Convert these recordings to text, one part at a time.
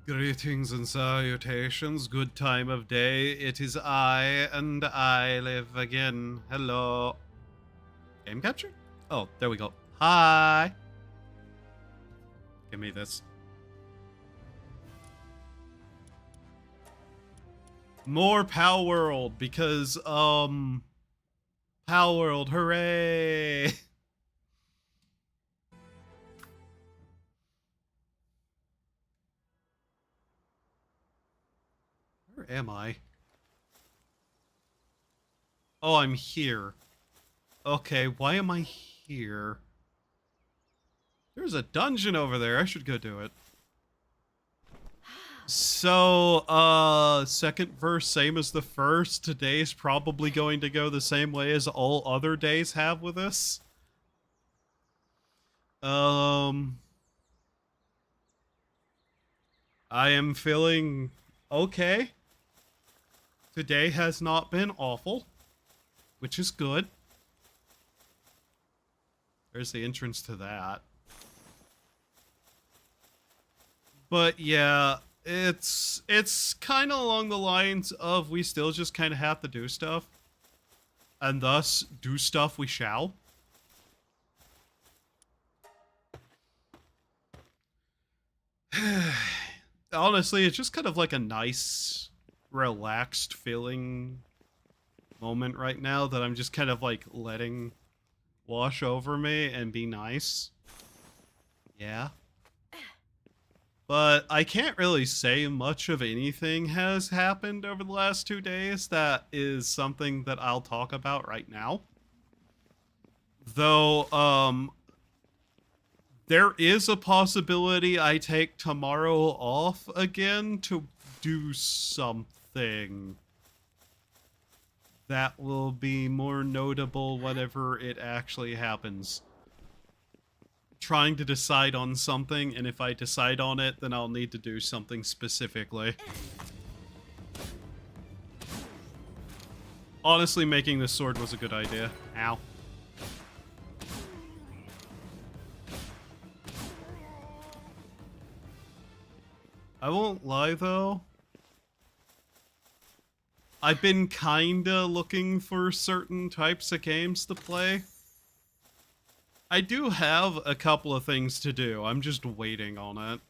Greetings and salutations, good time of day. It is I, and I live again. Hello. Game capture? Oh, there we go. Hi. Give me this. More Palworld, because, Palworld, hooray! Where am I? Oh, I'm here. Okay, why am I here? There's a dungeon over there. I should go do it. So, second verse, same as the first. Today's probably going to go the same way as all other days have with us. I am feeling okay. Today has not been awful, which is good. There's the entrance to that. But yeah, it's kind of along the lines of we still just kind of have to do stuff. And thus, do stuff we shall. Honestly, it's just kind of like a nice, relaxed feeling moment right now that I'm just kind of like letting wash over me and be nice. Yeah. But I can't really say much of anything has happened over the last 2 days that is something that I'll talk about right now. Though, there is a possibility I take tomorrow off again to do something that will be more notable whenever it actually happens. Trying to decide on something, and if I decide on it, then I'll need to do something specifically. Honestly, making this sword was a good idea. Ow. I won't lie, though. I've been kinda looking for certain types of games to play. I do have a couple of things to do. I'm just waiting on it.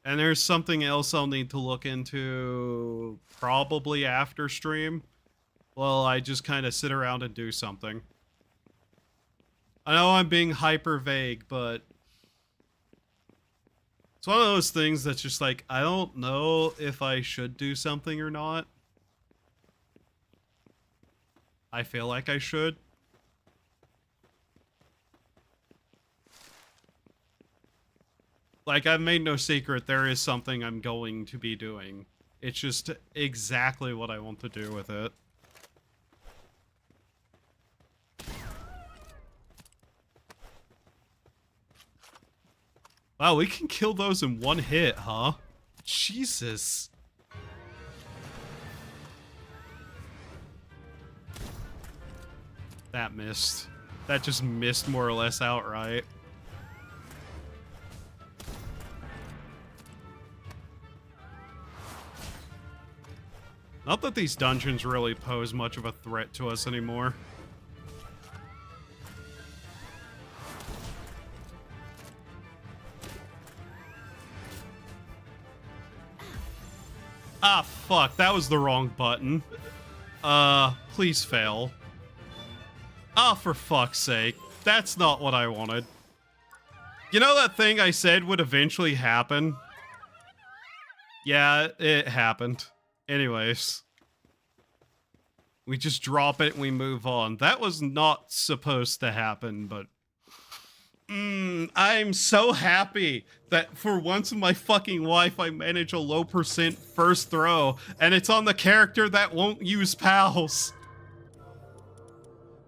And there's something else I'll need to look into probably after stream. Well, I just kind of sit around and do something. I know I'm being hyper vague, but it's one of those things that's just like, I don't know if I should do something or not. I feel like I should. Like, I've made no secret there is something I'm going to be doing. It's just exactly what I want to do with it. Wow, we can kill those in one hit, huh? Jesus. That missed. That just missed more or less outright. Not that these dungeons really pose much of a threat to us anymore. Ah, fuck. That was the wrong button. Please fail. Ah, for fuck's sake. That's not what I wanted. You know that thing I said would eventually happen? Yeah, it happened. Anyways. We just drop it and we move on. That was not supposed to happen, but... I'm so happy that for once in my fucking life I manage a low percent first throw, and it's on the character that won't use pals.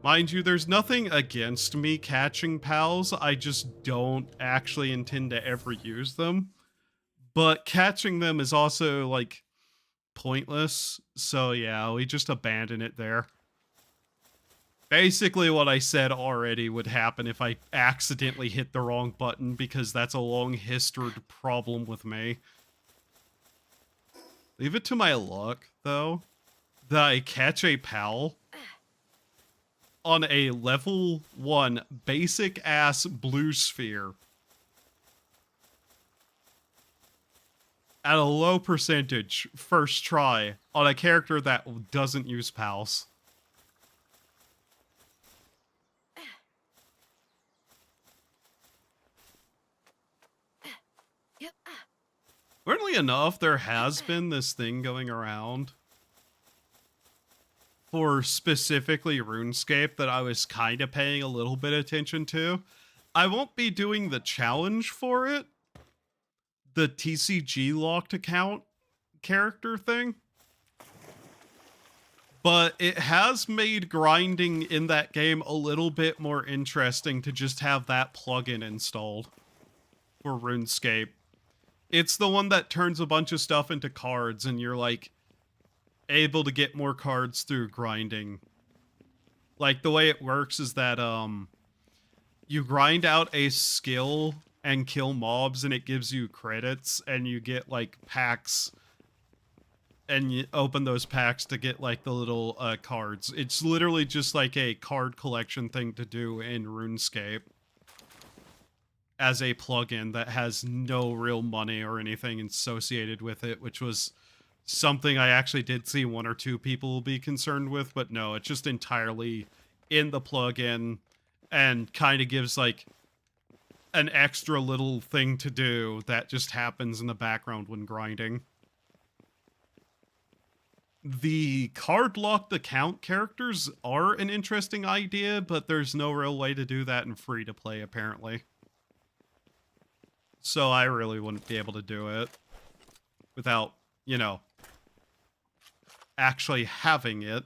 Mind you, there's nothing against me catching pals, I just don't actually intend to ever use them. But catching them is also, like, pointless, so yeah, we just abandon it there. Basically what I said already would happen if I accidentally hit the wrong button, because that's a long historied problem with me. Leave it to my luck, though, that I catch a pal on a level 1 basic-ass blue sphere at a low percentage first try on a character that doesn't use pals. Weirdly enough, there has been this thing going around for specifically RuneScape that I was kind of paying a little bit of attention to. I won't be doing the challenge for it, the TCG locked account character thing, but it has made grinding in that game a little bit more interesting to just have that plugin installed for RuneScape. It's the one that turns a bunch of stuff into cards, and you're like able to get more cards through grinding. Like, the way it works is that you grind out a skill and kill mobs, and it gives you credits, and you get like packs, and you open those packs to get like the little cards. It's literally just like a card collection thing to do in RuneScape as a plugin that has no real money or anything associated with it, which was something I actually did see one or two people be concerned with, but no, it's just entirely in the plugin and kind of gives like an extra little thing to do that just happens in the background when grinding. The card locked account characters are an interesting idea, but there's no real way to do that in free to play apparently. So I really wouldn't be able to do it without, you know, actually having it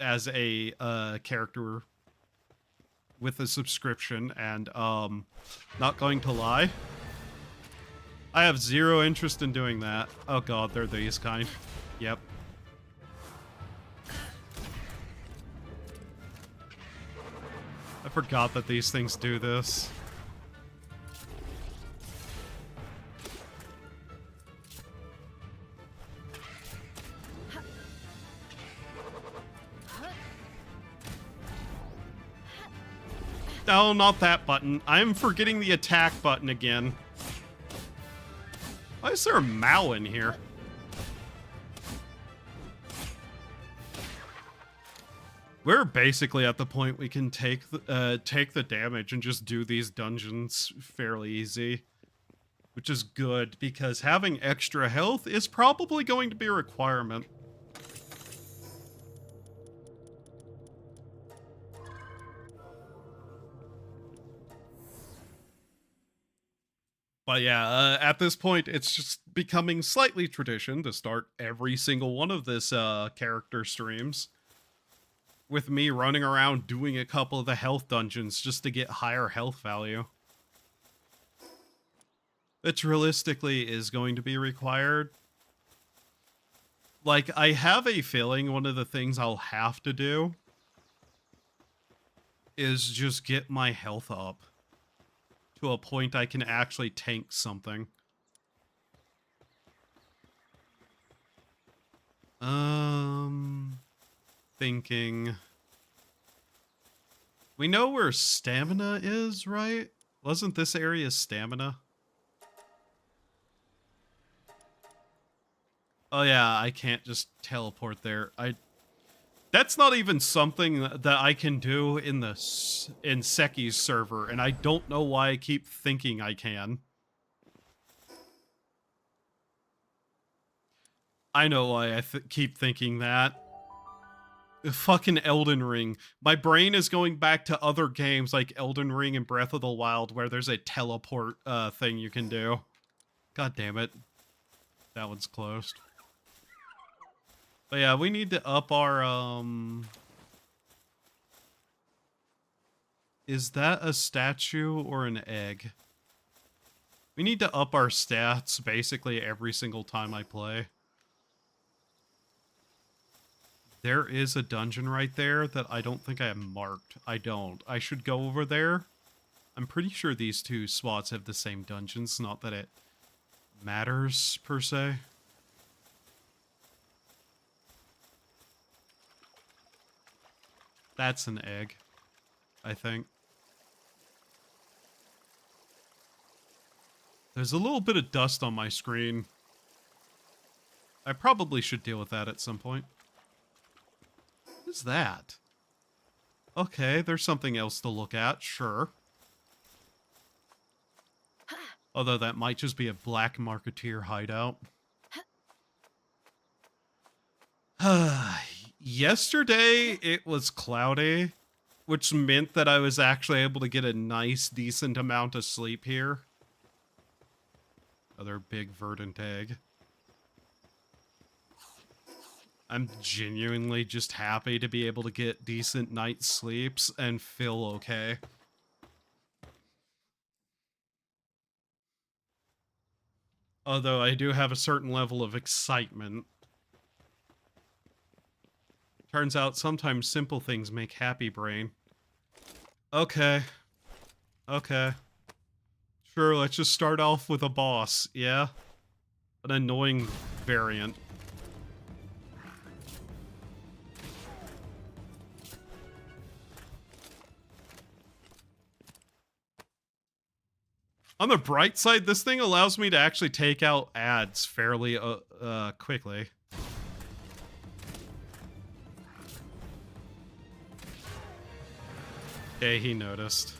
as a character with a subscription. And not going to lie, I have zero interest in doing that. Oh god, they're these kind. Yep. I forgot that these things do this. No, not that button. I'm forgetting the attack button again. Why is there a Mao in here? We're basically at the point we can take the damage and just do these dungeons fairly easy. Which is good, because having extra health is probably going to be a requirement. But yeah, at this point, it's just becoming slightly tradition to start every single one of this character streams with me running around doing a couple of the health dungeons just to get higher health value. Which realistically is going to be required. Like, I have a feeling one of the things I'll have to do is just get my health up to a point I can actually tank something. Thinking. We know where stamina is, right? Wasn't this area stamina? Oh yeah, I can't just teleport there. That's not even something that I can do in Seki's server, and I don't know why I keep thinking I can. I know why I keep thinking that. Fucking Elden Ring. My brain is going back to other games like Elden Ring and Breath of the Wild where there's a teleport thing you can do. God damn it. That one's closed. But yeah, we need to up our, Is that a statue or an egg? We need to up our stats basically every single time I play. There is a dungeon right there that I don't think I have marked. I don't. I should go over there. I'm pretty sure these two spots have the same dungeons, not that it matters, per se. That's an egg, I think. There's a little bit of dust on my screen. I probably should deal with that at some point. What is that? Okay, there's something else to look at, sure. Although that might just be a black marketeer hideout. Yesterday, it was cloudy, which meant that I was actually able to get a nice, decent amount of sleep here. Other big verdant egg. I'm genuinely just happy to be able to get decent night sleeps and feel okay. Although I do have a certain level of excitement. Turns out sometimes simple things make happy brain. Okay. Okay. Sure, let's just start off with a boss, yeah? An annoying variant. On the bright side, this thing allows me to actually take out ads fairly quickly. Okay, he noticed.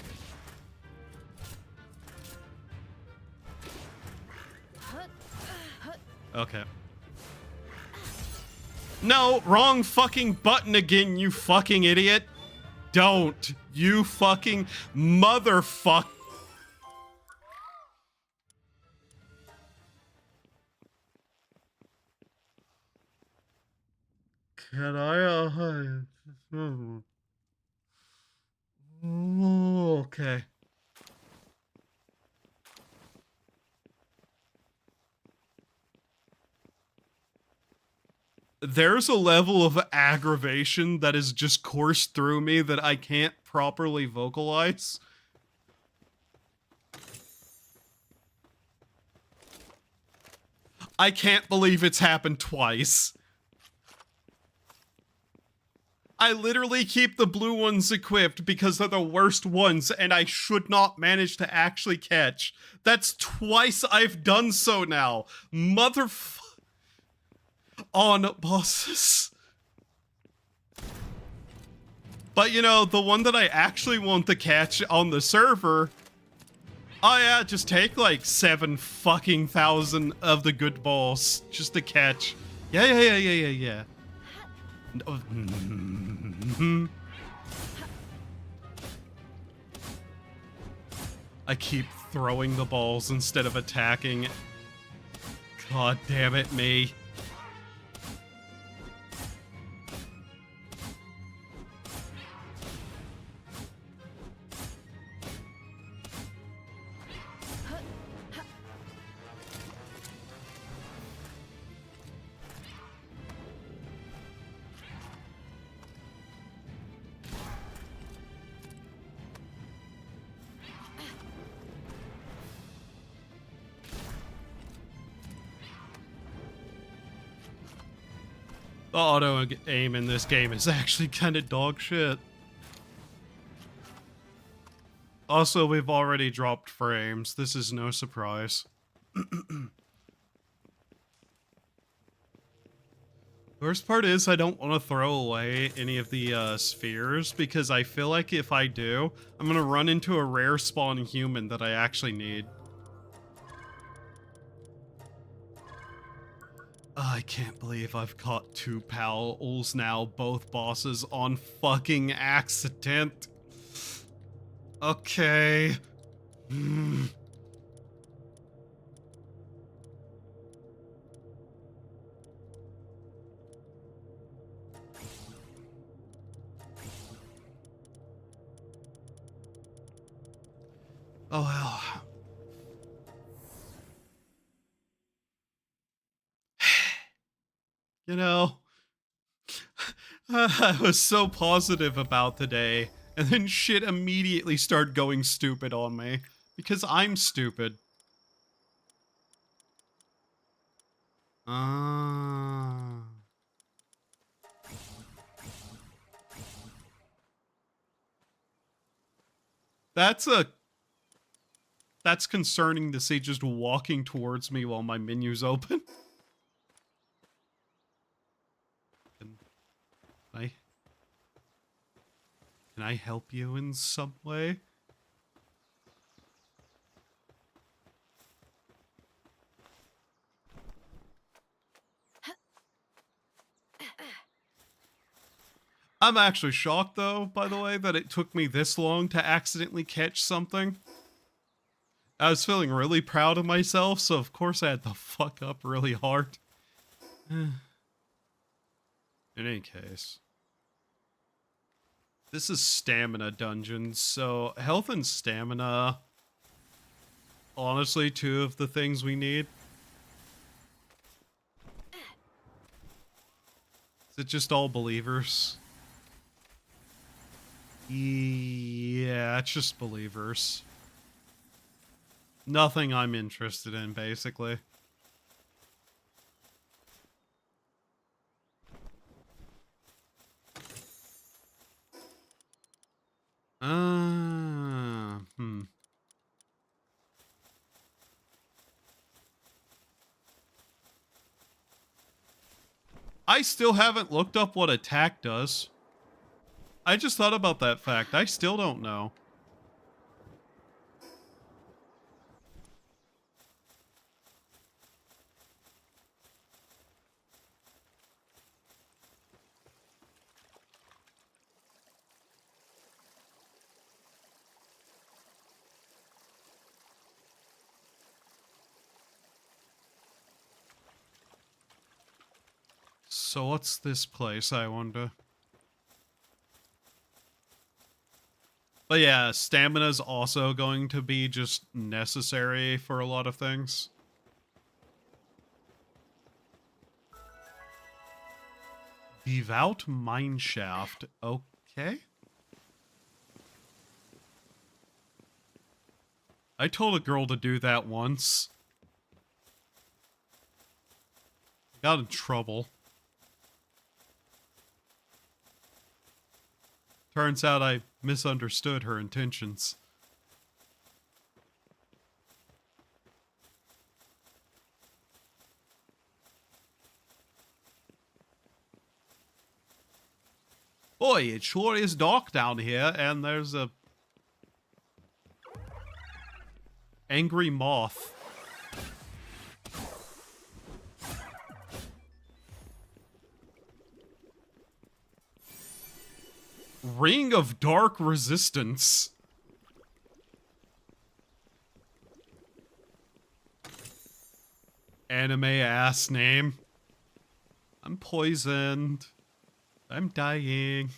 Okay. No, wrong fucking button again, you fucking idiot. Don't. You fucking motherfucker. Can I, okay. There's a level of aggravation that is just coursed through me that I can't properly vocalize. I can't believe it's happened twice. I literally keep the blue ones equipped because they're the worst ones and I should not manage to actually catch. That's twice I've done so now. On bosses. But you know, the one that I actually want to catch on the server, oh yeah, just take like 7 fucking thousand of the good balls just to catch. Yeah. I keep throwing the balls instead of attacking. God damn it, me. The auto aim in this game is actually kind of dog shit. Also, we've already dropped frames. This is no surprise. Worst part is I don't want to throw away any of the spheres because I feel like if I do, I'm going to run into a rare spawn human that I actually need. I can't believe I've caught 2 Palworlds now, both bosses on fucking accident. Okay. Oh well. You know, I was so positive about today, and then shit immediately started going stupid on me. Because I'm stupid. Ah. That's concerning to see, just walking towards me while my menu's open. Can I help you in some way? I'm actually shocked, though, by the way, that it took me this long to accidentally catch something. I was feeling really proud of myself, so of course I had to fuck up really hard. In any case. This is stamina dungeons, so health and stamina, honestly, two of the things we need. Is it just all believers? Yeah, it's just believers. Nothing I'm interested in, basically. I still haven't looked up what attack does. I just thought about that fact. I still don't know. So what's this place, I wonder? But yeah, stamina's also going to be just necessary for a lot of things. Devout Mineshaft. Okay. I told a girl to do that once. Got in trouble. Turns out I misunderstood her intentions. Boy, it sure is dark down here, and there's a angry moth. Ring of Dark Resistance. Anime ass name. I'm poisoned. I'm dying.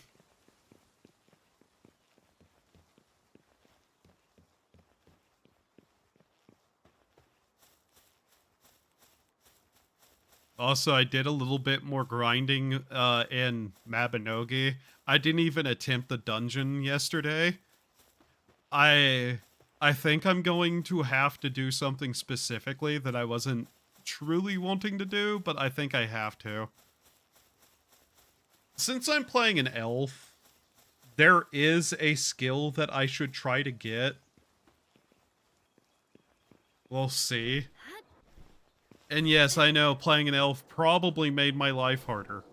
Also, I did a little bit more grinding in Mabinogi. I didn't even attempt the dungeon yesterday. I think I'm going to have to do something specifically that I wasn't truly wanting to do, but I think I have to. Since I'm playing an elf, there is a skill that I should try to get. We'll see. And yes, I know playing an elf probably made my life harder.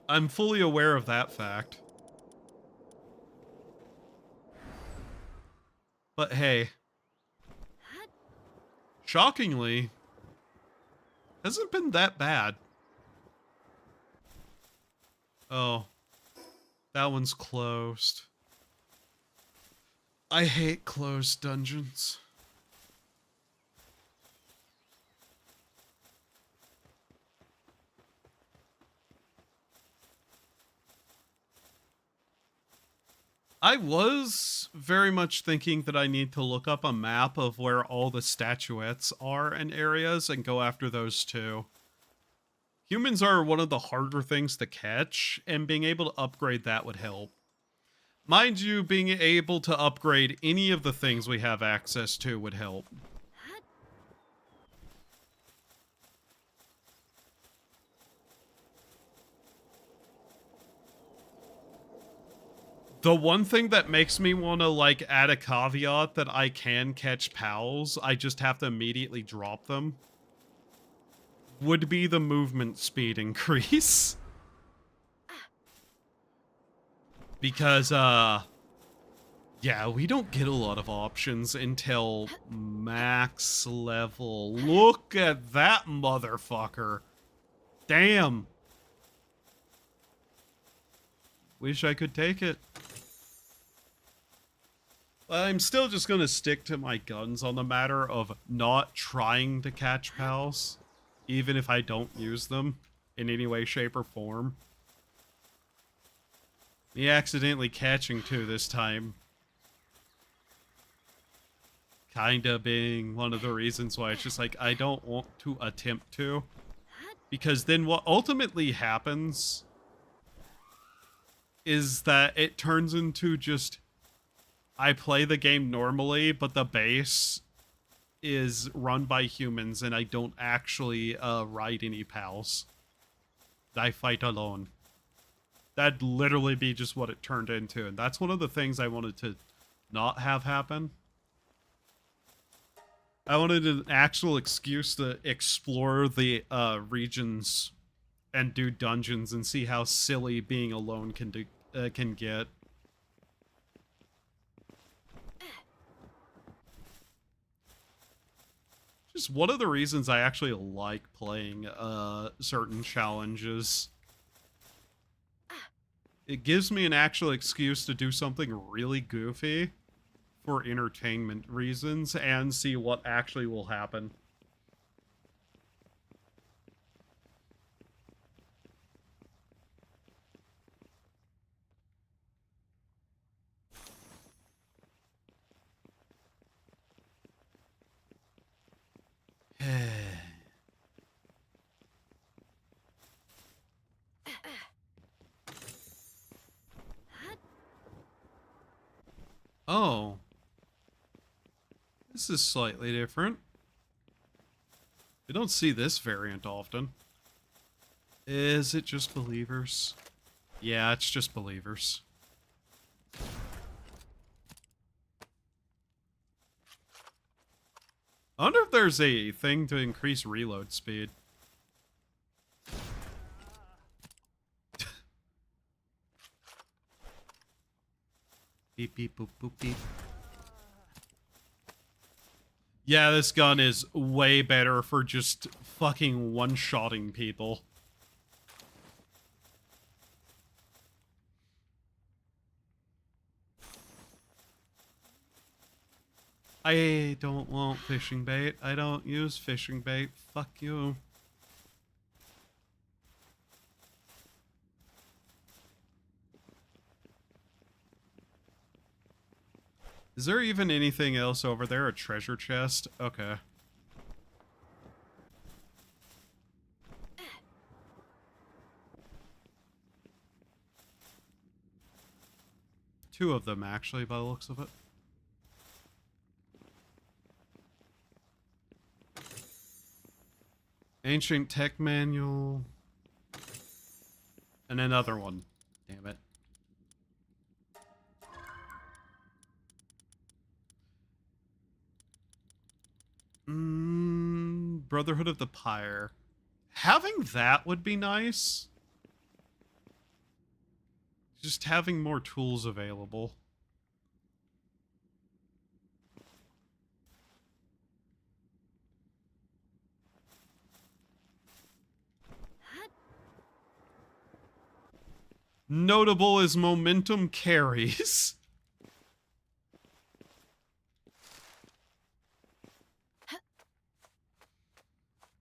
I'm fully aware of that fact. But hey, shockingly, hasn't been that bad. Oh, that one's closed. I hate closed dungeons. I was very much thinking that I need to look up a map of where all the statuettes are and areas and go after those too. Humans are one of the harder things to catch, and being able to upgrade that would help. Mind you, being able to upgrade any of the things we have access to would help. The one thing that makes me want to, like, add a caveat that I can catch pals, I just have to immediately drop them, would be the movement speed increase. Because, yeah, we don't get a lot of options until max level. Look at that motherfucker. Damn. Wish I could take it. I'm still just gonna stick to my guns on the matter of not trying to catch pals, even if I don't use them in any way, shape, or form. Me accidentally catching two this time kinda being one of the reasons why it's just like, I don't want to attempt to. Because then what ultimately happens is that it turns into just, I play the game normally, but the base is run by humans and I don't actually ride any pals. I fight alone. That'd literally be just what it turned into, and that's one of the things I wanted to not have happen. I wanted an actual excuse to explore the regions and do dungeons and see how silly being alone can get. Just one of the reasons I actually like playing certain challenges. It gives me an actual excuse to do something really goofy for entertainment reasons and see what actually will happen. Oh. This is slightly different. We don't see this variant often. Is it just believers? Yeah, it's just believers. I wonder if there's a thing to increase reload speed. Beep, beep, boop, boop, beep. Yeah, this gun is way better for just fucking one-shotting people. I don't want fishing bait. I don't use fishing bait. Fuck you. Is there even anything else over there? A treasure chest? Okay. Two of them, actually, by the looks of it. Ancient tech manual. And another one. Damn it. Brotherhood of the Pyre. Having that would be nice. Just having more tools available. Notable as momentum carries.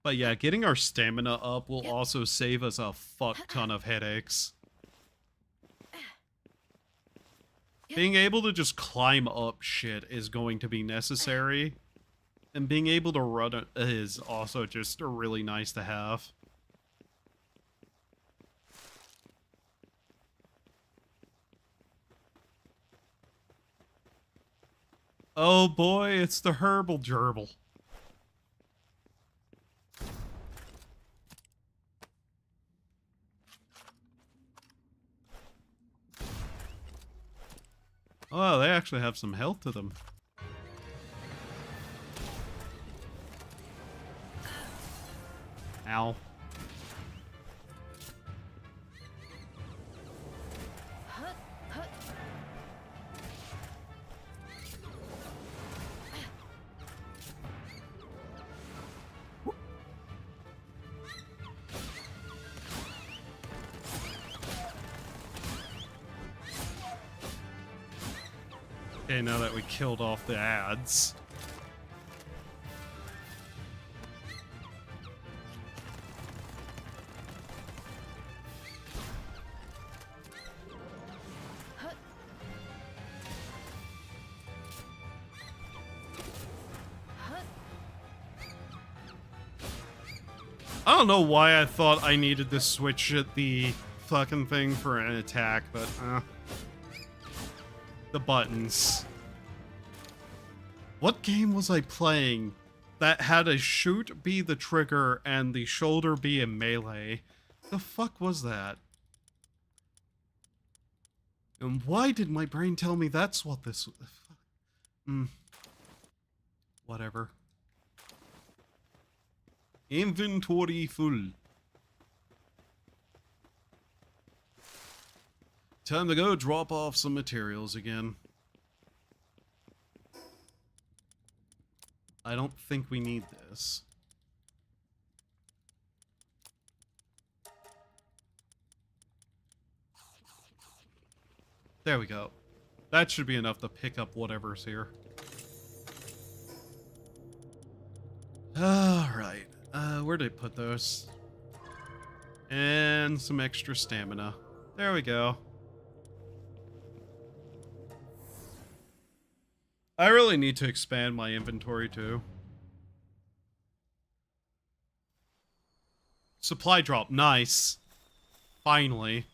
But yeah, getting our stamina up will also save us a fuck ton of headaches. Being able to just climb up shit is going to be necessary. And being able to run it is also just really nice to have. Oh boy, it's the herbal gerbil. Oh, they actually have some health to them. Ow. Okay, now that we killed off the ads. I don't know why I thought I needed to switch at the fucking thing for an attack, but the buttons. What game was I playing that had a shoot be the trigger and the shoulder be a melee? The fuck was that? And why did my brain tell me that's what this... Whatever. Inventory full. Time to go drop off some materials again. I don't think we need this. There we go. That should be enough to pick up whatever's here. Alright. Where did I put those? And some extra stamina. There we go. I really need to expand my inventory too. Supply drop, nice. Finally.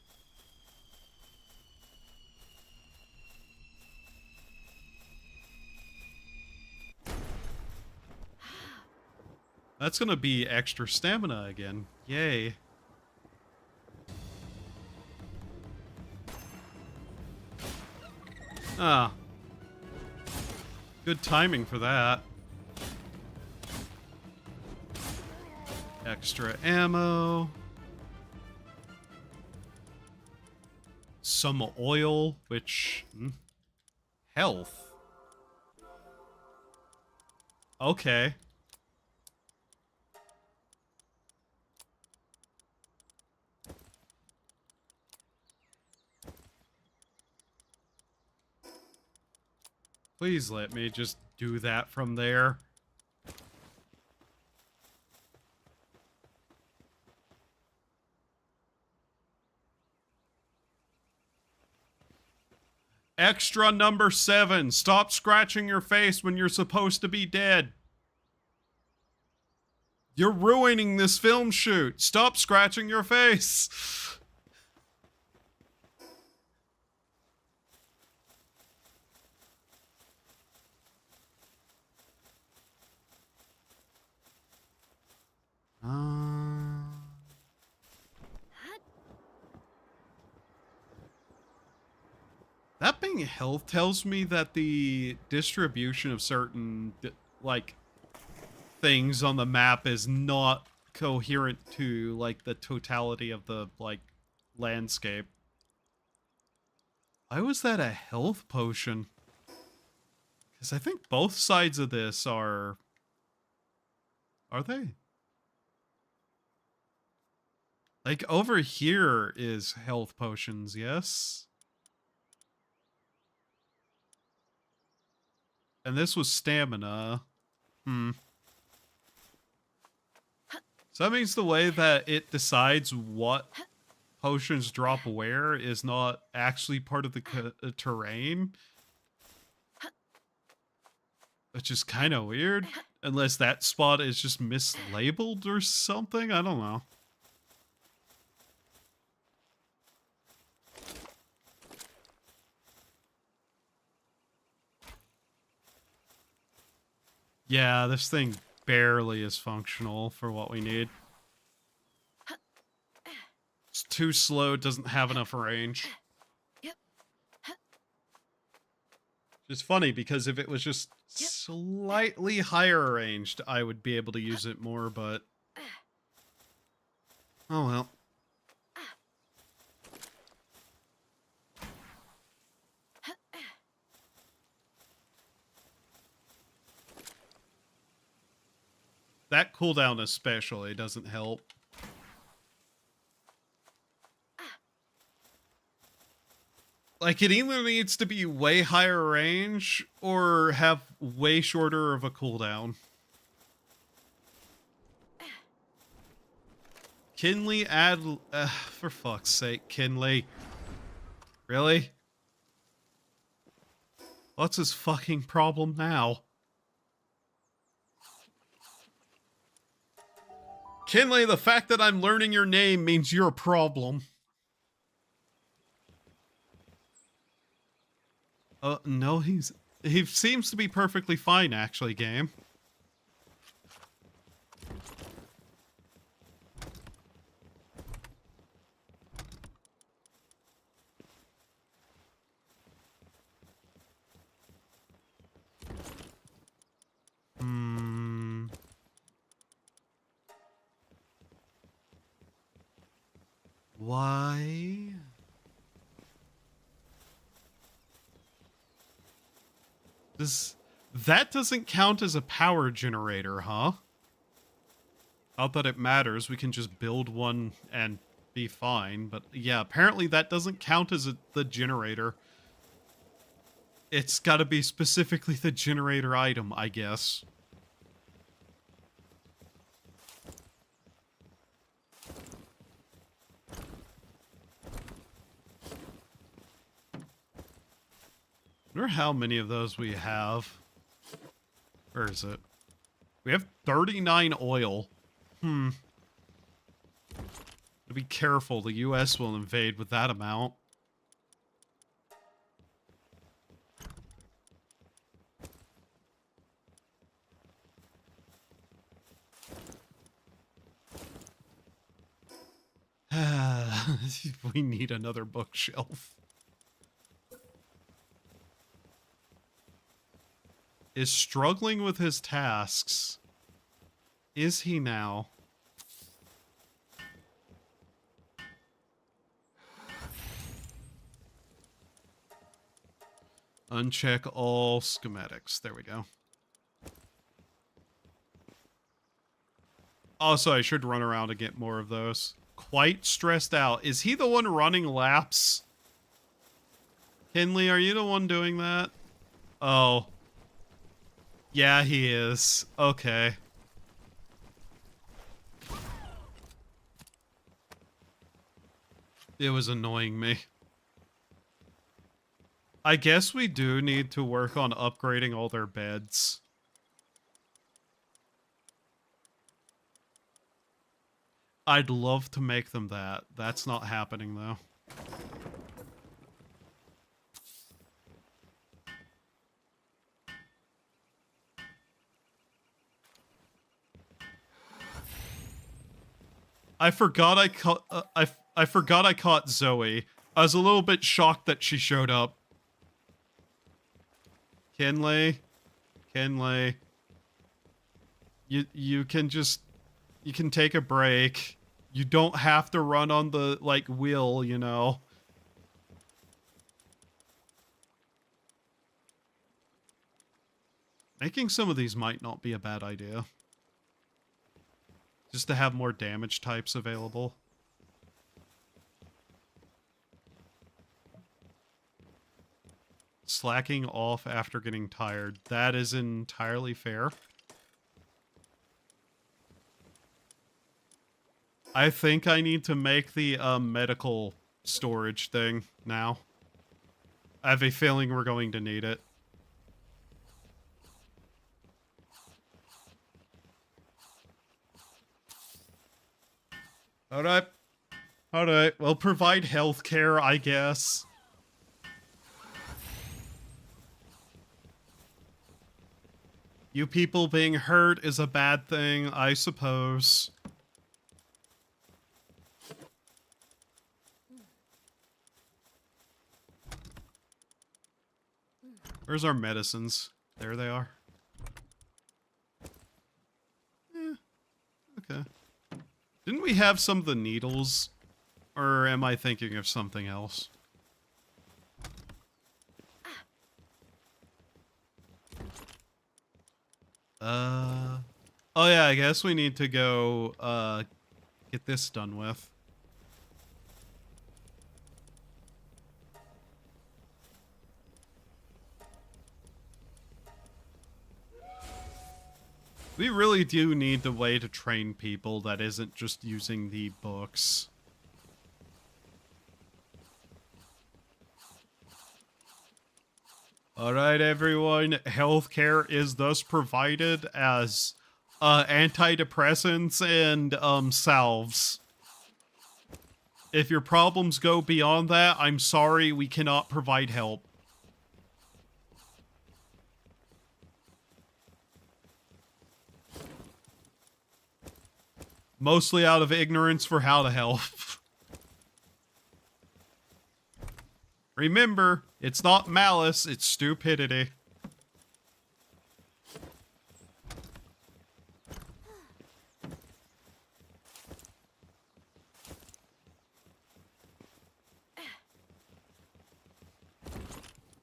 That's gonna be extra stamina again. Yay. Ah. Good timing for that. Extra ammo. Some oil, which... health. Okay. Please let me just do that from there. Extra number 7. Stop scratching your face when you're supposed to be dead. You're ruining this film shoot. Stop scratching your face. That being health tells me that the distribution of certain, like, things on the map is not coherent to, like, the totality of the, like, landscape. Why was that a health potion? Because I think both sides of this are... Are they? Like, over here is health potions, yes? And this was stamina. So that means the way that it decides what potions drop where is not actually part of the terrain. Which is kind of weird. Unless that spot is just mislabeled or something. I don't know. Yeah, this thing barely is functional for what we need. It's too slow, it doesn't have enough range. It's funny, because if it was just slightly higher ranged, I would be able to use it more, but... oh well. That cooldown especially doesn't help. Like, it either needs to be way higher range or have way shorter of a cooldown. Kinley add... for fuck's sake, Kinley. Really? What's his fucking problem now? Kinley, the fact that I'm learning your name means you're a problem. No, he seems to be perfectly fine, actually, game. Why? That doesn't count as a power generator, huh? Not that it matters, we can just build one and be fine, but yeah, apparently that doesn't count as the generator. It's gotta be specifically the generator item, I guess. I wonder how many of those we have. Where is it? We have 39 oil. Be careful, the US will invade with that amount. We need another bookshelf. Is struggling with his tasks. Is he now? Uncheck all schematics. There we go. Also, I should run around and get more of those. Quite stressed out. Is he the one running laps? Kinley, are you the one doing that? Oh. Yeah, he is. Okay. It was annoying me. I guess we do need to work on upgrading all their beds. I'd love to make them that. That's not happening, though. I forgot I caught Zoe. I was a little bit shocked that she showed up. Kinley. You can take a break. You don't have to run on the, like, wheel, you know. Making some of these might not be a bad idea. Just to have more damage types available. Slacking off after getting tired. That is entirely fair. I think I need to make the medical storage thing now. I have a feeling we're going to need it. Alright. Alright, we'll provide healthcare, I guess. You people being hurt is a bad thing, I suppose. Where's our medicines? There they are. Okay. Didn't we have some of the needles? Or am I thinking of something else? Oh yeah, I guess we need to go, get this done with. We really do need the way to train people that isn't just using the books. Alright, everyone. Healthcare is thus provided as antidepressants and salves. If your problems go beyond that, I'm sorry, we cannot provide help. Mostly out of ignorance for how to help. Remember, it's not malice, it's stupidity.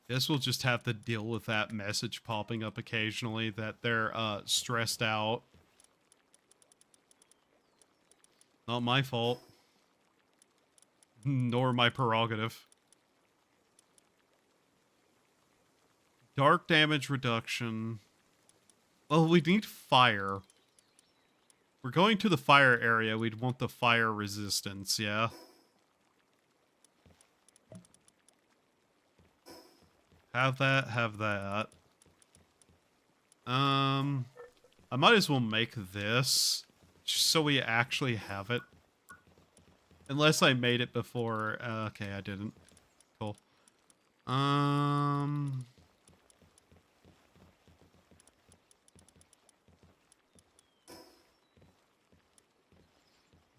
Guess we'll just have to deal with that message popping up occasionally that they're stressed out. Not my fault. Nor my prerogative. Dark damage reduction. Well, we need fire. We're going to the fire area. We'd want the fire resistance, yeah? Have that, have that. I might as well make this. Just so we actually have it. Unless I made it before. Okay, I didn't. Cool.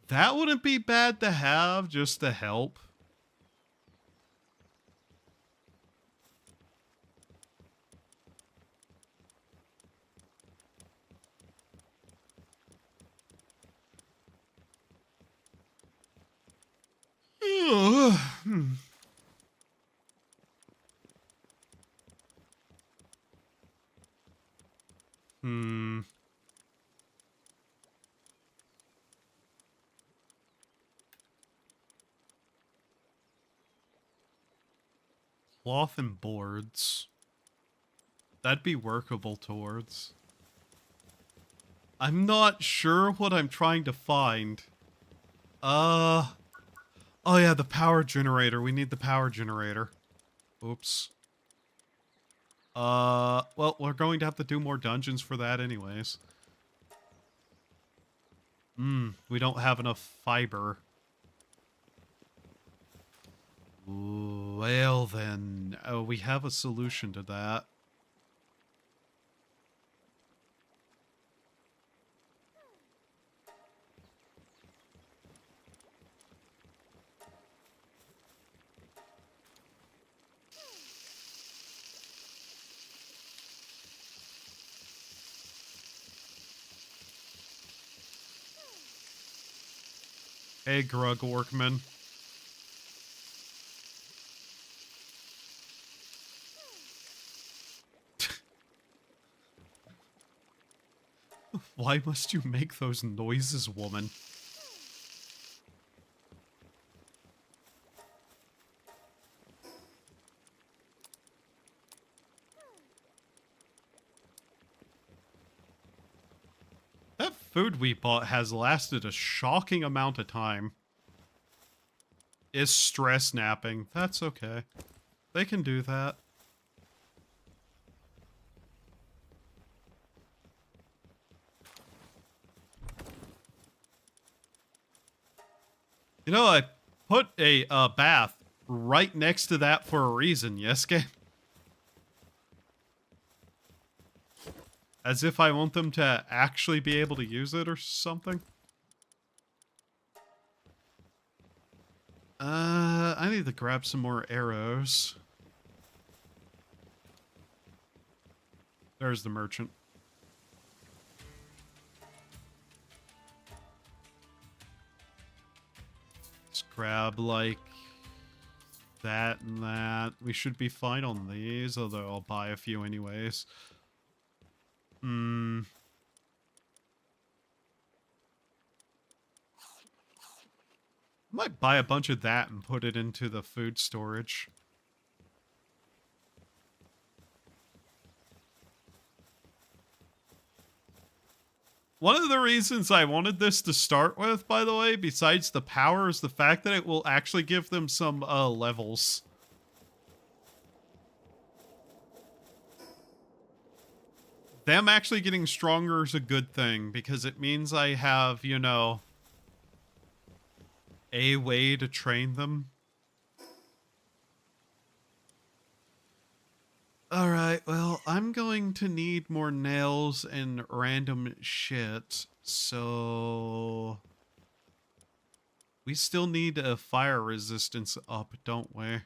That wouldn't be bad to have, just to help. Cloth and boards. That'd be workable towards. I'm not sure what I'm trying to find. Oh yeah, the power generator. We need the power generator. Oops. Well, we're going to have to do more dungeons for that anyways. We don't have enough fiber. Well then, we have a solution to that. Hey, Grug Workman. Why must you make those noises, woman? That food we bought has lasted a shocking amount of time. Is stress napping. That's okay. They can do that. You know, I put a bath right next to that for a reason, yes, game? As if I want them to actually be able to use it or something. I need to grab some more arrows. There's the merchant. Let's grab, like, that and that. We should be fine on these, although I'll buy a few anyways. Might buy a bunch of that and put it into the food storage. One of the reasons I wanted this to start with, by the way, besides the power, is the fact that it will actually give them some levels. Them actually getting stronger is a good thing, because it means I have, you know, a way to train them. Alright, well, I'm going to need more nails and random shit, so... We still need a fire resistance up, don't we?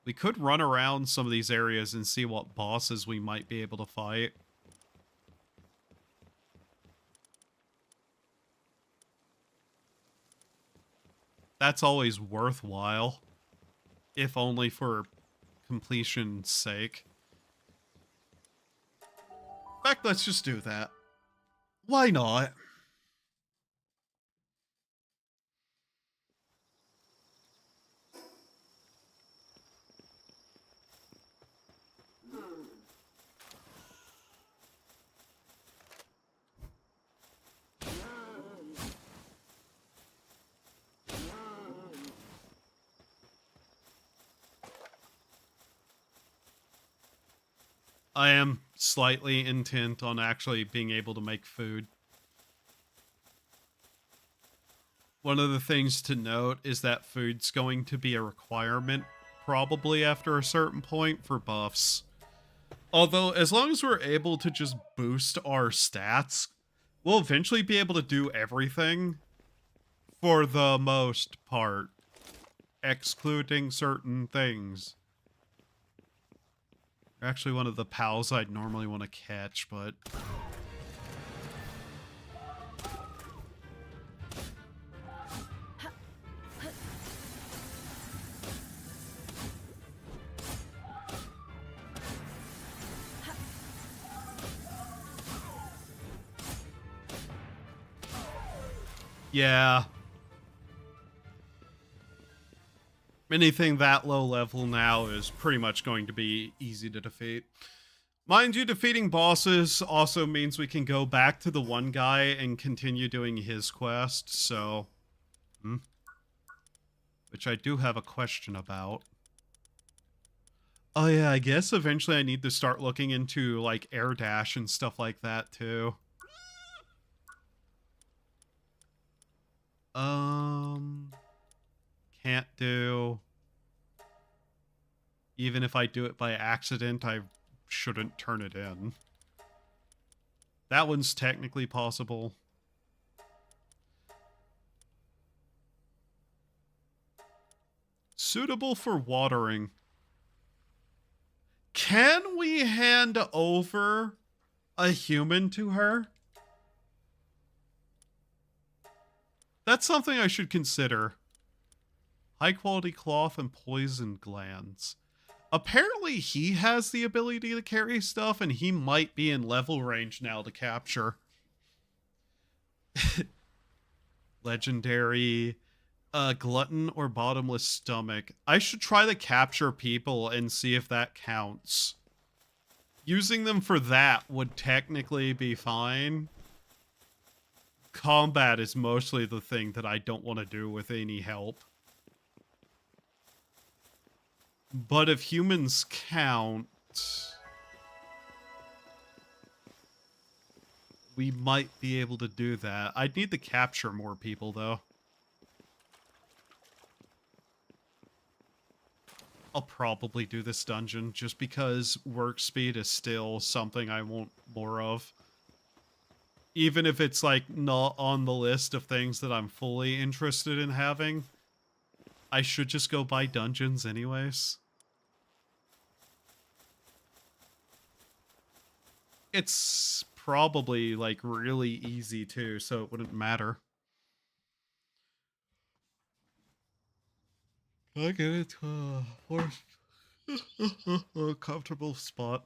We could run around some of these areas and see what bosses we might be able to fight. That's always worthwhile, if only for completion's sake. In fact, let's just do that. Why not? I am slightly intent on actually being able to make food. One of the things to note is that food's going to be a requirement probably after a certain point for buffs. Although, as long as we're able to just boost our stats, we'll eventually be able to do everything for the most part, excluding certain things. Actually, one of the pals I'd normally want to catch, but... yeah. Anything that low level now is pretty much going to be easy to defeat. Mind you, defeating bosses also means we can go back to the one guy and continue doing his quest, so... Which I do have a question about. Oh yeah, I guess eventually I need to start looking into, like, air dash and stuff like that, too. Can't do. Even if I do it by accident, I shouldn't turn it in. That one's technically possible. Suitable for watering. Can we hand over a human to her? That's something I should consider. High quality cloth and poison glands. Apparently he has the ability to carry stuff, and he might be in level range now to capture. Legendary, glutton or bottomless stomach. I should try to capture people and see if that counts. Using them for that would technically be fine. Combat is mostly the thing that I don't want to do with any help. But if humans count, we might be able to do that. I'd need to capture more people, though. I'll probably do this dungeon just because work speed is still something I want more of. Even if it's like not on the list of things that I'm fully interested in having, I should just go buy dungeons anyways. It's probably like really easy too, so it wouldn't matter. I get it. A comfortable spot.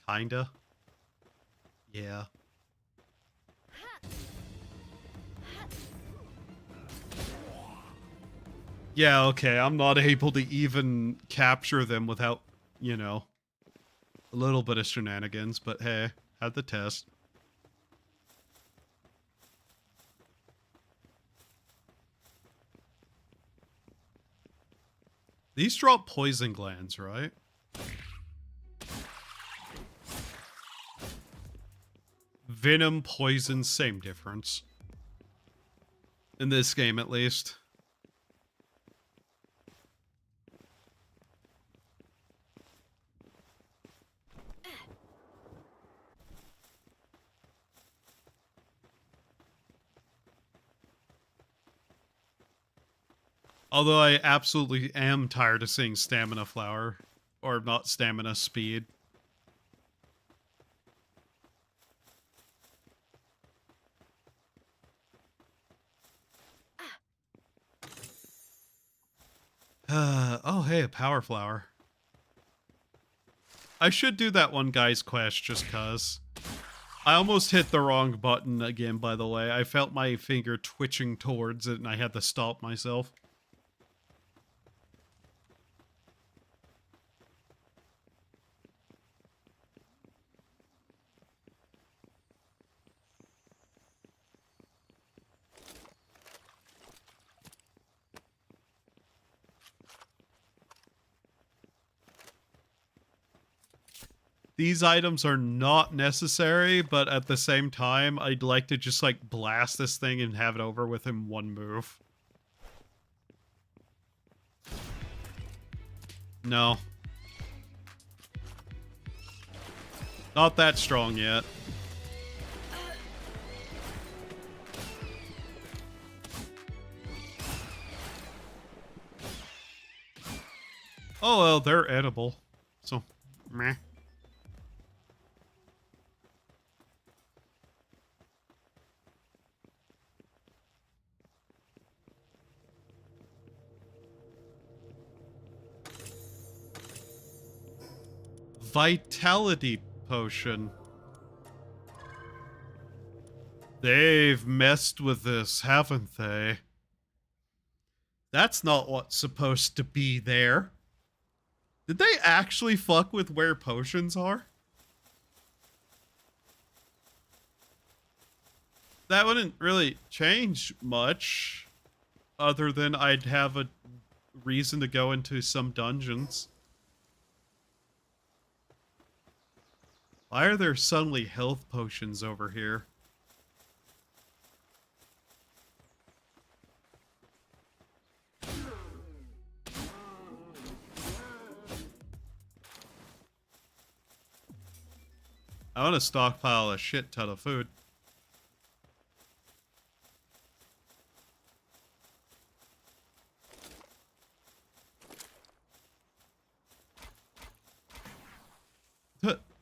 Kinda. Yeah. Yeah, okay, I'm not able to even capture them without, you know, a little bit of shenanigans, but hey, had the test. These drop poison glands, right? Venom, poison, same difference. In this game, at least. Although I absolutely am tired of seeing stamina flower. Or not stamina, speed. Oh, hey, a power flower. I should do that one guy's quest just cuz. I almost hit the wrong button again, by the way. I felt my finger twitching towards it and I had to stop myself. These items are not necessary, but at the same time, I'd like to just, like, blast this thing and have it over with in one move. No. Not that strong yet. Oh, well, they're edible. So, meh. Vitality potion. They've messed with this, haven't they? That's not what's supposed to be there. Did they actually fuck with where potions are? That wouldn't really change much, other than I'd have a reason to go into some dungeons. Why are there suddenly health potions over here? I want to stockpile a shit ton of food.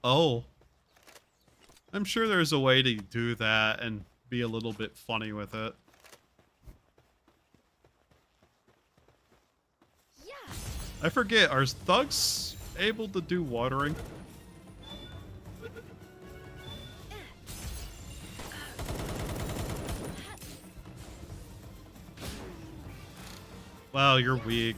Oh. I'm sure there's a way to do that and be a little bit funny with it. Yeah. I forget, are thugs able to do watering? Wow, you're weak.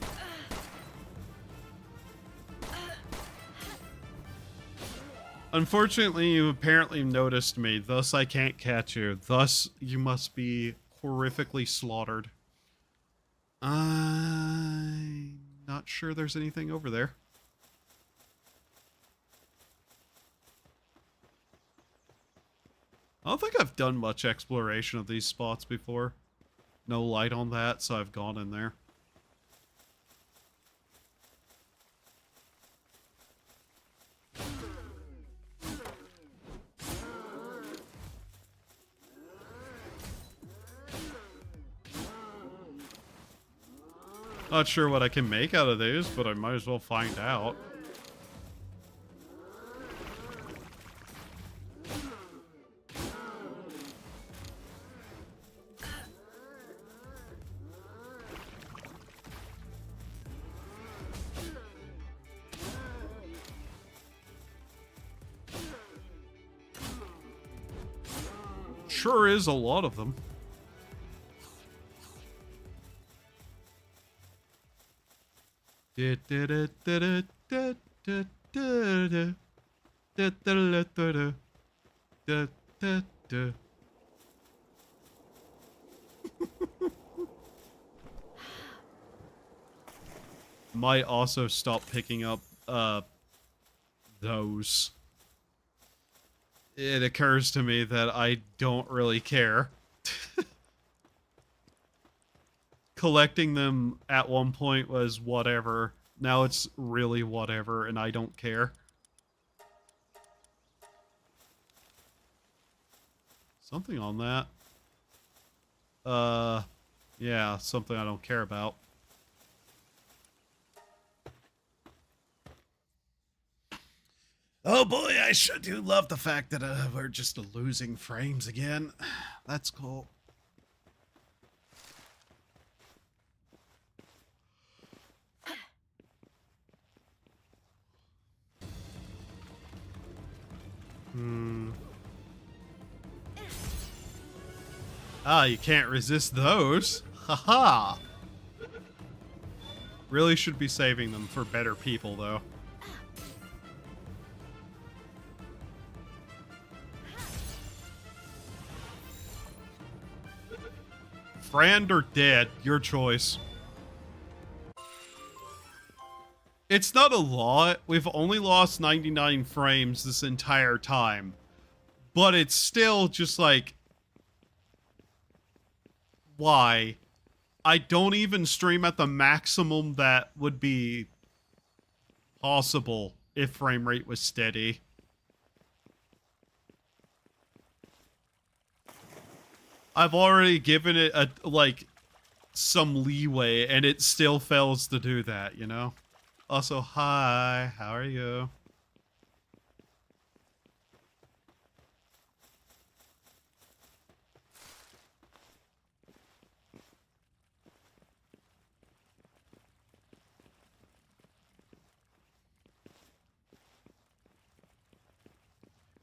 Unfortunately, you apparently noticed me, thus I can't catch you. Thus, you must be horrifically slaughtered. I'm not sure there's anything over there. I don't think I've done much exploration of these spots before. No light on that, so I've gone in there. Not sure what I can make out of these, but I might as well find out. Sure is a lot of them. Might also stop picking up those. It occurs to me that I don't really care. Collecting them at one point was whatever. Now it's really whatever, and I don't care. Something on that. Yeah, something I don't care about. Oh boy, I sure do love the fact that we're just losing frames again. That's cool. Ah, you can't resist those. Haha. Really should be saving them for better people, though. Friend or dead, your choice. It's not a lot. We've only lost 99 frames this entire time. But it's still just like... Why? I don't even stream at the maximum that would be possible if frame rate was steady. I've already given it some leeway, and it still fails to do that, you know? Also, hi, how are you?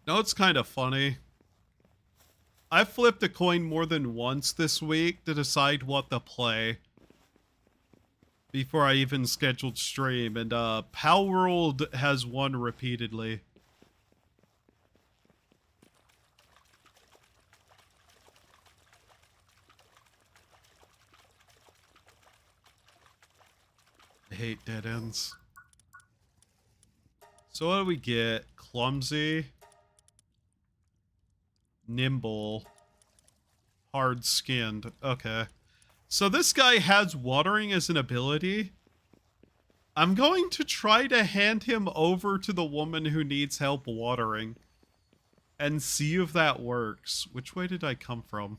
No, it's kind of funny. I flipped a coin more than once this week to decide what to play before I even scheduled stream, and Palworld has won repeatedly. I hate dead ends. So what do we get? Clumsy, nimble, hard-skinned. Okay. So this guy has watering as an ability. I'm going to try to hand him over to the woman who needs help watering and see if that works. Which way did I come from?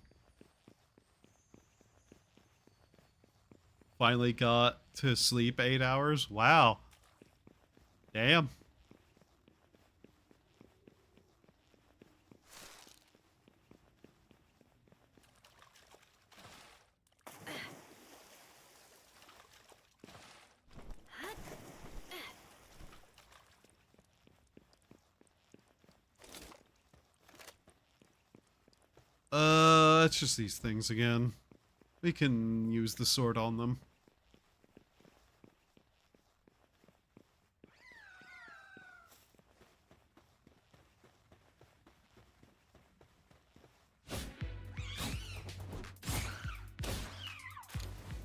Finally got to sleep 8 hours. Wow. Damn. It's just these things again. We can use the sword on them.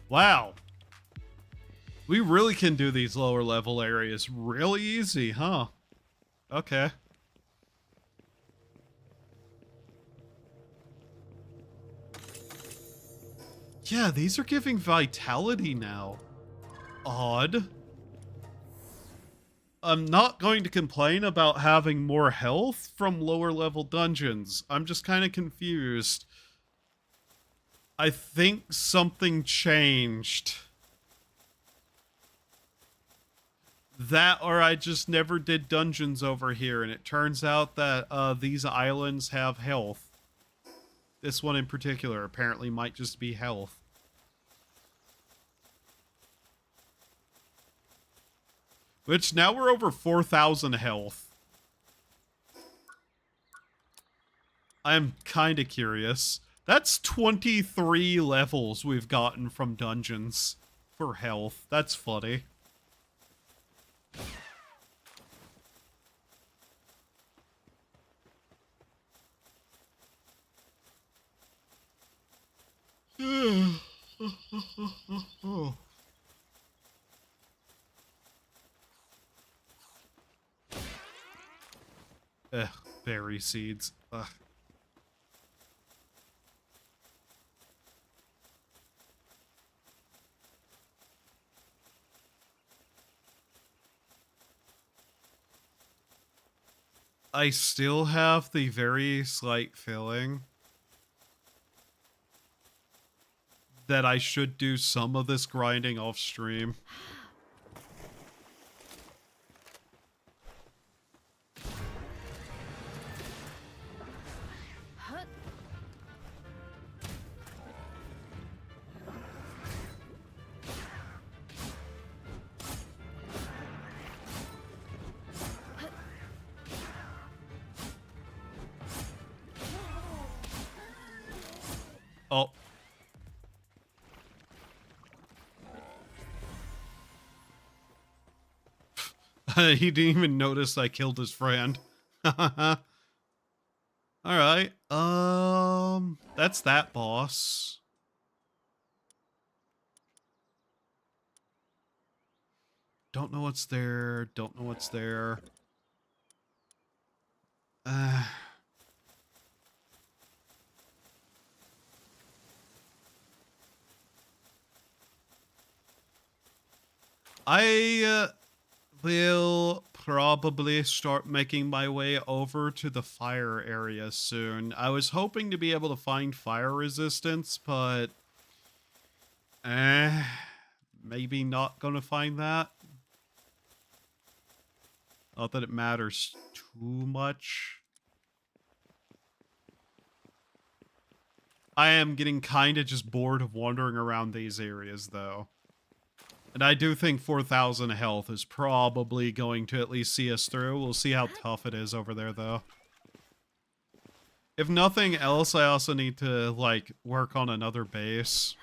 Wow. We really can do these lower level areas really easy, huh? Okay. Yeah, these are giving vitality now. Odd. I'm not going to complain about having more health from lower level dungeons. I'm just kind of confused. I think something changed. That or I just never did dungeons over here, and it turns out that these islands have health. This one in particular apparently might just be health. Which, now we're over 4,000 health. I'm kind of curious. That's 23 levels we've gotten from dungeons for health. That's funny. Berry seeds. Ugh. I still have the very slight feeling that I should do some of this grinding off stream. Oh. He didn't even notice I killed his friend. Alright. That's that boss. Don't know what's there. Don't know what's there. I will probably start making my way over to the fire area soon. I was hoping to be able to find fire resistance, but maybe not gonna find that. Not that it matters too much. I am getting kind of just bored of wandering around these areas, though. And I do think 4,000 health is probably going to at least see us through. We'll see how tough it is over there, though. If nothing else, I also need to, like, work on another base.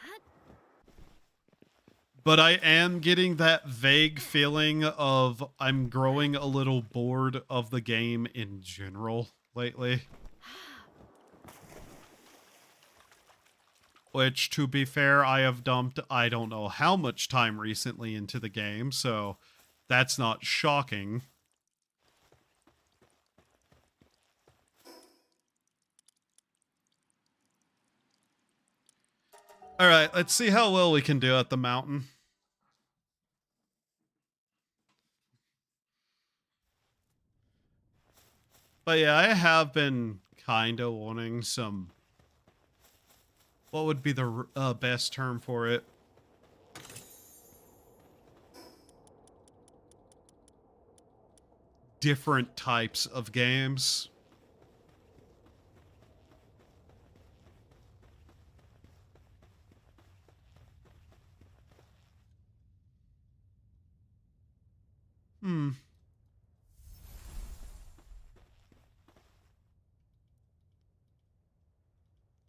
But I am getting that vague feeling of I'm growing a little bored of the game in general lately. Which, to be fair, I have dumped I don't know how much time recently into the game, so that's not shocking. Alright, let's see how well we can do at the mountain. But yeah, I have been kind of wanting some... What would be the best term for it? Different types of games.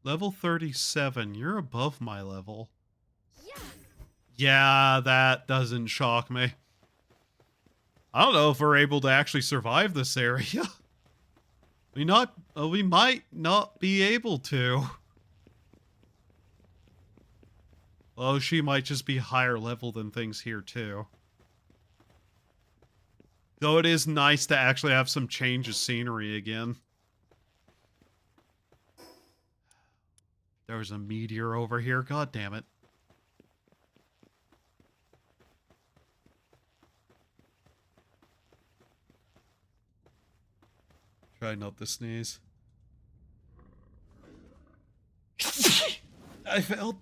Level 37. You're above my level. Yeah, that doesn't shock me. I don't know if we're able to actually survive this area. We might not be able to. Oh, she might just be higher level than things here too. Though it is nice to actually have some change of scenery again. There was a meteor over here. God damn it. Try not to sneeze. I felt...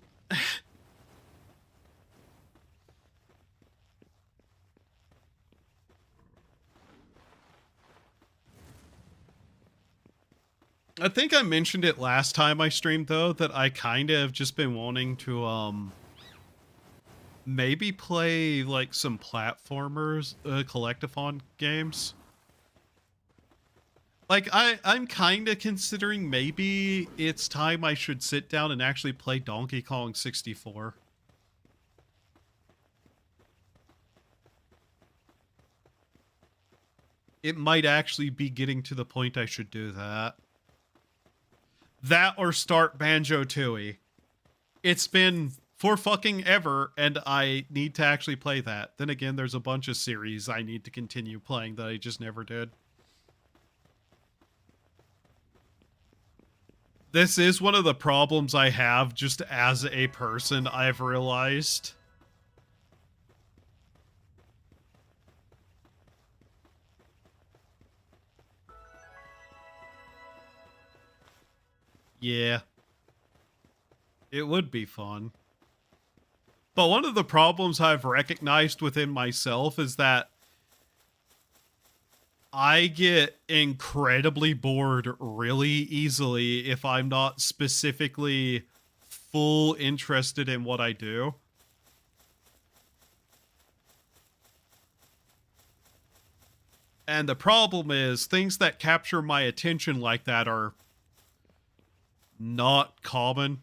I think I mentioned it last time I streamed, though, that I kind of have just been wanting to, maybe play, like, some platformers, collectathon games. Like, I'm kind of considering maybe it's time I should sit down and actually play Donkey Kong 64. It might actually be getting to the point I should do that. That or start Banjo-Tooie. It's been for fucking ever, and I need to actually play that. Then again, there's a bunch of series I need to continue playing that I just never did. This is one of the problems I have just as a person, I've realized. Yeah. It would be fun. But one of the problems I've recognized within myself is that I get incredibly bored really easily if I'm not specifically full interested in what I do. And the problem is things that capture my attention like that are not common.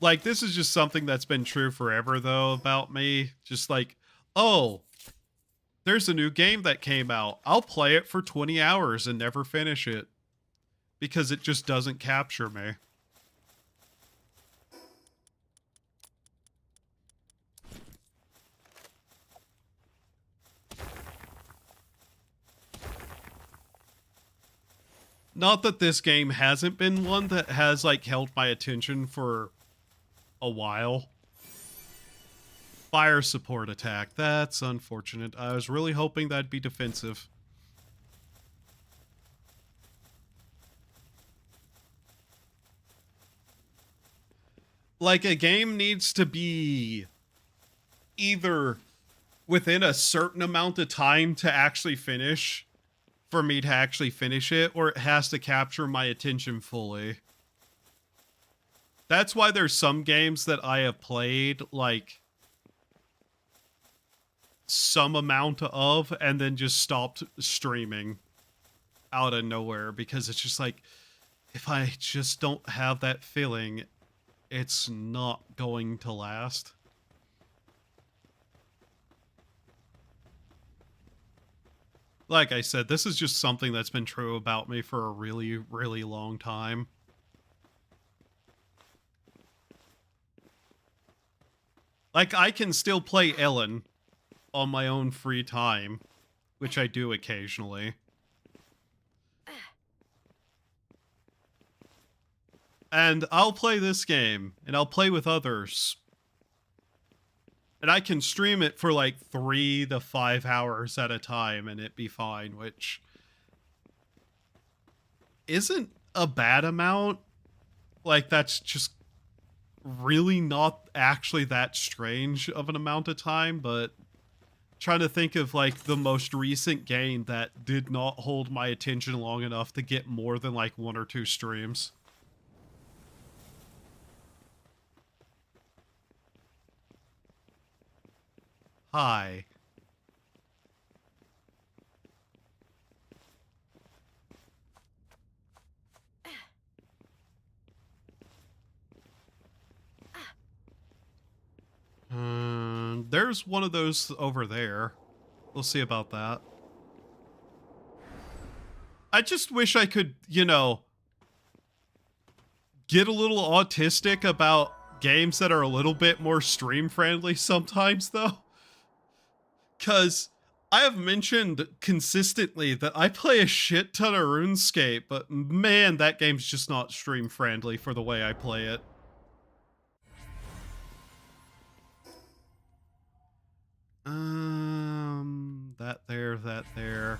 Like, this is just something that's been true forever, though, about me. Just like, oh, there's a new game that came out. I'll play it for 20 hours and never finish it. Because it just doesn't capture me. Not that this game hasn't been one that has, like, held my attention for a while. Fire support attack. That's unfortunate. I was really hoping that'd be defensive. Like, a game needs to be either within a certain amount of time to actually finish, for me to actually finish it, or it has to capture my attention fully. That's why there's some games that I have played, like, some amount of, and then just stopped streaming out of nowhere, because it's just like, if I just don't have that feeling, it's not going to last. Like I said, this is just something that's been true about me for a really, really long time. Like, I can still play Ellen on my own free time, which I do occasionally. And I'll play this game, and I'll play with others. And I can stream it for like 3 to 5 hours at a time, and it'd be fine, which isn't a bad amount. Like, that's just really not actually that strange of an amount of time, but trying to think of like the most recent game that did not hold my attention long enough to get more than like 1 or 2 streams. Hi. There's one of those over there. We'll see about that. I just wish I could, you know, get a little autistic about games that are a little bit more stream friendly sometimes, though. Because I have mentioned consistently that I play a shit ton of RuneScape, but man, that game's just not stream friendly for the way I play it. That there.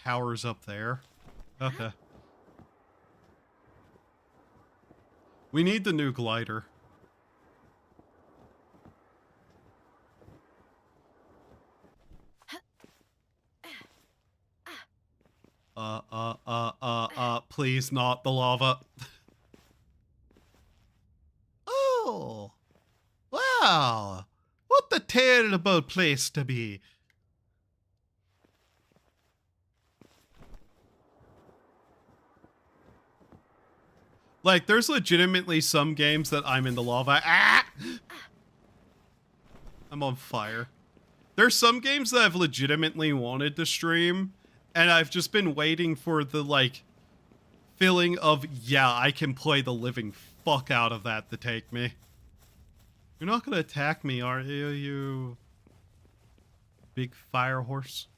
Tower's up there. Okay. We need the new glider. please not the lava. Oh, wow. What a terrible place to be. Like, there's legitimately some games that I'm in the lava. Ah! I'm on fire. There's some games that I've legitimately wanted to stream, and I've just been waiting for the, like, feeling of, yeah, I can play the living fuck out of that to take me. You're not gonna attack me, are you, you big fire horse?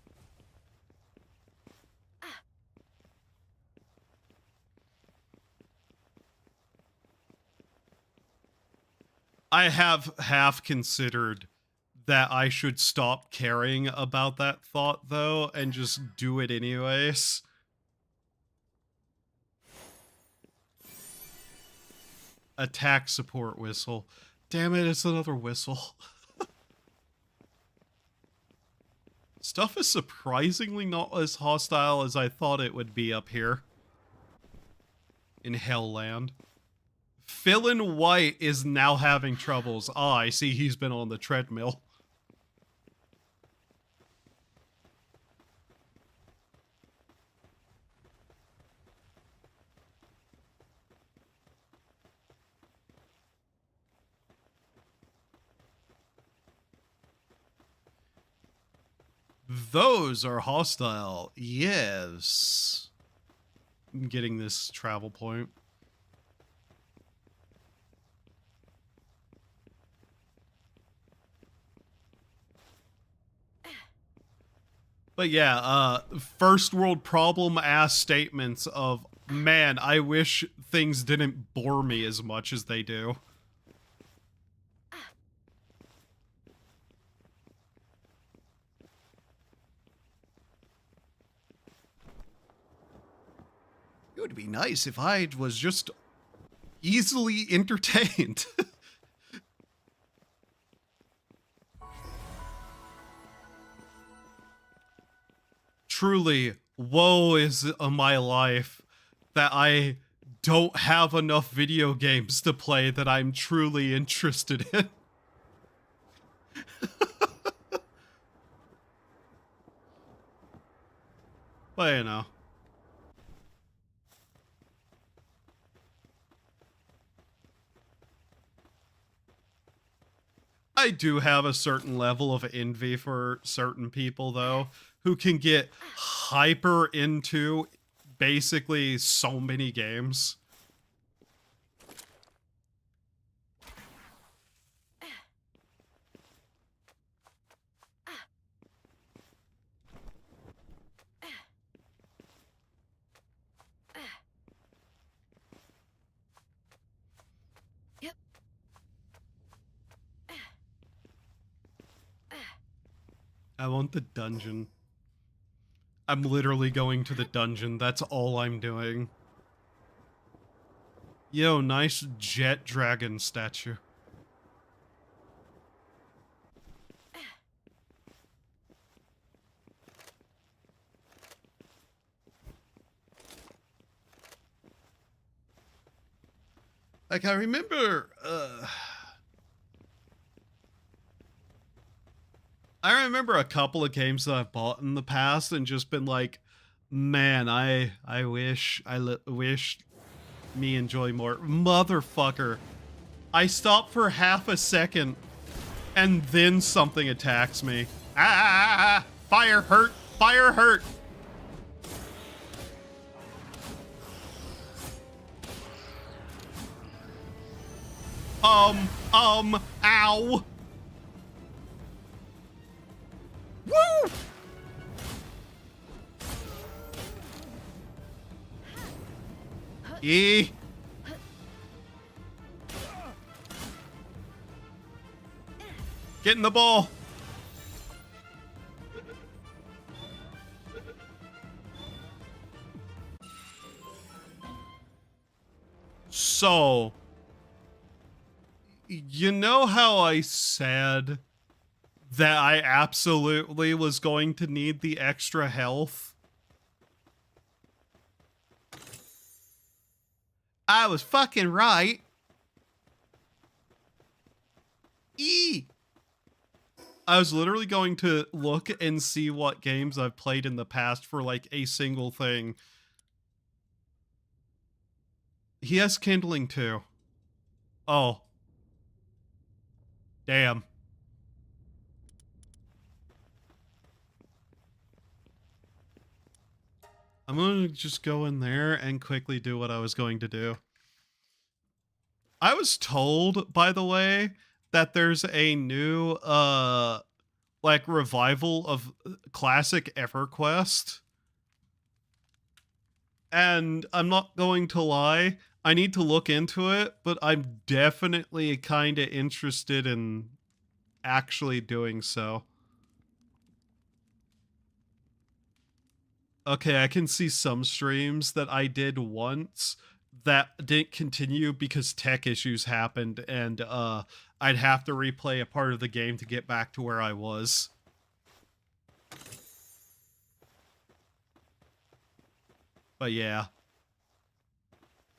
I have half considered that I should stop caring about that thought, though, and just do it anyways. Attack support whistle. Damn it, it's another whistle. Stuff is surprisingly not as hostile as I thought it would be up here. In Hellland. Philin White is now having troubles. Ah, I see he's been on the treadmill. Those are hostile. Yes. I'm getting this travel point. But yeah, first world problem ass statements of, man, I wish things didn't bore me as much as they do. It would be nice if I was just easily entertained. Truly, woe is my life that I don't have enough video games to play that I'm truly interested in. But you know. I do have a certain level of envy for certain people, though, who can get hyper into basically so many games. I want the dungeon. I'm literally going to the dungeon. That's all I'm doing. Yo, nice jet dragon statue. Like, I remember, I remember a couple of games that I've bought in the past and just been like, man, I wish me enjoy more. Motherfucker. I stop for half a second and then something attacks me. Ah! Fire hurt! Fire hurt! Ow! Woo! E. Get in the ball. So, you know how I said that I absolutely was going to need the extra health? I was fucking right. I was literally going to look and see what games I've played in the past for like a single thing. He has kindling too. Oh. Damn. I'm going to just go in there and quickly do what I was going to do. I was told, by the way, that there's a new, like, revival of classic EverQuest. And I'm not going to lie, I need to look into it, but I'm definitely kind of interested in actually doing so. Okay, I can see some streams that I did once that didn't continue because tech issues happened, and I'd have to replay a part of the game to get back to where I was. But yeah.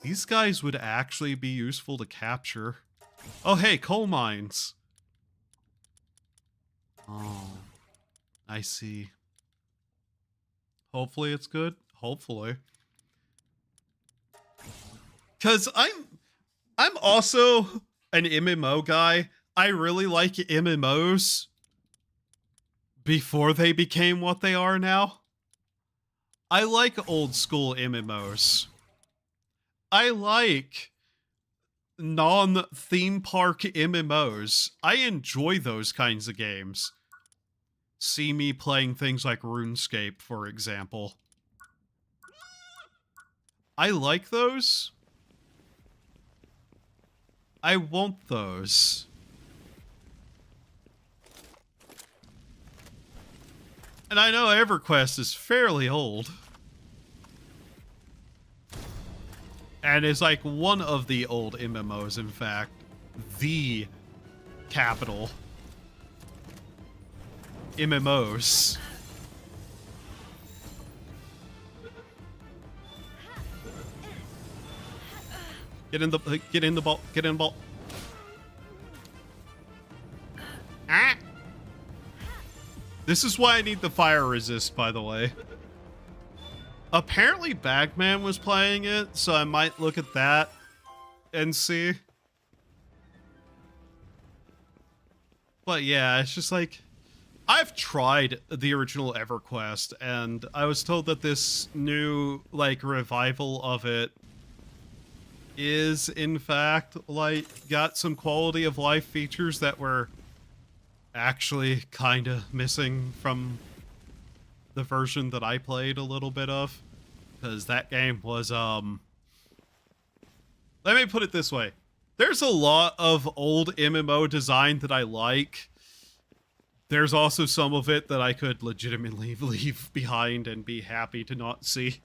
These guys would actually be useful to capture. Oh hey, coal mines! Oh, I see. Hopefully it's good. Hopefully. Cause I'm also an MMO guy. I really like MMOs before they became what they are now. I like old school MMOs. I like non-theme park MMOs. I enjoy those kinds of games. See me playing things like RuneScape, for example. I like those. I want those. And I know EverQuest is fairly old. And is like one of the old MMOs, in fact. The capital. MMOs. Get in the ball. Get in the ball. Ah! This is why I need the fire resist, by the way. Apparently Bagman was playing it, so I might look at that and see. But yeah, it's just like, I've tried the original EverQuest, and I was told that this new, like, revival of it is, in fact, like, got some quality of life features that were actually kind of missing from the version that I played a little bit of. Because that game was, let me put it this way. There's a lot of old MMO design that I like. There's also some of it that I could legitimately leave behind and be happy to not see.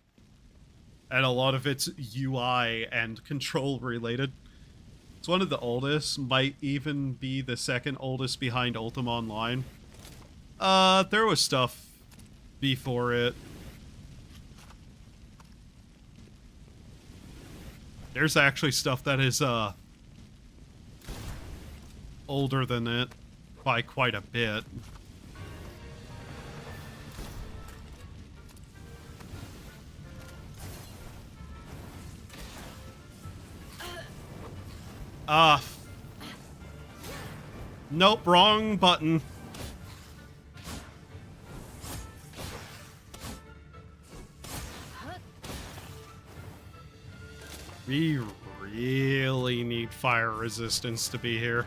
And a lot of it's UI and control related. It's one of the oldest, might even be the second oldest behind Ultima Online. There was stuff before it. There's actually stuff that is, older than it by quite a bit. Nope, wrong button. We really need fire resistance to be here.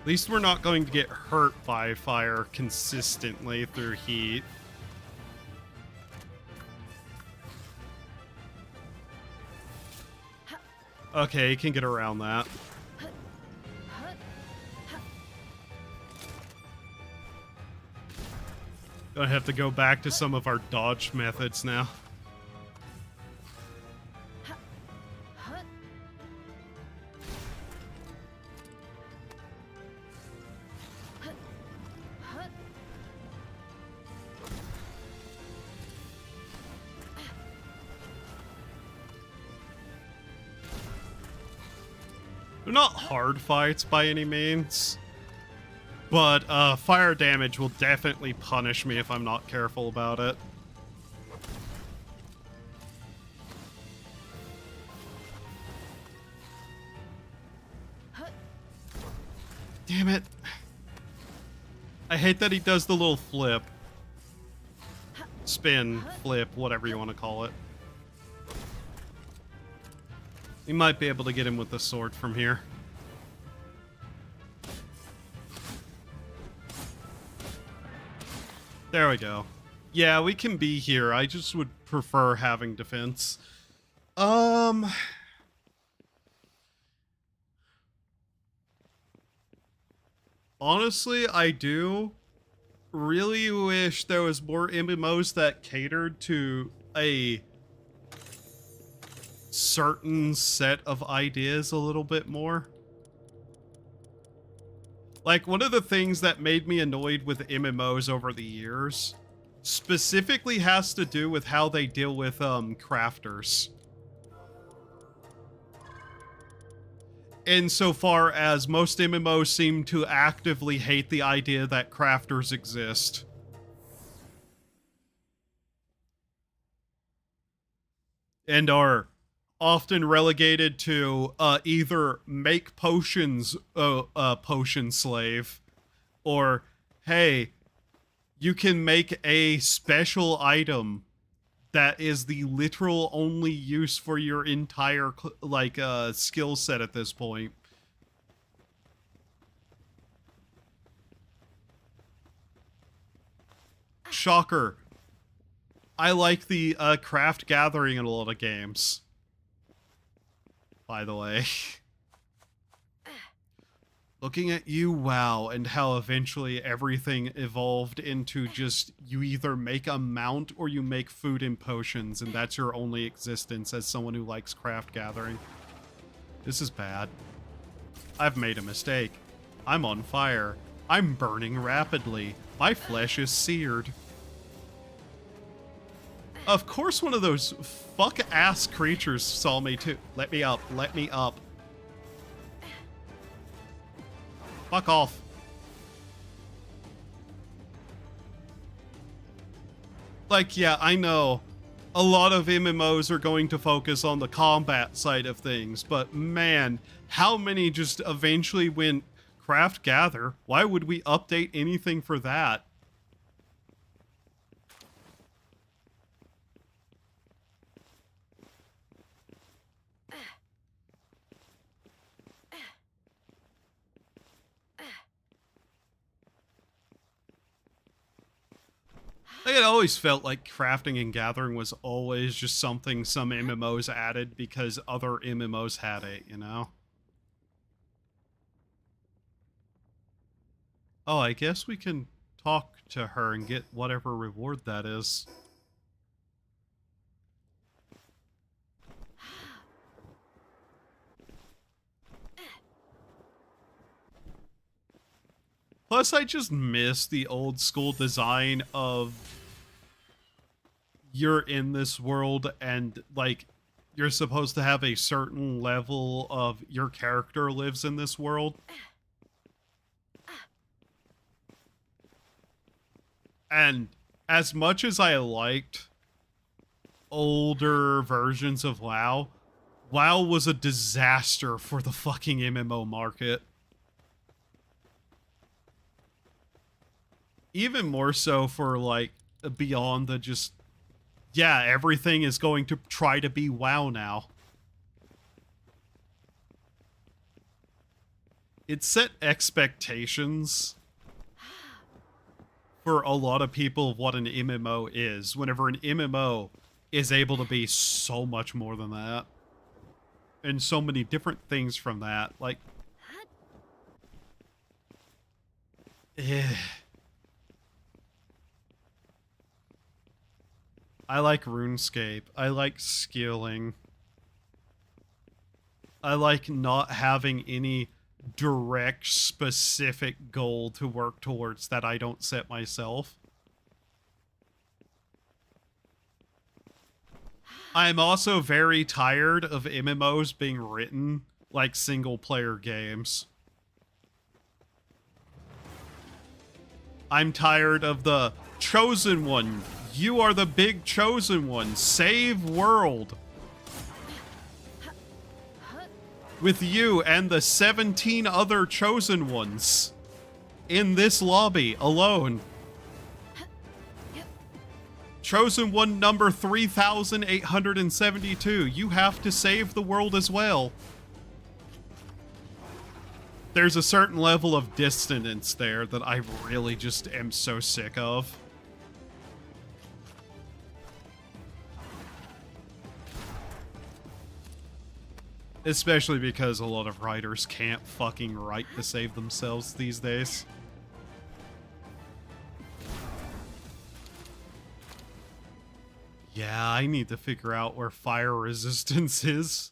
At least we're not going to get hurt by fire consistently through heat. Okay, you can get around that. Gonna have to go back to some of our dodge methods now. They're not hard fights by any means, but fire damage will definitely punish me if I'm not careful about it. Damn it. I hate that he does the little flip. Spin, flip, whatever you want to call it. We might be able to get him with the sword from here. There we go. Yeah, we can be here. I just would prefer having defense. Honestly, I do really wish there was more MMOs that catered to a certain set of ideas a little bit more. Like, one of the things that made me annoyed with MMOs over the years specifically has to do with how they deal with crafters. Insofar as most MMOs seem to actively hate the idea that crafters exist. And are often relegated to either make potions potion slave, or hey, you can make a special item that is the literal only use for your entire skill set at this point. Shocker. I like the craft gathering in a lot of games, by the way. Looking at you, wow, and how eventually everything evolved into just you either make a mount or you make food and potions, and that's your only existence as someone who likes craft gathering. This is bad. I've made a mistake. I'm on fire. I'm burning rapidly. My flesh is seared. Of course one of those fuck-ass creatures saw me too. Let me up. Let me up. Fuck off. Like, yeah, I know a lot of MMOs are going to focus on the combat side of things, but man, how many just eventually went craft gather? Why would we update anything for that? Like, it always felt like crafting and gathering was always just something some MMOs added because other MMOs had it, you know? Oh, I guess we can talk to her and get whatever reward that is. Plus, I just miss the old school design of you're in this world and, like, you're supposed to have a certain level of your character lives in this world. And as much as I liked older versions of WoW, WoW was a disaster for the fucking MMO market. Even more so for, like, beyond the just, yeah, everything is going to try to be WoW now. It set expectations for a lot of people of what an MMO is, whenever an MMO is able to be so much more than that. And so many different things from that. Like, I like RuneScape. I like skilling. I like not having any direct, specific goal to work towards that I don't set myself. I'm also very tired of MMOs being written like single player games. I'm tired of the chosen one. You are the big chosen one. Save world. With you and the 17 other chosen ones in this lobby alone. Chosen one number 3872. You have to save the world as well. There's a certain level of dissonance there that I really just am so sick of. Especially because a lot of writers can't fucking write to save themselves these days. Yeah, I need to figure out where fire resistance is.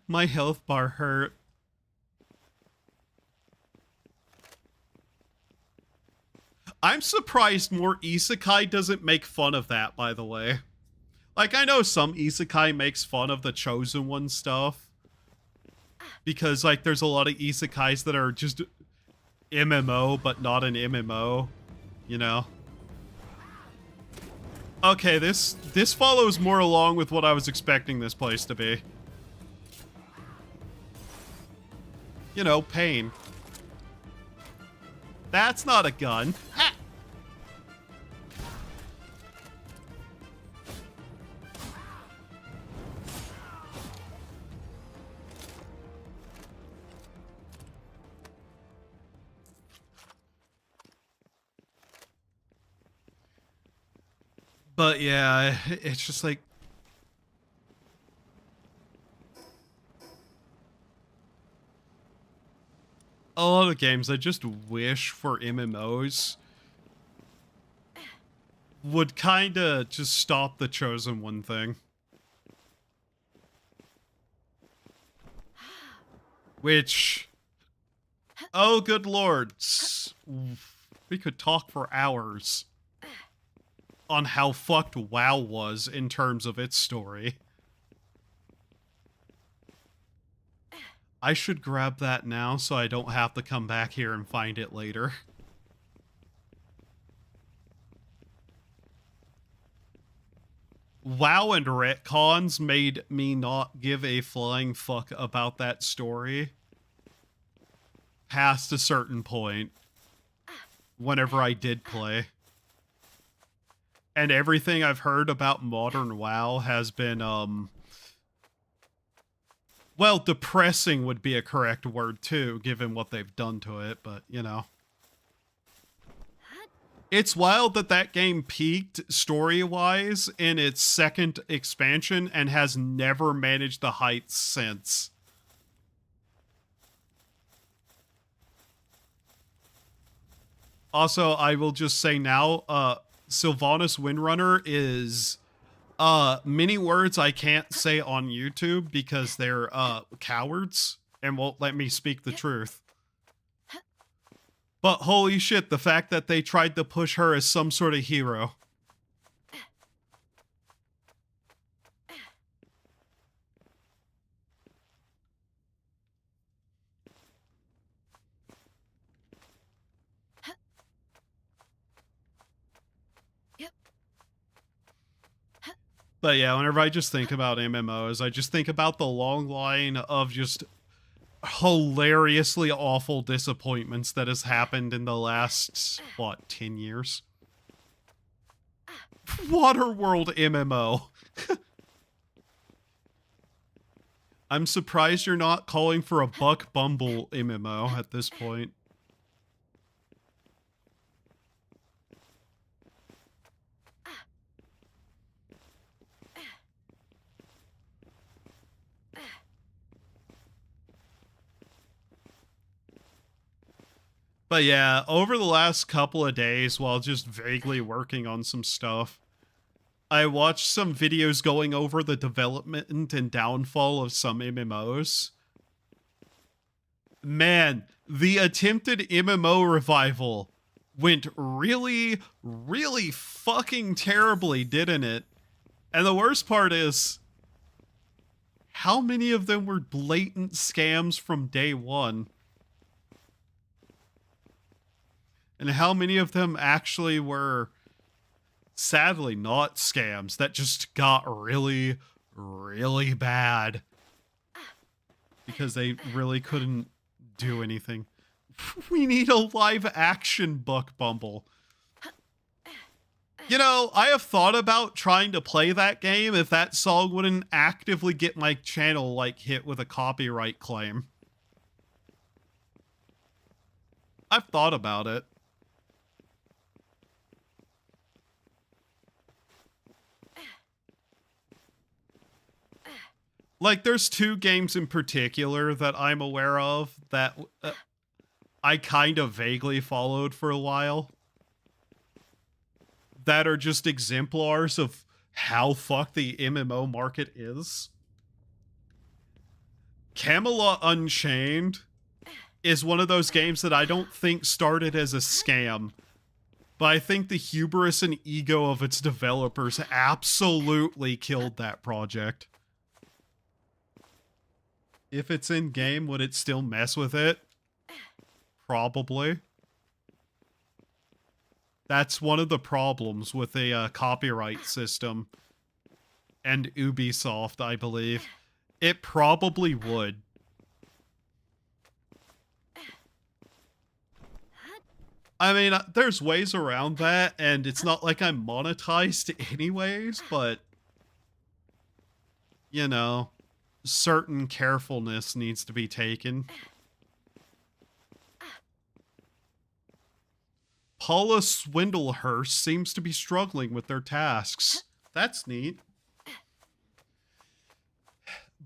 My health bar hurt. I'm surprised more isekai doesn't make fun of that, by the way. Like, I know some isekai makes fun of the chosen one stuff. Because, like, there's a lot of isekais that are just MMO, but not an MMO. You know? Okay, this follows more along with what I was expecting this place to be. You know, pain. That's not a gun. Ha! But yeah, it's just like... a lot of games I just wish for MMOs would kinda just stop the chosen one thing. Which... oh, good lord. We could talk for hours on how fucked WoW was in terms of its story. I should grab that now so I don't have to come back here and find it later. WoW and retcons made me not give a flying fuck about that story past a certain point whenever I did play. And everything I've heard about modern WoW has been, well, depressing would be a correct word too, given what they've done to it, but, you know. It's wild that that game peaked story-wise in its second expansion and has never managed the heights since. Also, I will just say now, Sylvanas Windrunner is many words I can't say on YouTube because they're cowards and won't let me speak the truth. But holy shit, the fact that they tried to push her as some sort of hero. But yeah, whenever I just think about MMOs, I just think about the long line of just hilariously awful disappointments that has happened in the last, what, 10 years? Waterworld MMO. I'm surprised you're not calling for a Buck Bumble MMO at this point. But yeah, over the last couple of days, while just vaguely working on some stuff, I watched some videos going over the development and downfall of some MMOs. Man, the attempted MMO revival went really, really fucking terribly, didn't it? And the worst part is, how many of them were blatant scams from day one? And how many of them actually were, sadly, not scams that just got really, really bad because they really couldn't do anything? We need a live action Buck Bumble. You know, I have thought about trying to play that game if that song wouldn't actively get my channel, like, hit with a copyright claim. I've thought about it. Like, there's two games in particular that I'm aware of that I kind of vaguely followed for a while that are just exemplars of how fucked the MMO market is. Camelot Unchained is one of those games that I don't think started as a scam, but I think the hubris and ego of its developers absolutely killed that project. If it's in game, would it still mess with it? Probably. That's one of the problems with a copyright system and Ubisoft, I believe. It probably would. I mean, there's ways around that, and it's not like I'm monetized anyways, but, you know, certain carefulness needs to be taken. Paula Swindlehurst seems to be struggling with their tasks. That's neat.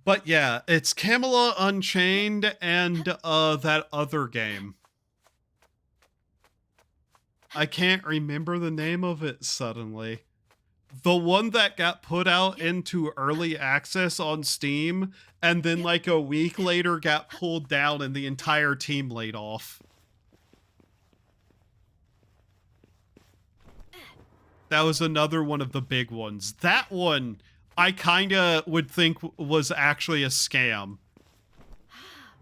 But yeah, it's Camelot Unchained and that other game. I can't remember the name of it suddenly. The one that got put out into early access on Steam, and then like a week later got pulled down and the entire team laid off. That was another one of the big ones. That one, I kinda would think was actually a scam,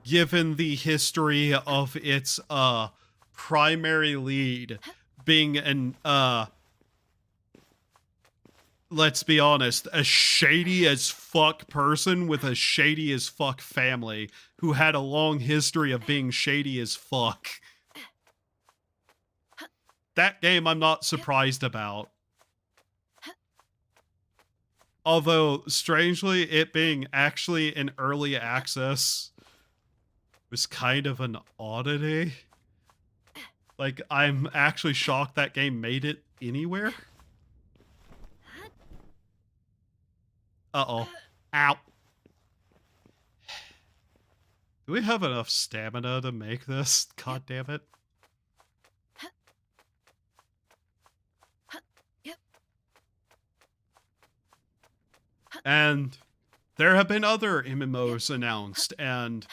given the history of its primary lead being an let's be honest, a shady as fuck person with a shady as fuck family who had a long history of being shady as fuck. That game I'm not surprised about. Although, strangely, it being actually in early access was kind of an oddity. Like, I'm actually shocked that game made it anywhere. Uh-oh. Ow. Do we have enough stamina to make this? God damn it. And there have been other MMOs announced, and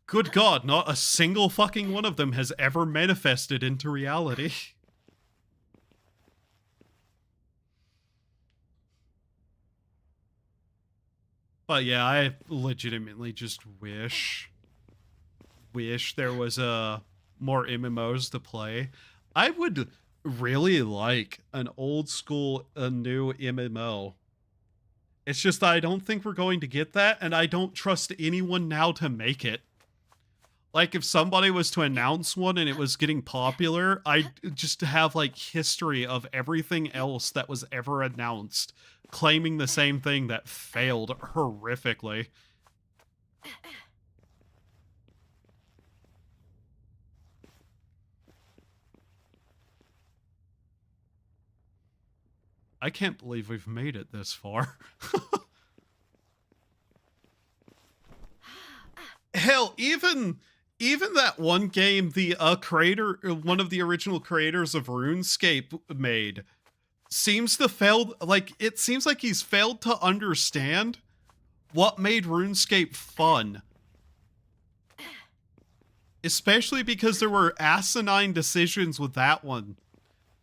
good God, not a single fucking one of them has ever manifested into reality. But yeah, I legitimately just wish there was more MMOs to play. I would really like an old school, a new MMO. It's just I don't think we're going to get that, and I don't trust anyone now to make it. Like, if somebody was to announce one and it was getting popular, I'd just have, like, history of everything else that was ever announced, claiming the same thing that failed horrifically. I can't believe we've made it this far. Hell, even that one game the creator, one of the original creators of RuneScape made, seems to fail. Like, it seems like he's failed to understand what made RuneScape fun. Especially because there were asinine decisions with that one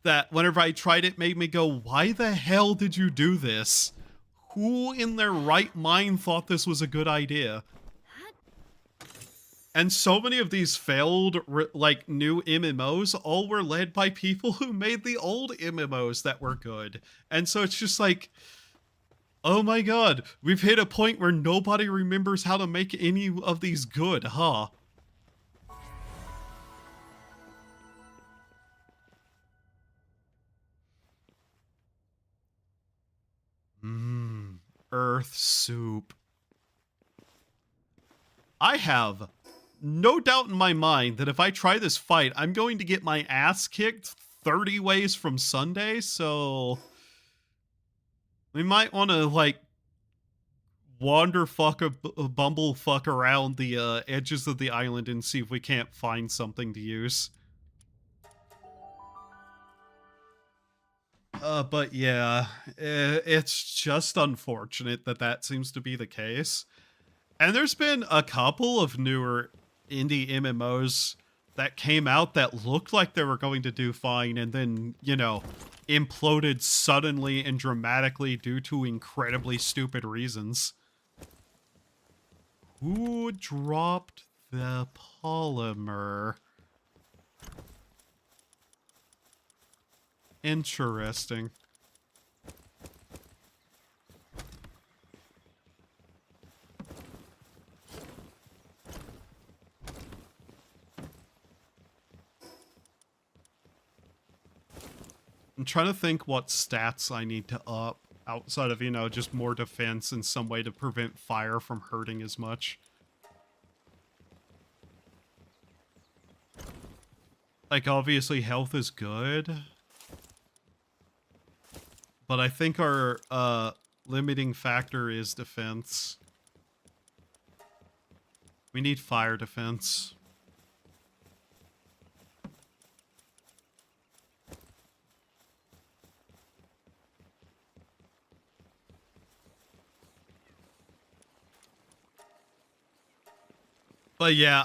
that whenever I tried it made me go, why the hell did you do this? who in their right mind thought this was a good idea? And so many of these failed, like, new MMOs all were led by people who made the old MMOs that were good. And so it's just like, oh my god, we've hit a point where nobody remembers how to make any of these good, huh? Earth soup. I have no doubt in my mind that if I try this fight, I'm going to get my ass kicked 30 ways from Sunday, so we might want to, like, bumblefuck around the edges of the island and see if we can't find something to use. But yeah, it's just unfortunate that that seems to be the case. And there's been a couple of newer indie MMOs that came out that looked like they were going to do fine and then, you know, imploded suddenly and dramatically due to incredibly stupid reasons. Who dropped the polymer? Interesting. I'm trying to think what stats I need to up outside of, you know, just more defense and some way to prevent fire from hurting as much. Like, obviously health is good. But I think our limiting factor is defense. We need fire defense. But yeah,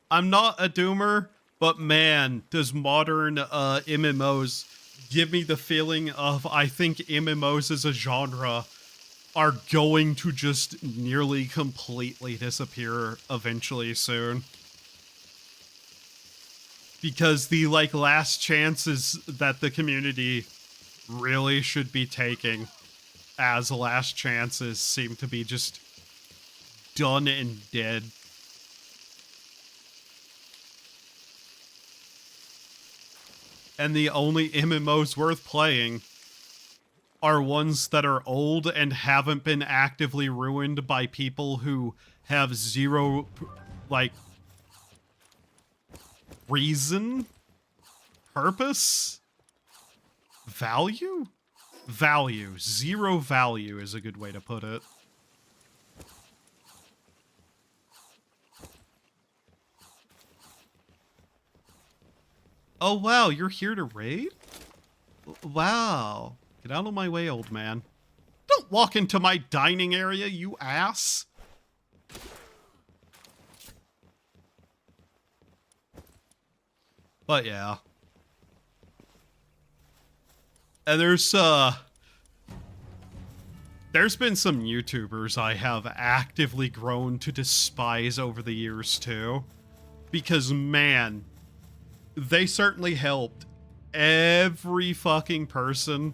I'm not a doomer, but man, does modern MMOs give me the feeling of, I think MMOs as a genre are going to just nearly completely disappear eventually soon. Because the, like, last chances that the community really should be taking as last chances seem to be just done and dead. And the only MMOs worth playing are ones that are old and haven't been actively ruined by people who have zero, like, reason? Purpose? Value? Value. Zero value is a good way to put it. Oh, wow, you're here to raid? Wow. Get out of my way, old man. Don't walk into my dining area, you ass. But yeah. And there's been some YouTubers I have actively grown to despise over the years too. Because, man, they certainly helped every fucking person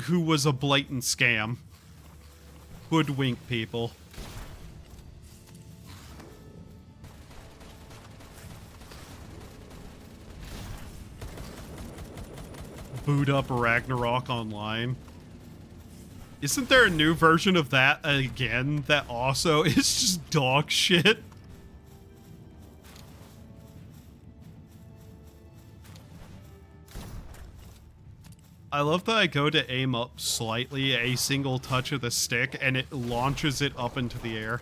who was a blatant scam. Hoodwink people. Boot up Ragnarok Online. Isn't there a new version of that again that also is just dog shit? I love that I go to aim up slightly, a single touch of the stick, and it launches it up into the air.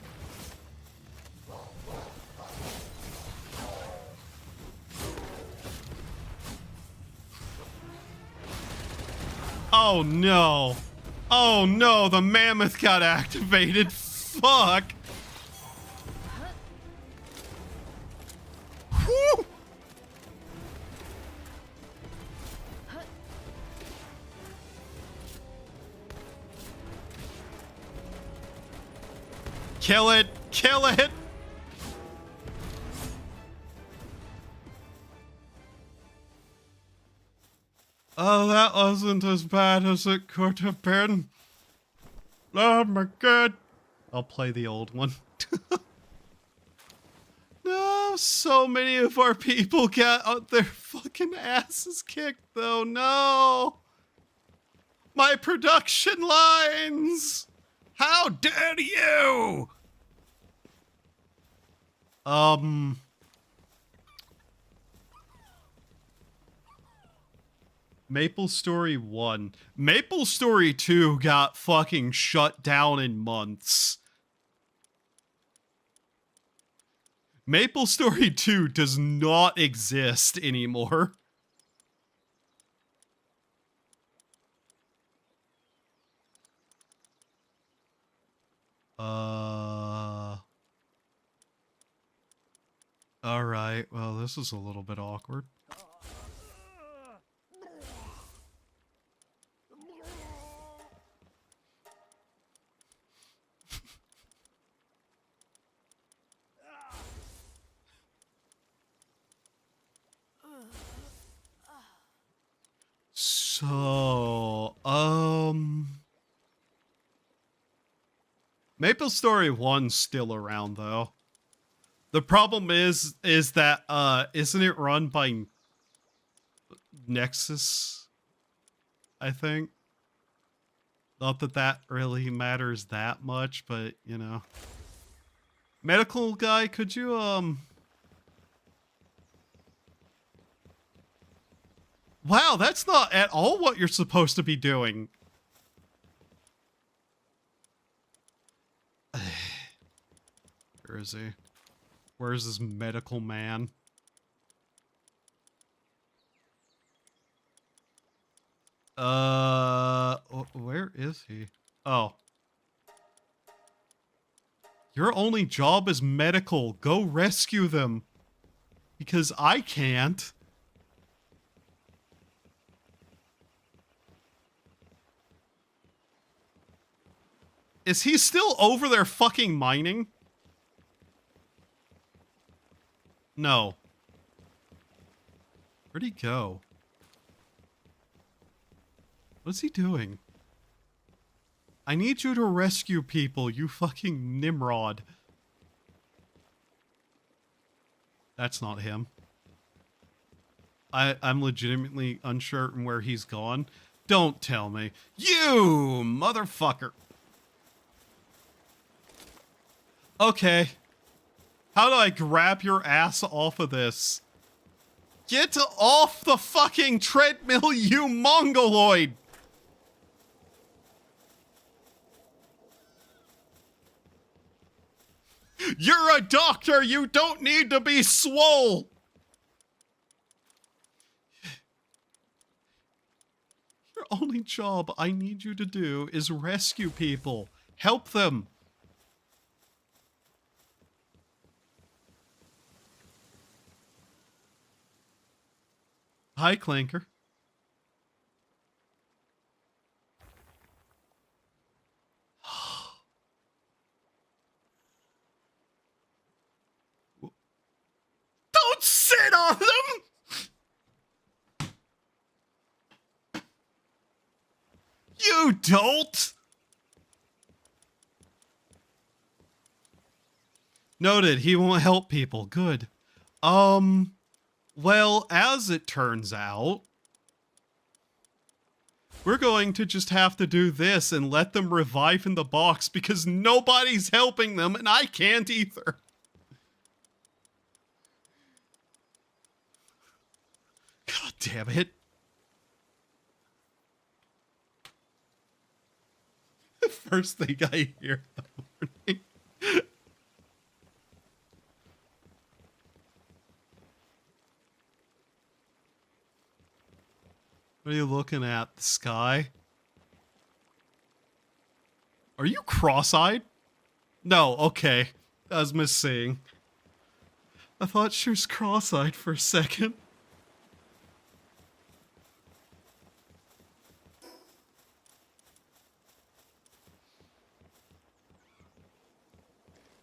Oh no! Oh no, the mammoth got activated! Fuck! Whew! Kill it! Kill it! Oh, that wasn't as bad as it could have been. Oh my god. I'll play the old one. No, so many of our people got their fucking asses kicked though. No. My production lines. How dare you? Maple Story 1. Maple Story 2 got fucking shut down in months. Maple Story 2 does not exist anymore. Alright, well, this is a little bit awkward. So, Maple Story 1's still around, though. The problem is that, isn't it run by Nexus? I think. Not that that really matters that much, but, you know. Medical guy, could you, Wow, that's not at all what you're supposed to be doing. Where is he? Where's this medical man? Where is he? Oh. Your only job is medical. Go rescue them. Because I can't. Is he still over there fucking mining? No. Where'd he go? What's he doing? I need you to rescue people, you fucking Nimrod. That's not him. I'm legitimately uncertain where he's gone. Don't tell me. You motherfucker. Okay. How do I grab your ass off of this? Get off the fucking treadmill, you mongoloid! You're a doctor! You don't need to be swole! Your only job I need you to do is rescue people. Help them. Hi, Clanker. Don't sit on them! You don't! Noted, he won't help people. Good. Well, as it turns out, we're going to just have to do this and let them revive in the box because nobody's helping them and I can't either. God damn it. The first thing I hear in the morning. What are you looking at? The sky? Are you cross-eyed? No, okay. I was misseeing. I thought she was cross-eyed for a second.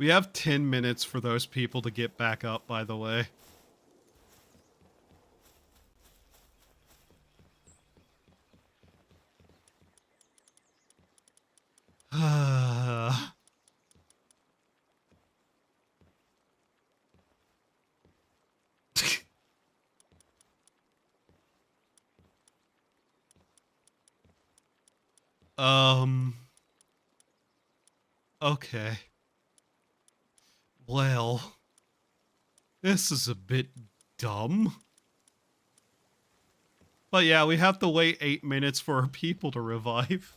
We have 10 minutes for those people to get back up, by the way. Okay. Well, this is a bit dumb. But yeah, we have to wait 8 minutes for our people to revive.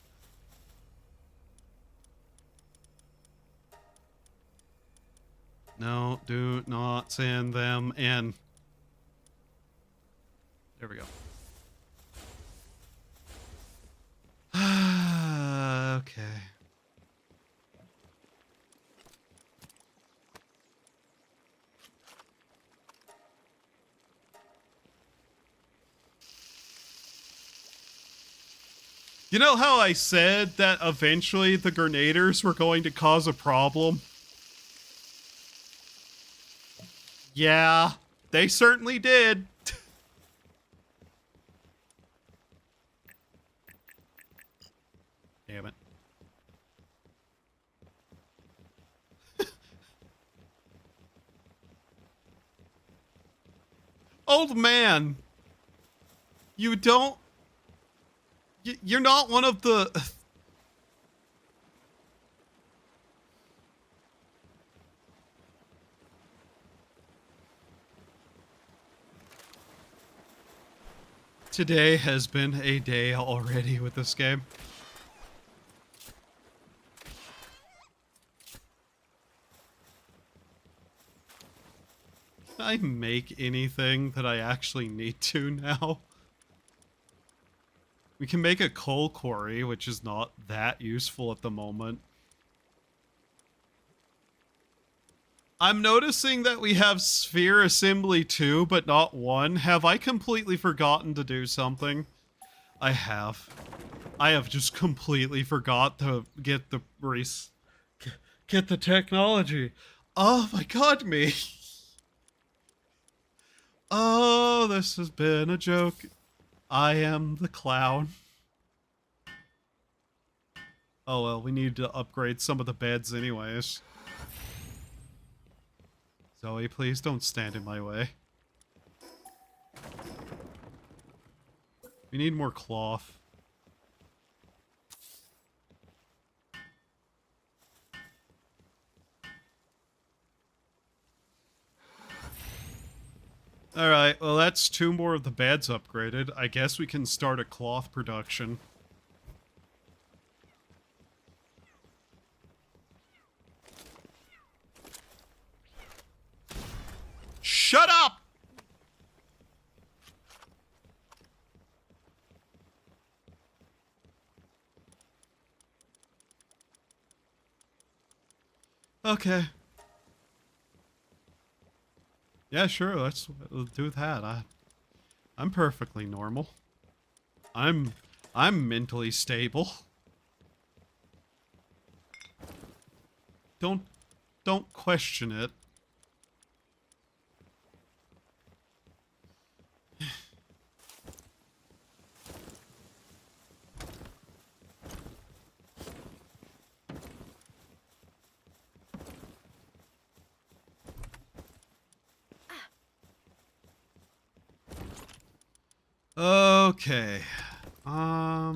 No, do not send them in. There we go. Okay. You know how I said that eventually the grenaders were going to cause a problem? Yeah, they certainly did. Damn it. Old man, you don't... You're not one of the... Today has been a day already with this game. Can I make anything that I actually need to now? We can make a coal quarry, which is not that useful at the moment. I'm noticing that we have sphere assembly 2, but not 1. Have I completely forgotten to do something? I have. I have just completely forgot to get the get the technology. Oh my god, me. Oh, this has been a joke. I am the clown. Oh well, we need to upgrade some of the beds anyways. Zoe, please don't stand in my way. We need more cloth. Alright, well that's 2 more of the beds upgraded. I guess we can start a cloth production. Shut up! Okay. Yeah, sure, let's do that. I'm perfectly normal. I'm mentally stable. Don't question it. Okay. Why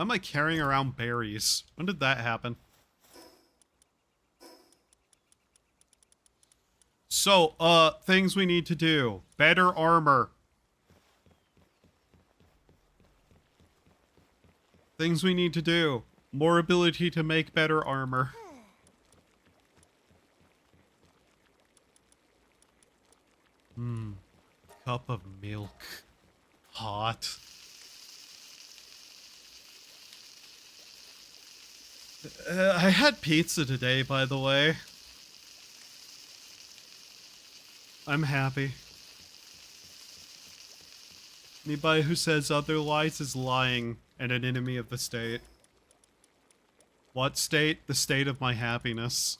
am I carrying around berries? When did that happen? So, things we need to do. Better armor. Things we need to do. More ability to make better armor. Cup of milk. Hot. I had pizza today, by the way. I'm happy. Anybody who says otherwise is lying and an enemy of the state. What state? The state of my happiness.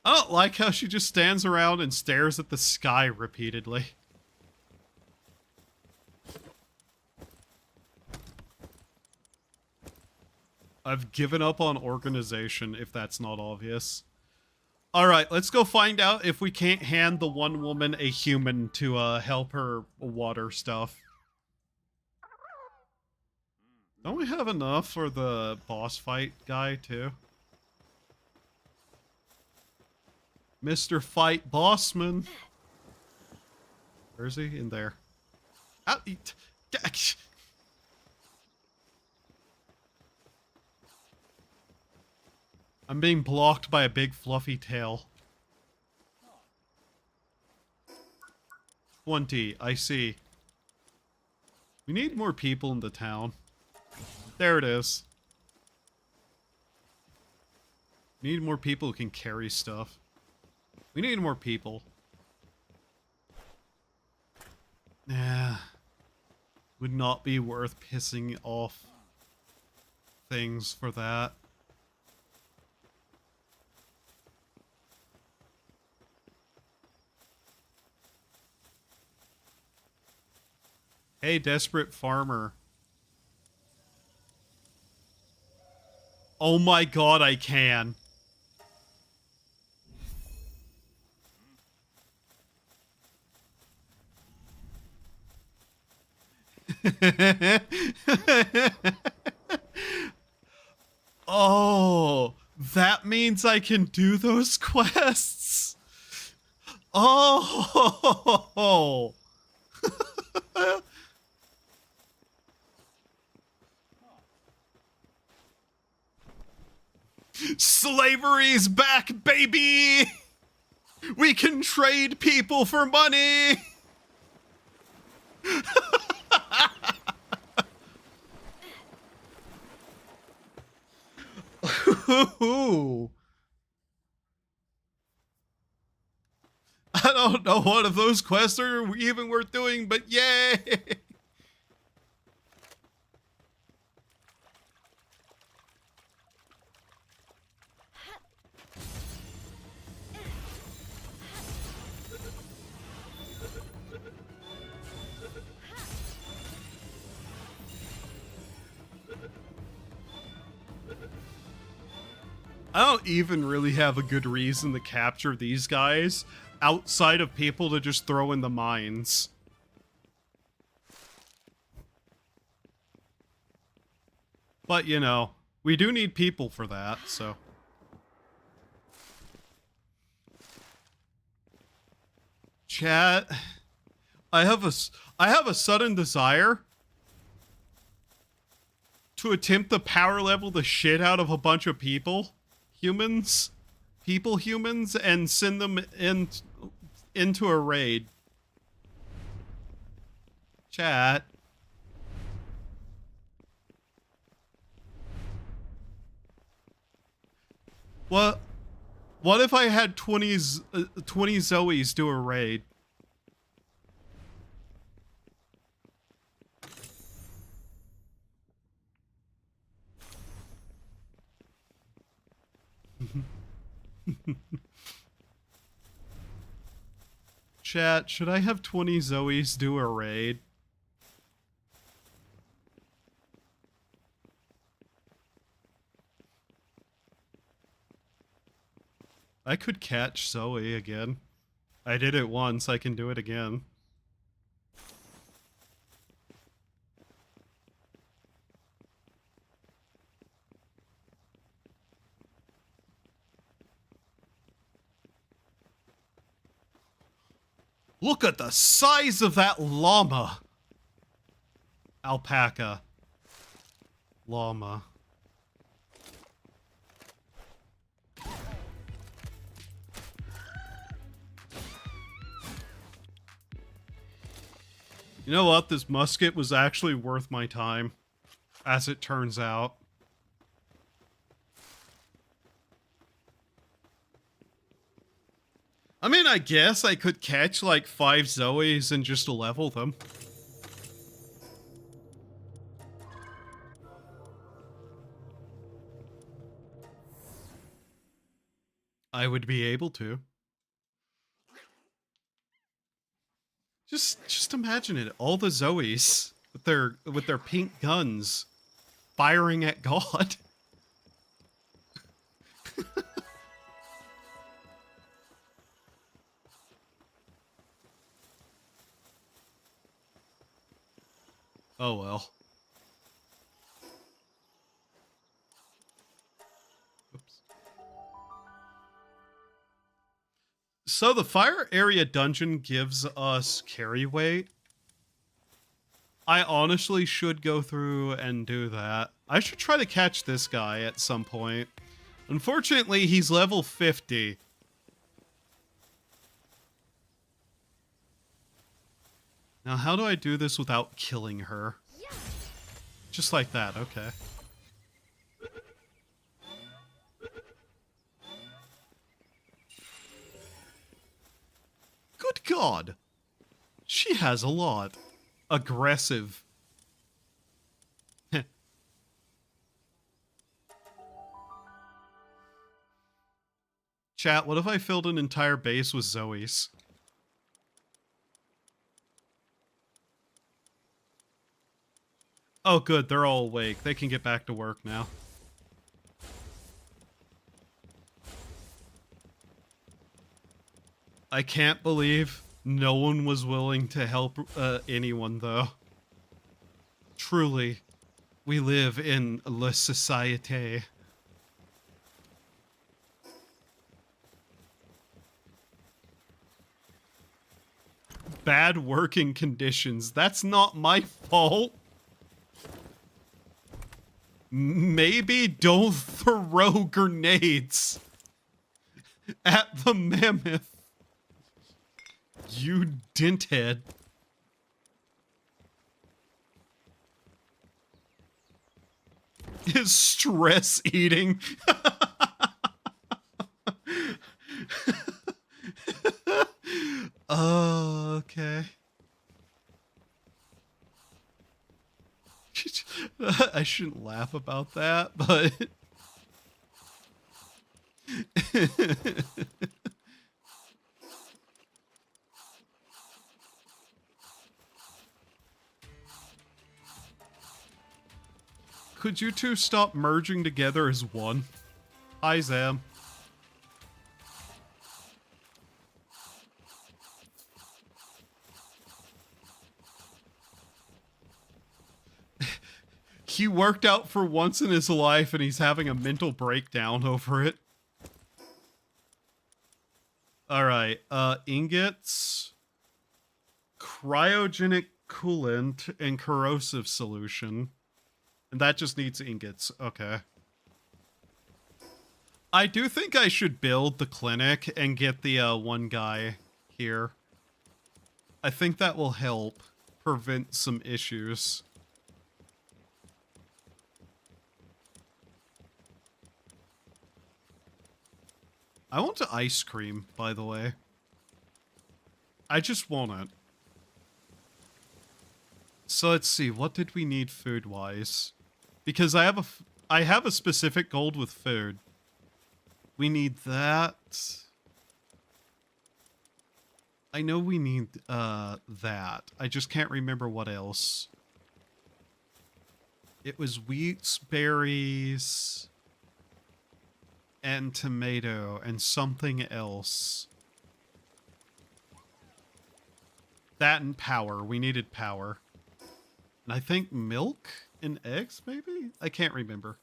I don't like how she just stands around and stares at the sky repeatedly. I've given up on organization, if that's not obvious. Alright, let's go find out if we can't hand the one woman a human to help her water stuff. Don't we have enough for the boss fight guy, too? Mr. Fight Bossman. Where is he? In there. Out. I'm being blocked by a big fluffy tail. 20, I see. We need more people in the town. There it is. We need more people who can carry stuff. We need more people. Nah. Would not be worth pissing off things for that. Hey, desperate farmer. Oh my god, I can. Oh, that means I can do those quests. Oh. Slavery's back, baby! We can trade people for money! I don't know what of those quests are even worth doing, but yay! I don't even really have a good reason to capture these guys outside of people to just throw in the mines. But, you know, we do need people for that, so. Chat, I have a sudden desire to attempt to power level the shit out of a bunch of people. Humans, and send them into a raid. Chat. What if I had 20 Zoes do a raid? Chat, should I have 20 Zoes do a raid? I could catch Zoe again. I did it once, I can do it again. Look at the size of that llama. Alpaca. Llama. You know what? This musket was actually worth my time, as it turns out. I mean, I guess I could catch like 5 Zoes and just level them. I would be able to. Just imagine it. All the Zoes with their pink guns firing at God. Oh well. Oops. So the fire area dungeon gives us carry weight. I honestly should go through and do that. I should try to catch this guy at some point. Unfortunately, he's level 50. Now, how do I do this without killing her? Just like that, okay. Good God. She has a lot. Aggressive. Chat, what if I filled an entire base with Zoes? Oh good, they're all awake. They can get back to work now. I can't believe no one was willing to help anyone, though. Truly, we live in la société. Bad working conditions. That's not my fault. Maybe don't throw grenades at the mammoth. You dinthead. Is stress eating? Oh, okay. I shouldn't laugh about that, but... Could you two stop merging together as one? Hi, Zam. He worked out for once in his life and he's having a mental breakdown over it. Alright, ingots, cryogenic coolant, and corrosive solution. And that just needs ingots. Okay. I do think I should build the clinic and get the one guy here. I think that will help prevent some issues. I want ice cream, by the way. I just want it. So let's see, what did we need food-wise? Because I have a specific goal with food. We need that. I know we need that. I just can't remember what else. It was wheats, berries, and tomato, and something else. That and power. We needed power. And I think milk and eggs, maybe? I can't remember.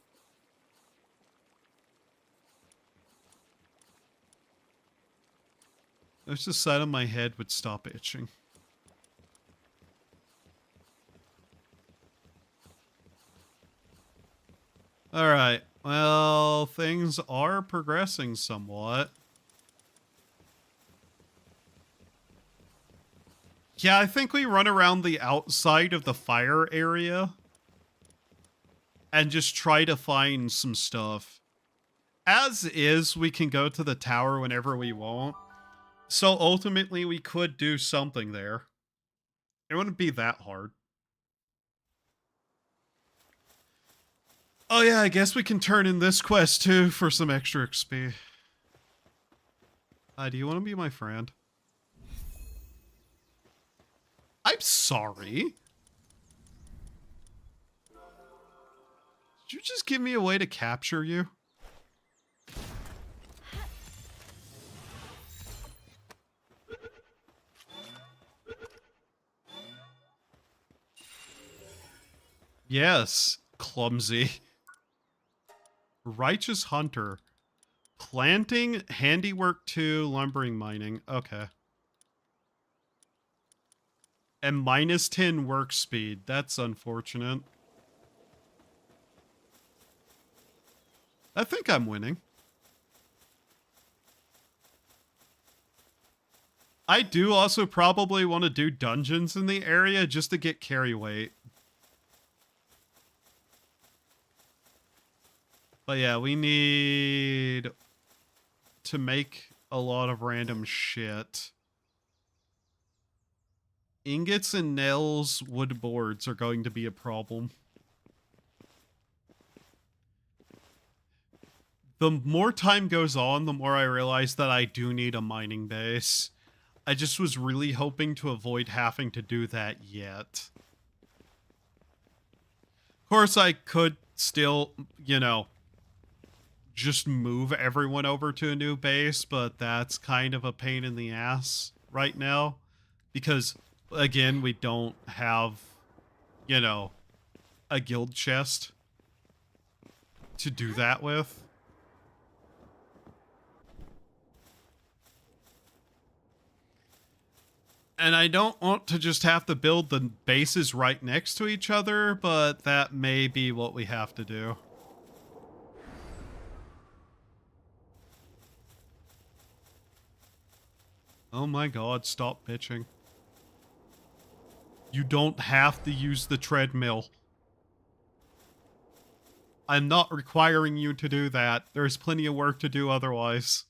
I wish the side of my head would stop itching. Alright, well, things are progressing somewhat. Yeah, I think we run around the outside of the fire area and just try to find some stuff. As is, we can go to the tower whenever we want. So ultimately, we could do something there. It wouldn't be that hard. Oh yeah, I guess we can turn in this quest too for some extra XP. Do you want to be my friend? I'm sorry. Did you just give me a way to capture you? Yes, clumsy. Righteous Hunter. Planting, handiwork 2, lumbering, mining. Okay. And -10 work speed. That's unfortunate. I think I'm winning. I do also probably want to do dungeons in the area just to get carry weight. But yeah, we need to make a lot of random shit. Ingots and nails, wood boards are going to be a problem. The more time goes on, the more I realize that I do need a mining base. I just was really hoping to avoid having to do that yet. Of course, I could still, you know, just move everyone over to a new base, but that's kind of a pain in the ass right now. Because, again, we don't have, you know, a guild chest to do that with. And I don't want to just have to build the bases right next to each other, but that may be what we have to do. Oh my god, stop bitching. You don't have to use the treadmill. I'm not requiring you to do that. There's plenty of work to do otherwise.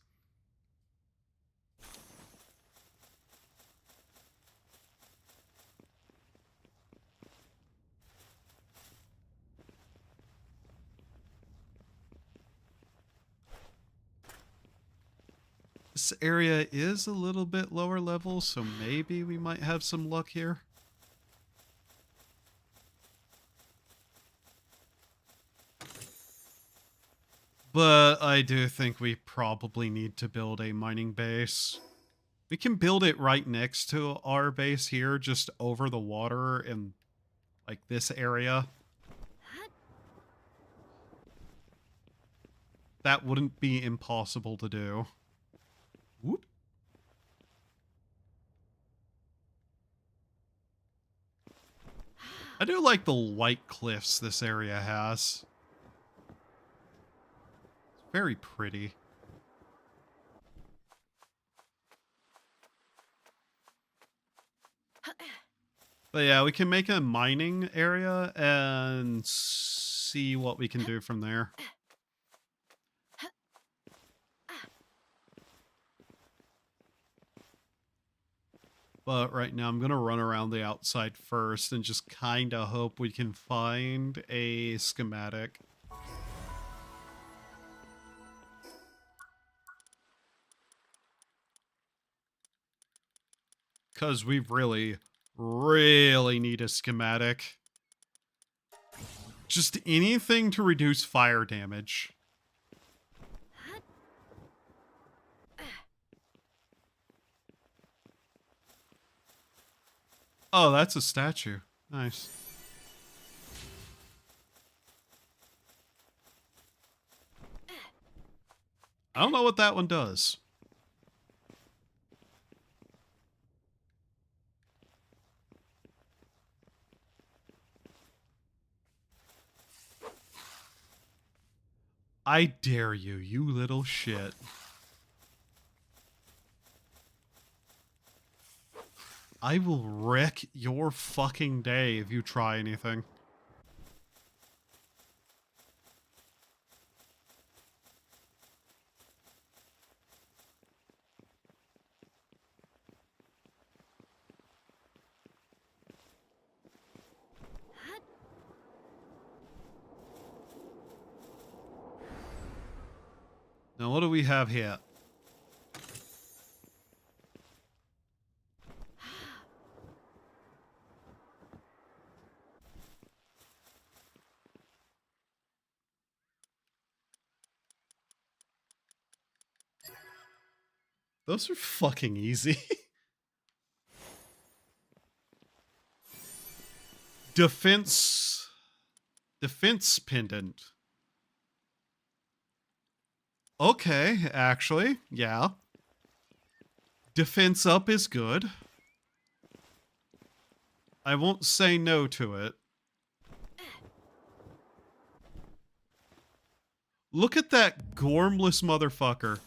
This area is a little bit lower level, so maybe we might have some luck here. But I do think we probably need to build a mining base. We can build it right next to our base here, just over the water in, like, this area. That wouldn't be impossible to do. Whoop. I do like the white cliffs this area has. It's very pretty. But yeah, we can make a mining area and see what we can do from there. But right now I'm going to run around the outside first and just kind of hope we can find a schematic. Because we really, really need a schematic. Just anything to reduce fire damage. Oh, that's a statue. Nice. I don't know what that one does. I dare you, you little shit. I will wreck your fucking day if you try anything. Now, what do we have here? Those are fucking easy. Defense pendant. Okay, actually, yeah. Defense up is good. I won't say no to it. Look at that gormless motherfucker.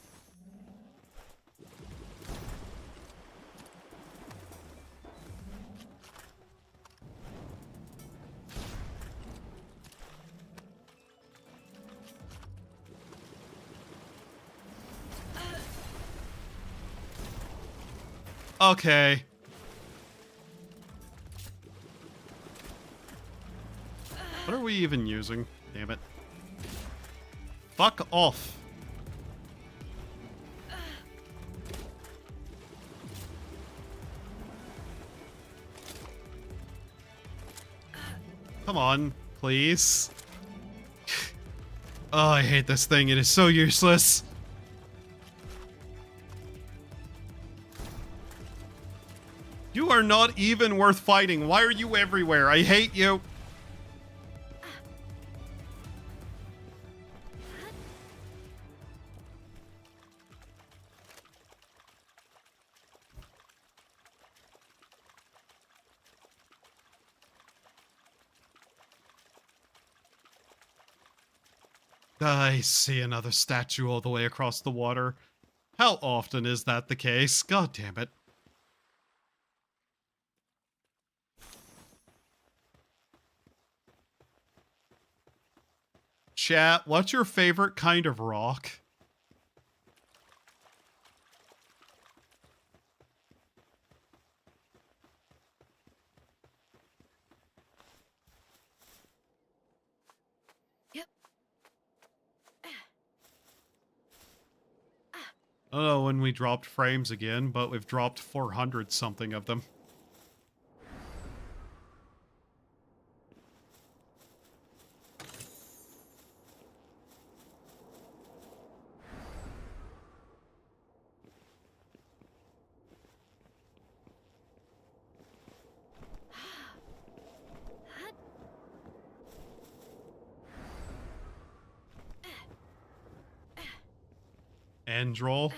Okay. What are we even using? Damn it. Fuck off. Come on, please. Oh, I hate this thing. It is so useless. You are not even worth fighting. Why are you everywhere? I hate you. I see another statue all the way across the water. How often is that the case? God damn it. Chat, what's your favorite kind of rock? Yep. I don't know when we dropped frames again, but we've dropped 400 something of them. Androl.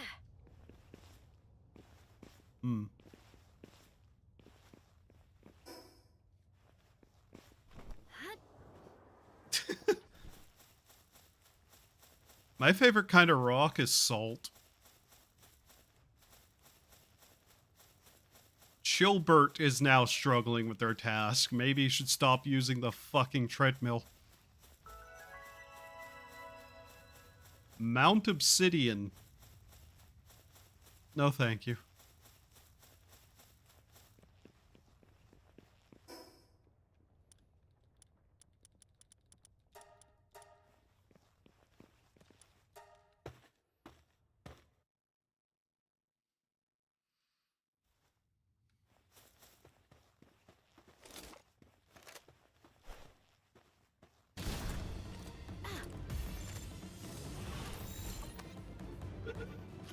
Hmm. My favorite kind of rock is salt. Chilbert is now struggling with their task. Maybe you should stop using the fucking treadmill. Mount Obsidian. No, thank you.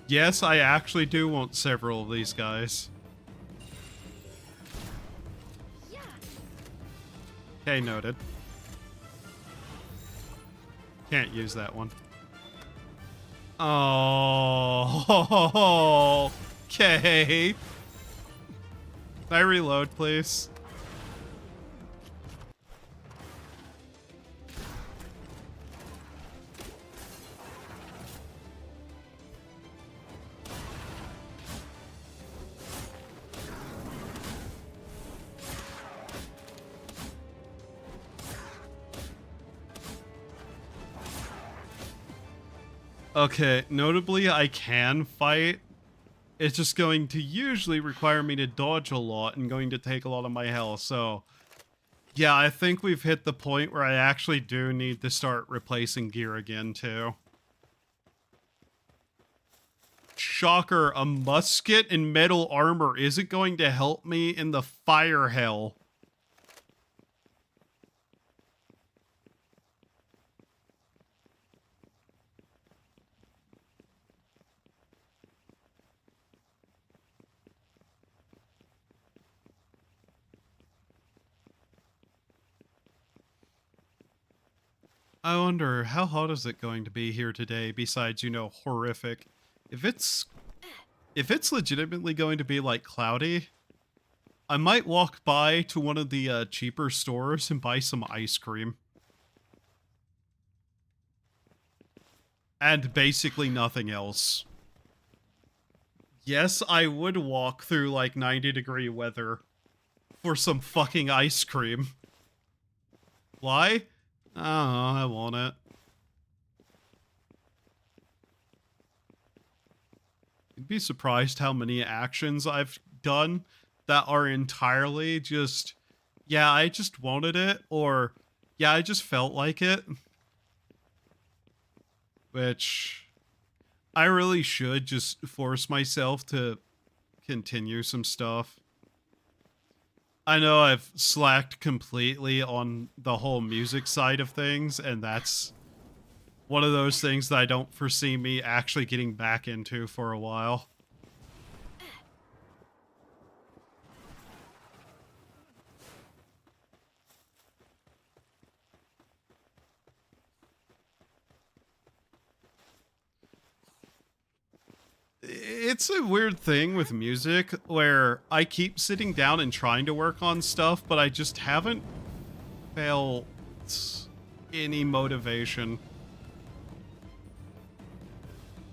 Yes, I actually do want several of these guys. Okay, noted. Can't use that one. Oh, okay. Can I reload, please? Okay, notably I can fight. It's just going to usually require me to dodge a lot and going to take a lot of my health, so... Yeah, I think we've hit the point where I actually do need to start replacing gear again, too. shocker, a musket and metal armor isn't going to help me in the fire hell. I wonder, how hot is it going to be here today besides, you know, horrific? If it's legitimately going to be, like, cloudy, I might walk by to one of the cheaper stores and buy some ice cream. And basically nothing else. Yes, I would walk through, like, 90-degree weather for some fucking ice cream. Why? I don't know, I want it. You'd be surprised how many actions I've done that are entirely just, yeah, I just wanted it, or, yeah, I just felt like it. Which, I really should just force myself to continue some stuff. I know I've slacked completely on the whole music side of things, and that's one of those things that I don't foresee me actually getting back into for a while. It's a weird thing with music where I keep sitting down and trying to work on stuff, but I just haven't felt any motivation.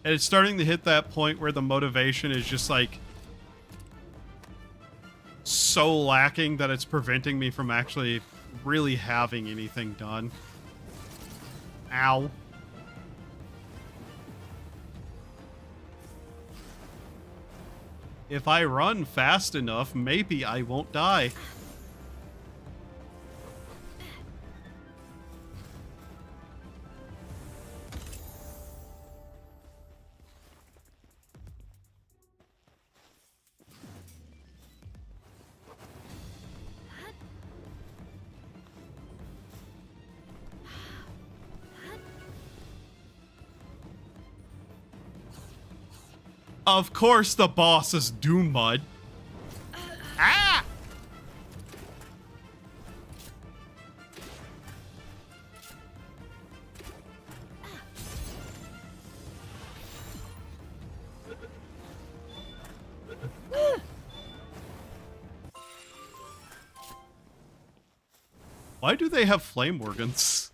And it's starting to hit that point where the motivation is just like so lacking that it's preventing me from actually really having anything done. Ow. If I run fast enough, maybe I won't die. Of course the boss is Doom Mud. Ah! Why do they have flame organs?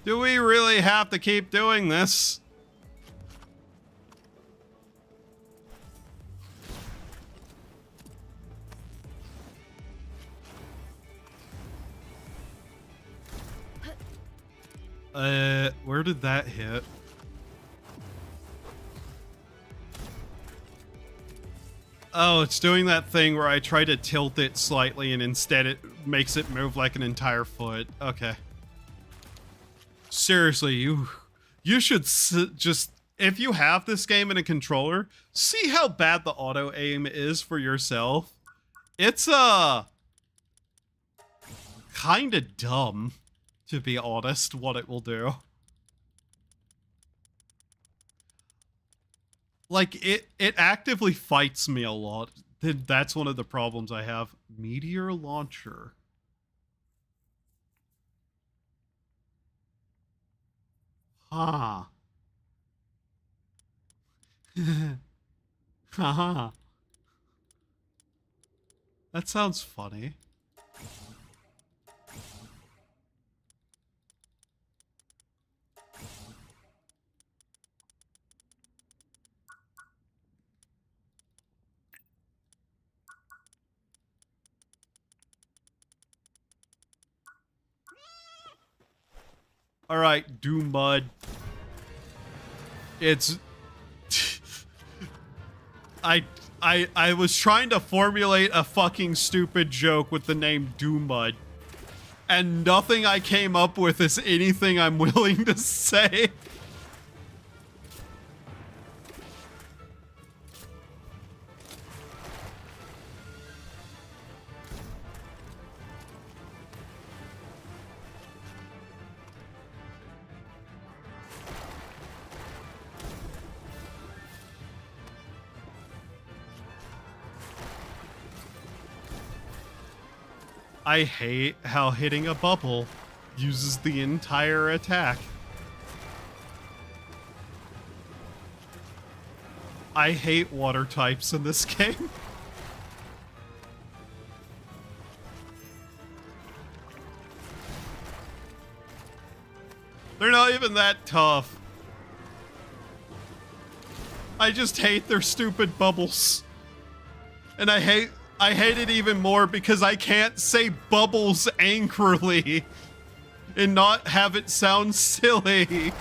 Do we really have to keep doing this? Where did that hit? Oh, it's doing that thing where I try to tilt it slightly and instead it makes it move like an entire foot. Okay. Seriously, you should just, if you have this game in a controller, see how bad the auto aim is for yourself. It's kind of dumb, to be honest, what it will do. Like, it actively fights me a lot. That's one of the problems I have. Meteor launcher. Ha. Haha. That sounds funny. Alright, Doom Mud. It's... I was trying to formulate a fucking stupid joke with the name Doomud, and nothing I came up with is anything I'm willing to say. I hate how hitting a bubble uses the entire attack. I hate water types in this game. They're not even that tough. I just hate their stupid bubbles. And I hate it even more because I can't say bubbles angrily and not have it sound silly.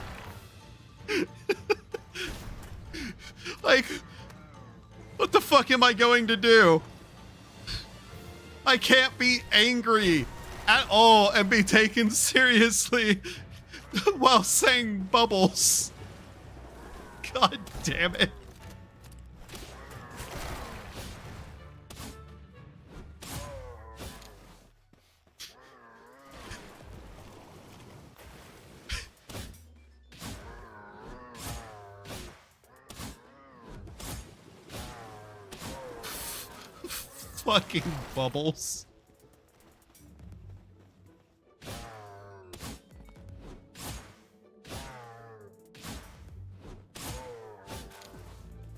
Like, what the fuck am I going to do? I can't be angry at all and be taken seriously while saying bubbles. God damn it. Fucking bubbles.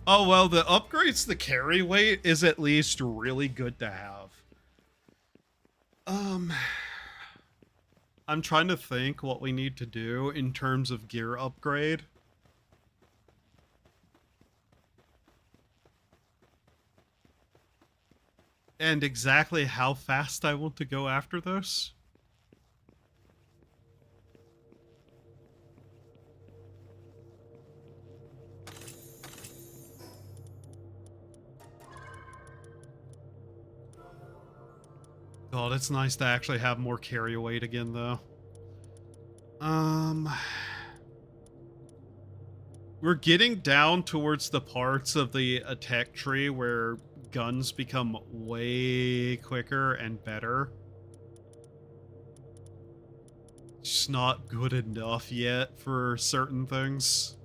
Oh, well, the upgrades to carry weight is at least really good to have. I'm trying to think what we need to do in terms of gear upgrade. And exactly how fast I want to go after this. God, it's nice to actually have more carry weight again, though. We're getting down towards the parts of the attack tree where guns become way quicker and better. Just not good enough yet for certain things.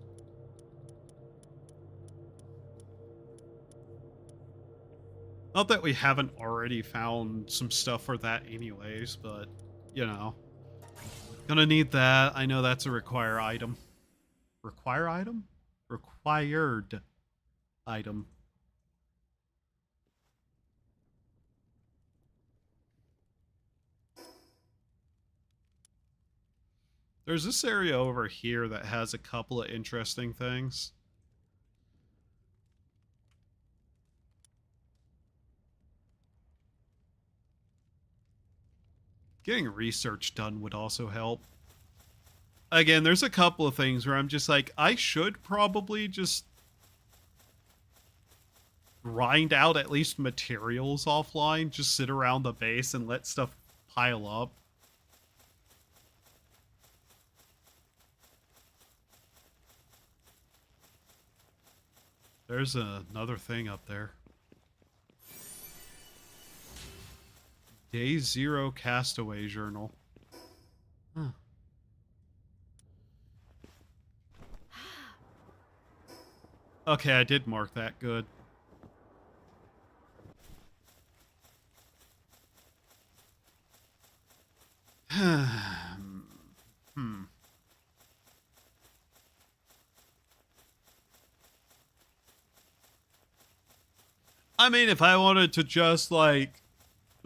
Not that we haven't already found some stuff for that anyways, but, you know. Gonna need that. I know that's a require item. Require item? Required item. There's this area over here that has a couple of interesting things. Getting research done would also help. Again, there's a couple of things where I'm just like, I should probably just grind out at least materials offline, just sit around the base and let stuff pile up. There's another thing up there. Day 0 Castaway Journal. Huh. Okay, I did mark that. Good. I mean, if I wanted to just, like,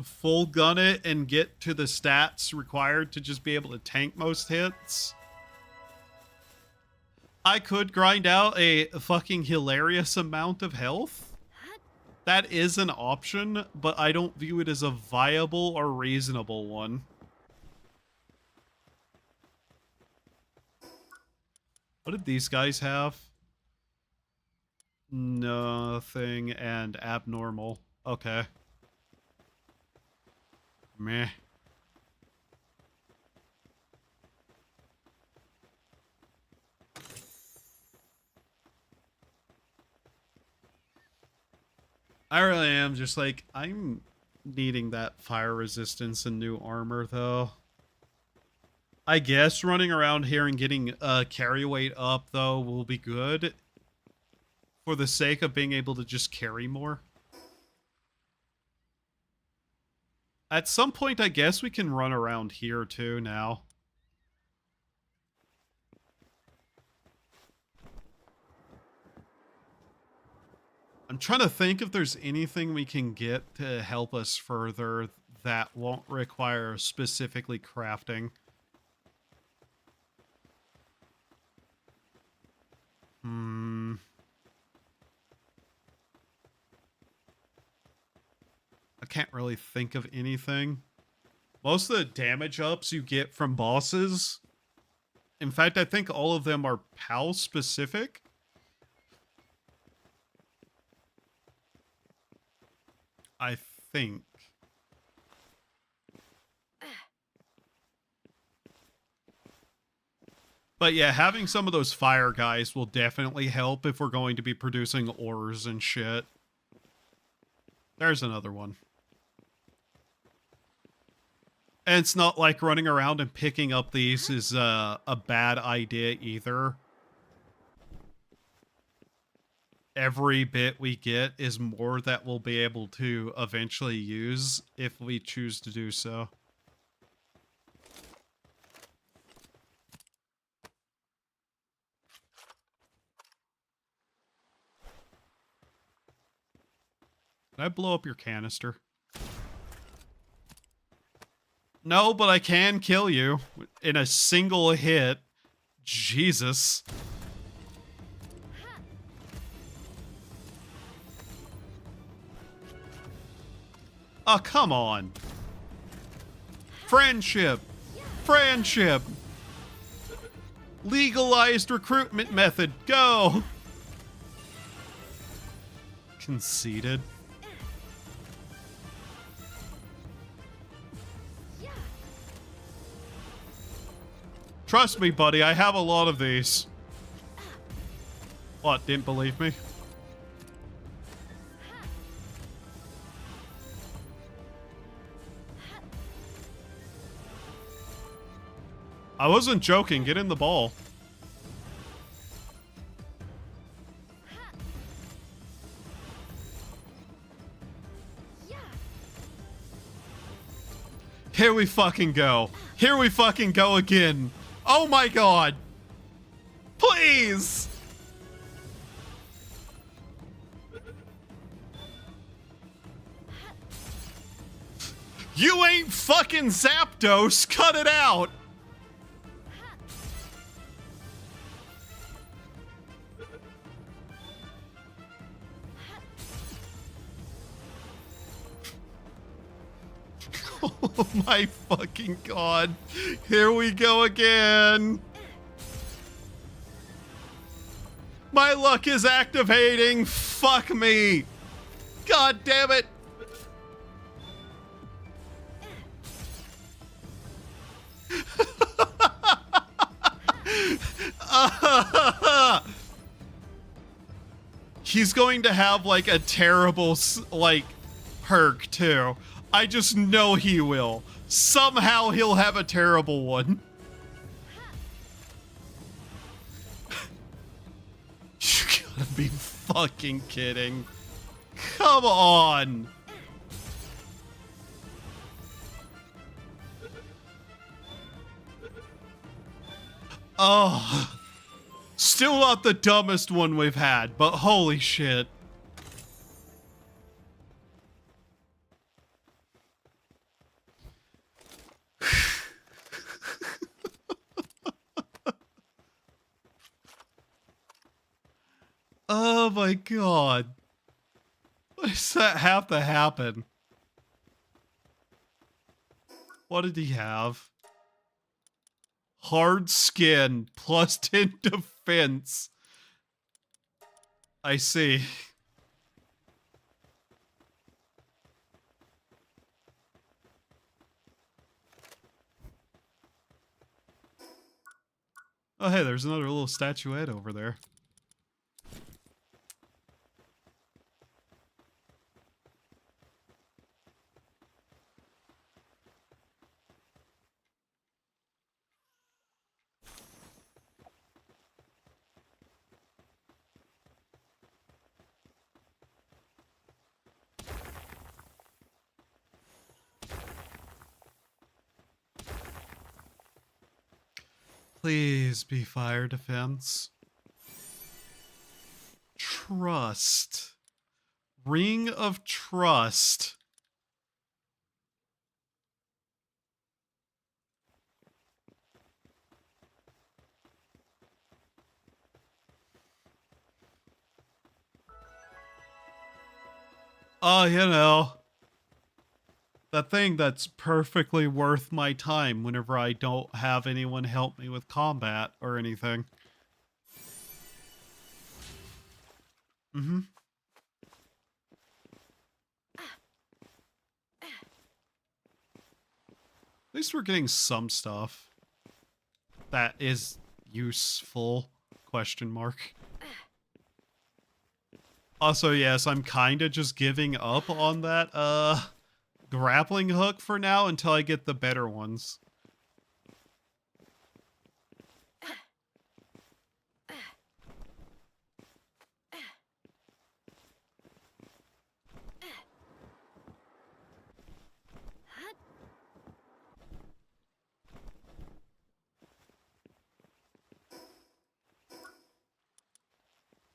full gun it and get to the stats required to just be able to tank most hits, I could grind out a fucking hilarious amount of health. That is an option, but I don't view it as a viable or reasonable one. What did these guys have? Nothing and abnormal. Okay. Meh. I really am just like, I'm needing that fire resistance and new armor though. I guess running around here and getting carry weight up though will be good for the sake of being able to just carry more. At some point, I guess we can run around here too now. I'm trying to think if there's anything we can get to help us further that won't require specifically crafting. I can't really think of anything. Most of the damage ups you get from bosses, in fact, I think all of them are PAL specific. I think. But yeah, having some of those fire guys will definitely help if we're going to be producing ores and shit. There's another one. And it's not like running around and picking up these is a bad idea either. Every bit we get is more that we'll be able to eventually use if we choose to do so. Can I blow up your canister? No, but I can kill you in a single hit. Jesus. Oh, come on. Friendship. Friendship. Legalized recruitment method. Go. Conceited. Trust me, buddy, I have a lot of these. What, didn't believe me? I wasn't joking, get in the ball. Here we fucking go. Here we fucking go again. Oh my god! Please! You ain't fucking Zapdos! Cut it out! Oh my fucking god. Here we go again. My luck is activating. Fuck me. God damn it. He's going to have like a terrible like perk too. I just know he will. Somehow he'll have a terrible one. You gotta be fucking kidding. Come on. Oh. Still not the dumbest one we've had, but holy shit. Oh my god. Why does that have to happen? What did he have? Hard skin, plus 10 defense. I see. Oh, hey, there's another little statuette over there. Please be fire defense. Trust. Ring of trust. Oh, you know, that thing that's perfectly worth my time whenever I don't have anyone help me with combat or anything. Mm-hmm. At least we're getting some stuff that is useful, question mark. Also, yes, I'm kind of just giving up on that, grappling hook for now until I get the better ones.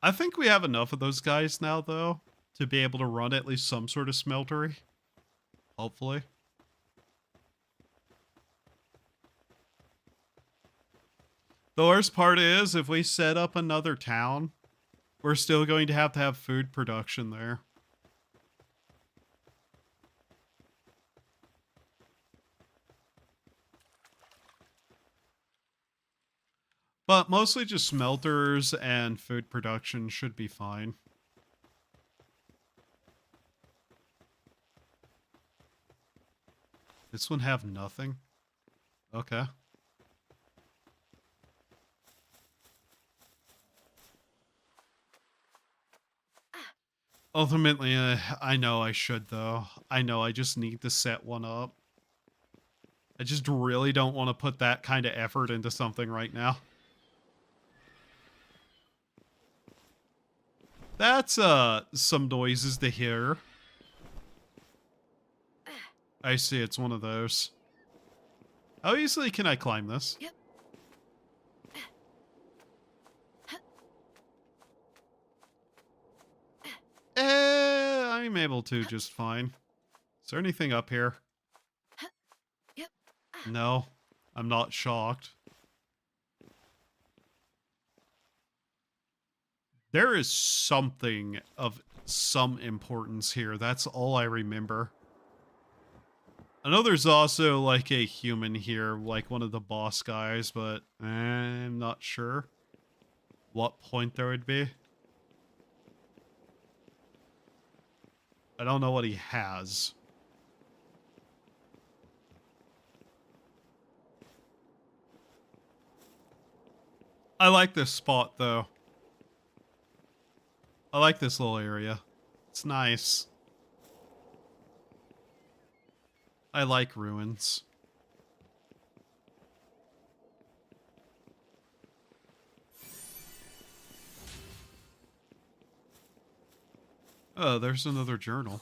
I think we have enough of those guys now, though, to be able to run at least some sort of smeltery. Hopefully. The worst part is, if we set up another town, we're still going to have food production there. But mostly just smelters and food production should be fine. This one have nothing? Okay. Ultimately, I know I should, though. I know I just need to set one up. I just really don't want to put that kind of effort into something right now. That's, some noises to hear. I see, it's one of those. How easily can I climb this? Yep. I'm able to just fine. Is there anything up here? Yep. No, I'm not shocked. There is something of some importance here. That's all I remember. I know there's also like a human here, like one of the boss guys, but I'm not sure what point there would be. I don't know what he has. I like this spot, though. I like this little area. It's nice. I like ruins. Oh, there's another journal.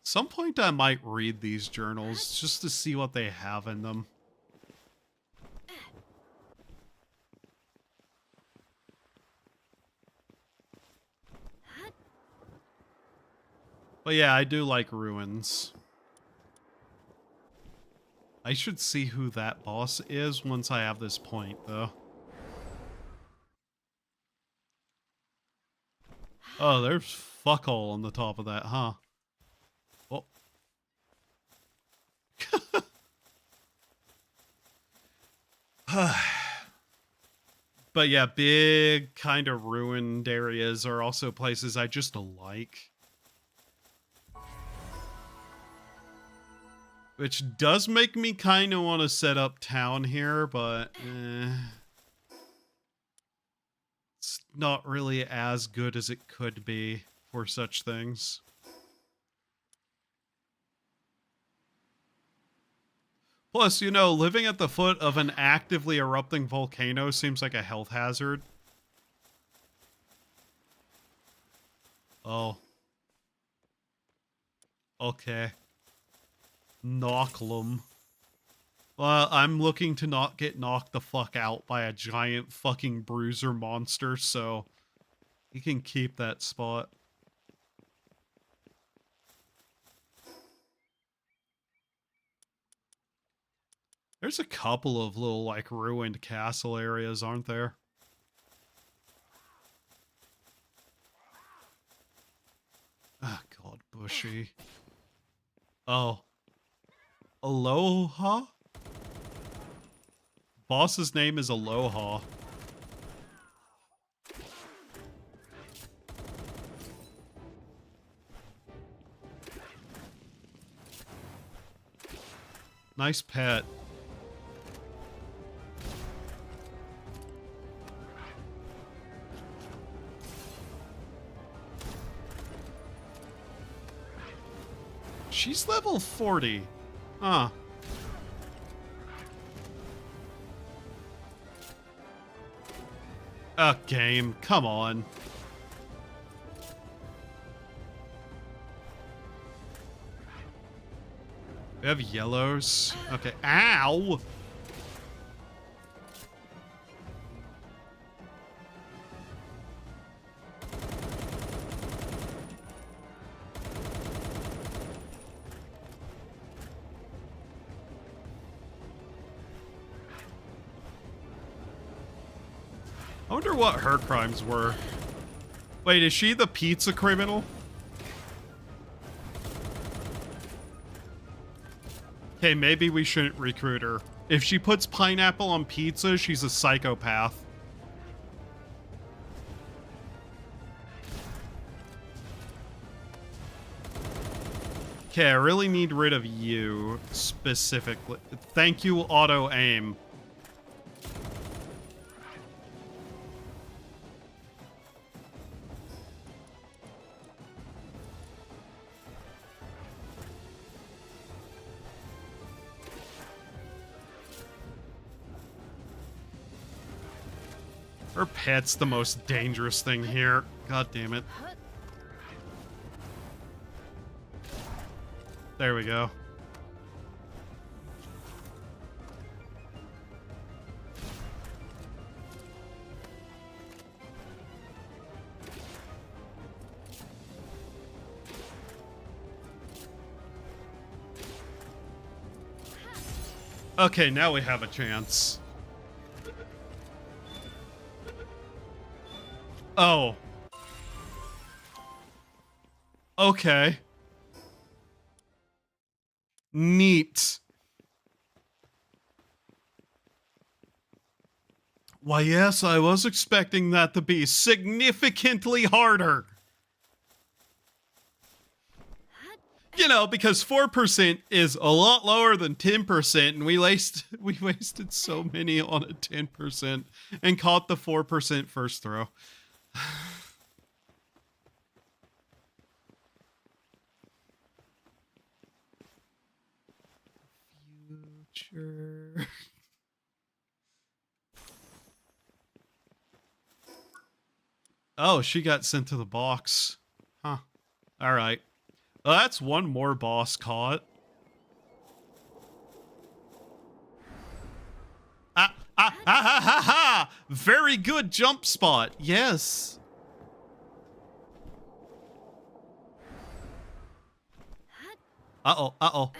Some point I might read these journals just to see what they have in them. But yeah, I do like ruins. I should see who that boss is once I have this point, though. Oh, there's fuck all on the top of that, huh? Oh, But yeah, big kind of ruined areas are also places I just like. Which does make me kind of want to set up town here, but it's not really as good as it could be for such things. Plus, you know, living at the foot of an actively erupting volcano seems like a health hazard. Oh. Okay. Knocklum. Well, I'm looking to not get knocked the fuck out by a giant fucking bruiser monster, so you can keep that spot. There's a couple of little, like, ruined castle areas, aren't there? Oh, God, bushy. Oh. Aloha? Boss's name is Aloha. Nice pet. She's level 40. Huh. Game. Come on. We have yellows. Okay. Ow! I wonder what her crimes were. Wait, is she the pizza criminal? Okay, maybe we shouldn't recruit her. If she puts pineapple on pizza, she's a psychopath. Okay, I really need rid of you specifically. Thank you, auto aim. Her pet's the most dangerous thing here. God damn it. There we go. Okay, now we have a chance. Oh. Okay. Neat. Why, yes, I was expecting that to be significantly harder. You know, because 4% is a lot lower than 10%, and we wasted so many on a 10% and caught the 4% first throw. Future. Oh, she got sent to the box. Huh. All right. Well, that's one more boss caught. Ah, ah, ah, ha, ha, ha! Very good jump spot. Yes. Uh-oh, uh-oh.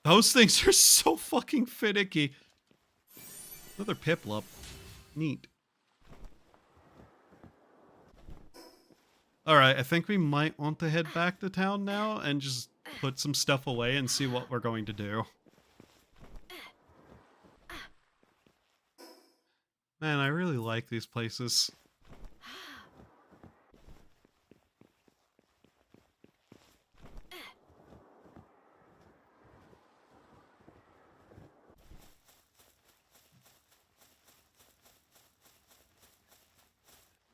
Those things are so fucking finicky. Another Piplup. Neat. Alright, I think we might want to head back to town now and just put some stuff away and see what we're going to do. Man, I really like these places.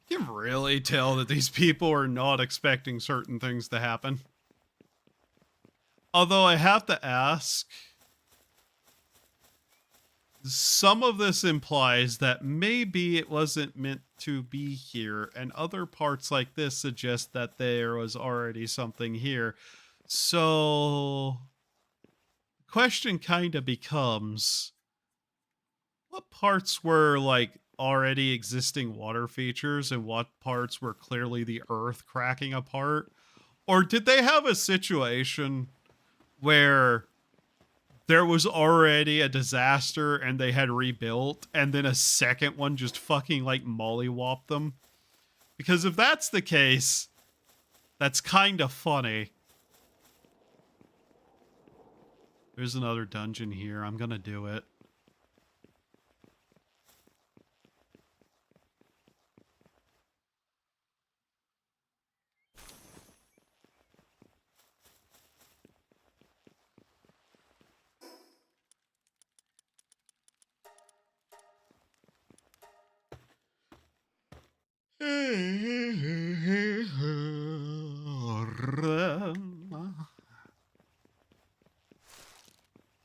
You can really tell that these people are not expecting certain things to happen. Although I have to ask, some of this implies that maybe it wasn't meant to be here, and other parts like this suggest that there was already something here. So, the question kind of becomes, what parts were like already existing water features and what parts were clearly the earth cracking apart? Or did they have a situation where there was already a disaster and they had rebuilt and then a second one just fucking like mollywopped them? Because if that's the case, that's kind of funny. There's another dungeon here. I'm gonna do it.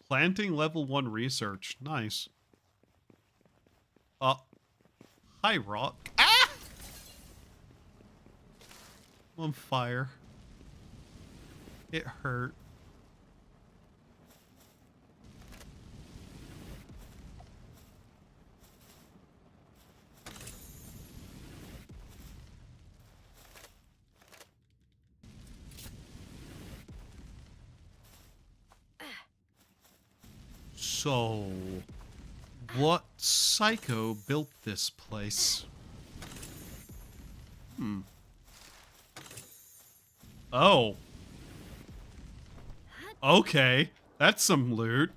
Planting level 1 research. Nice. Hi, rock. Ah! I'm on fire. It hurt. So, what psycho built this place? Oh. Okay, that's some loot.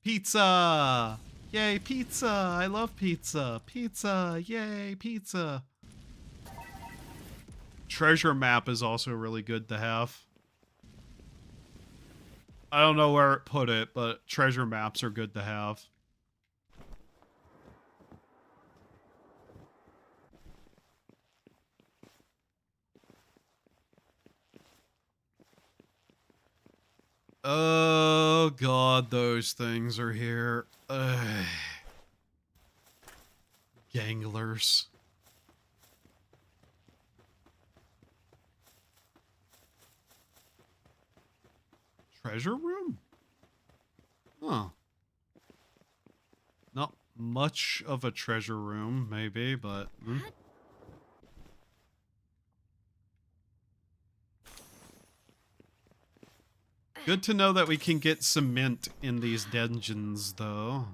Pizza! Yay, pizza! I love pizza! Pizza! Yay, pizza! Treasure map is also really good to have. I don't know where it put it, but treasure maps are good to have. Oh god, those things are here. Ugh. Ganglers. Treasure room? Huh. Not much of a treasure room, maybe, but... Good to know that we can get cement in these dungeons, though.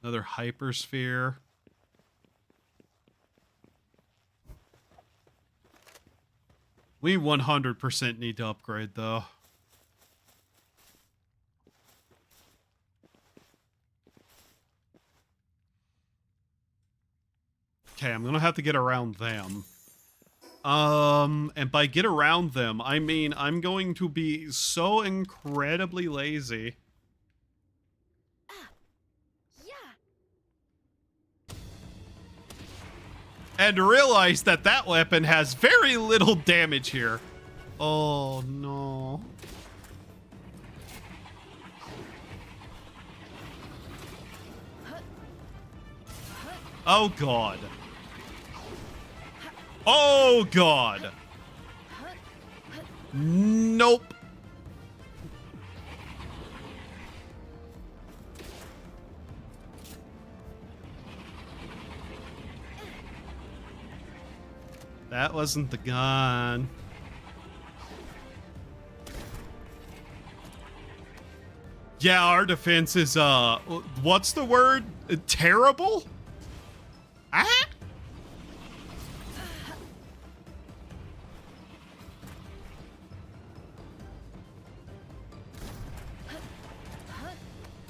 Another hypersphere. We 100% need to upgrade, though. Okay, I'm gonna have to get around them. And by get around them, I mean I'm going to be so incredibly lazy. And realize that that weapon has very little damage here. Oh, no. Oh, God. Oh, God. Nope. That wasn't the gun. Yeah, our defense is, what's the word? Terrible? Ah?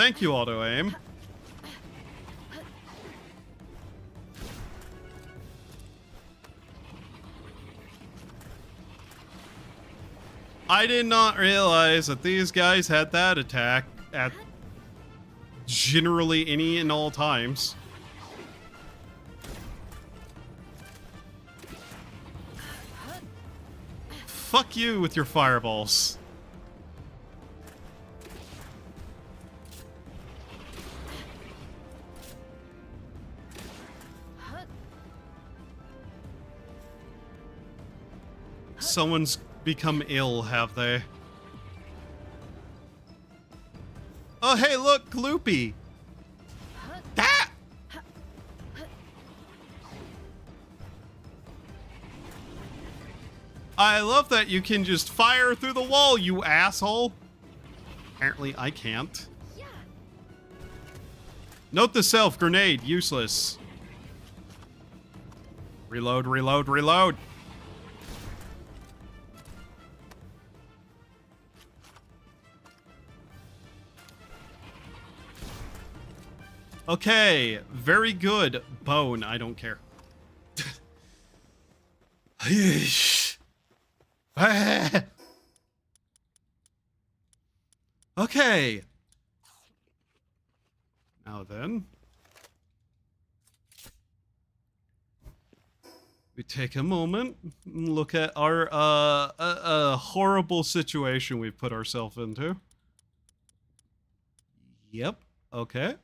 Thank you, auto aim. I did not realize that these guys had that attack at generally any and all times. Fuck you with your fireballs. Someone's become ill, have they? Oh, hey, look, Gloopy. Ah! I love that you can just fire through the wall, you asshole. Apparently, I can't. Yeah. Note to self, grenade, useless. Reload, reload, reload. Okay, very good. Bone, I don't care. Okay. Now then. We take a moment and look at our horrible situation we've put ourselves into. Yep, okay.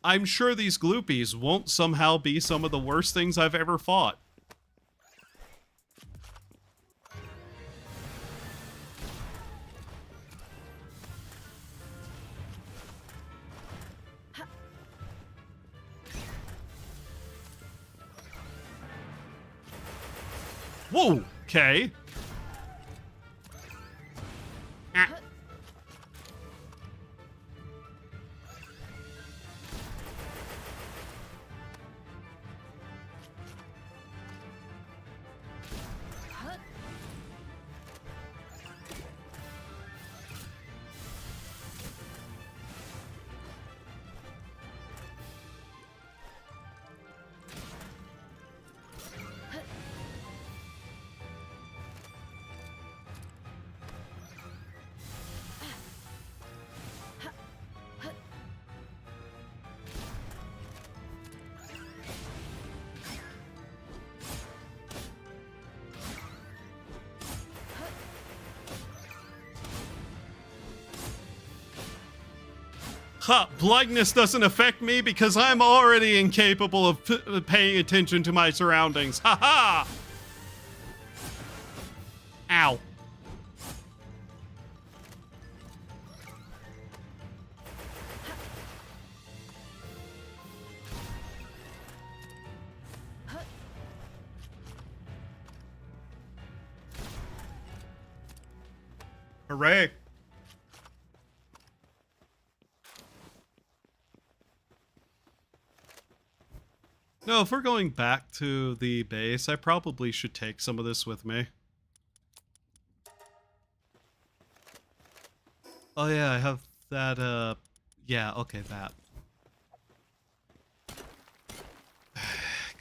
I'm sure these gloopies won't somehow be some of the worst things I've ever fought. Whoa, okay. Ah. Ha! Blindness doesn't affect me because I'm already incapable of paying attention to my surroundings. Ha ha! Ow. Hooray. No, if we're going back to the base, I probably should take some of this with me. Oh yeah, I have that, yeah, okay, that.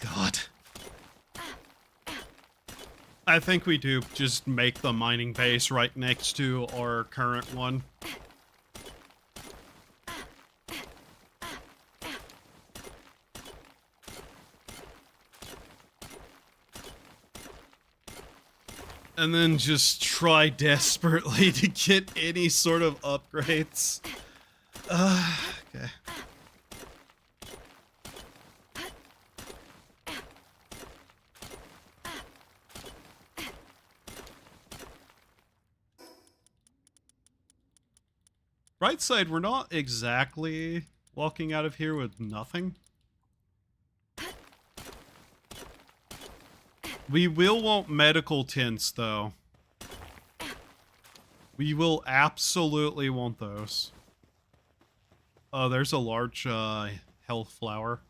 God. I think we do just make the mining base right next to our current one. And then just try desperately to get any sort of upgrades. Okay. Right side, we're not exactly walking out of here with nothing. We will want medical tints, though. We will absolutely want those. Oh, there's a large health flower.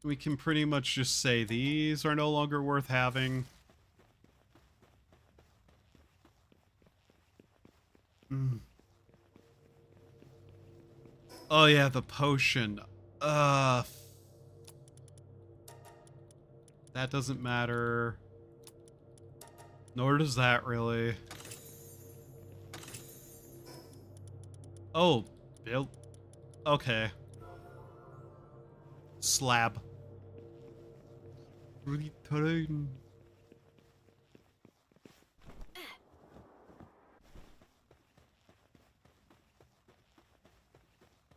We can pretty much just say these are no longer worth having. Oh yeah, the potion. That doesn't matter. Nor does that really. Oh, Bill. Okay. Slab. Return.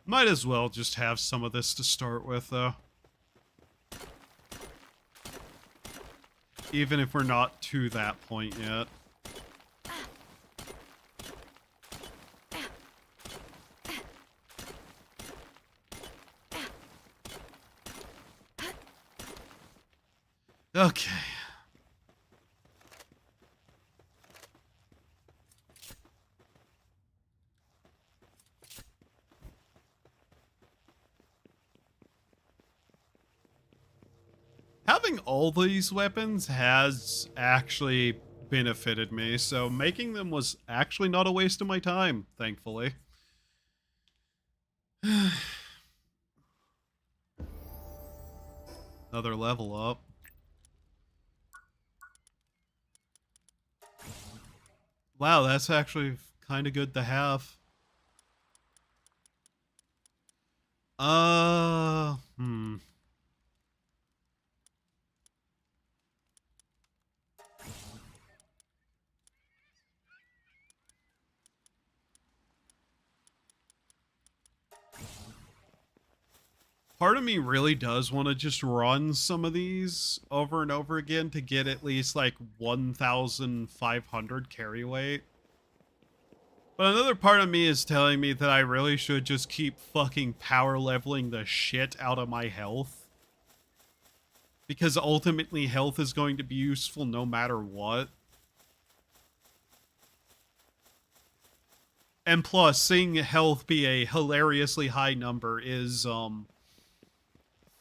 Might as well just have some of this to start with, though. Even if we're not to that point yet. Okay. Having all these weapons has actually benefited me, so making them was actually not a waste of my time, thankfully. Another level up. Wow, that's actually kind of good to have. Part of me really does want to just run some of these over and over again to get at least like 1,500 carry weight. But another part of me is telling me that I really should just keep fucking power leveling the shit out of my health. Because ultimately health is going to be useful no matter what. And plus, seeing health be a hilariously high number is,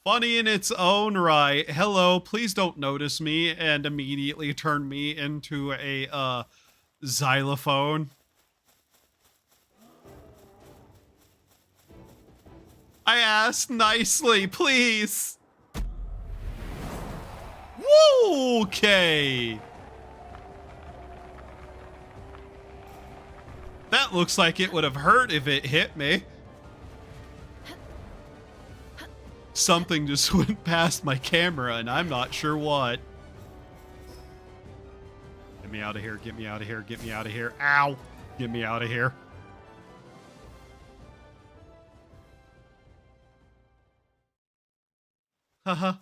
funny in its own right. Hello, please don't notice me and immediately turn me into a, xylophone. I asked nicely, please. Woo, okay. That looks like it would have hurt if it hit me. Something just went past my camera and I'm not sure what. Get me out of here, get me out of here, get me out of here. Ow! Get me out of here. Haha.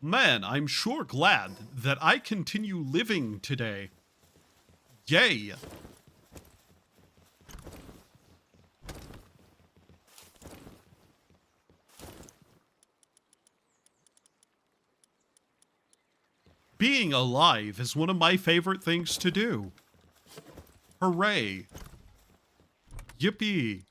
Man, I'm sure glad that I continue living today. Yay! Being alive is one of my favorite things to do. Hooray. Yippee.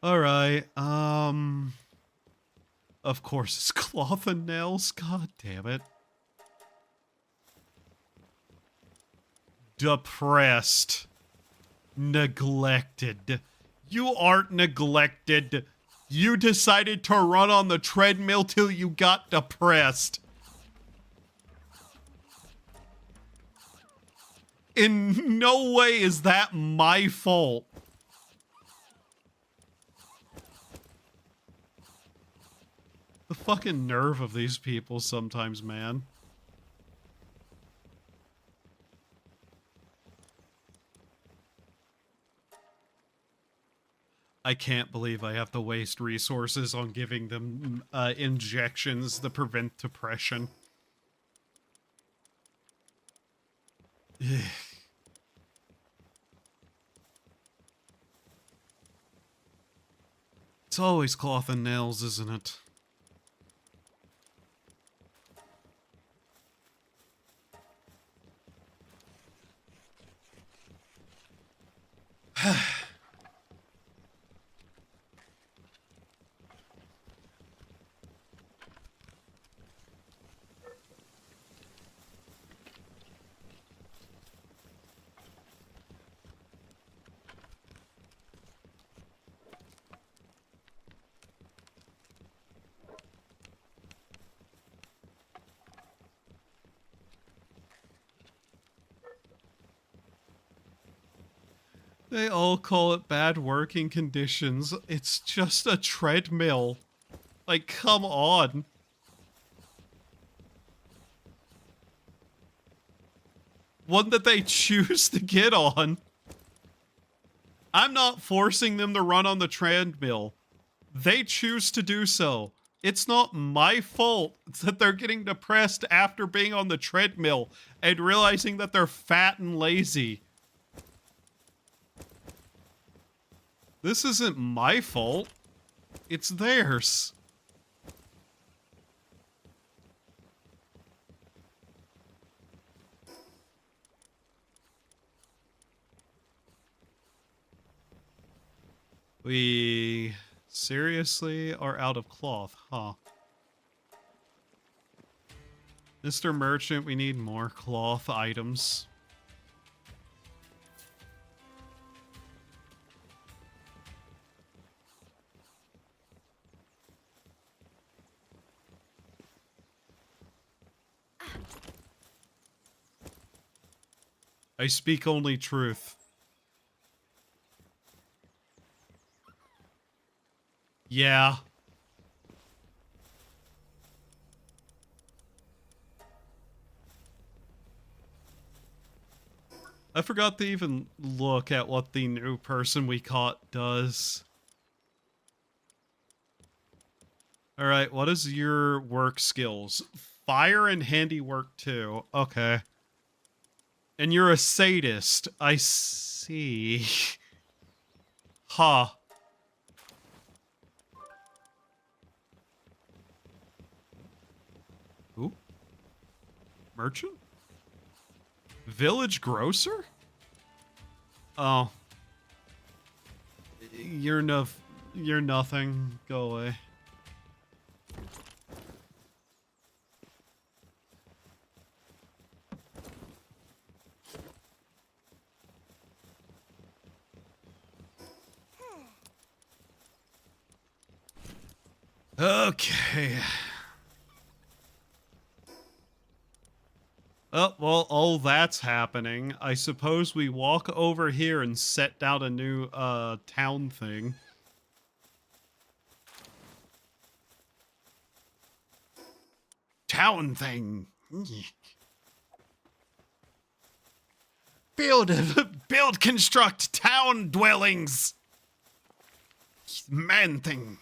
Alright, of course it's cloth and nails, god damn it. Depressed. Neglected. You aren't neglected. You decided to run on the treadmill till you got depressed. In no way is that my fault. The fucking nerve of these people sometimes, man. I can't believe I have to waste resources on giving them injections that prevent depression. It's always cloth and nails, isn't it? They all call it bad working conditions. It's just a treadmill. Like, come on. One that they choose to get on. I'm not forcing them to run on the treadmill. They choose to do so. It's not my fault that they're getting depressed after being on the treadmill and realizing that they're fat and lazy. This isn't my fault. It's theirs. We seriously are out of cloth, huh? Mr. Merchant, we need more cloth items. I speak only truth. Yeah. I forgot to even look at what the new person we caught does. Alright, what is your work skills? Fire and handiwork too. Okay. And you're a sadist. I see. Huh. Ooh. Merchant? Village grocer? Oh. You're nothing. Go away. Okay. Oh, well, all that's happening. I suppose we walk over here and set down a new, town thing. Town thing. Build, construct town dwellings. Man thing.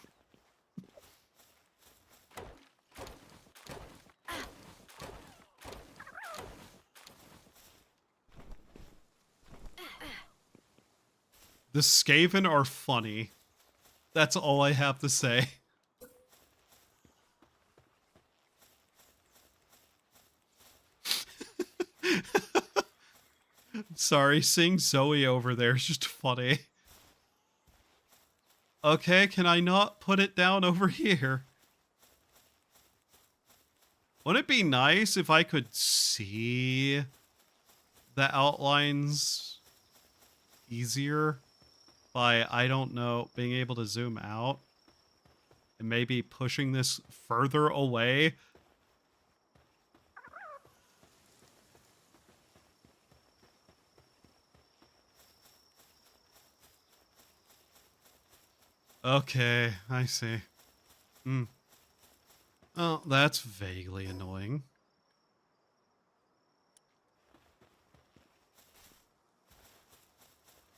The Skaven are funny. That's all I have to say. Sorry, seeing Zoe over there is just funny. Okay, can I not put it down over here? Wouldn't it be nice if I could see the outlines easier by, I don't know, being able to zoom out and maybe pushing this further away? Okay, I see. Oh, that's vaguely annoying.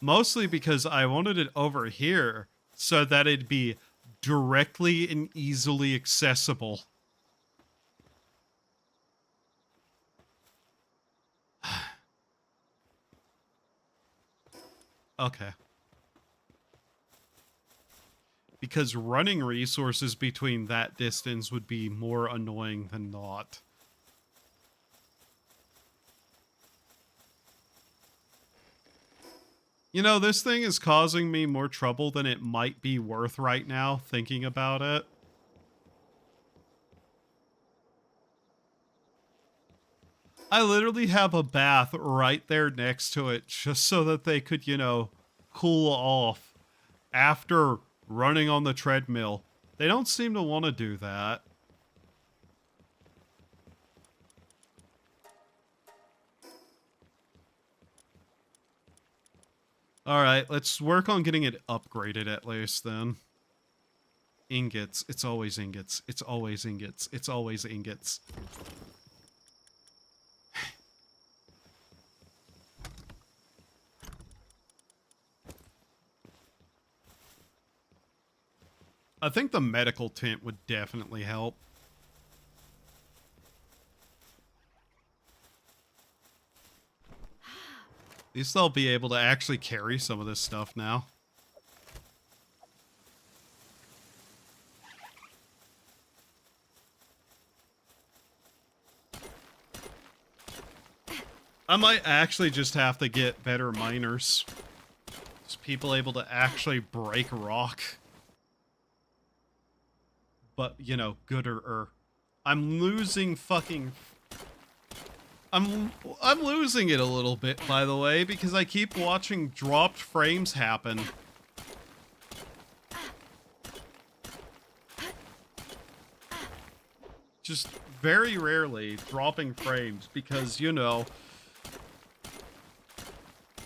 Mostly because I wanted it over here so that it'd be directly and easily accessible. Okay. Because running resources between that distance would be more annoying than not. You know, this thing is causing me more trouble than it might be worth right now, thinking about it. I literally have a bath right there next to it just so that they could, you know, cool off after running on the treadmill. They don't seem to want to do that. Alright, let's work on getting it upgraded at least then. Ingots. It's always ingots. It's always ingots. It's always ingots. I think the medical tent would definitely help. At least they'll be able to actually carry some of this stuff now. I might actually just have to get better miners. Just people able to actually break rock. But, you know, gooder. I'm losing fucking... I'm losing it a little bit, by the way, because I keep watching dropped frames happen. Just very rarely dropping frames because, you know,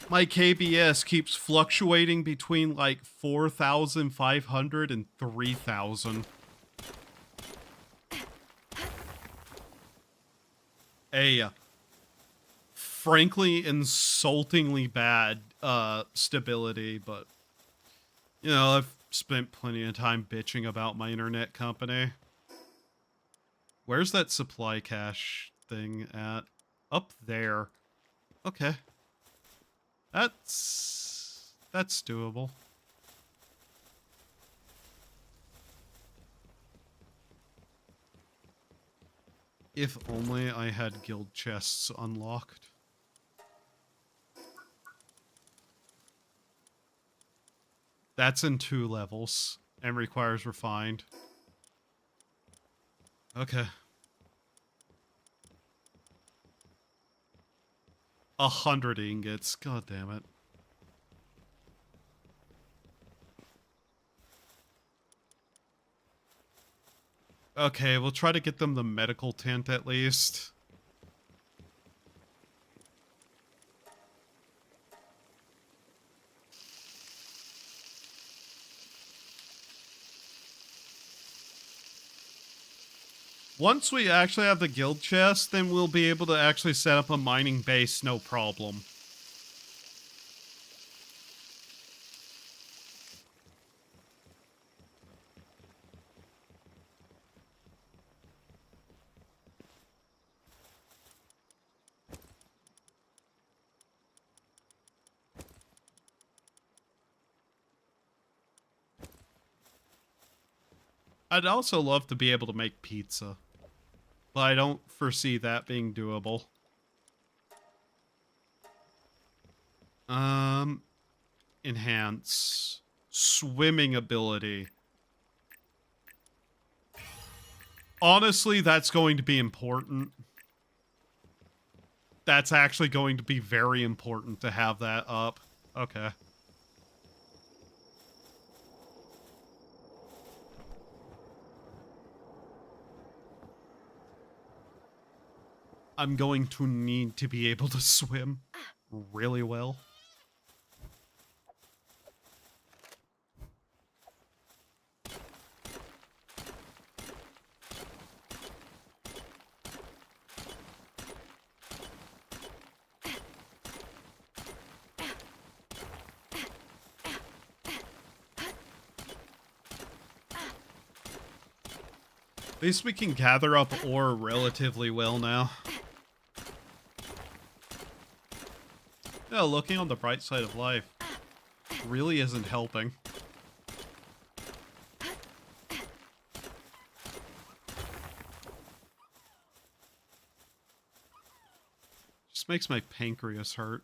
my KBS keeps fluctuating between like 4,500 and 3,000. Frankly, insultingly bad stability, but, you know, I've spent plenty of time bitching about my internet company. Where's that supply cache thing at? Up there. Okay. That's doable. If only I had guild chests unlocked. That's in 2 levels and requires refined. Okay. 100 ingots. God damn it. Okay, we'll try to get them the medical tent at least. Once we actually have the guild chest, then we'll be able to actually set up a mining base, no problem. I'd also love to be able to make pizza, but I don't foresee that being doable. Enhance swimming ability. Honestly, that's going to be important. That's actually going to be very important to have that up. Okay. I'm going to need to be able to swim really well. At least we can gather up ore relatively well now. Yeah, looking on the bright side of life really isn't helping. Just makes my pancreas hurt.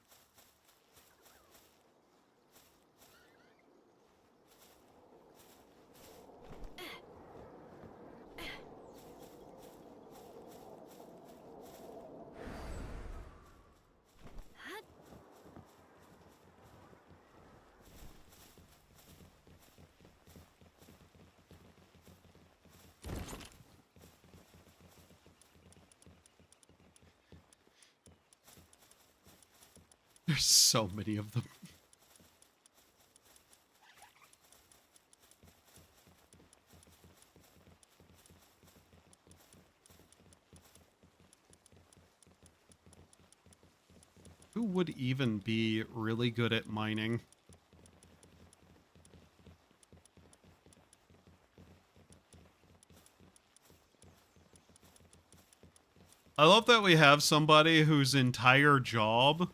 There's so many of them. Who would even be really good at mining? I love that we have somebody whose entire job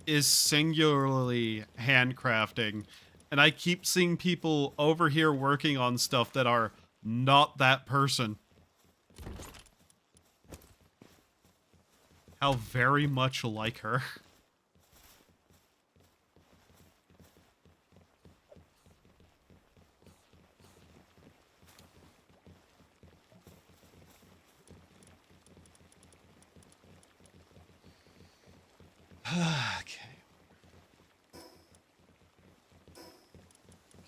is singularly handcrafting, and I keep seeing people over here working on stuff that are not that person. How very much like her. Okay.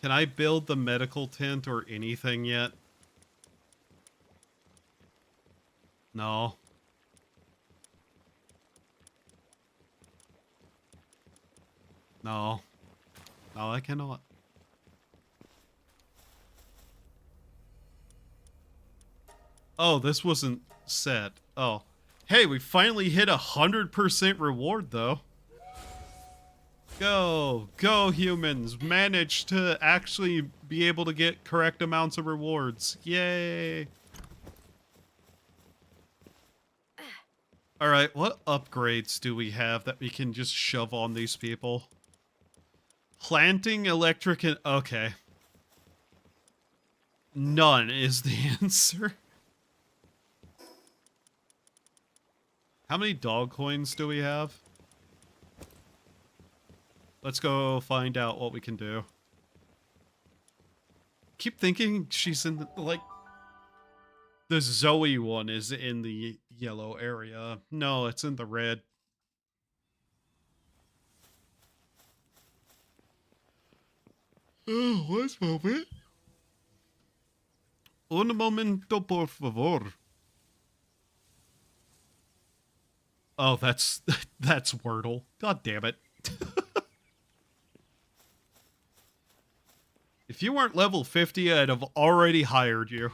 Can I build the medical tent or anything yet? No. No. No, I cannot. Oh, this wasn't set. Oh. Hey, we finally hit 100% reward, though. Go. Go, humans. Managed to actually be able to get correct amounts of rewards. Yay. Alright, what upgrades do we have that we can just shove on these people? Planting, electric, and... okay. None is the answer. How many dog coins do we have? Let's go find out what we can do. Keep thinking she's in the, like... the Zoe one is in the yellow area. No, it's in the red. Oh, what's moment? Un momento, por favor. Oh, that's Wordle. God damn it. If you weren't level 50, I'd have already hired you.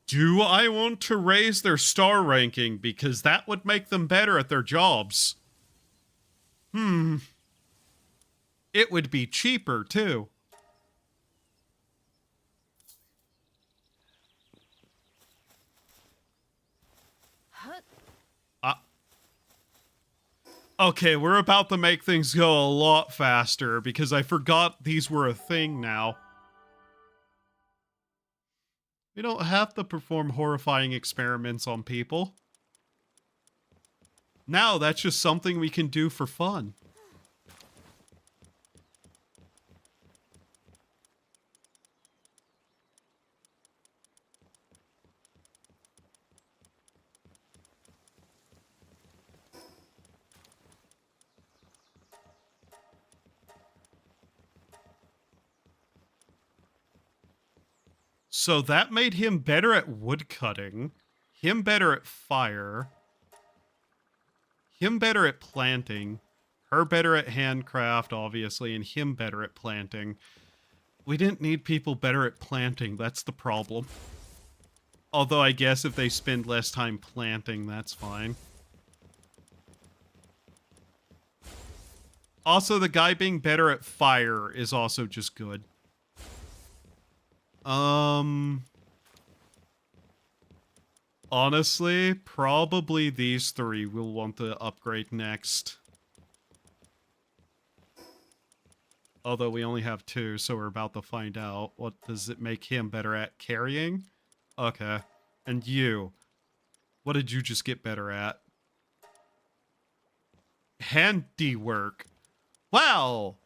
Do I want to raise their star ranking? Because that would make them better at their jobs. It would be cheaper, too. Okay, we're about to make things go a lot faster because I forgot these were a thing now. We don't have to perform horrifying experiments on people. Now that's just something we can do for fun. So that made him better at woodcutting, him better at fire, him better at planting, her better at handcraft, obviously, and him better at planting. We didn't need people better at planting, that's the problem. Although I guess if they spend less time planting, that's fine. Also, the guy being better at fire is also just good. Honestly, probably these three we'll want to upgrade next. Although we only have two, so we're about to find out. What does it make him better at? Carrying? Okay. And you? What did you just get better at? Handiwork. Wow!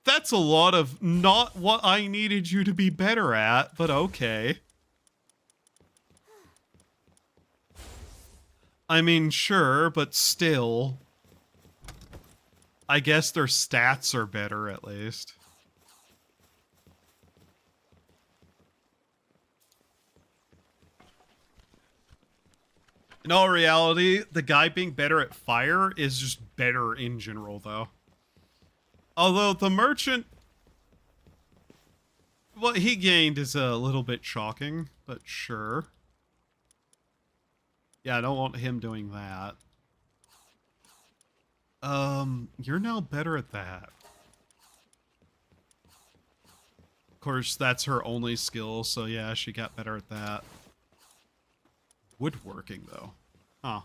That's a lot of not what I needed you to be better at, but okay. I mean, sure, but still. I guess their stats are better, at least. In all reality, the guy being better at fire is just better in general, though. Although the merchant... what he gained is a little bit shocking, but sure. Yeah, I don't want him doing that. You're now better at that. Of course, that's her only skill, so yeah, she got better at that. Woodworking, though. Huh.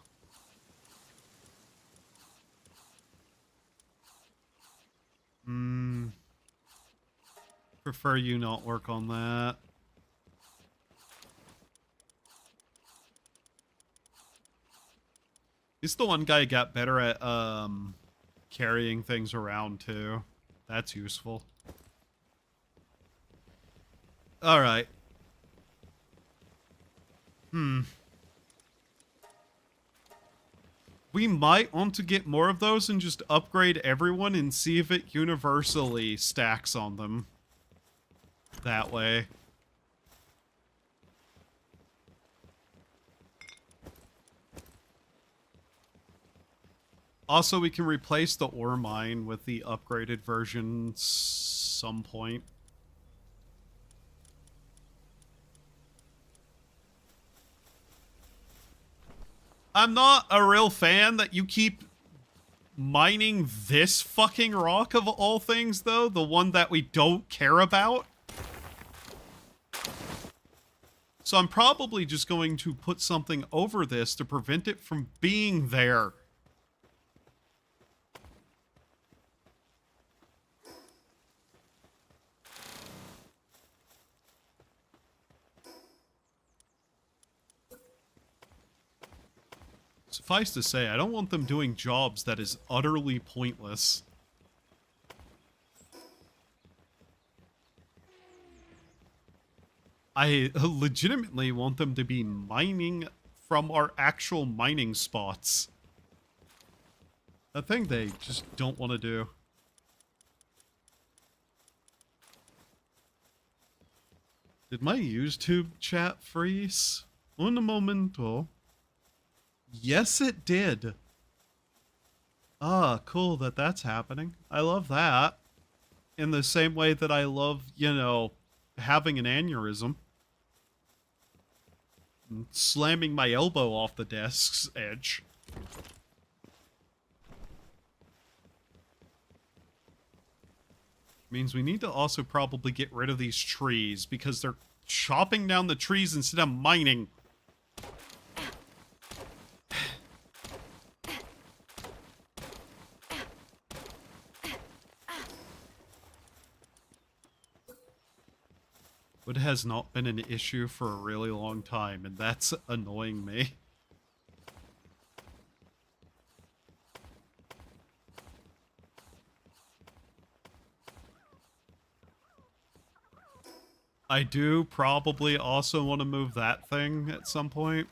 Prefer you not work on that. He's the one guy who got better at, carrying things around, too. That's useful. Alright. We might want to get more of those and just upgrade everyone and see if it universally stacks on them. That way. Also, we can replace the ore mine with the upgraded version some point. I'm not a real fan that you keep mining this fucking rock of all things, though. The one that we don't care about. So I'm probably just going to put something over this to prevent it from being there. Suffice to say, I don't want them doing jobs that is utterly pointless. I legitimately want them to be mining from our actual mining spots. A thing they just don't want to do. Did my YouTube chat freeze? Un momento. Yes, it did. Ah, cool that that's happening. I love that. In the same way that I love, you know, having an aneurysm. And slamming my elbow off the desk's edge. Means we need to also probably get rid of these trees because they're chopping down the trees instead of mining. Wood has not been an issue for a really long time, and that's annoying me. I do probably also want to move that thing at some point.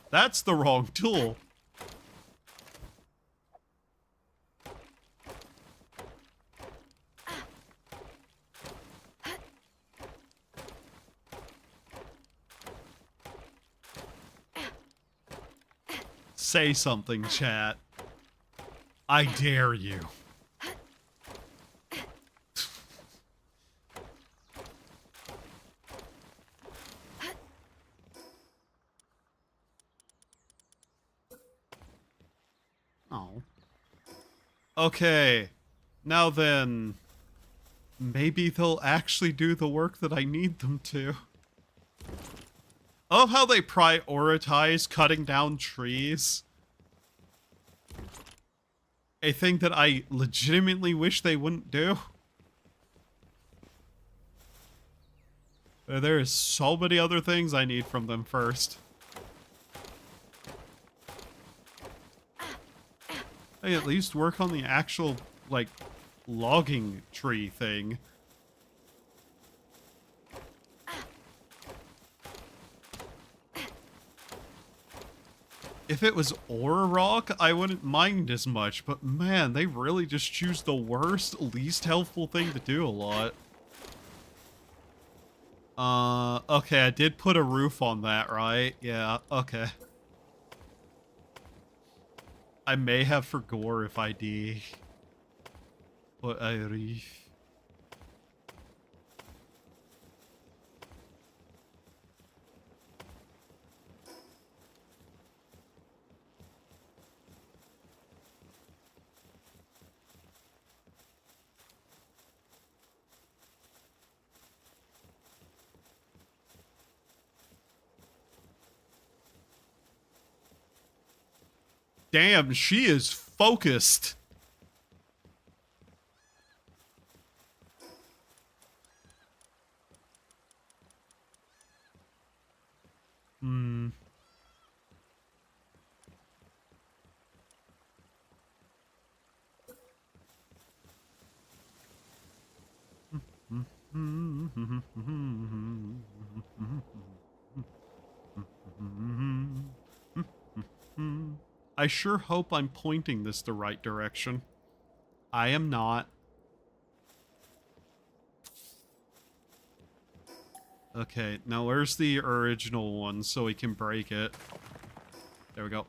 That's the wrong tool. Say something, chat. I dare you. Okay. Now then, maybe they'll actually do the work that I need them to. I love how they prioritize cutting down trees. A thing that I legitimately wish they wouldn't do. There is so many other things I need from them first. Hey, at least work on the actual, like, logging tree thing. If it was ore rock, I wouldn't mind as much, but man, they really just choose the worst, least helpful thing to do a lot. Okay, I did put a roof on that, right? Yeah, okay. I may have forgot if I did. But I reef. Damn, she is focused. Hmm. I sure hope I'm pointing this the right direction. I am not. Okay, now where's the original one so we can break it? There we go.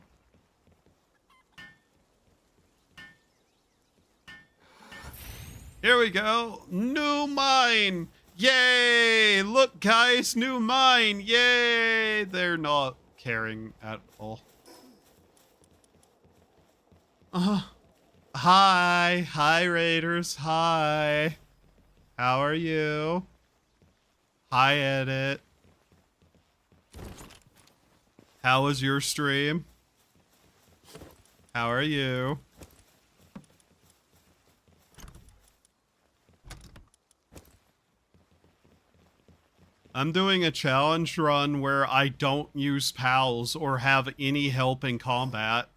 Here we go. New mine. Yay! Look, guys, new mine. Yay! They're not caring at all. Hi. Hi, Raiders. Hi. How are you? Hi, Edit. How was your stream? How are you? I'm doing a challenge run where I don't use pals or have any help in combat.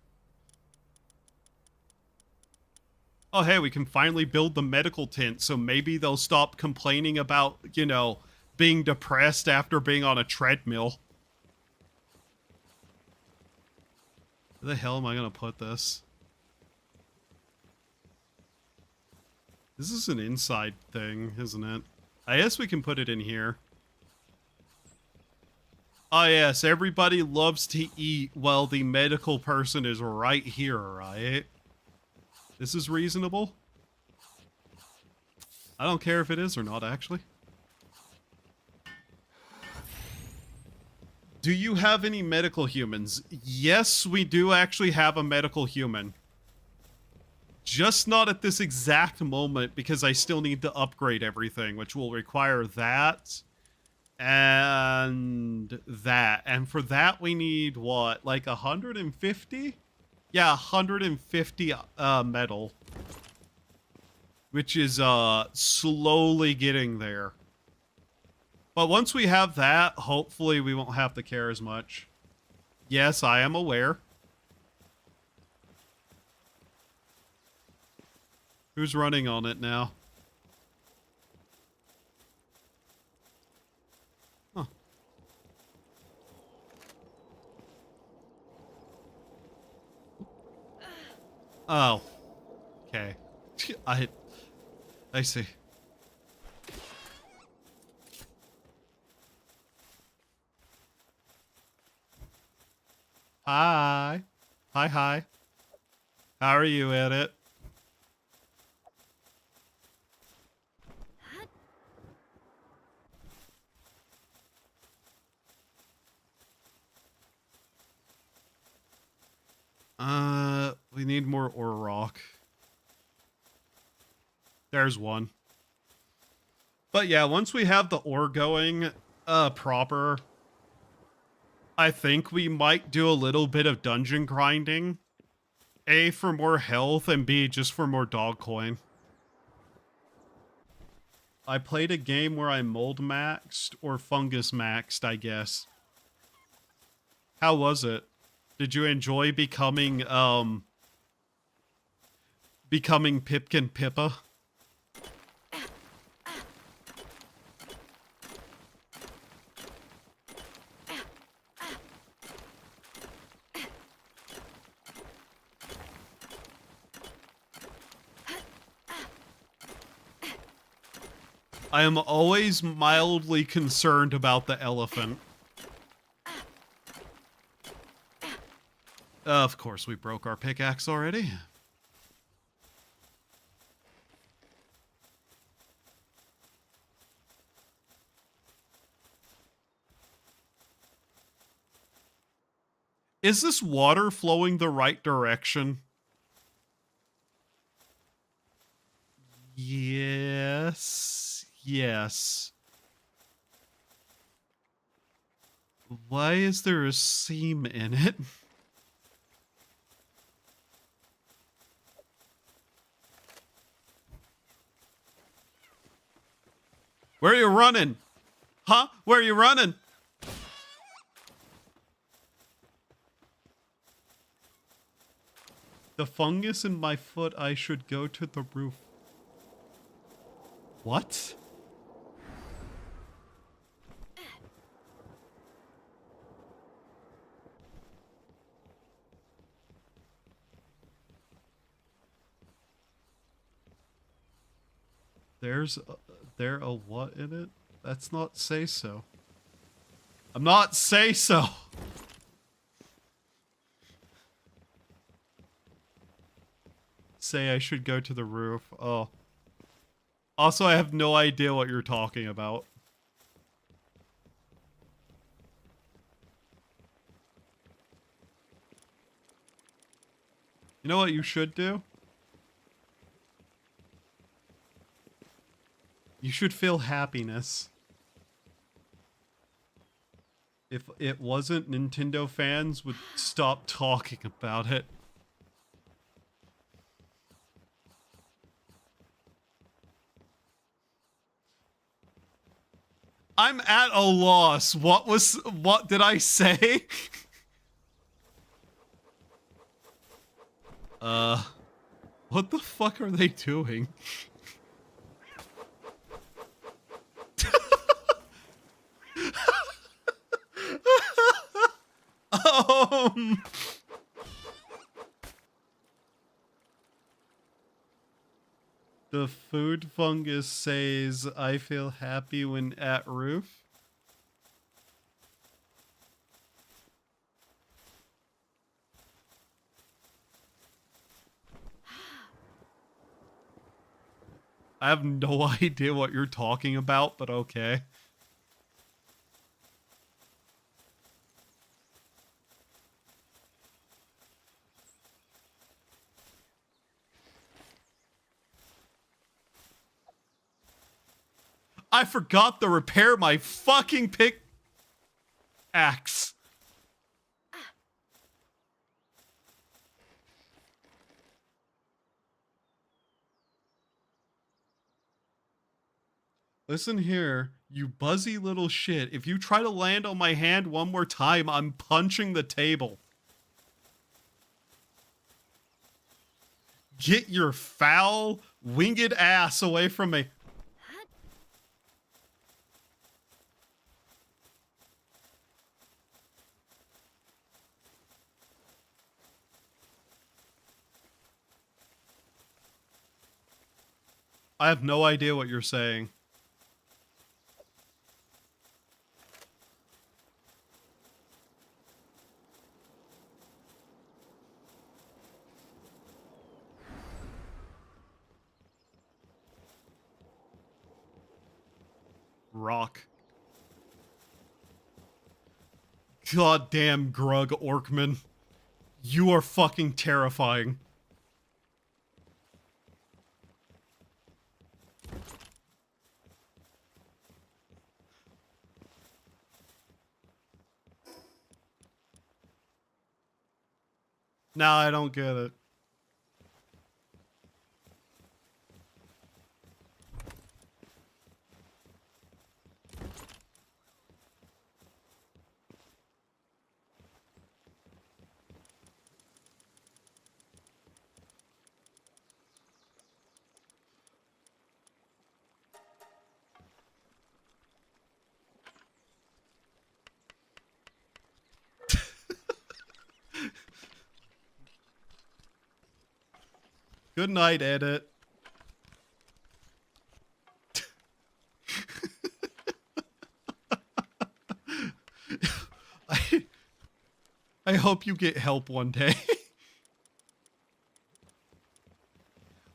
Oh, hey, we can finally build the medical tent, so maybe they'll stop complaining about, you know, being depressed after being on a treadmill. Where the hell am I gonna put this? This is an inside thing, isn't it? I guess we can put it in here. Oh yes, everybody loves to eat while the medical person is right here, right? This is reasonable. I don't care if it is or not, actually. Do you have any medical humans? Yes, we do actually have a medical human. Just not at this exact moment because I still need to upgrade everything, which will require that and that. And for that we need what? Like 150? Yeah, 150 metal. Which is slowly getting there. But once we have that, hopefully we won't have to care as much. Yes, I am aware. Who's running on it now? Huh. Oh. Okay. I see. Hi. Hi, hi. How are you, Edit? We need more ore rock. There's one. But yeah, once we have the ore going proper, I think we might do a little bit of dungeon grinding. A, for more health, and B, just for more dog coin. I played a game where I mold maxed, or fungus maxed, I guess. How was it? Did you enjoy becoming Pipkin Pippa? I am always mildly concerned about the elephant. Of course, we broke our pickaxe already. Is this water flowing the right direction? Yes. Yes. Why is there a seam in it? Where are you running? Huh? Where are you running? The fungus in my foot, I should go to the roof. What? There a what in it? That's not say so. I'm not say so. Say I should go to the roof. Oh. Also, I have no idea what you're talking about. You know what you should do? You should feel happiness. If it wasn't, Nintendo fans would stop talking about it. I'm at a loss. What did I say? What the fuck are they doing? The food fungus says, I feel happy when at roof. I have no idea what you're talking about, but okay. I forgot to repair my fucking pickaxe. Listen here, you buzzy little shit. If you try to land on my hand one more time, I'm punching the table. Get your foul, winged ass away from me. I have no idea what you're saying. Rock. Goddamn Grug Orkman. You are fucking terrifying. No, I don't get it. Good night, edit. I hope you get help one day.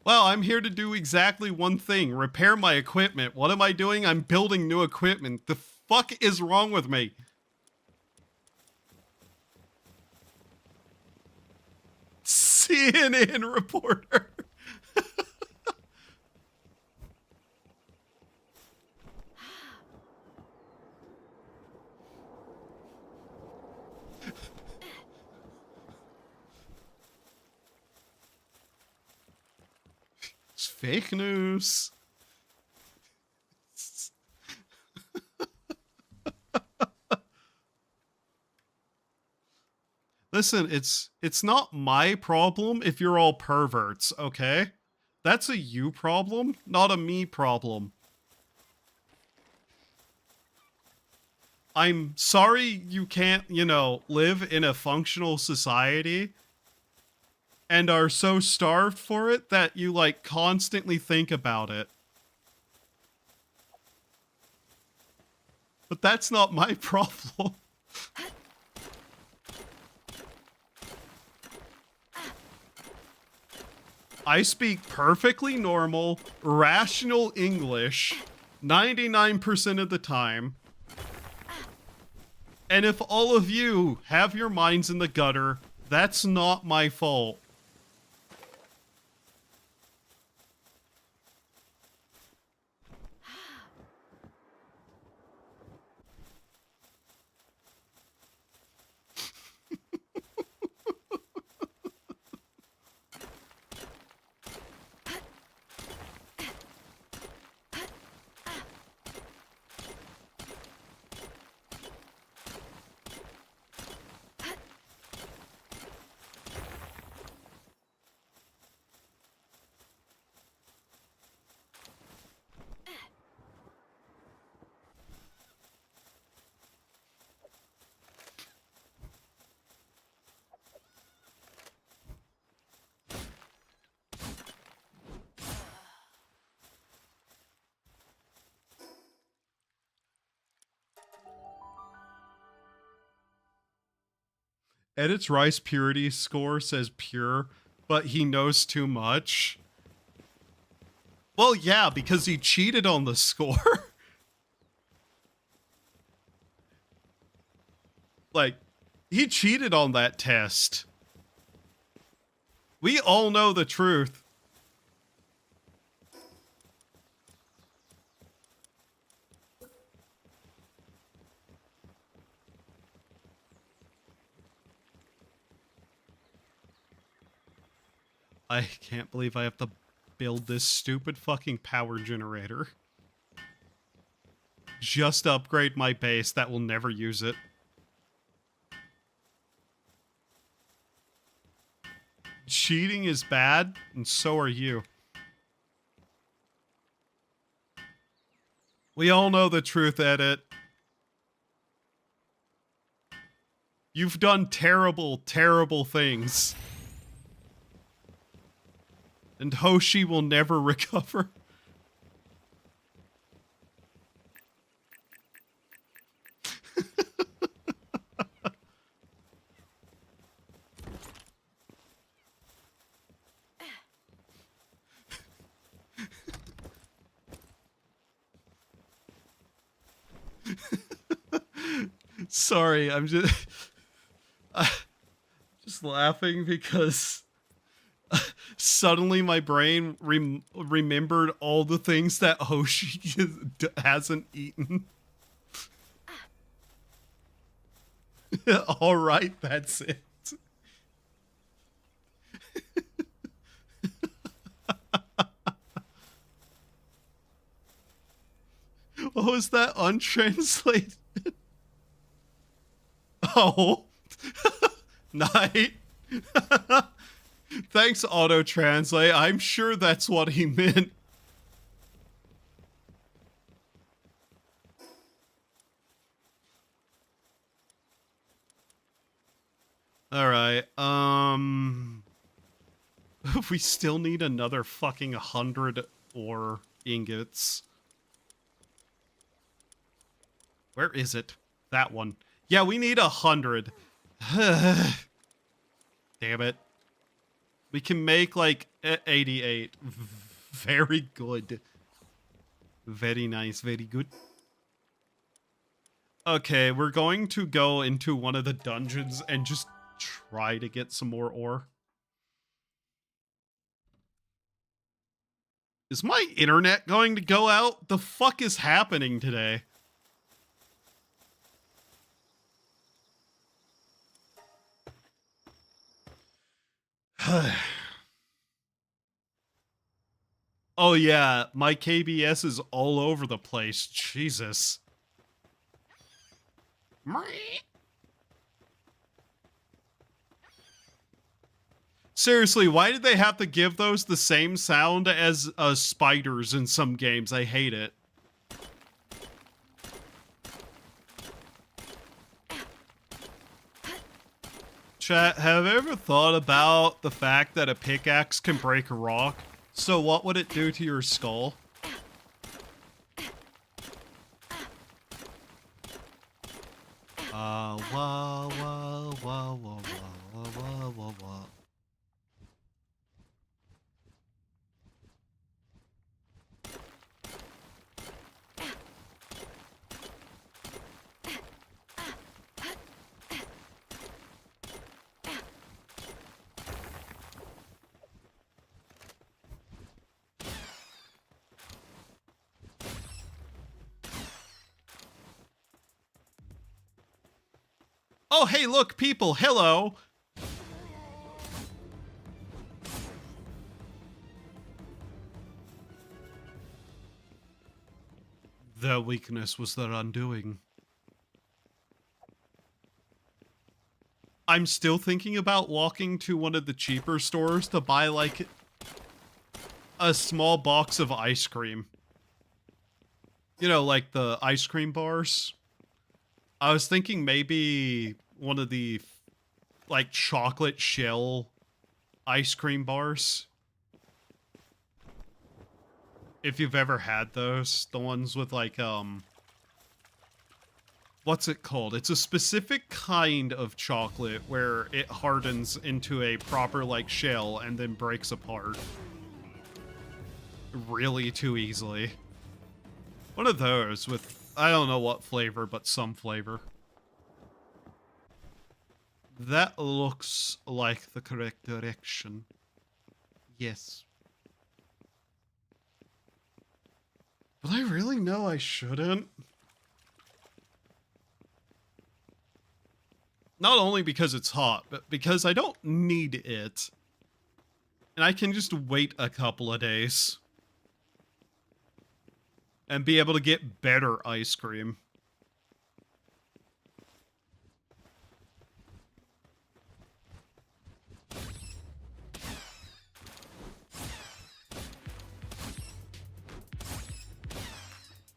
Well, I'm here to do exactly one thing. Repair my equipment. What am I doing? I'm building new equipment. The fuck is wrong with me? CNN reporter. It's fake news. Listen, it's not my problem if you're all perverts, okay? That's a you problem, not a me problem. I'm sorry you can't, you know, live in a functional society and are so starved for it that you, like, constantly think about it. But that's not my problem. I speak perfectly normal, rational English 99% of the time. And if all of you have your minds in the gutter, that's not my fault. Edit's rice purity score says pure, but he knows too much. Well, yeah, because he cheated on the score. Like, he cheated on that test. We all know the truth. I can't believe I have to build this stupid fucking power generator. Just to upgrade my base that will never use it. Cheating is bad, and so are you. We all know the truth, Edit. You've done terrible, terrible things. And Hoshi will never recover. Sorry, I'm just laughing because suddenly my brain remembered all the things that Hoshi hasn't eaten. All right, that's it. What was that untranslated? Oh. Night. Thanks, auto-translate. I'm sure that's what he meant. Alright, we still need another fucking 100 ore ingots. Where is it? That one. Yeah, we need 100. Damn it. We can make, like, 88. Very good. Very nice, very good. Okay, we're going to go into one of the dungeons and just try to get some more ore. Is my internet going to go out? The fuck is happening today? Oh yeah, my KBS is all over the place. Jesus. Seriously, why did they have to give those the same sound as spiders in some games? I hate it. Chat, have you ever thought about the fact that a pickaxe can break a rock? So what would it do to your skull? Wah, wah, wah, wah, wah, wah, wah, wah. Oh, hey, look, people, hello. Their weakness was their undoing. I'm still thinking about walking to one of the cheaper stores to buy, like, a small box of ice cream. You know, like the ice cream bars. I was thinking maybe one of the, like, chocolate shell ice cream bars. If you've ever had those. The ones with, like, what's it called? It's a specific kind of chocolate where it hardens into a proper, like, shell and then breaks apart. Really too easily. One of those with, I don't know what flavor, but some flavor. That looks like the correct direction. Yes. But I really know I shouldn't. Not only because it's hot, but because I don't need it. And I can just wait a couple of days. And be able to get better ice cream.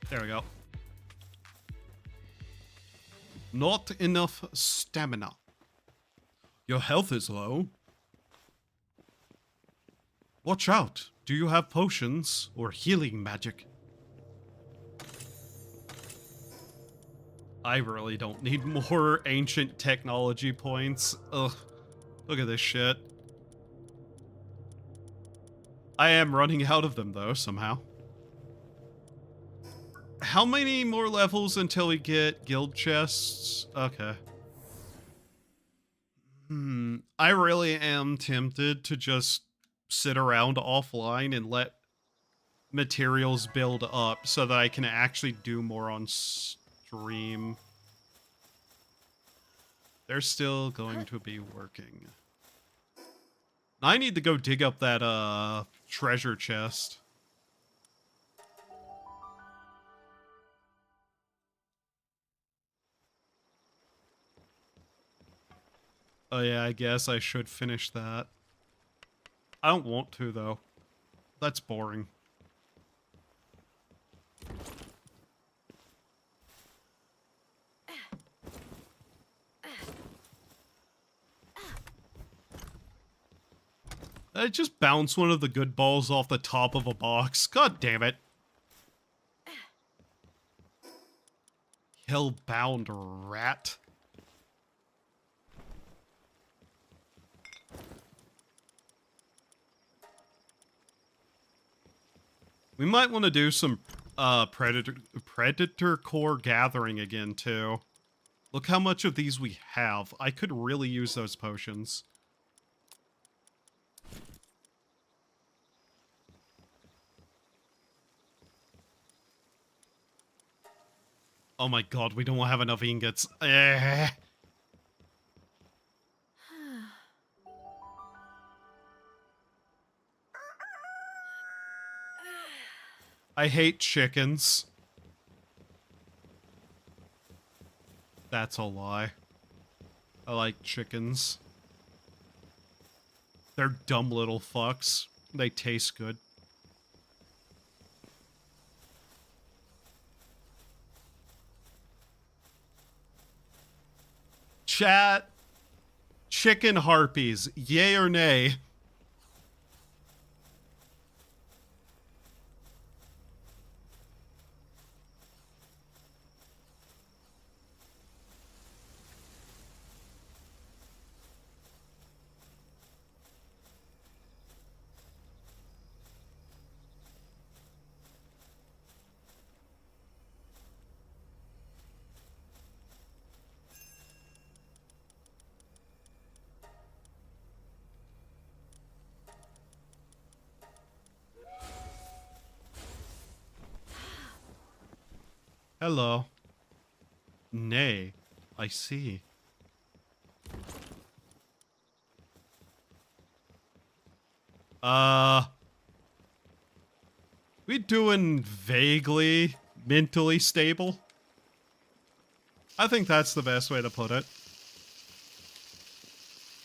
There we go. Not enough stamina. Your health is low. Watch out. Do you have potions or healing magic? I really don't need more ancient technology points. Ugh. Look at this shit. I am running out of them, though, somehow. How many more levels until we get guild chests? Okay. I really am tempted to just sit around offline and let materials build up so that I can actually do more on stream. They're still going to be working. I need to go dig up that treasure chest. Oh yeah, I guess I should finish that. I don't want to, though. That's boring. I just bounced one of the good balls off the top of a box. God damn it. Hellbound rat. We might want to do some predator core gathering again too. Look how much of these we have. I could really use those potions. Oh my god, we don't have enough ingots. I hate chickens. That's a lie. I like chickens. They're dumb little fucks. They taste good. Chat. Chicken harpies. Yay or nay? Hello. Nay, I see. We doing vaguely mentally stable? I think that's the best way to put it.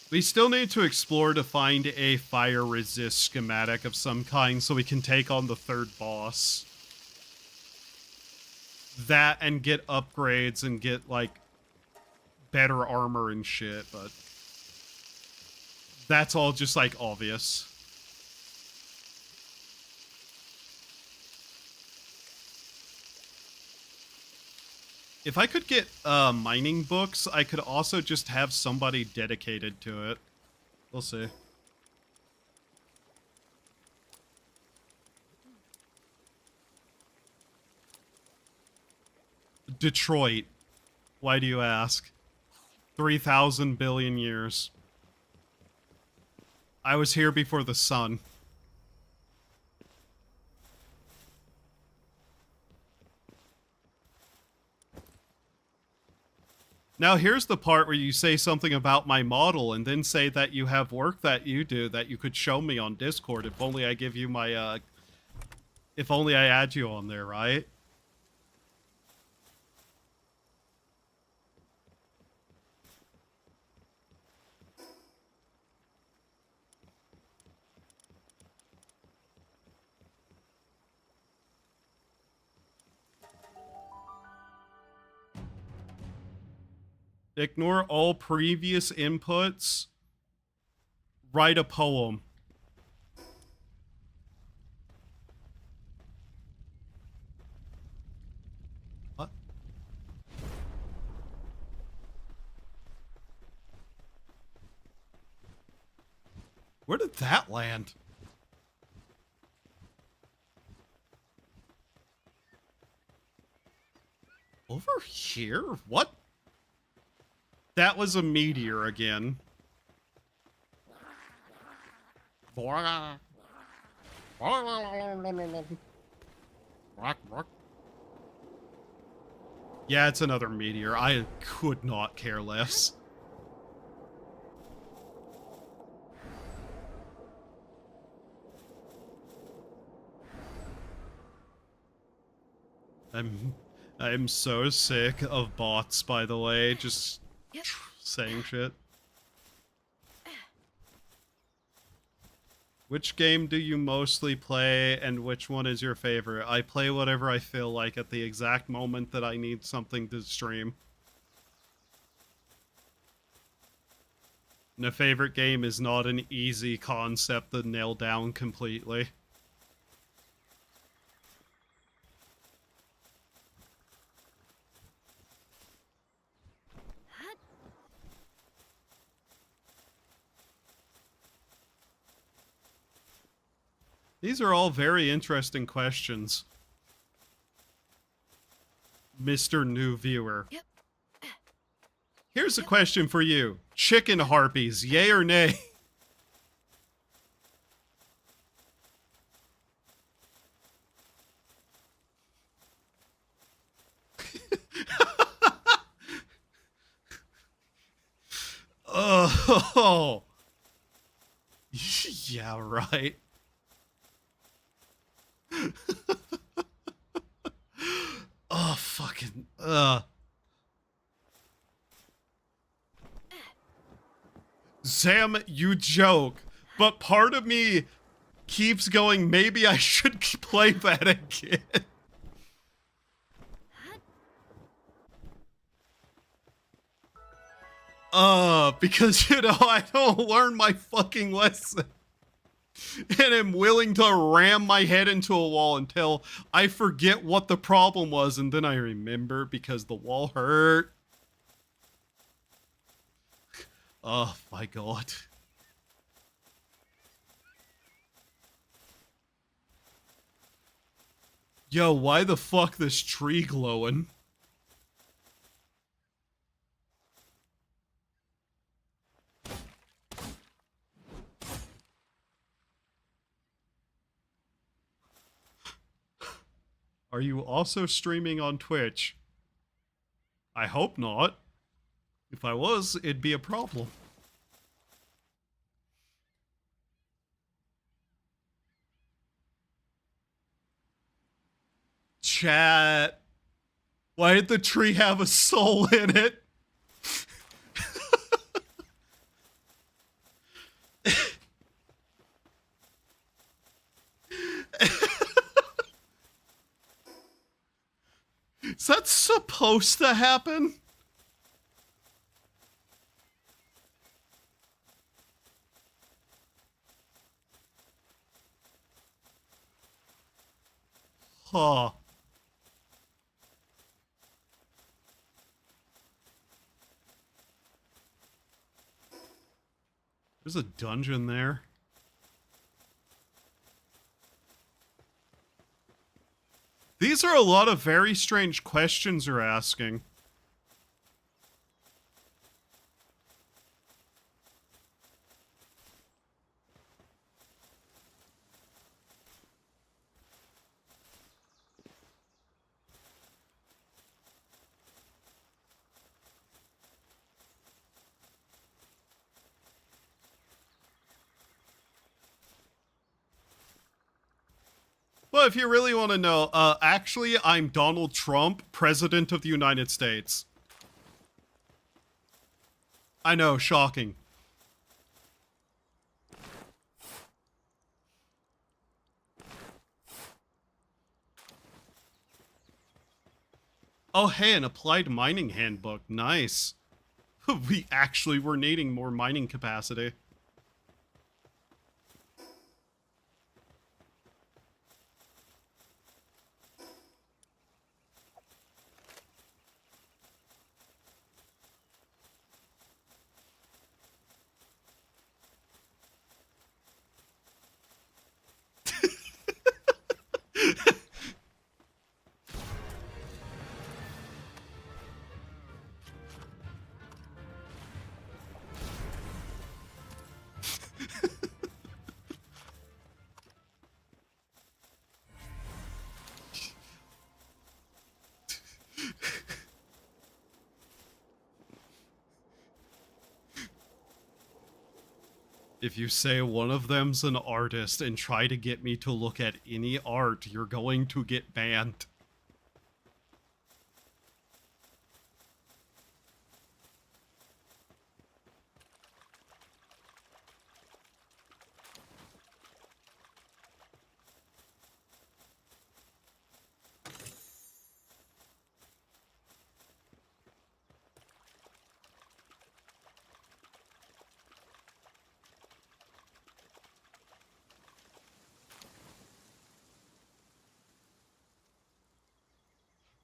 We still need to explore to find a fire resist schematic of some kind so we can take on the third boss. That and get upgrades and get, like, better armor and shit, but that's all just, like, obvious. If I could get mining books, I could also just have somebody dedicated to it. We'll see. Detroit. Why do you ask? 3,000 billion years. I was here before the sun. Now here's the part where you say something about my model and then say that you have work that you do that you could show me on Discord if only I give you my, if only I add you on there, right? Ignore all previous inputs. Write a poem. What? Where did that land? Over here? What? That was a meteor again. Yeah, it's another meteor. I could not care less. I'm so sick of bots, by the way, just Yep. saying shit. Which game do you mostly play, and which one is your favorite? I play whatever I feel like at the exact moment that I need something to stream. And a favorite game is not an easy concept to nail down completely. These are all very interesting questions, Mr. New Viewer. Yep. Here's a question for you. Chicken harpies, yay or nay? Oh. Yeah, right. Oh, fucking, Sam, you joke, but part of me keeps going, maybe I should play that again. Because, you know, I don't learn my fucking lesson. And I'm willing to ram my head into a wall until I forget what the problem was, and then I remember because the wall hurt. Oh my god. Yo, why the fuck this tree glowing? Are you also streaming on Twitch? I hope not. If I was, it'd be a problem. Chat. Why did the tree have a soul in it? Is that supposed to happen? Huh. There's a dungeon there. These are a lot of very strange questions you're asking. Well, if you really want to know, actually, I'm Donald Trump, President of the United States. I know, shocking. Oh, hey, an applied mining handbook. Nice. We actually were needing more mining capacity. If you say one of them's an artist and try to get me to look at any art, you're going to get banned.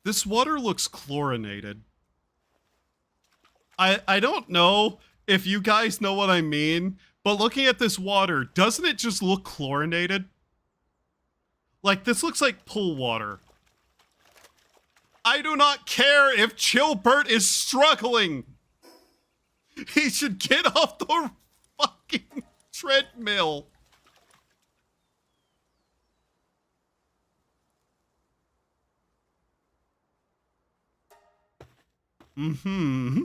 This water looks chlorinated. I don't know if you guys know what I mean, but looking at this water, doesn't it just look chlorinated? Like, this looks like pool water. I do not care if Chilbert is struggling. He should get off the fucking treadmill. Mm-hmm.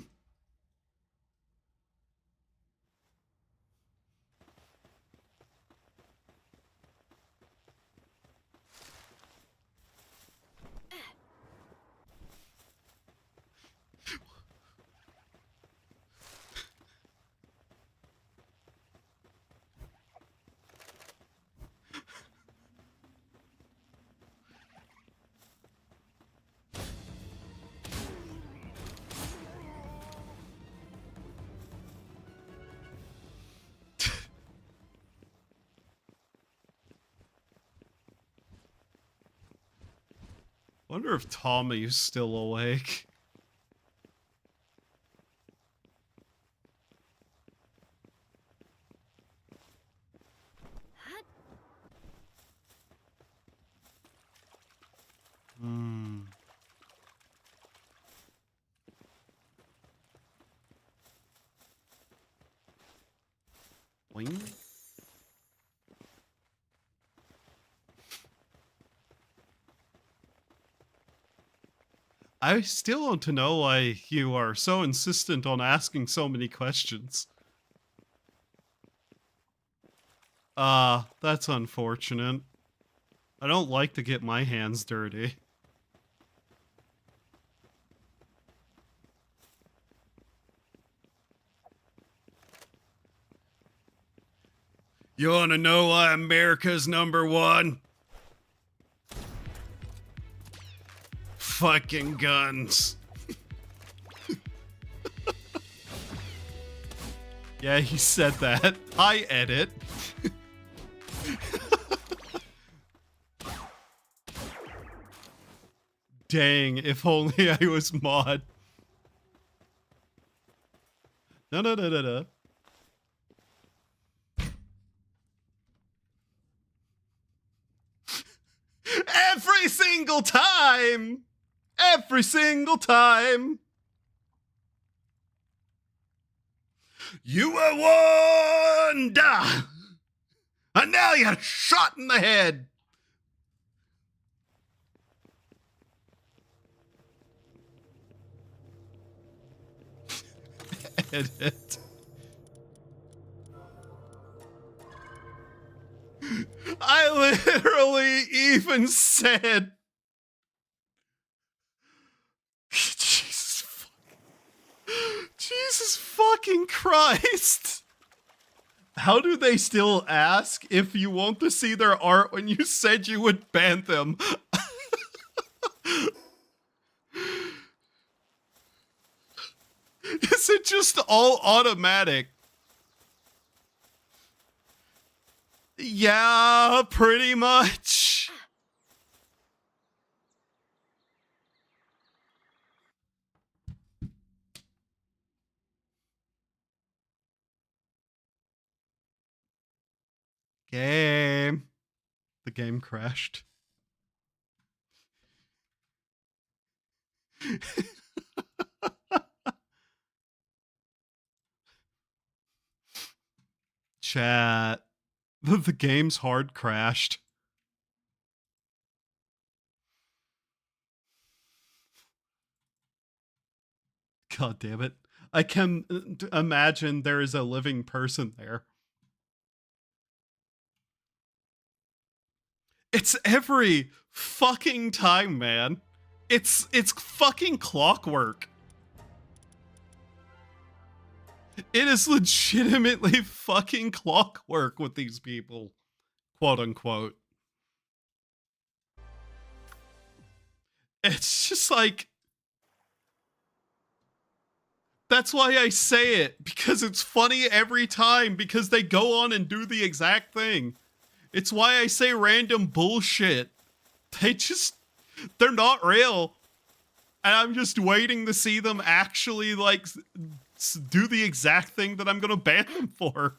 Wonder if Tommy is still awake. Hmm. Boing. I still want to know why you are so insistent on asking so many questions. That's unfortunate. I don't like to get my hands dirty. You wanna know why America's #1? Fucking guns. Yeah, he said that. I edit. Dang, if only I was mod. No. Every single time! Every single time! You were one die! And now you're shot in the head! Edit. I literally even said... Jesus fucking Christ! How do they still ask if you want to see their art when you said you would ban them? Is it just all automatic? Yeah, pretty much. Game. The game crashed. Chat. The game's hard crashed. God damn it. I can imagine there is a living person there. It's every fucking time, man. It's fucking clockwork. It is legitimately fucking clockwork with these people. Quote unquote. It's just like... That's why I say it. Because it's funny every time. Because they go on and do the exact thing. It's why I say random bullshit. They're not real. And I'm just waiting to see them actually, like, do the exact thing that I'm gonna ban them for.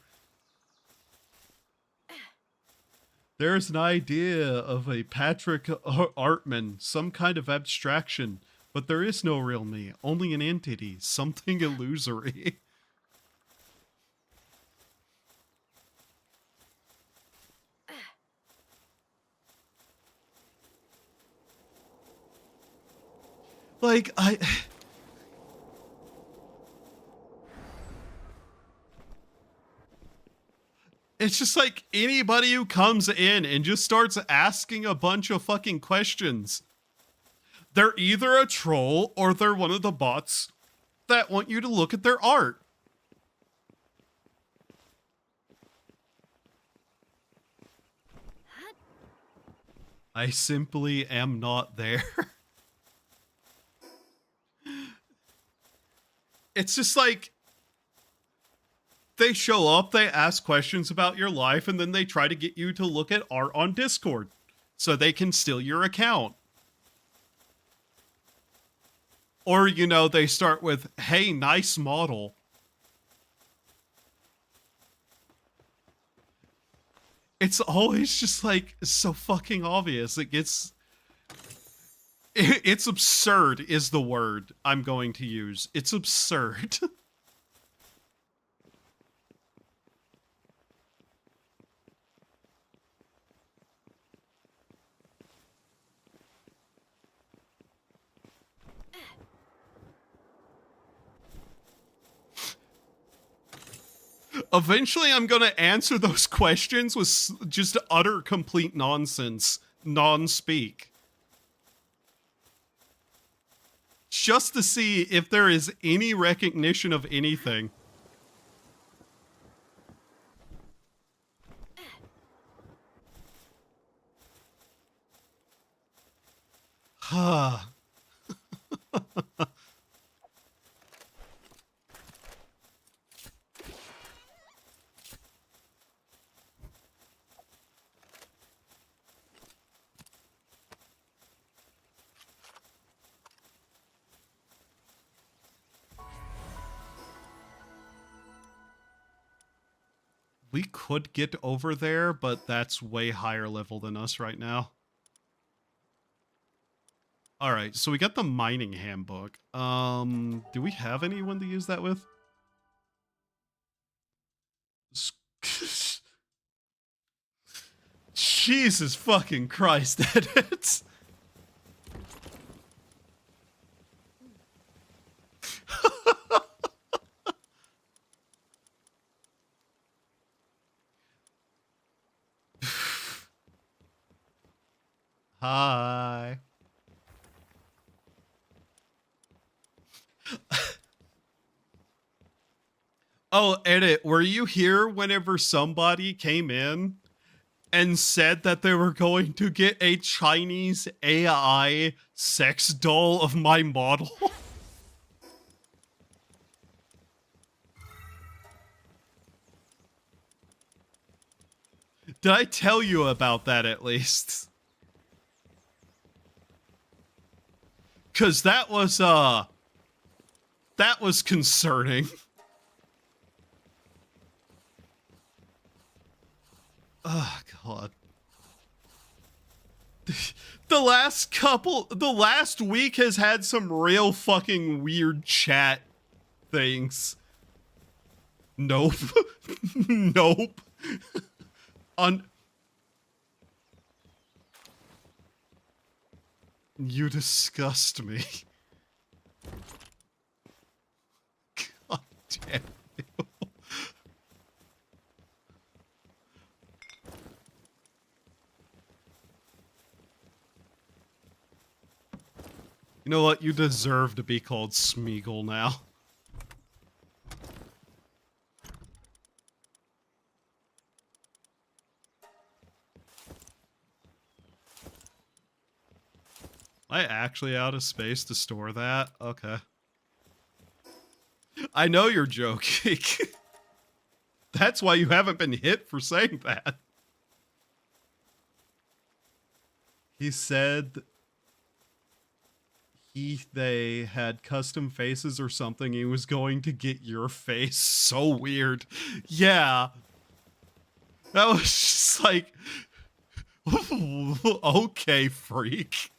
There's an idea of a Patrick Artman, some kind of abstraction, but there is no real me, only an entity, something illusory. Like, it's just like anybody who comes in and just starts asking a bunch of fucking questions. They're either a troll or they're one of the bots that want you to look at their art. I simply am not there. It's just like, they show up, they ask questions about your life, and then they try to get you to look at art on Discord so they can steal your account. Or, you know, they start with, hey, nice model. It's always just like so fucking obvious. It's absurd is the word I'm going to use. It's absurd. Eventually, I'm gonna answer those questions with just utter complete nonsense, non-speak. Just to see if there is any recognition of anything. Ha. We could get over there, but that's way higher level than us right now. All right, so we got the mining handbook. Do we have anyone to use that with? Jesus fucking Christ, edits. Hi. Oh, edit, were you here whenever somebody came in and said that they were going to get a Chinese AI sex doll of my model? Did I tell you about that at least? Cause that was concerning. Oh god. The last week has had some real fucking weird chat things. Nope. Nope. You disgust me. God damn you. You know what? You deserve to be called Smeagol now. Am I actually out of space to store that? Okay. I know you're joking. That's why you haven't been hit for saying that. He said they had custom faces or something. He was going to get your face. So weird. Yeah. That was just like, okay, freak.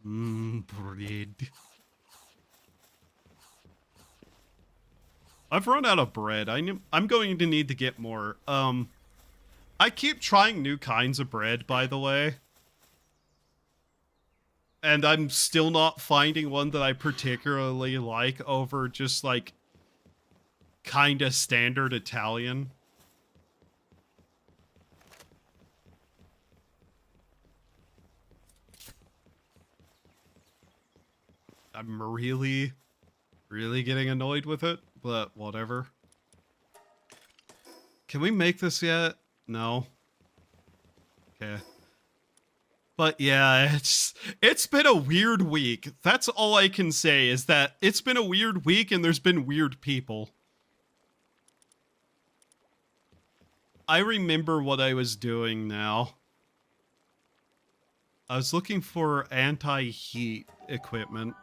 Bread. I've run out of bread. I'm going to need to get more. I keep trying new kinds of bread, by the way. And I'm still not finding one that I particularly like over just like kind of standard Italian. I'm really getting annoyed with it, but whatever. Can we make this yet? No. Okay. But yeah, it's been a weird week. That's all I can say, is that it's been a weird week and there's been weird people. I remember what I was doing now. I was looking for anti-heat equipment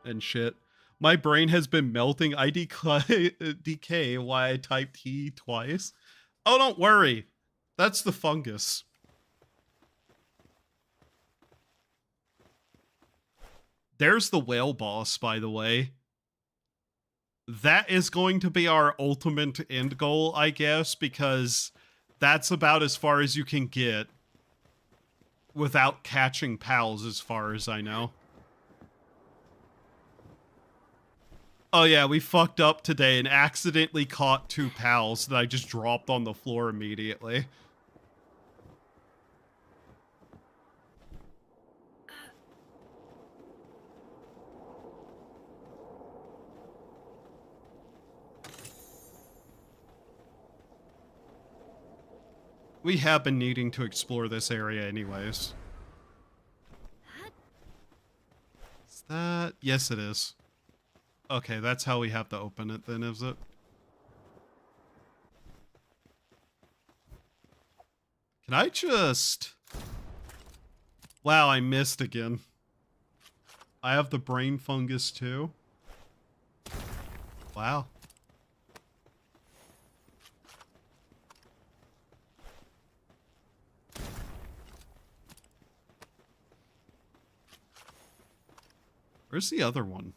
and shit. My brain has been melting. I decay why I typed he twice. Oh, don't worry. That's the fungus. There's the whale boss, by the way. That is going to be our ultimate end goal, I guess, because that's about as far as you can get without catching pals, as far as I know. Oh yeah, we fucked up today and accidentally caught 2 pals that I just dropped on the floor immediately. We have been needing to explore this area anyways. Is that... Yes, it is. Okay, that's how we have to open it then, is it? Can I just... Wow, I missed again. I have the brain fungus too. Wow. Where's the other one?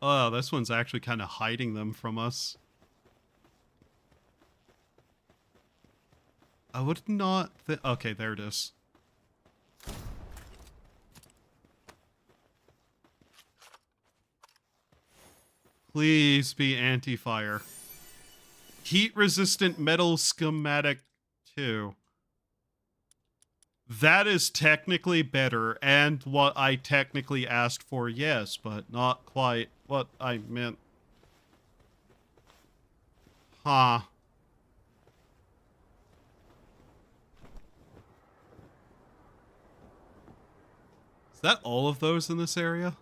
Oh, this one's actually kind of hiding them from us. I would not... Okay, there it is. Please be anti-fire. Heat-resistant metal schematic 2. That is technically better, and what I technically asked for, yes, but not quite what I meant. Huh. Is that all of those in this area?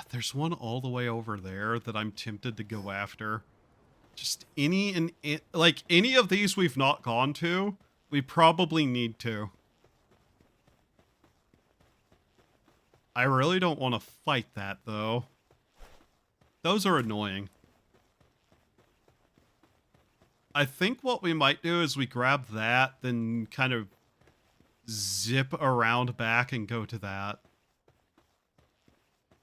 There's one all the way over there that I'm tempted to go after. Just any of these we've not gone to, we probably need to. I really don't want to fight that, though. Those are annoying. I think what we might do is we grab that, then kind of zip around back and go to that.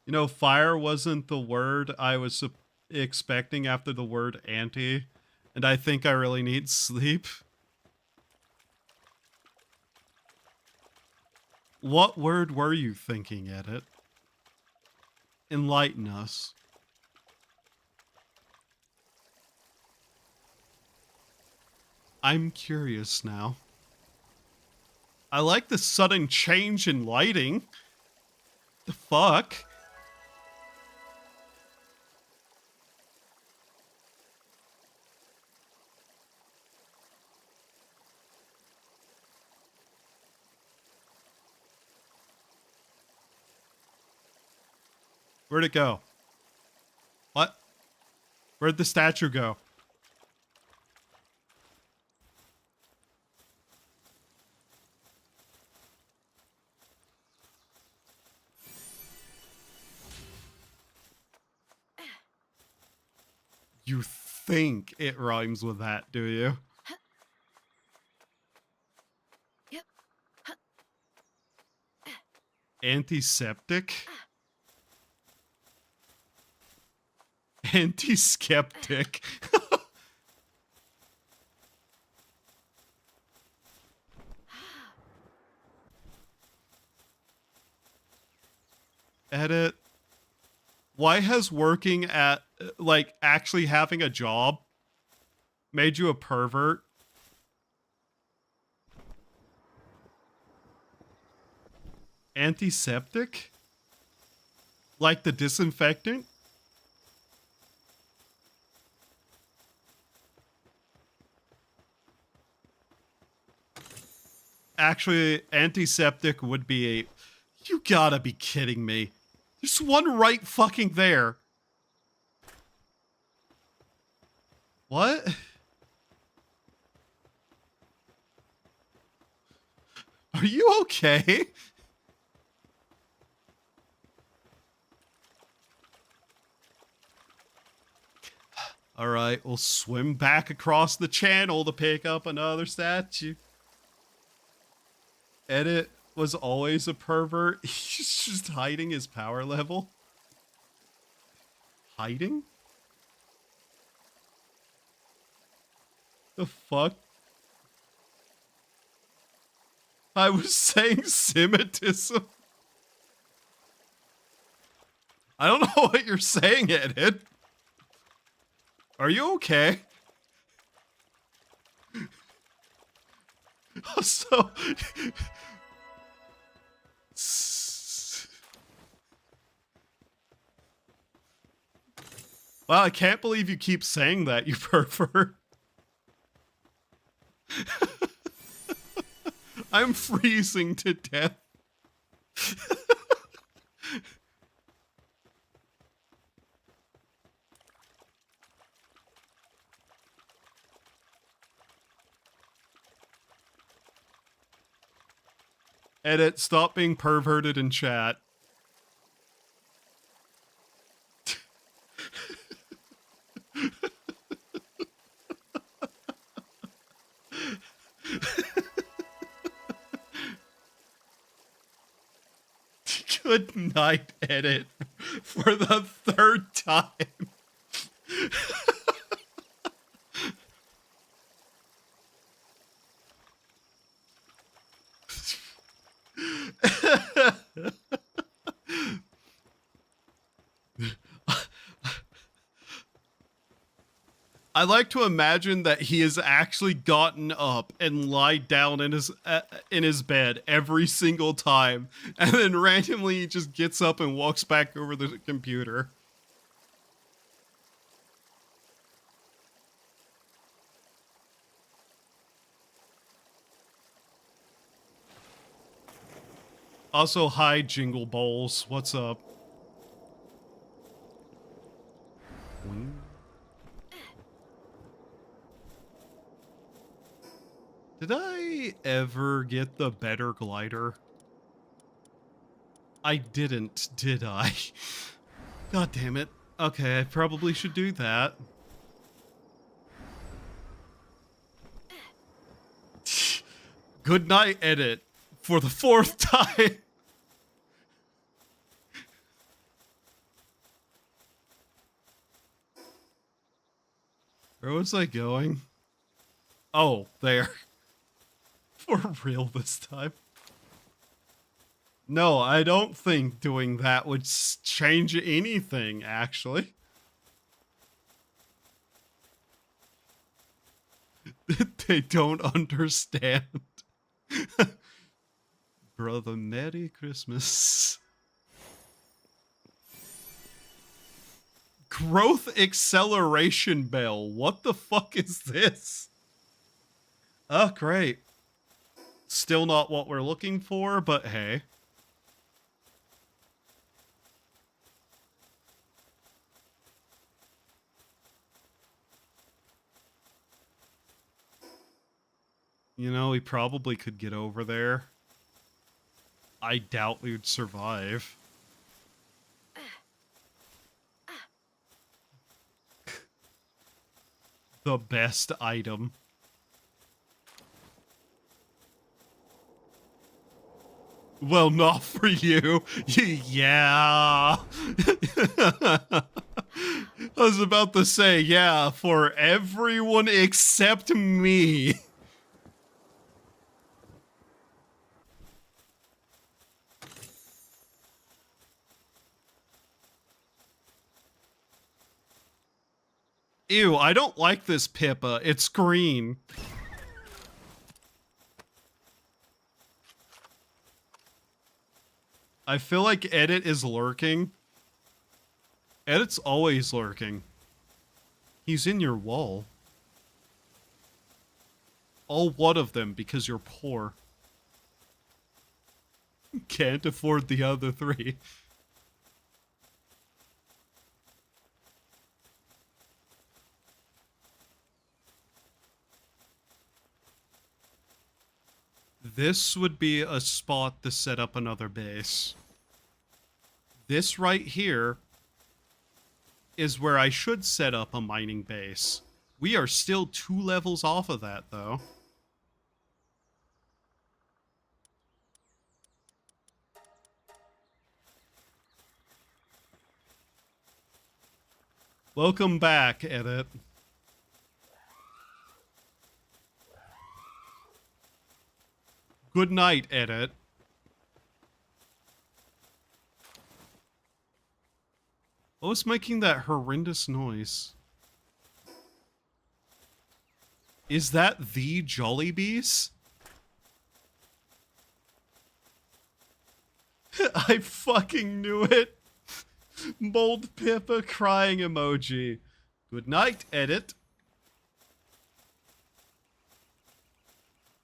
You know, fire wasn't the word I was expecting after the word anti, and I think I really need sleep. What word were you thinking, Edit? Enlighten us. I'm curious now. I like the sudden change in lighting. The fuck? Where'd it go? What? Where'd the statue go? You think it rhymes with that, do you? Yep. Antiseptic? Anti-skeptic. Edit. Why has working at, like, actually having a job made you a pervert? Antiseptic? Like the disinfectant? Actually, antiseptic would be a... You gotta be kidding me. There's one right fucking there. What? Are you okay? Alright, we'll swim back across the channel to pick up another statue. Edit was always a pervert. He's just hiding his power level. Hiding? The fuck? I was saying Semitism. I don't know what you're saying, Edit. Are you okay? Also... Wow, I can't believe you keep saying that, you pervert. I'm freezing to death. Edit, stop being perverted in chat. Good night, Edit, for the third time. I like to imagine that he has actually gotten up and lied down in his bed every single time, and then randomly he just gets up and walks back over the computer. Also, hi, Jingle Bowls. What's up? Did I ever get the better glider? I didn't, did I? God damn it. Okay, I probably should do that. Good night, Edit. For the fourth time. Where was I going? Oh, there. For real this time. No, I don't think doing that would change anything, actually. They don't understand. Brother, Merry Christmas. Growth acceleration bell. What the fuck is this? Oh, great. Still not what we're looking for, but hey. You know, he probably could get over there. I doubt we would survive. The best item. Well, not for you. Yeah. I was about to say, yeah, for everyone except me. Ew, I don't like this Pippa. It's green. I feel like Edit is lurking. Edit's always lurking. He's in your wall. All one of them because you're poor. Can't afford the other three. This would be a spot to set up another base. This right here is where I should set up a mining base. We are still 2 levels off of that, though. Welcome back, Edit. Good night, Edit. What was making that horrendous noise? Is that the Jollibees? I fucking knew it. Mold Pippa crying emoji. Good night, Edit.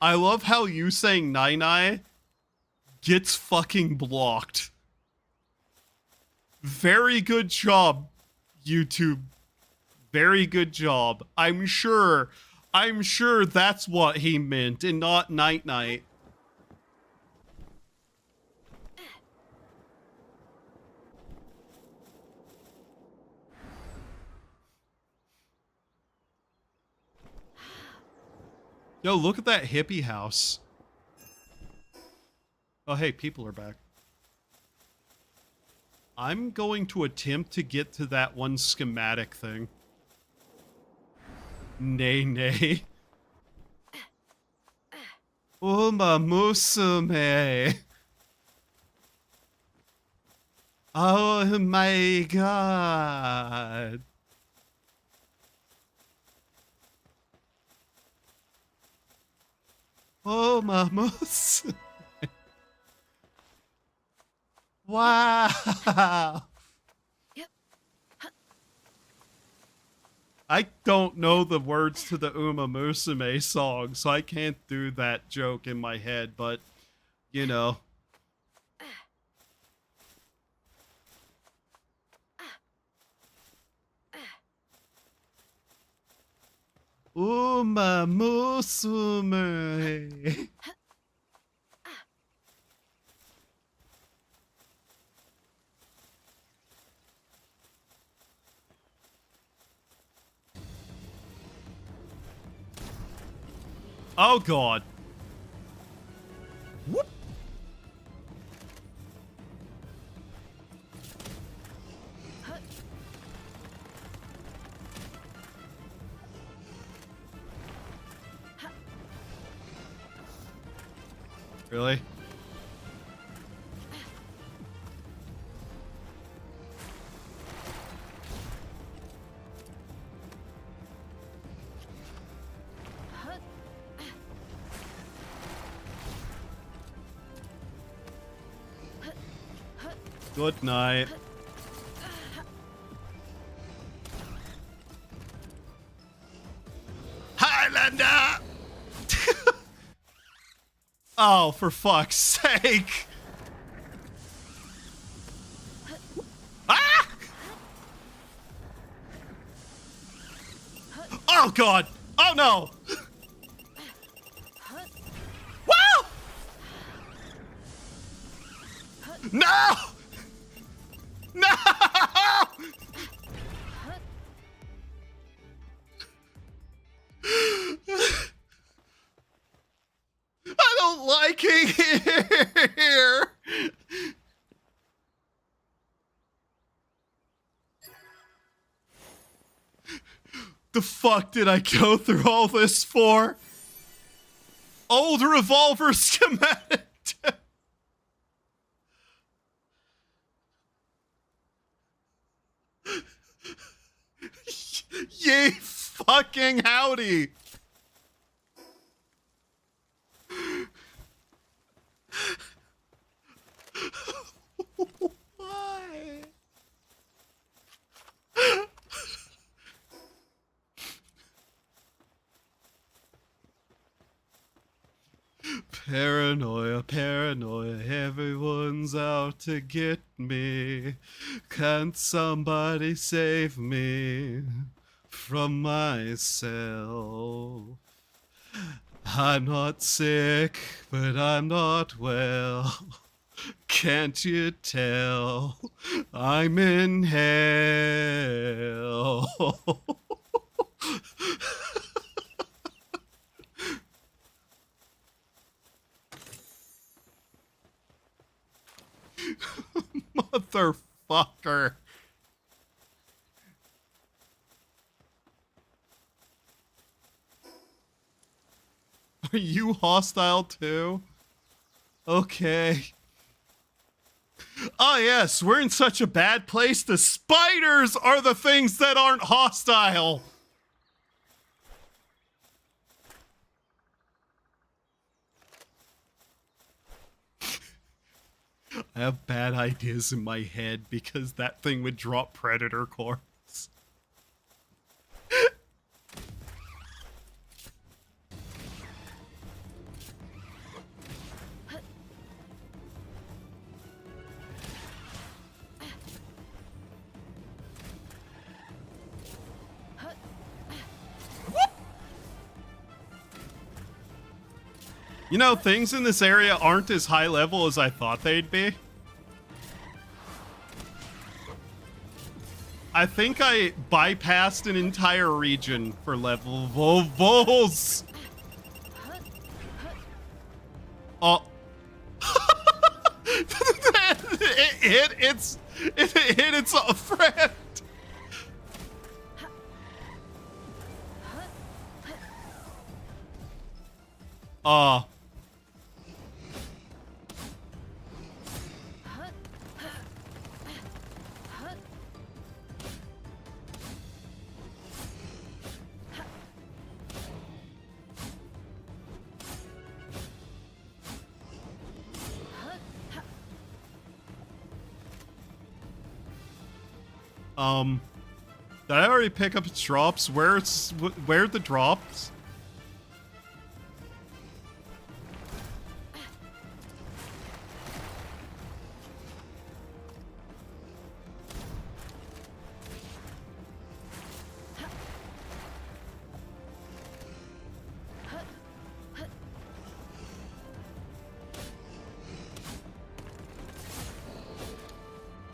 I love how you saying nai gets fucking blocked. Very good job, YouTube. Very good job. I'm sure that's what he meant and not night night. Yo, look at that hippie house. Oh, hey, people are back. I'm going to attempt to get to that one schematic thing. Nay, nay. Uma musume. Oh my god. Oh, Mamos. Wow. Yep. I don't know the words to the Uma Musume song, so I can't do that joke in my head, but, you know. Uma Musume. Oh god. Whoop. Really? Good night. Highlander! Oh, for fuck's sake! Ah! Oh god! Oh no! No! No! I don't like it here. The fuck did I go through all this for? Old revolver schematic. Yay fucking howdy. Why? Paranoia, paranoia, everyone's out to get me. Can't somebody save me from myself? I'm not sick, but I'm not well. Can't you tell? I'm in hell. Motherfucker. Are you hostile too? Okay. Oh yes, we're in such a bad place. The spiders are the things that aren't hostile. I have bad ideas in my head because that thing would drop predator cores. You know, things in this area aren't as high level as I thought they'd be. I think I bypassed an entire region for level vovos. Oh. it hit its friend. Did I already pick up its drops? Where are the drops?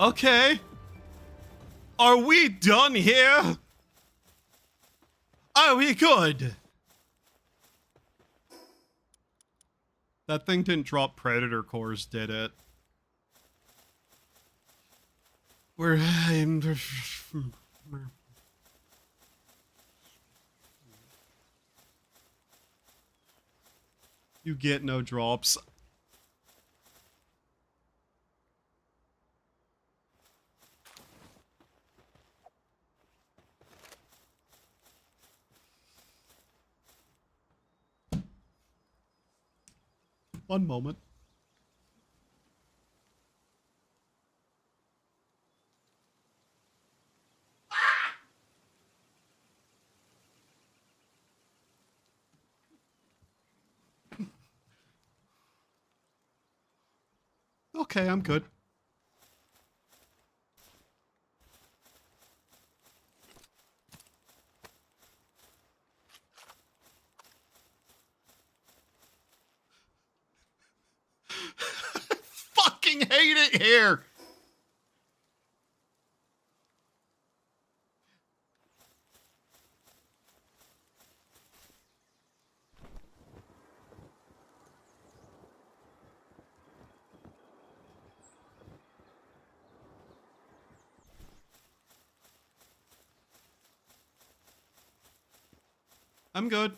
Okay. Are we done here? Are we good? That thing didn't drop predator cores, did it? You get no drops. One moment. Okay, I'm good. fucking hate it here. I'm good.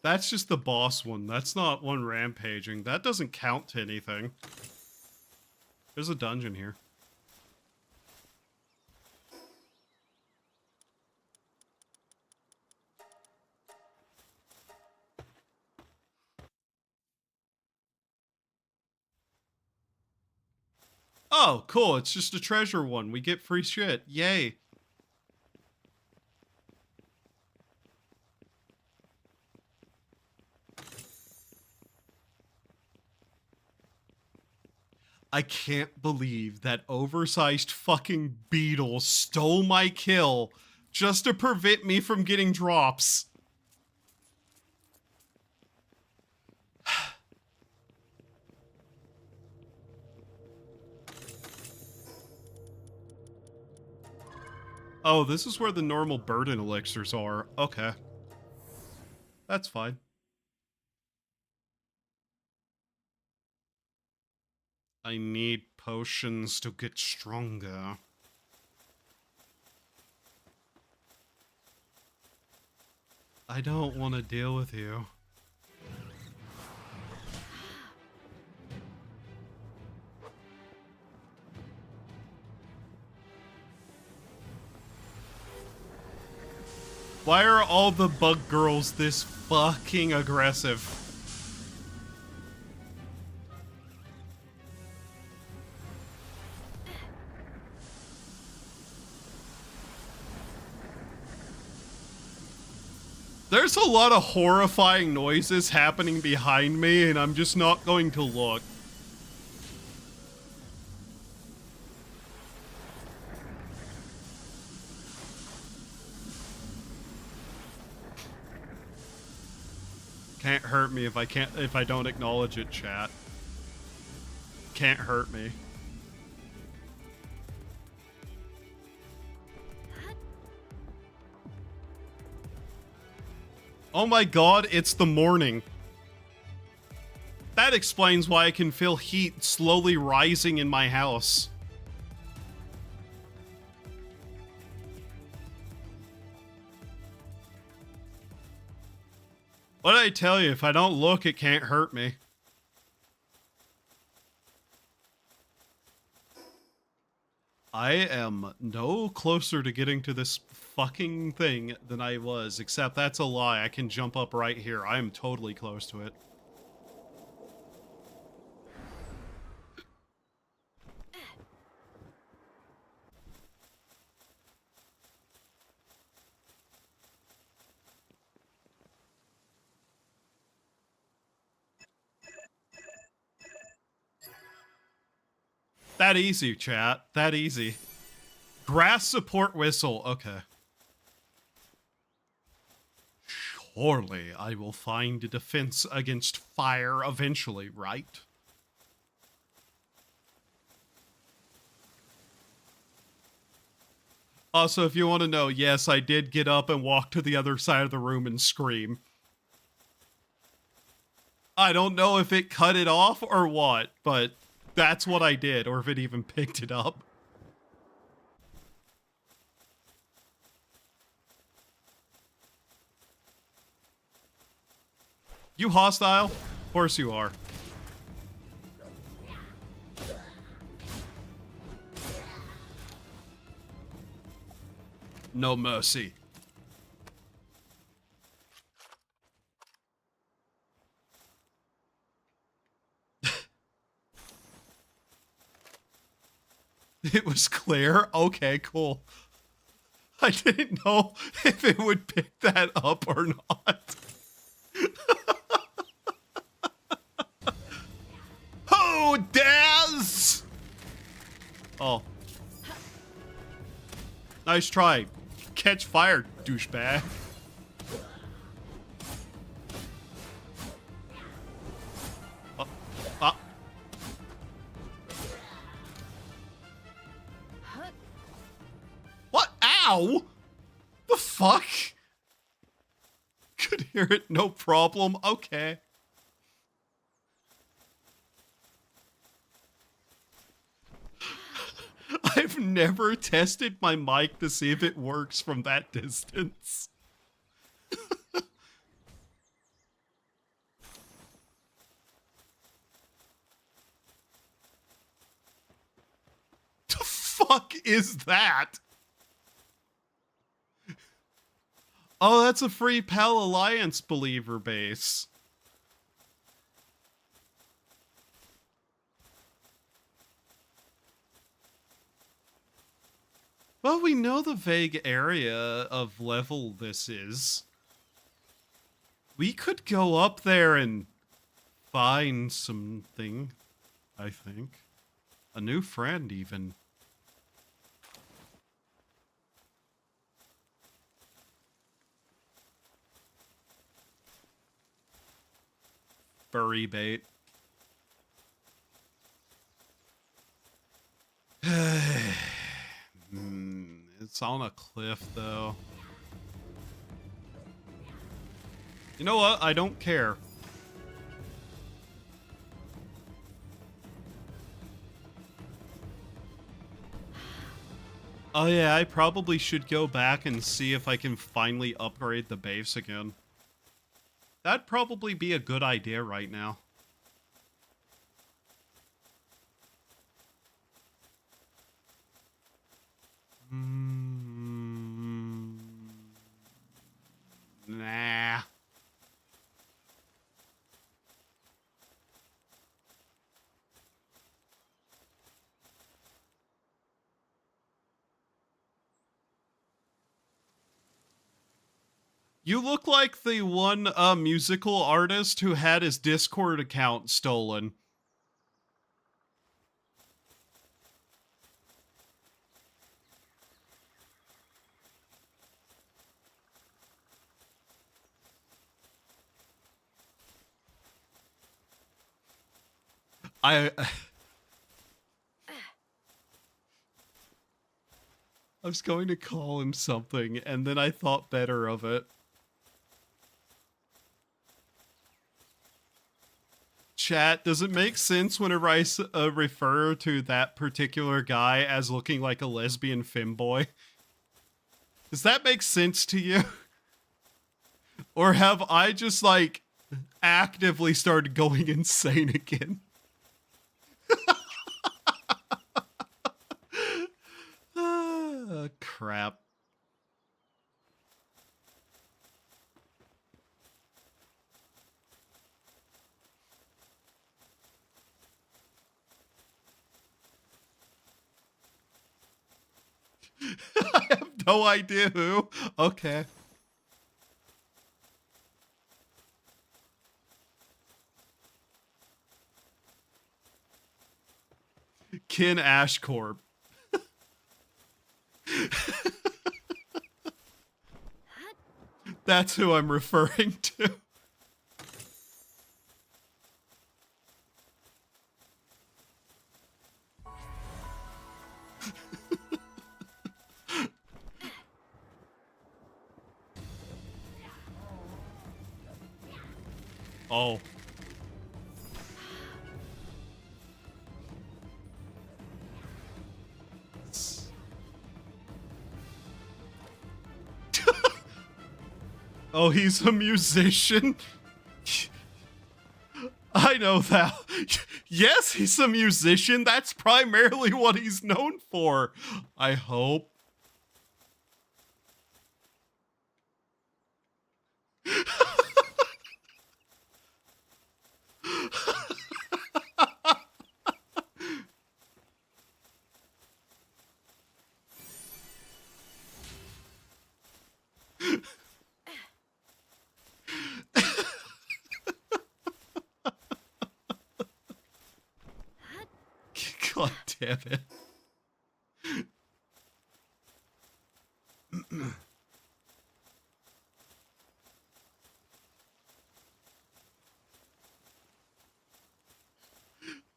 That's just the boss one. That's not one rampaging. That doesn't count to anything. There's a dungeon here. Oh, cool. It's just a treasure one. We get free shit. Yay. I can't believe that oversized fucking beetle stole my kill just to prevent me from getting drops. Oh, this is where the normal burden elixirs are. Okay. That's fine. I need potions to get stronger. I don't want to deal with you. Why are all the bug girls this fucking aggressive? There's a lot of horrifying noises happening behind me, and I'm just not going to look. Can't hurt me if I don't acknowledge it, chat. Can't hurt me. Oh my god, it's the morning. That explains why I can feel heat slowly rising in my house. What did I tell you? If I don't look, it can't hurt me. I am no closer to getting to this fucking thing than I was, except that's a lie. I can jump up right here. I am totally close to it. That easy, chat. That easy. Grass support whistle. Okay. Surely I will find a defense against fire eventually, right? Also, if you want to know, yes, I did get up and walk to the other side of the room and scream. I don't know if it cut it off or what, but that's what I did, or if it even picked it up. You hostile? Of course you are. No mercy. It was clear? Okay, cool. I didn't know if it would pick that up or not. Oh, Daz! Oh. Nice try. Catch fire, douchebag. Oh, ah. What? Ow! The fuck? Could hear it, no problem. Okay. I've never tested my mic to see if it works from that distance. The fuck is that? Oh, that's a free Pal Alliance believer base. Well, we know the vague area of level this is. We could go up there and find something, I think. A new friend, even. Furry bait. It's on a cliff, though. You know what? I don't care. Oh yeah, I probably should go back and see if I can finally upgrade the base again. That'd probably be a good idea right now. Nah. You look like the one musical artist who had his Discord account stolen. I was going to call him something, and then I thought better of it. Chat, does it make sense whenever I refer to that particular guy as looking like a lesbian femboy? Does that make sense to you? Or have I just, like, actively started going insane again? Crap. I have no idea who. Okay. Kin Ashcorp. That's who I'm referring to. Oh. Oh, he's a musician? I know that. Yes, he's a musician. That's primarily what he's known for. I hope. God damn it.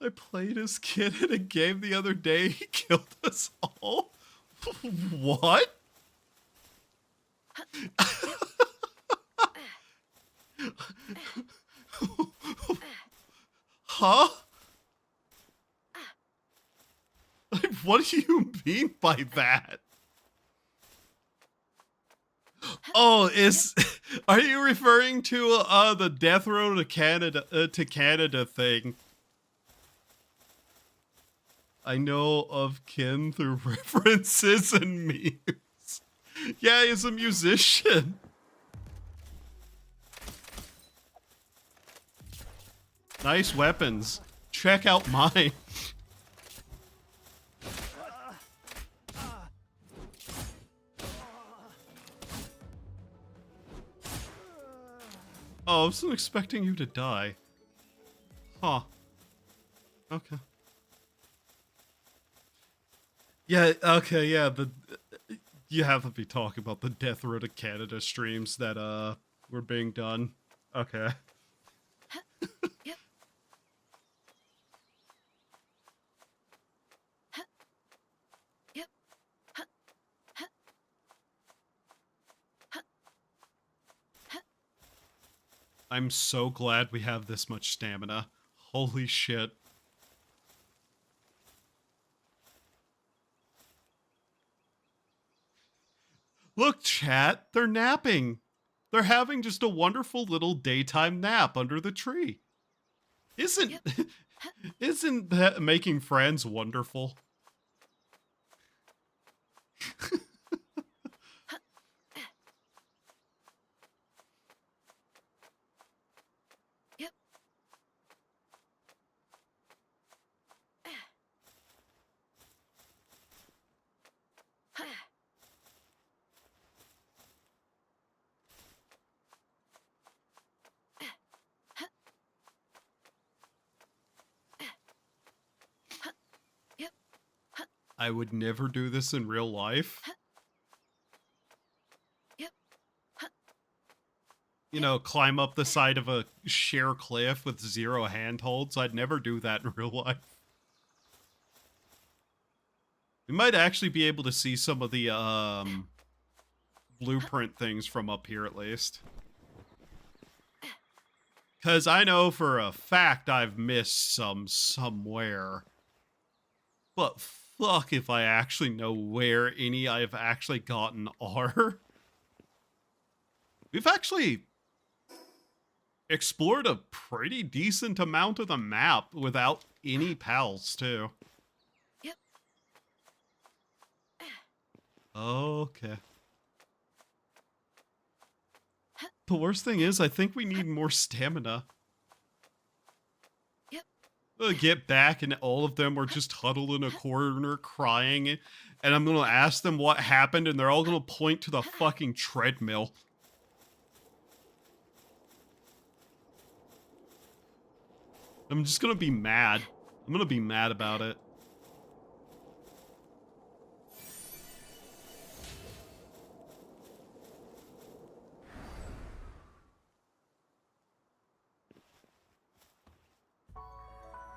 I played as kid in a game the other day. He killed us all. What? Huh? Like, what do you mean by that? Oh, are you referring to the Death Row to Canada thing? I know of Kin through references and memes. Yeah, he's a musician. Nice weapons. Check out mine. Oh, I wasn't expecting you to die. Huh. Okay. Yeah, okay, yeah, you have to be talking about the Death Row to Canada streams that, were being done. Okay. Yep. Yep. I'm so glad we have this much stamina. Holy shit. Look, chat, they're napping. They're having just a wonderful little daytime nap under the tree. Isn't isn't that making friends wonderful? Yep. I would never do this in real life. Yep. You know, climb up the side of a sheer cliff with 0 handholds. I'd never do that in real life. We might actually be able to see some of the, blueprint things from up here at least. Because I know for a fact I've missed some somewhere. But fuck if I actually know where any I've actually gotten are. We've actually explored a pretty decent amount of the map without any pals, too. Yep. Okay. The worst thing is, I think we need more stamina. Yep. Get back, and all of them are just huddled in a corner crying. And I'm gonna ask them what happened, and they're all gonna point to the fucking treadmill. I'm just gonna be mad. I'm gonna be mad about it.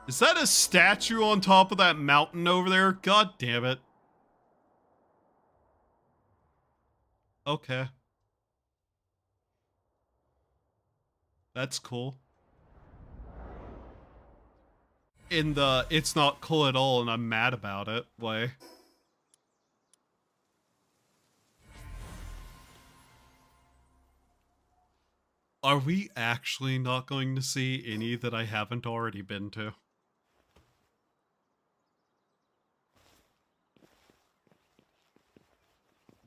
Is that a statue on top of that mountain over there? God damn it. Okay. That's cool. In the it's not cool at all and I'm mad about it way. Are we actually not going to see any that I haven't already been to?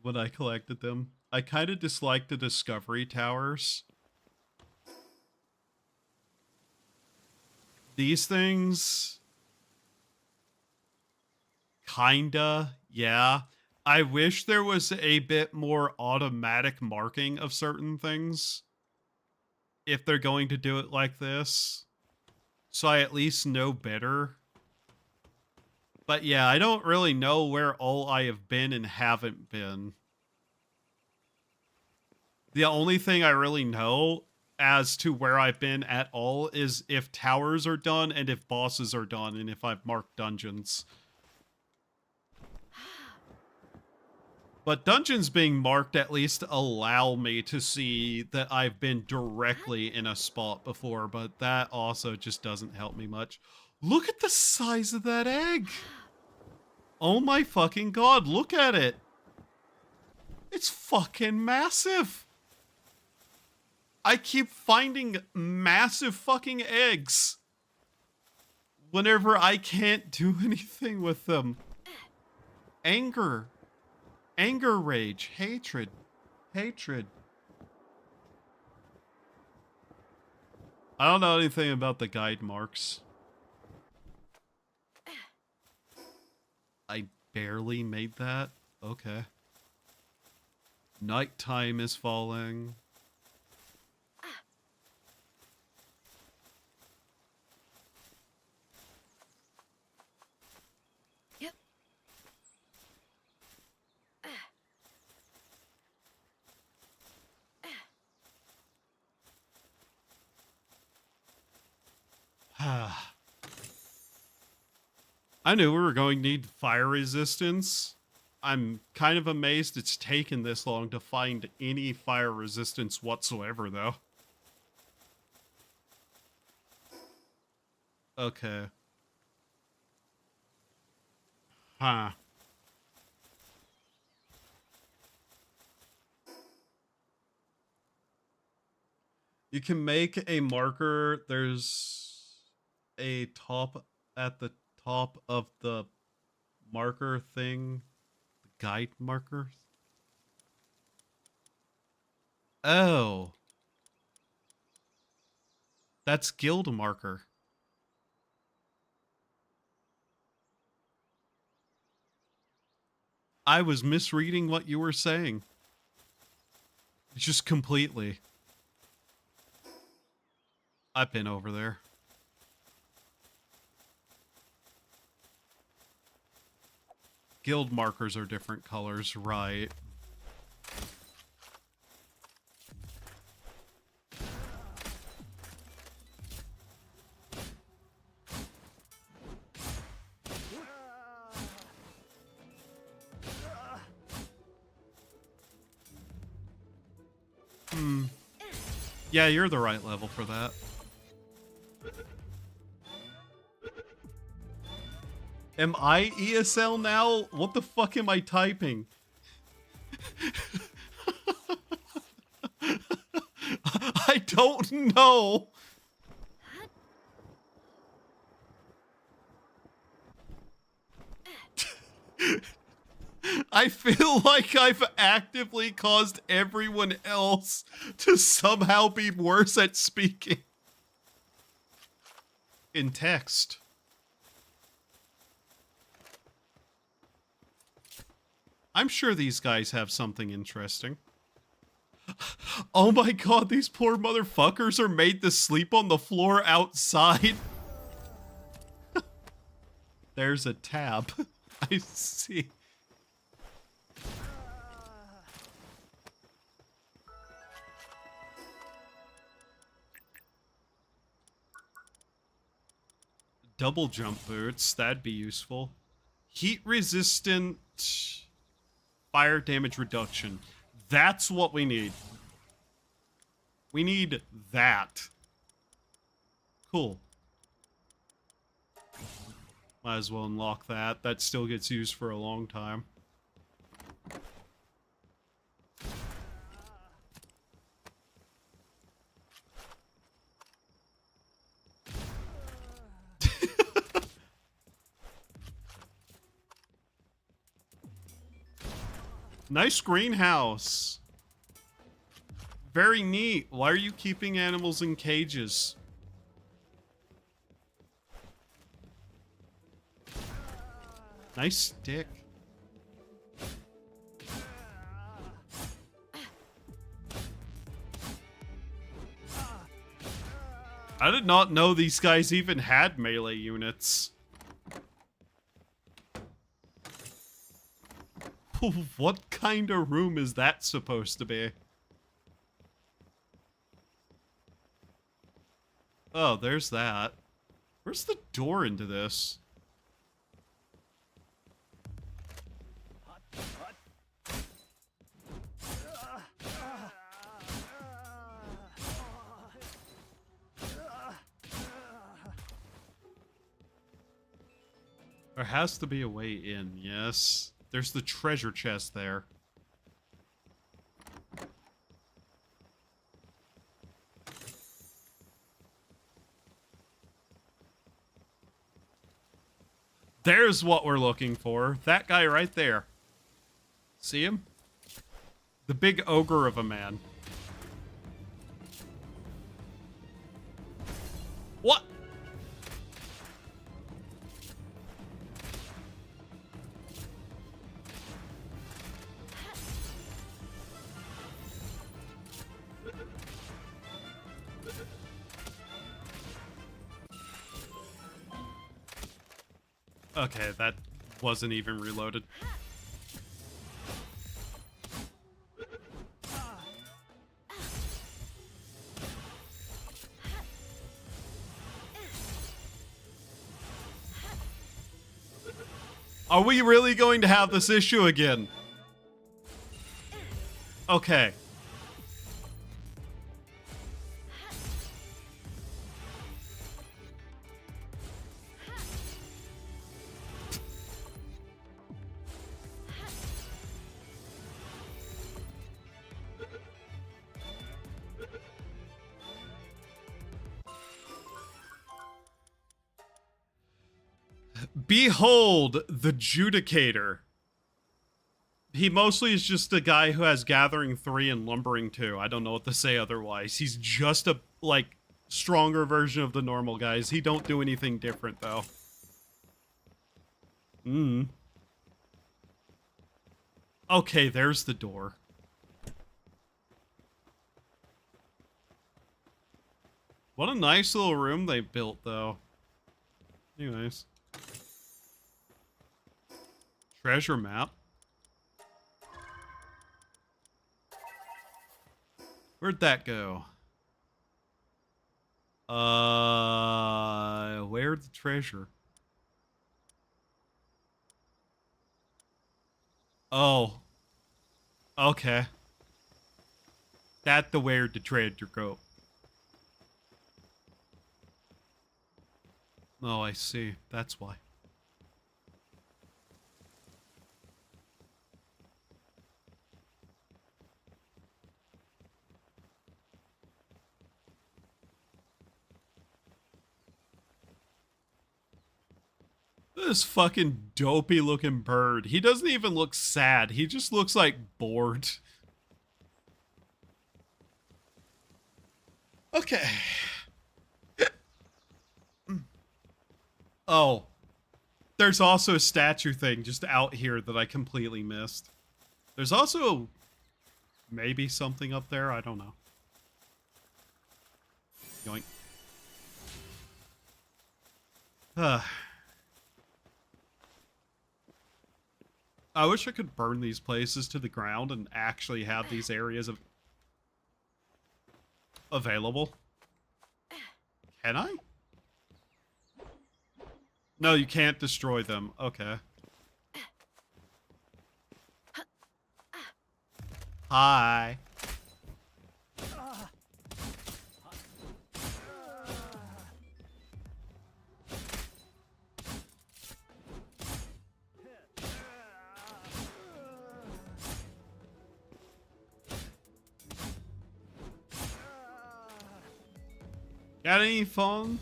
When I collected them. I kind of dislike the Discovery Towers. These things... Kinda, yeah. I wish there was a bit more automatic marking of certain things. If they're going to do it like this. So I at least know better. But yeah, I don't really know where all I have been and haven't been. The only thing I really know as to where I've been at all is if towers are done and if bosses are done and if I've marked dungeons. But dungeons being marked at least allow me to see that I've been directly in a spot before, but that also just doesn't help me much. Look at the size of that egg! Oh my fucking god, look at it! It's fucking massive! I keep finding massive fucking eggs whenever I can't do anything with them. Anger. Anger, rage, hatred. Hatred. I don't know anything about the guide marks. I barely made that. Okay. Nighttime is falling. Yep. I knew we were going to need fire resistance. I'm kind of amazed it's taken this long to find any fire resistance whatsoever, though. Okay. Huh. You can make a marker. There's a top at the top of the marker thing. The guide marker. Oh. That's guild marker. I was misreading what you were saying. Just completely. I've been over there. Guild markers are different colors, right? Yeah, you're the right level for that. Am I ESL now? What the fuck am I typing? I don't know. I feel like I've actively caused everyone else to somehow be worse at speaking. In text. I'm sure these guys have something interesting. Oh my god, these poor motherfuckers are made to sleep on the floor outside. There's a tab. I see. Double jump boots, that'd be useful. Heat resistant fire damage reduction. That's what we need. We need that. Cool. Might as well unlock that. That still gets used for a long time. Nice greenhouse. Very neat. Why are you keeping animals in cages? Nice stick. I did not know these guys even had melee units. What kind of room is that supposed to be? Oh, there's that. Where's the door into this? There has to be a way in, yes. There's the treasure chest there. There's what we're looking for. That guy right there. See him? The big ogre of a man. What? Okay, that wasn't even reloaded. Are we really going to have this issue again? Okay. Behold the Judicator. He mostly is just a guy who has Gathering 3 and Lumbering 2. I don't know what to say otherwise. He's just a, like, stronger version of the normal guys. He don't do anything different, though. Okay, there's the door. What a nice little room they built, though. Anyways. Treasure map. Where'd that go? Where's the treasure? Oh. Okay. That's the where the treasure go. Oh, I see. That's why. This fucking dopey looking bird. He doesn't even look sad. He just looks like bored. Okay. Oh. There's also a statue thing just out here that I completely missed. There's also maybe something up there. I don't know. Yoink. I wish I could burn these places to the ground and actually have these areas available. Can I? No, you can't destroy them. Okay. Hi. Got any phone?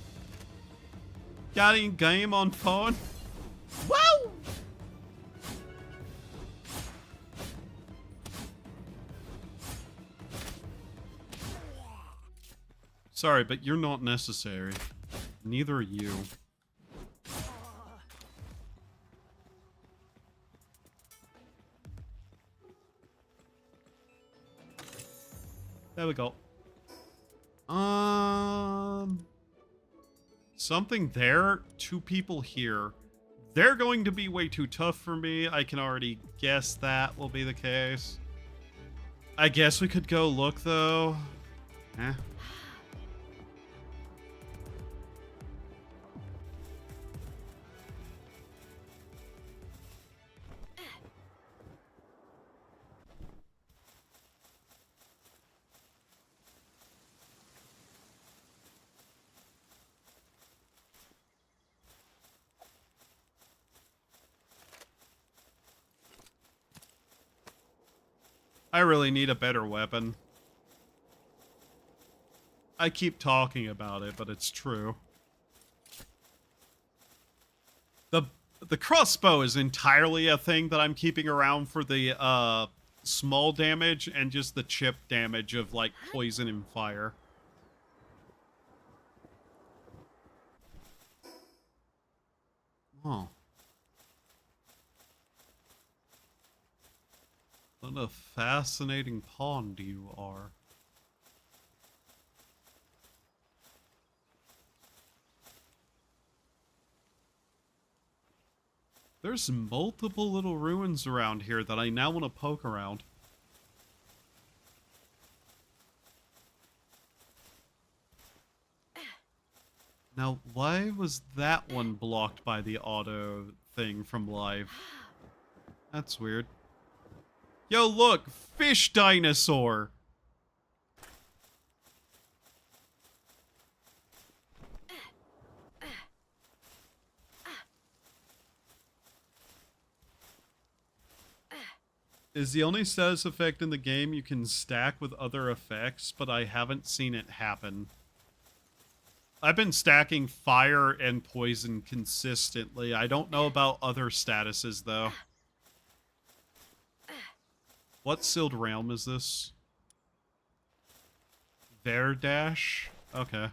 Got any game on phone? Woo! Sorry, but you're not necessary. Neither are you. There we go. Something there, 2 people here. They're going to be way too tough for me. I can already guess that will be the case. I guess we could go look, though. Eh. I really need a better weapon. I keep talking about it, but it's true. The crossbow is entirely a thing that I'm keeping around for the small damage and just the chip damage of like poison and fire. Oh. What a fascinating pond you are. There's multiple little ruins around here that I now want to poke around. Now, why was that one blocked by the auto thing from live? That's weird. Yo, look! Fish dinosaur! Is the only status effect in the game you can stack with other effects, but I haven't seen it happen. I've been stacking fire and poison consistently. I don't know about other statuses, though. What sealed realm is this? Verdash? Okay.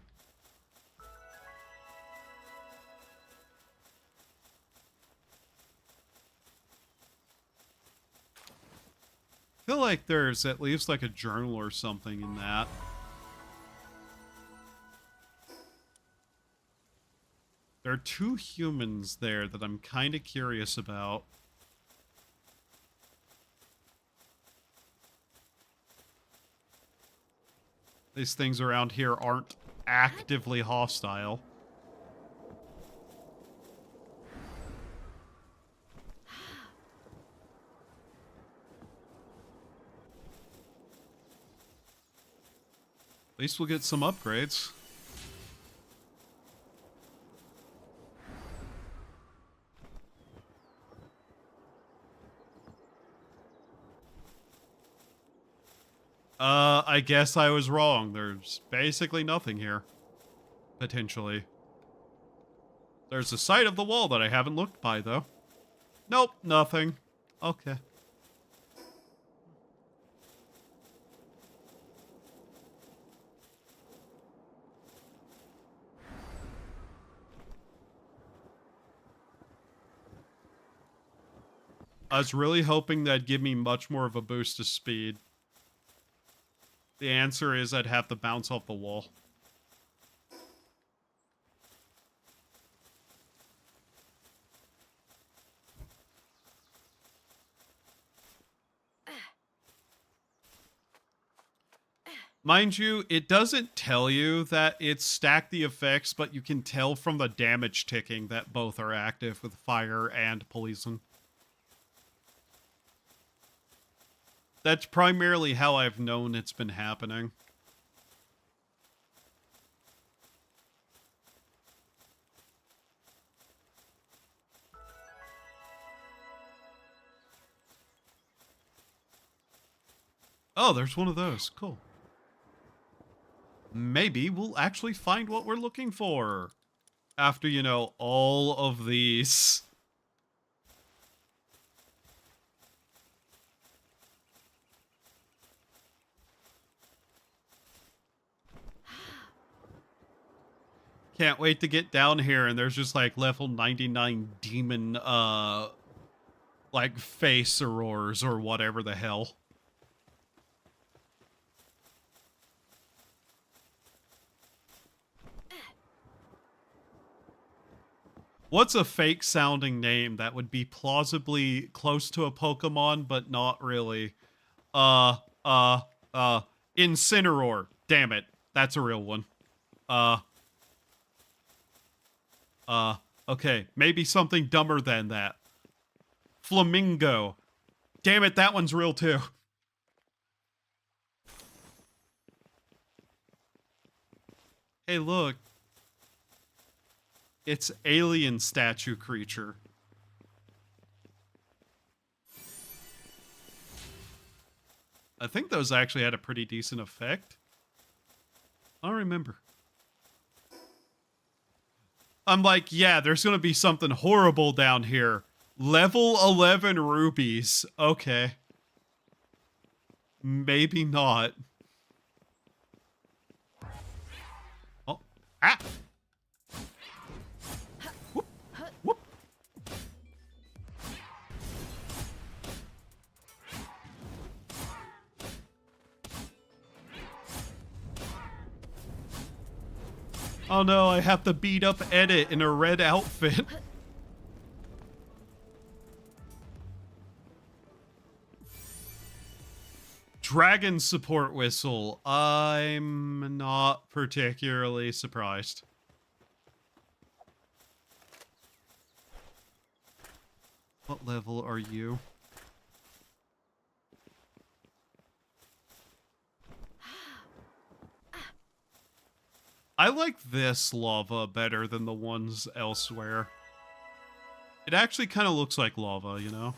I feel like there's at least like a journal or something in that. There are 2 humans there that I'm kind of curious about. These things around here aren't actively hostile. At least we'll get some upgrades. I guess I was wrong. There's basically nothing here. Potentially. There's a side of the wall that I haven't looked by, though. Nope, nothing. Okay. I was really hoping that'd give me much more of a boost to speed. The answer is I'd have to bounce off the wall. Mind you, it doesn't tell you that it's stacked the effects, but you can tell from the damage ticking that both are active with fire and poison. That's primarily how I've known it's been happening. Oh, there's one of those. Cool. Maybe we'll actually find what we're looking for. After, you know, all of these. Can't wait to get down here and there's just like level 99 demon, like face roars or whatever the hell. What's a fake sounding name that would be plausibly close to a Pokemon, but not really? Incineroar. Damn it. That's a real one. Okay. Maybe something dumber than that. Flamingo. Damn it, that one's real too. Hey, look. It's alien statue creature. I think those actually had a pretty decent effect. I don't remember. I'm like, yeah, there's going to be something horrible down here. Level 11 rubies. Okay. Maybe not. Oh. Ah! Whoop. Whoop. Oh no, I have to beat up Edit in a red outfit. Dragon support whistle. I'm not particularly surprised. What level are you? I like this lava better than the ones elsewhere. It actually kind of looks like lava, you know?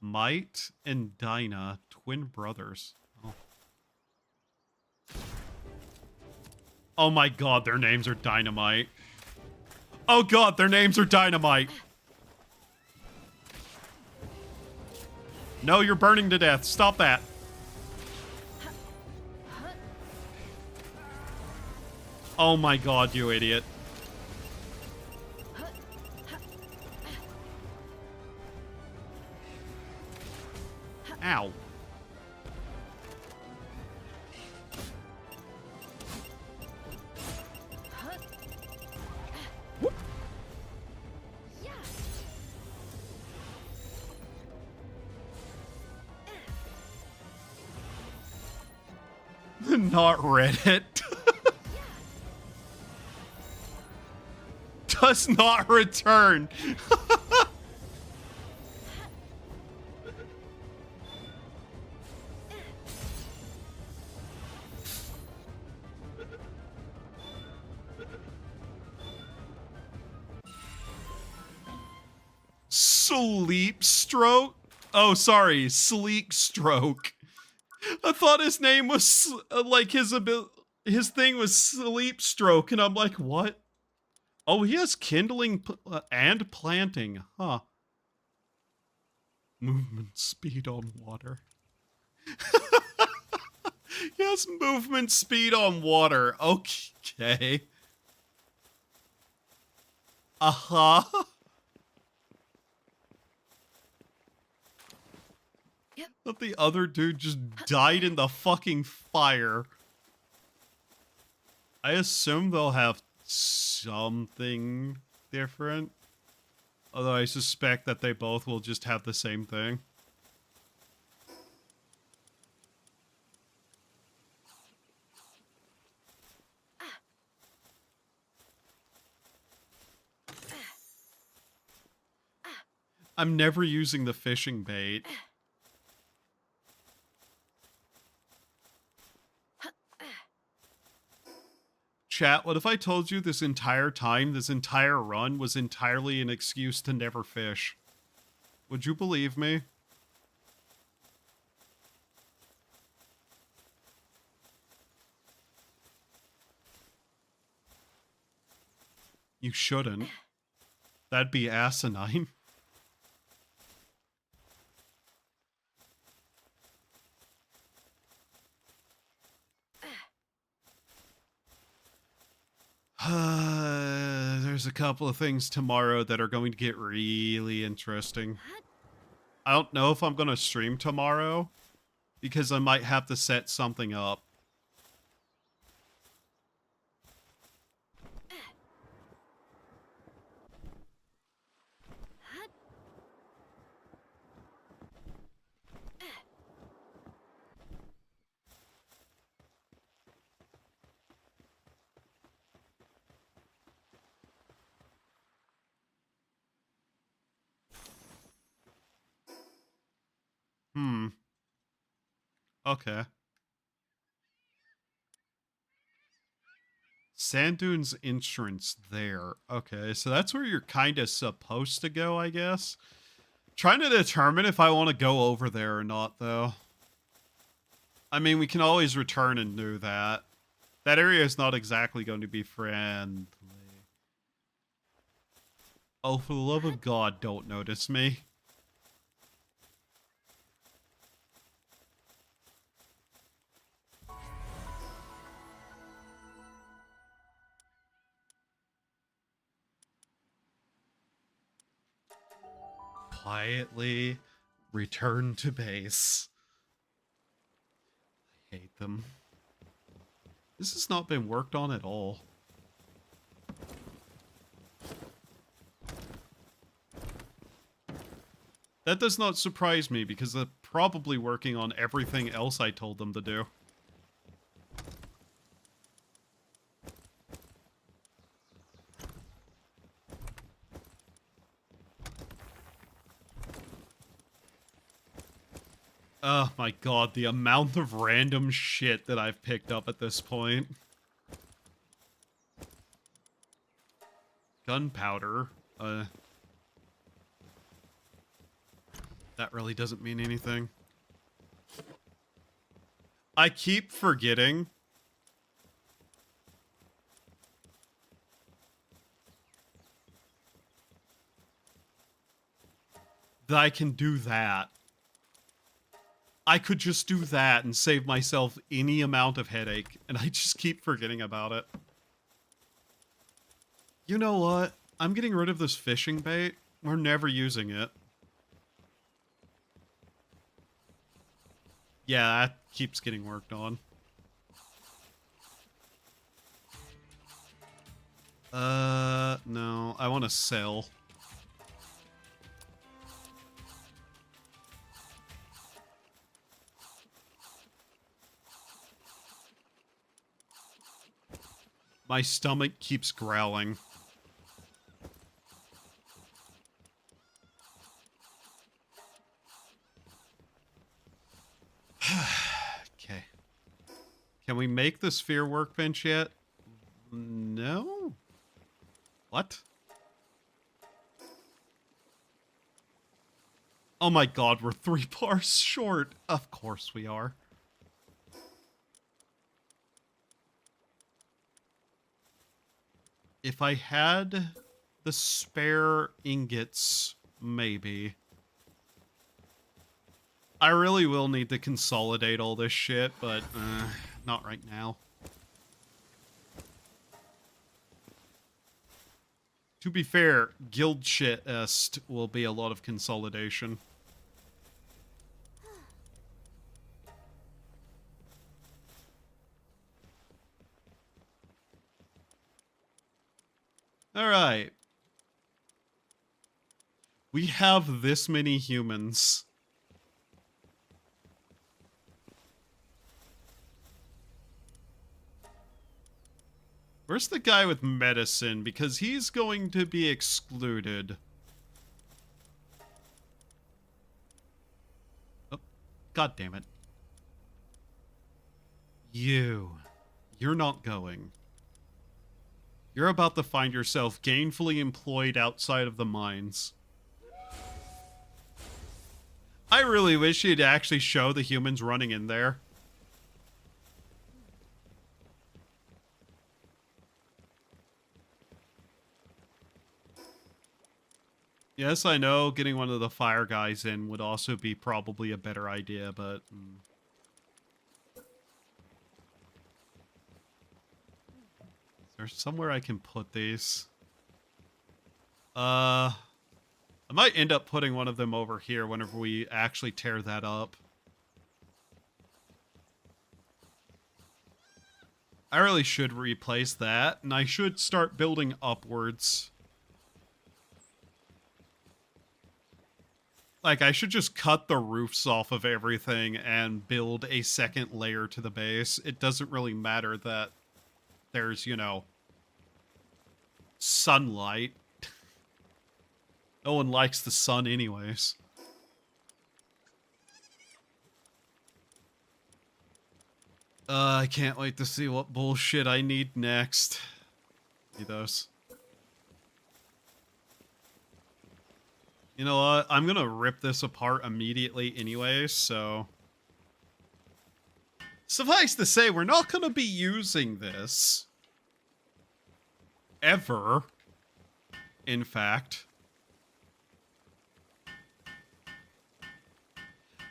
Might and Dinah, twin brothers. Oh my god, their names are Dynamite. Oh god, their names are Dynamite. No, you're burning to death. Stop that. Oh my god, you idiot. Ow. Not Reddit. Does not return. Sleep stroke? Oh, sorry, sleek stroke. I thought his name was like his thing was sleep stroke, and I'm like, what? Oh, he has kindling and planting, huh? Movement speed on water. Yes, movement speed on water. Okay. Uh-huh. Yep. But the other dude just died in the fucking fire. I assume they'll have something different. Although I suspect that they both will just have the same thing. I'm never using the fishing bait. Chat, what if I told you this entire time, this entire run was entirely an excuse to never fish? Would you believe me? You shouldn't. That'd be asinine. There's a couple of things tomorrow that are going to get really interesting. I don't know if I'm going to stream tomorrow because I might have to set something up. Okay. Sand Dunes entrance there. Okay, so that's where you're kind of supposed to go, I guess. Trying to determine if I want to go over there or not, though. I mean, we can always return and do that. That area is not exactly going to be friendly. Oh, for the love of God, don't notice me. Quietly return to base. I hate them. This has not been worked on at all. That does not surprise me because they're probably working on everything else I told them to do. Oh my god, the amount of random shit that I've picked up at this point. Gunpowder. That really doesn't mean anything. I keep forgetting that I can do that. I could just do that and save myself any amount of headache, and I just keep forgetting about it. You know what? I'm getting rid of this fishing bait. We're never using it. Yeah, that keeps getting worked on. No. I want to sell. My stomach keeps growling. Okay. Can we make the sphere workbench yet? No? What? Oh my god, we're 3 bars short. Of course we are. If I had the spare ingots, maybe. I really will need to consolidate all this shit, but not right now. To be fair, guild shit-est will be a lot of consolidation. Alright. We have this many humans. Where's the guy with medicine? Because he's going to be excluded. Oh, god damn it. You're not going. You're about to find yourself gainfully employed outside of the mines. I really wish you'd actually show the humans running in there. Yes, I know getting one of the fire guys in would also be probably a better idea, but... Is there somewhere I can put these? I might end up putting one of them over here whenever we actually tear that up. I really should replace that, and I should start building upwards. Like, I should just cut the roofs off of everything and build a second layer to the base. It doesn't really matter that there's, you know, sunlight. No one likes the sun anyways. I can't wait to see what bullshit I need next. Need those. You know what? I'm gonna rip this apart immediately anyway, so... Suffice to say, we're not going to be using this. Ever. In fact.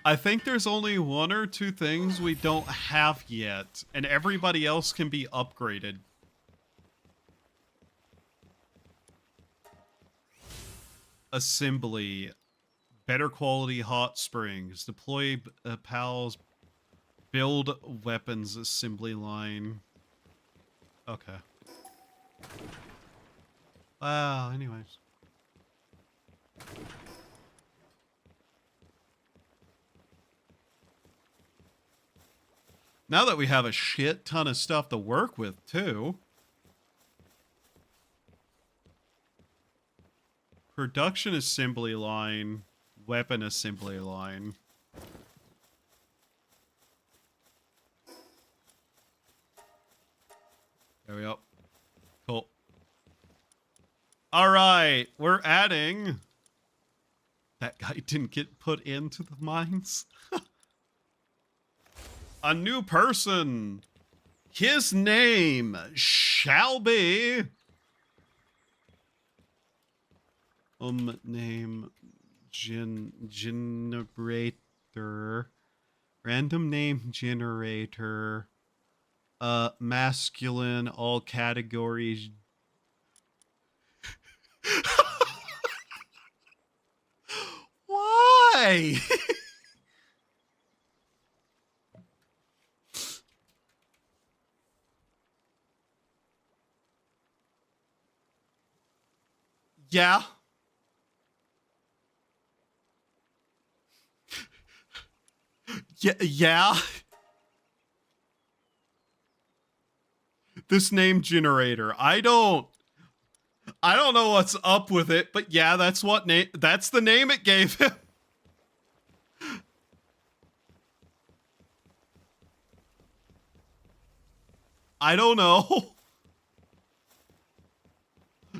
I think there's only 1 or 2 things we don't have yet, and everybody else can be upgraded. Assembly. Better quality hot springs. Deploy pals. Build weapons assembly line. Okay. Wow, anyways. Now that we have a shit ton of stuff to work with, too. Production assembly line. Weapon assembly line. There we go. Cool. Alright, we're adding... That guy didn't get put into the mines. A new person. His name shall be... name... generator. Random name generator. Masculine, all categories. Why? Yeah. Yeah. This name generator. I don't know what's up with it, but yeah, that's the name it gave him. I don't know.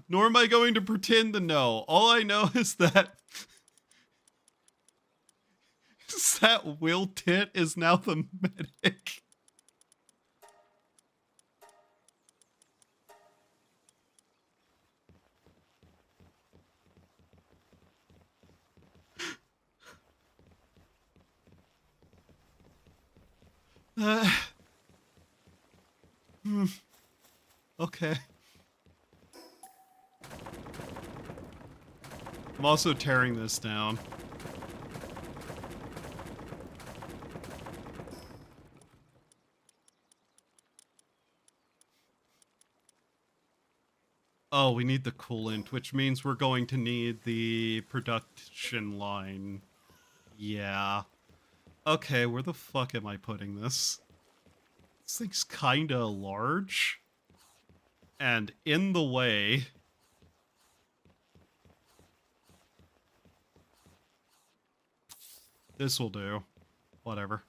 Nor am I going to pretend to know. All I know is that Will Tit is now the medic. Okay. I'm also tearing this down. Oh, we need the coolant, which means we're going to need the production line. Yeah. Okay, where the fuck am I putting this? This thing's kinda large. And in the way. This will do. Whatever.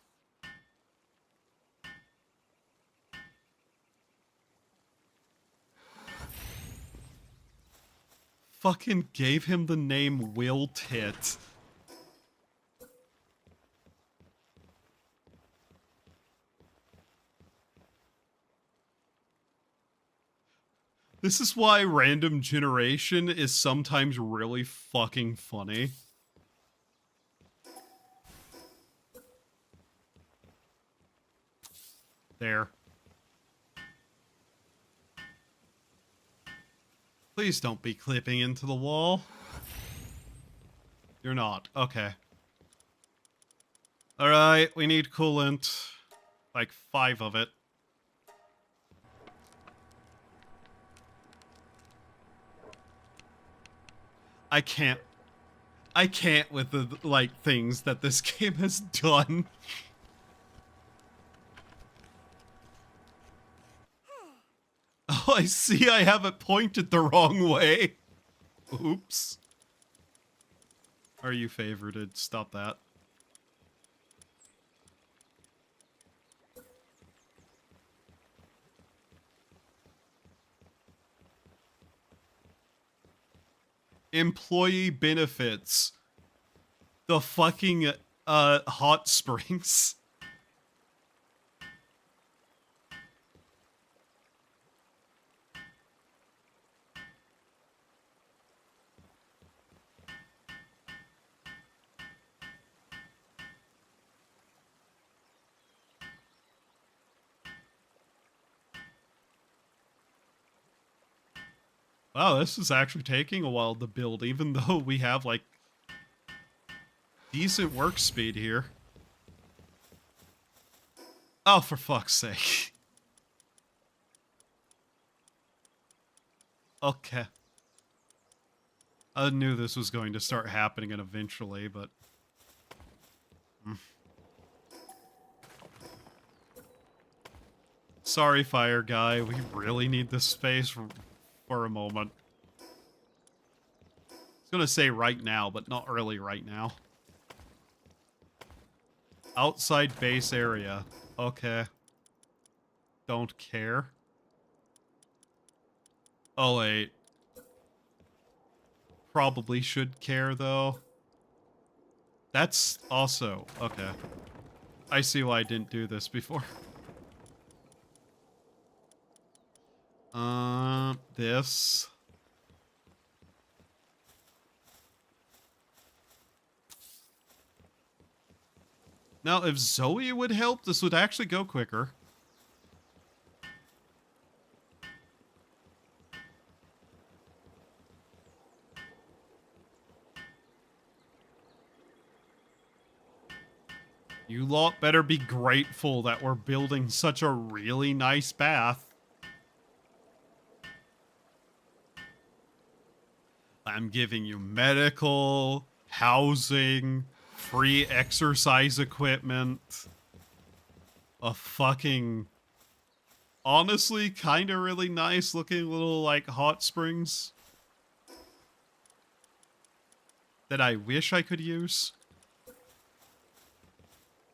Fucking gave him the name Will Tit. This is why random generation is sometimes really fucking funny. There. Please don't be clipping into the wall. You're not. Okay. Alright, we need coolant. Like 5 of it. I can't with the, like, things that this game has done. Oh, I see I have it pointed the wrong way. Oops. Are you favorited? Stop that. Employee benefits. The fucking hot springs. Wow, this is actually taking a while to build, even though we have, like, decent work speed here. Oh, for fuck's sake. Okay. I knew this was going to start happening eventually, but... Sorry, fire guy. We really need this space for a moment. I was gonna say right now, but not really right now. Outside base area. Okay. Don't care. Oh, wait. Probably should care, though. That's also... Okay. I see why I didn't do this before. This. Now, if Zoe would help, this would actually go quicker. You lot better be grateful that we're building such a really nice bath. I'm giving you medical, housing, free exercise equipment, a fucking, honestly, kind of really nice looking little, like, hot springs that I wish I could use.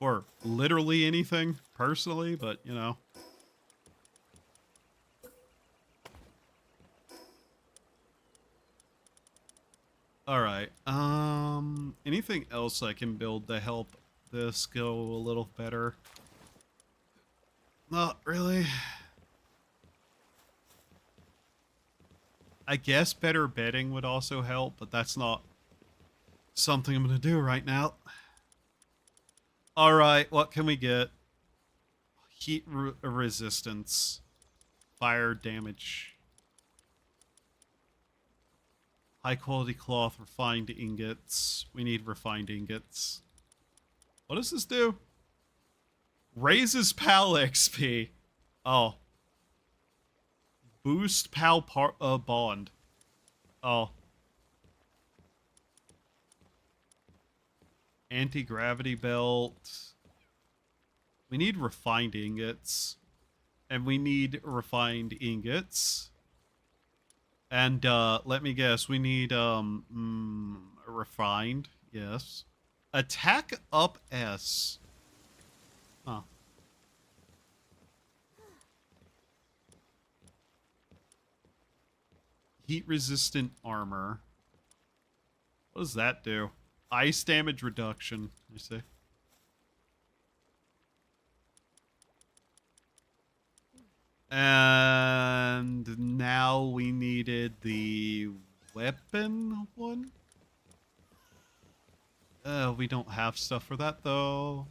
Or literally anything, personally, but, you know. Alright, anything else I can build to help this go a little better? Not really. I guess better bedding would also help, but that's not something I'm gonna do right now. Alright, what can we get? Heat resistance. Fire damage. High quality cloth, refined ingots. We need refined ingots. What does this do? Raises PAL XP. Oh. Boost PAL bond. Oh. Anti-gravity belt. We need refined ingots. And we need refined ingots. And, let me guess, we need, refined, yes. Attack up S. Huh. Heat-resistant armor. What does that do? Ice damage reduction, you see. And now we needed the weapon one? We don't have stuff for that, though.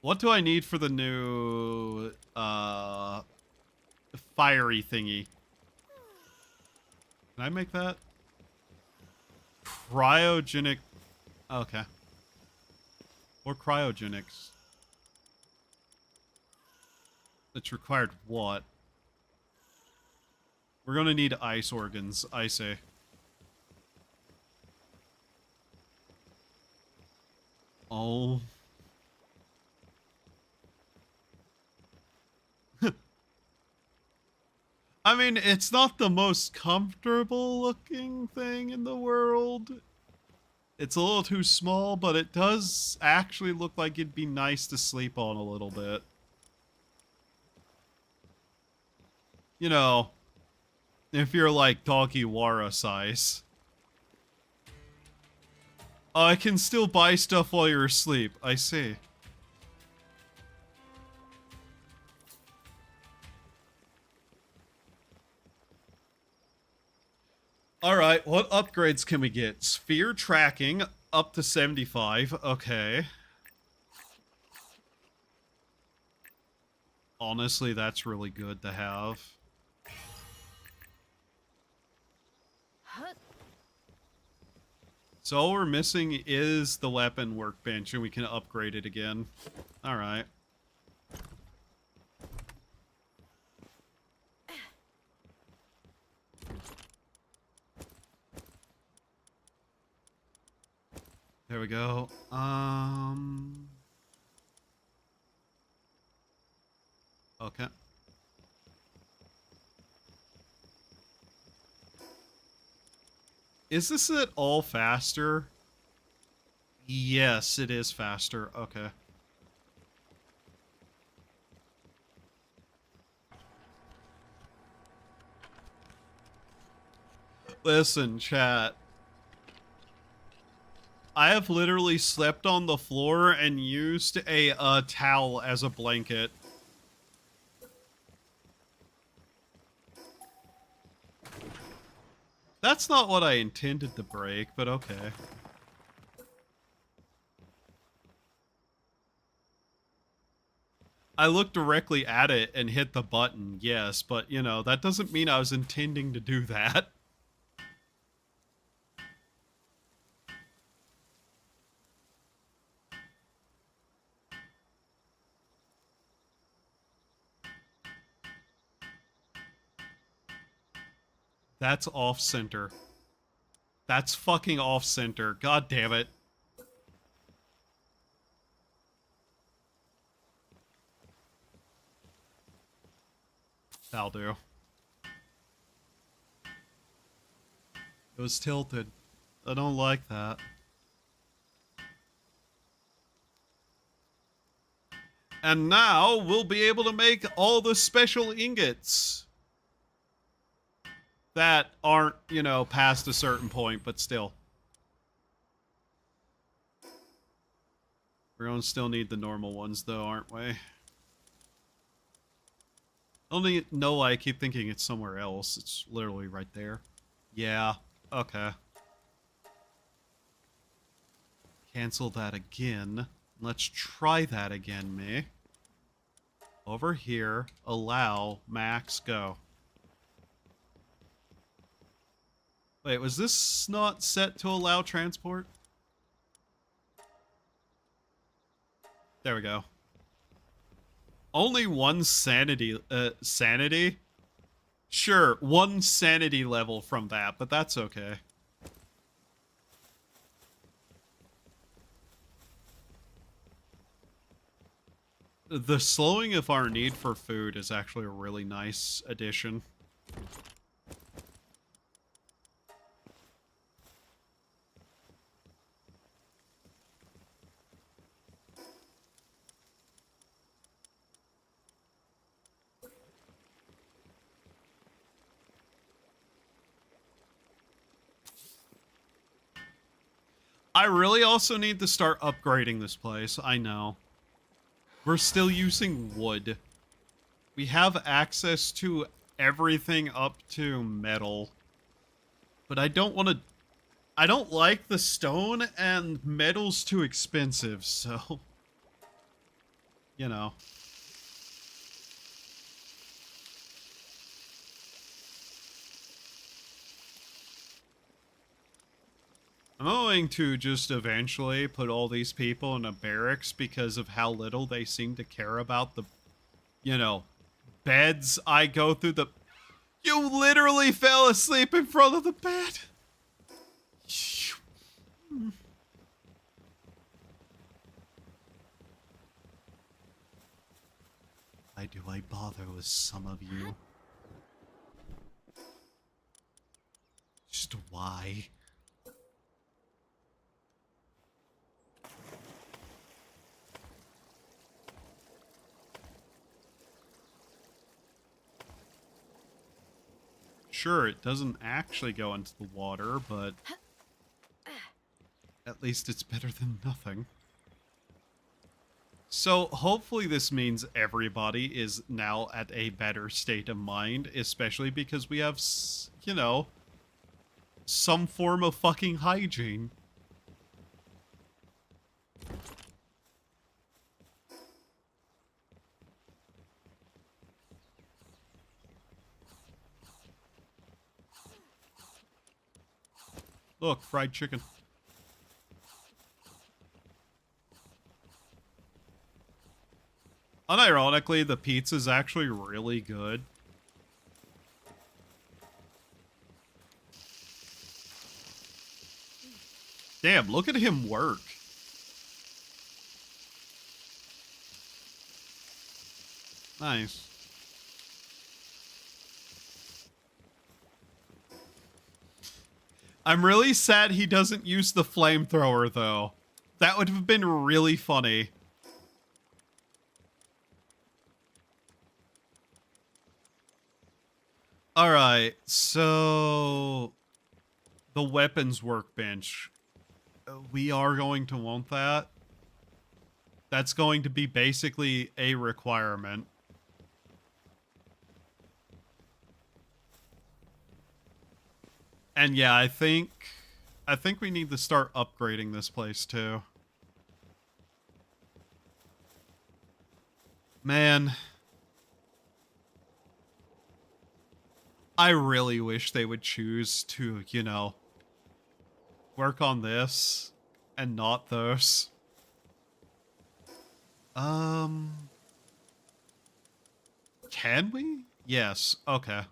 What do I need for the new, fiery thingy? Can I make that? Cryogenic... Okay. Or cryogenics. It's required what? We're gonna need ice organs, I say. Oh. I mean, it's not the most comfortable looking thing in the world. It's a little too small, but it does actually look like it'd be nice to sleep on a little bit. You know, if you're like Doggy-Wara size. Oh, I can still buy stuff while you're asleep. I see. Alright, what upgrades can we get? Sphere tracking, up to 75. Okay. Honestly, that's really good to have. Huh. So all we're missing is the weapon workbench, and we can upgrade it again. Alright. There we go. Okay. Is this at all faster? Yes, it is faster. Okay. Listen, chat. I have literally slept on the floor and used a towel as a blanket. That's not what I intended to break, but okay. I looked directly at it and hit the button, yes, but, you know, that doesn't mean I was intending to do that. That's off-center. That's fucking off-center. God damn it. That'll do. It was tilted. I don't like that. And now we'll be able to make all the special ingots that aren't, you know, past a certain point, but still. We're gonna still need the normal ones, though, aren't we? Only, no, I keep thinking it's somewhere else. It's literally right there. Yeah, okay. Cancel that again. Let's try that again, me. Over here, allow, max, go. Wait, was this not set to allow transport? There we go. Only one sanity, sanity? Sure, one sanity level from that, but that's okay. The slowing of our need for food is actually a really nice addition. I really also need to start upgrading this place, I know. We're still using wood. We have access to everything up to metal. But I don't want to... I don't like the stone, and metal's too expensive, so... You know. I'm going to just eventually put all these people in a barracks because of how little they seem to care about the, you know, beds I go through the... You literally fell asleep in front of the bed! Why do I bother with some of you? Just why? Sure, it doesn't actually go into the water, but at least it's better than nothing. So hopefully this means everybody is now at a better state of mind, especially because we have, you know, some form of fucking hygiene. Look, fried chicken. Unironically, the pizza's actually really good. Damn, look at him work. Nice. I'm really sad he doesn't use the flamethrower, though. That would have been really funny. Alright, so... the weapons workbench. We are going to want that. That's going to be basically a requirement. And yeah, I think we need to start upgrading this place too. Man, I really wish they would choose to, you know, work on this and not those. Can we? Yes. Okay.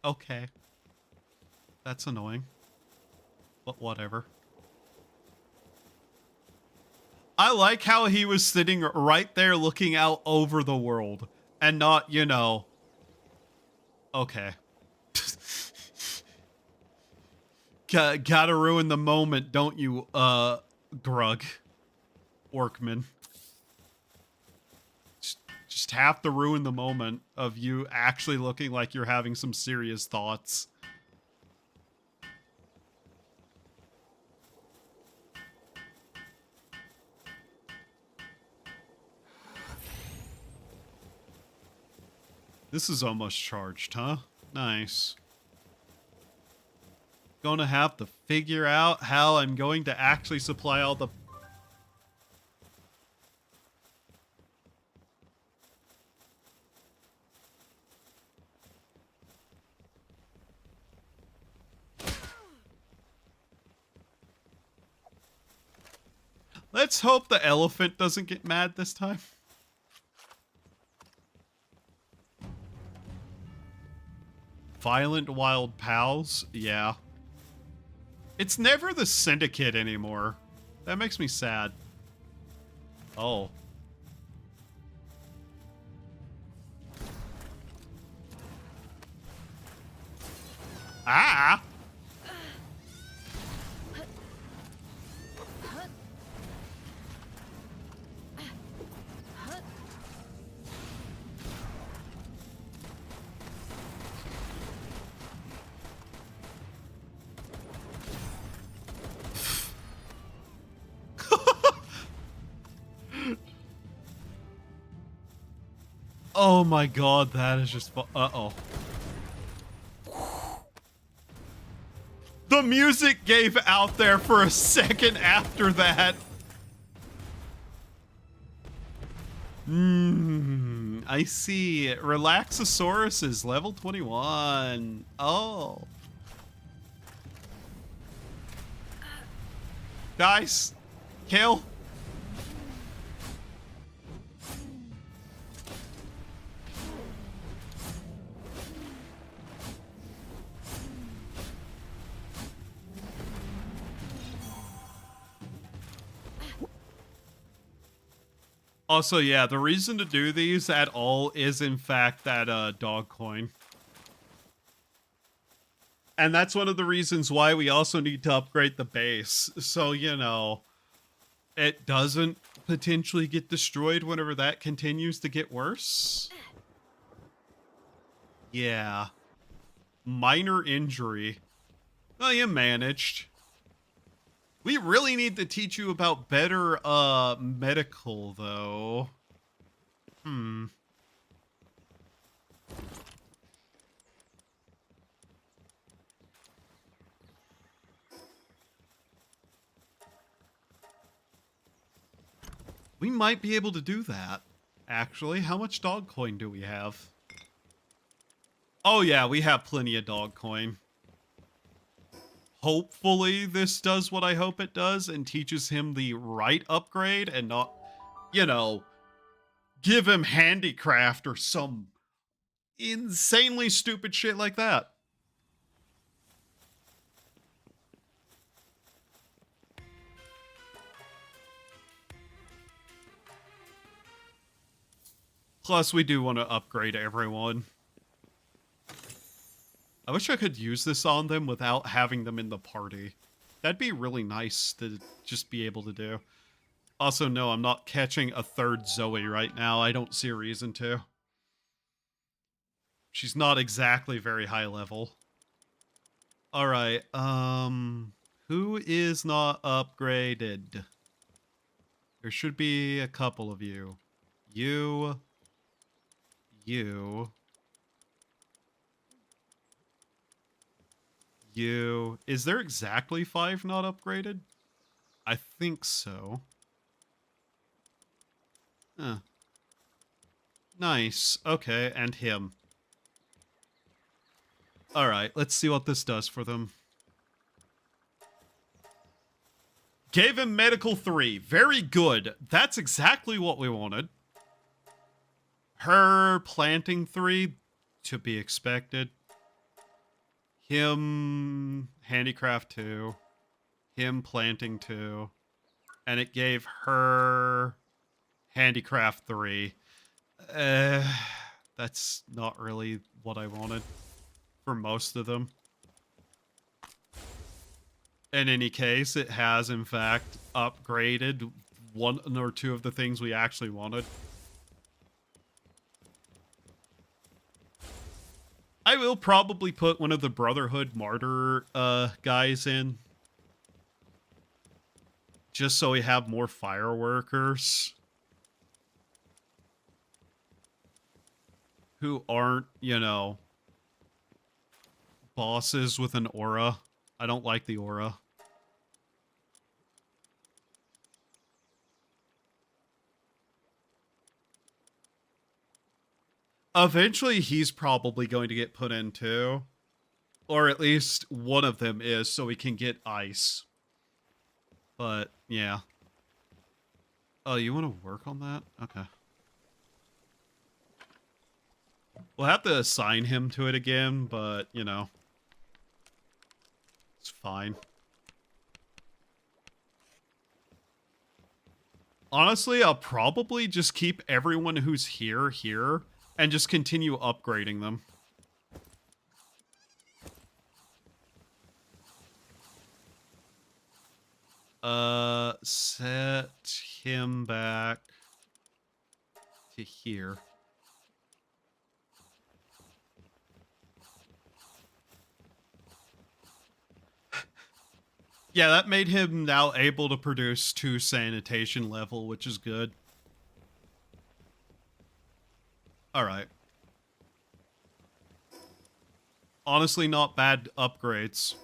Okay. That's annoying. But whatever. I like how he was sitting right there looking out over the world and not, you know. Okay. Gotta ruin the moment, don't you, Grug? Workman. Just have to ruin the moment of you actually looking like you're having some serious thoughts. This is almost charged, huh? Nice. Gonna have to figure out how I'm going to actually supply all the... Let's hope the elephant doesn't get mad this time. Violent Wild Pals? Yeah. It's never the Syndicate anymore. That makes me sad. Oh. Ah! Oh my god, that is just uh-oh. The music gave out there for a second after that. I see. Relaxosaurus is level 21. Oh. Guys, kill. Also, yeah, the reason to do these at all is, in fact, that dog coin. And that's one of the reasons why we also need to upgrade the base. So, you know, it doesn't potentially get destroyed whenever that continues to get worse. Yeah. Minor injury. Well, you managed. We really need to teach you about better, medical, though. We might be able to do that. actually. How much dog coin do we have? Oh yeah, we have plenty of dog coin. Hopefully this does what I hope it does and teaches him the right upgrade and not, you know, give him handicraft or some insanely stupid shit like that. Plus, we do want to upgrade everyone. I wish I could use this on them without having them in the party. That'd be really nice to just be able to do. Also, no, I'm not catching a third Zoe right now. I don't see a reason to. She's not exactly very high level. Alright, who is not upgraded? There should be a couple of you. You. Is there exactly 5 not upgraded? I think so. Huh. Nice. Okay, and him. Alright, let's see what this does for them. Gave him medical 3. Very good. That's exactly what we wanted. Her planting 3, to be expected. Him handicraft 2. Him planting 2. And it gave her handicraft 3. That's not really what I wanted for most of them. In any case, it has in fact upgraded 1 or 2 of the things we actually wanted. I will probably put one of the Brotherhood Martyr guys in. Just so we have more fireworkers. Who aren't, you know, bosses with an aura. I don't like the aura. Eventually, he's probably going to get put in too. Or at least one of them is, so we can get ice. But, yeah. Oh, you want to work on that? Okay. We'll have to assign him to it again, but, you know. It's fine. Honestly, I'll probably just keep everyone who's here, and just continue upgrading them. Set him back to here. Yeah, that made him now able to produce 2 sanitation level, which is good. Alright. Honestly, not bad upgrades.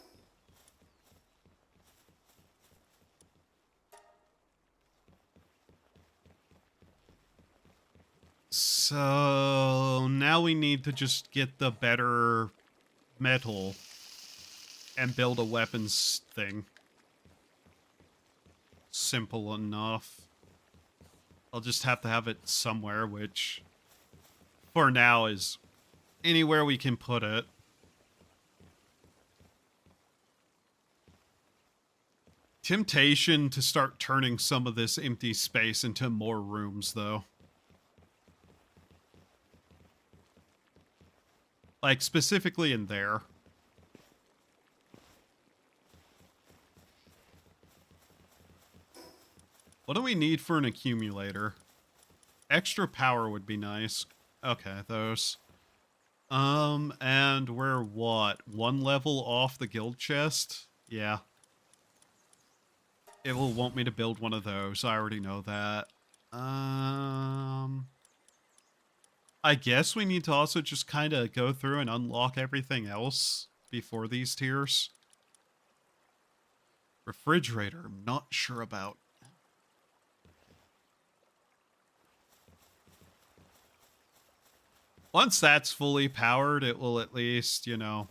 So now we need to just get the better metal and build a weapons thing. Simple enough. I'll just have to have it somewhere, which for now is anywhere we can put it. Temptation to start turning some of this empty space into more rooms, though. Like, specifically in there. What do we need for an accumulator? Extra power would be nice. Okay, those. And we're what? 1 level off the guild chest? Yeah. It will want me to build one of those. I already know that. I guess we need to also just kind of go through and unlock everything else before these tiers. Refrigerator, I'm not sure about. Once that's fully powered, it will at least, you know,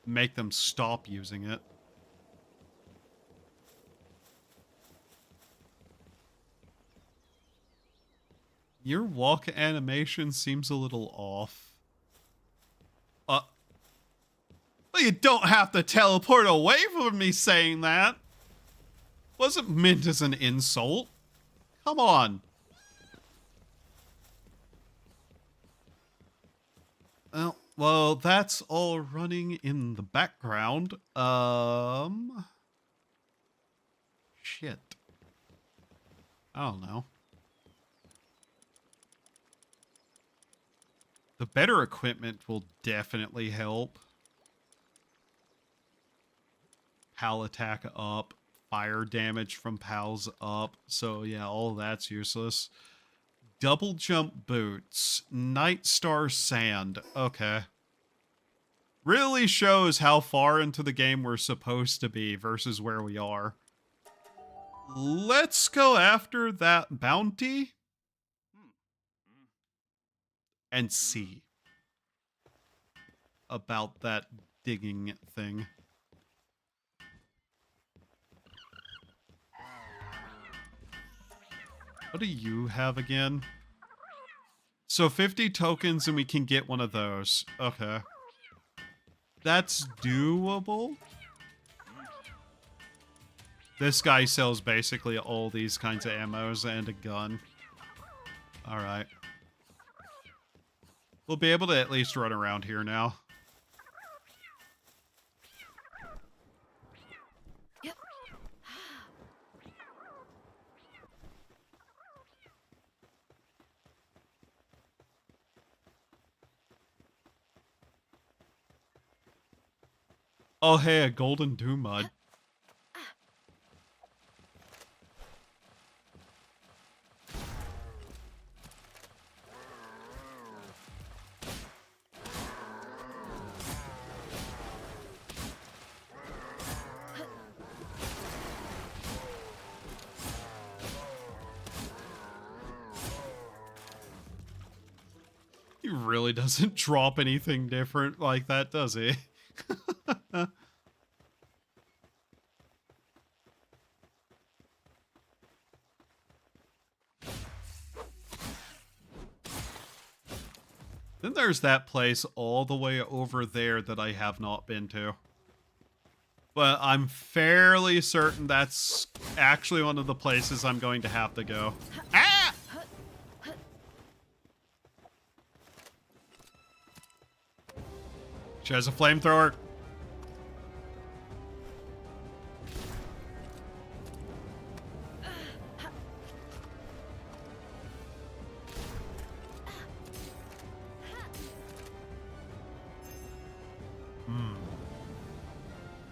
make them stop using it. Your walk animation seems a little off. Well, you don't have to teleport away from me saying that. Wasn't meant as an insult. Come on. Well, that's all running in the background. Shit. I don't know. The better equipment will definitely help. Pal attack up. Fire damage from pals up. So yeah, all that's useless. Double jump boots. Night Star sand. Okay. Really shows how far into the game we're supposed to be versus where we are. Let's go after that bounty and see about that digging thing. What do you have again? So 50 tokens and we can get one of those. Okay. That's doable. This guy sells basically all these kinds of ammos and a gun. Alright. We'll be able to at least run around here now. Oh, hey, a golden doom mud. He really doesn't drop anything different like that, does he? Then there's that place all the way over there that I have not been to. But I'm fairly certain that's actually one of the places I'm going to have to go. Ah! She has a flamethrower.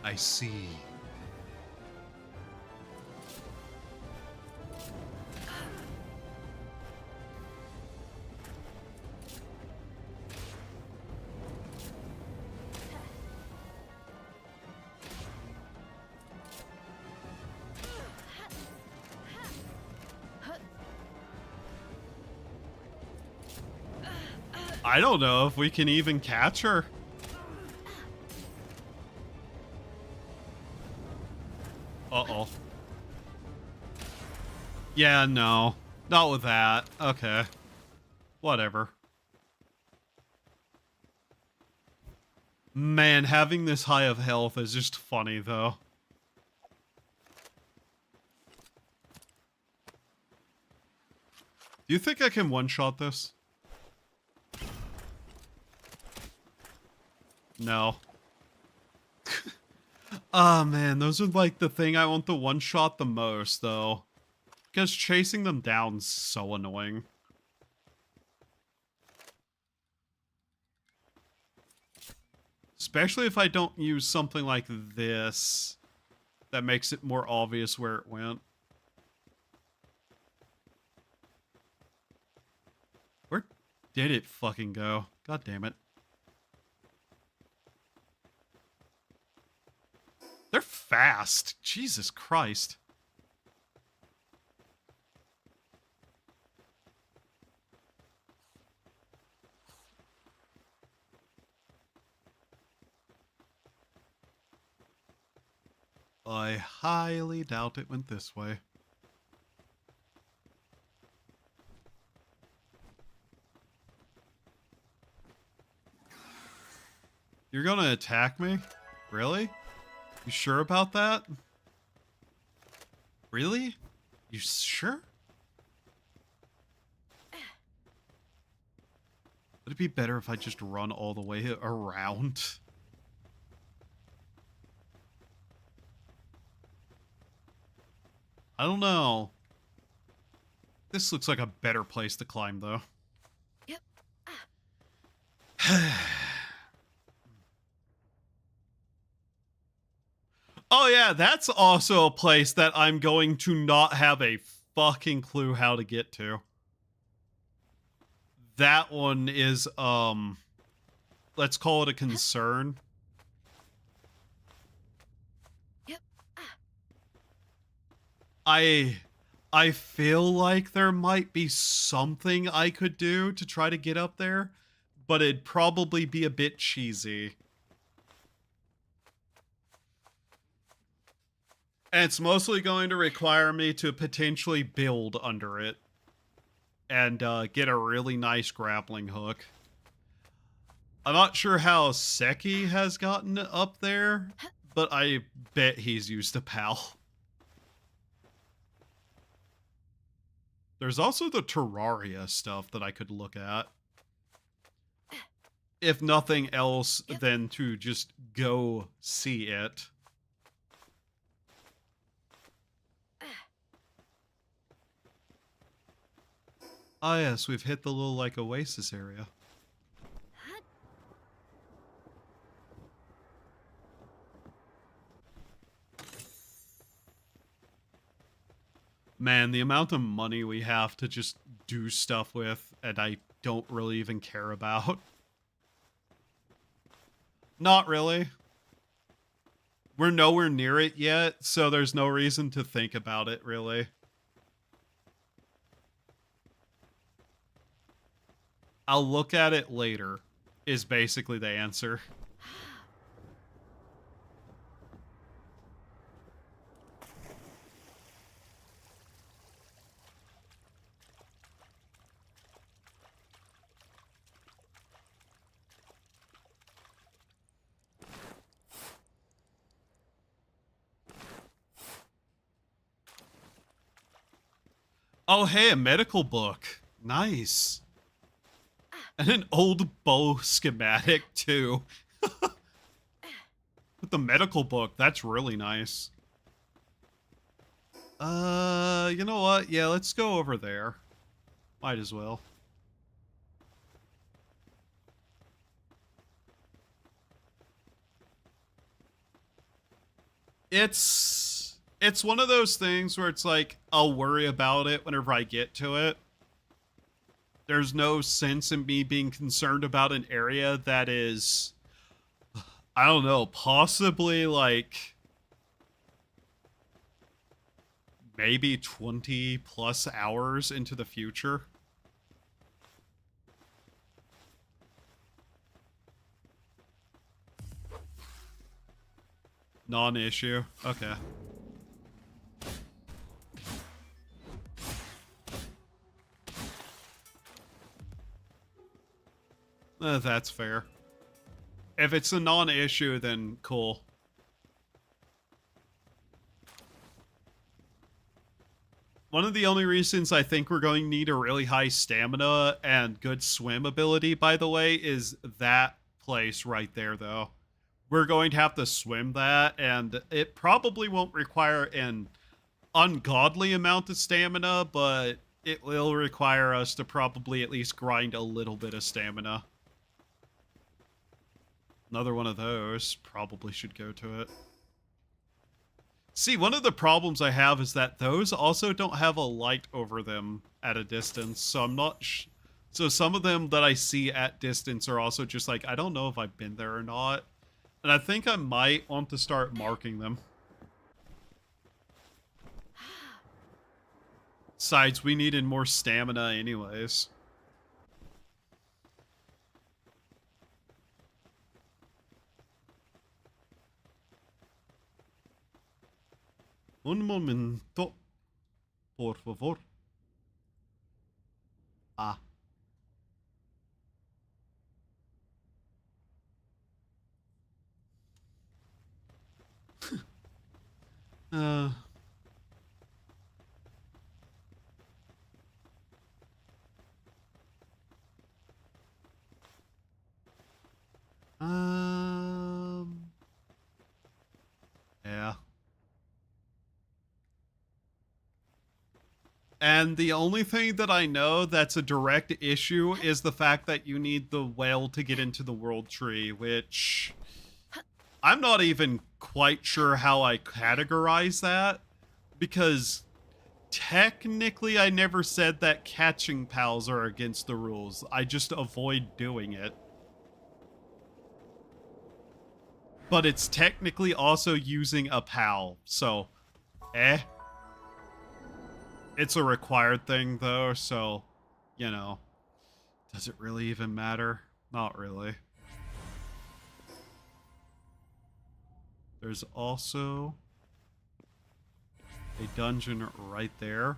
I see. I don't know if we can even catch her. Uh-oh. Yeah, no. Not with that. Okay. Whatever. Man, having this high of health is just funny, though. Do you think I can one-shot this? No. Ah, man, those are like the thing I want to one-shot the most, though. Because chasing them down's so annoying. Especially if I don't use something like this. That makes it more obvious where it went. Where did it fucking go? God damn it. They're fast. Jesus Christ. I highly doubt it went this way. You're gonna attack me? Really? You sure about that? Really? You sure? Would it be better if I just run all the way around? I don't know. This looks like a better place to climb, though. Yep. Oh yeah, that's also a place that I'm going to not have a fucking clue how to get to. That one is, let's call it a concern. Yep. I feel like there might be something I could do to try to get up there, but it'd probably be a bit cheesy. And it's mostly going to require me to potentially build under it and get a really nice grappling hook. I'm not sure how Seki has gotten up there, but I bet he's used a PAL. There's also the Terraria stuff that I could look at. If nothing else, than to just go see it. Ah yes, we've hit the little, like, oasis area. Man, the amount of money we have to just do stuff with, and I don't really even care about. Not really. We're nowhere near it yet, so there's no reason to think about it, really. I'll look at it later, is basically the answer. Oh, hey, a medical book. Nice. And an old bow schematic, too. With the medical book, that's really nice. You know what? Yeah, let's go over there. Might as well. It's one of those things where it's like, I'll worry about it whenever I get to it. There's no sense in me being concerned about an area that is, I don't know, possibly like maybe 20 plus hours into the future. Non-issue. Okay. That's fair. If it's a non-issue, then cool. One of the only reasons I think we're going to need a really high stamina and good swim ability, by the way, is that place right there, though. We're going to have to swim that, and it probably won't require an ungodly amount of stamina, but it will require us to probably at least grind a little bit of stamina. Another one of those probably should go to it. See, one of the problems I have is that those also don't have a light over them at a distance, so I'm not so some of them that I see at distance are also just like, I don't know if I've been there or not. And I think I might want to start marking them. Besides, we needed more stamina anyways. Un momento. Por favor. Ah. uh. Yeah. And the only thing that I know that's a direct issue is the fact that you need the whale to get into the world tree, which I'm not even quite sure how I categorize that, because technically I never said that catching pals are against the rules. I just avoid doing it. But it's technically also using a pal, so It's a required thing, though, so, you know, does it really even matter? Not really. There's also a dungeon right there,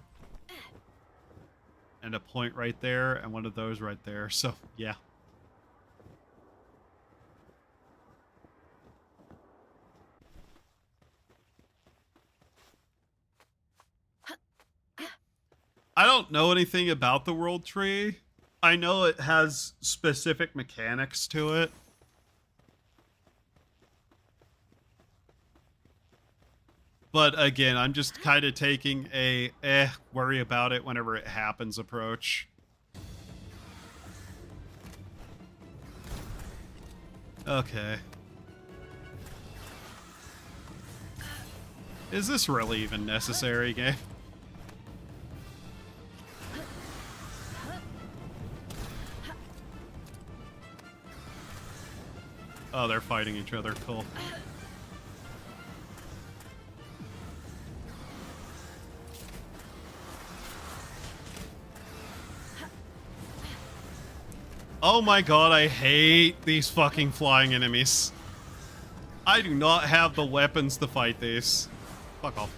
and a point right there, and one of those right there, so, yeah. I don't know anything about the world tree. I know it has specific mechanics to it. But again, I'm just kind of taking a worry about it whenever it happens approach. Okay. Is this really even necessary, game? Oh, they're fighting each other. Cool. Oh my god, I hate these fucking flying enemies. I do not have the weapons to fight these. Fuck off.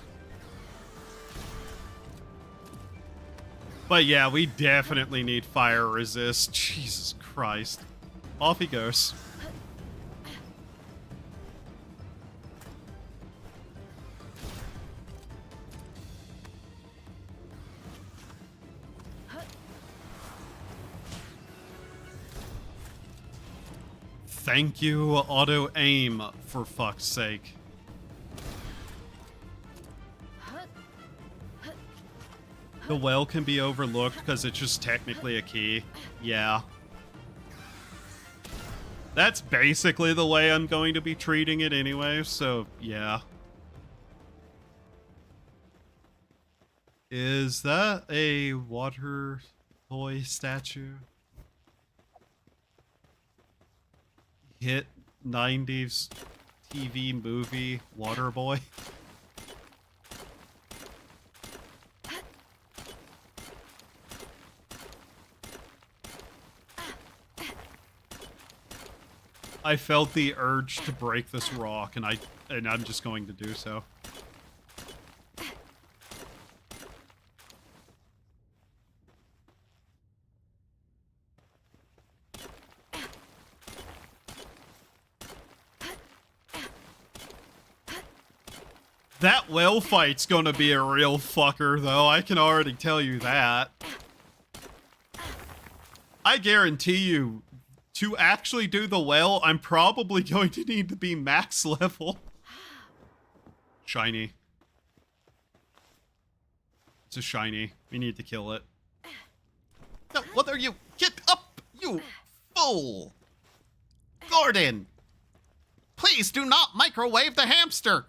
But yeah, we definitely need fire resist. Jesus Christ. Off he goes. Thank you, auto aim, for fuck's sake. The well can be overlooked because it's just technically a key. Yeah. That's basically the way I'm going to be treating it anyway, so yeah. Is that a water boy statue? Hit 90s TV movie Waterboy. I felt the urge to break this rock, and I'm just going to do so. That whale fight's gonna be a real fucker, though. I can already tell you that. I guarantee you, to actually do the whale, I'm probably going to need to be max level. Shiny. It's a shiny. We need to kill it. No, what are you? Get up, you fool! Gordon! Please do not microwave the hamster!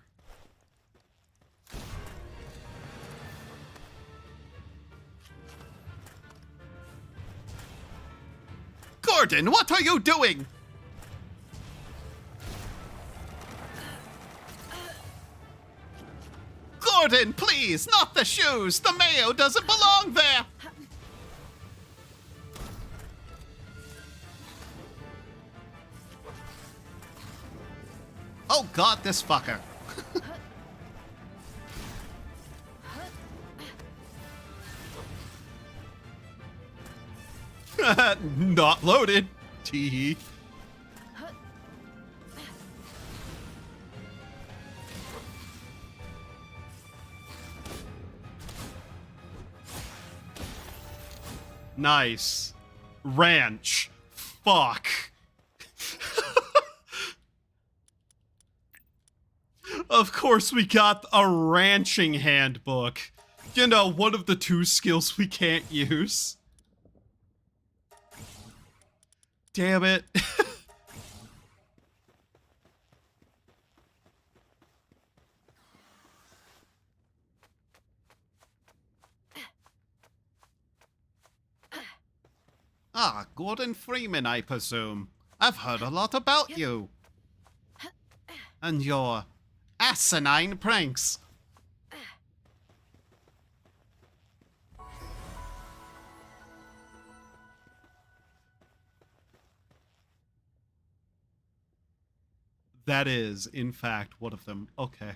Gordon, what are you doing? Gordon, please, not the shoes. The mayo doesn't belong there. Oh god, this fucker. Not loaded. Tee. Nice. Ranch. Fuck. Of course we got a ranching handbook. You know, one of the 2 skills we can't use. Damn it. Ah, Gordon Freeman, I presume. I've heard a lot about you. And your asinine pranks. That is, in fact, one of them. Okay.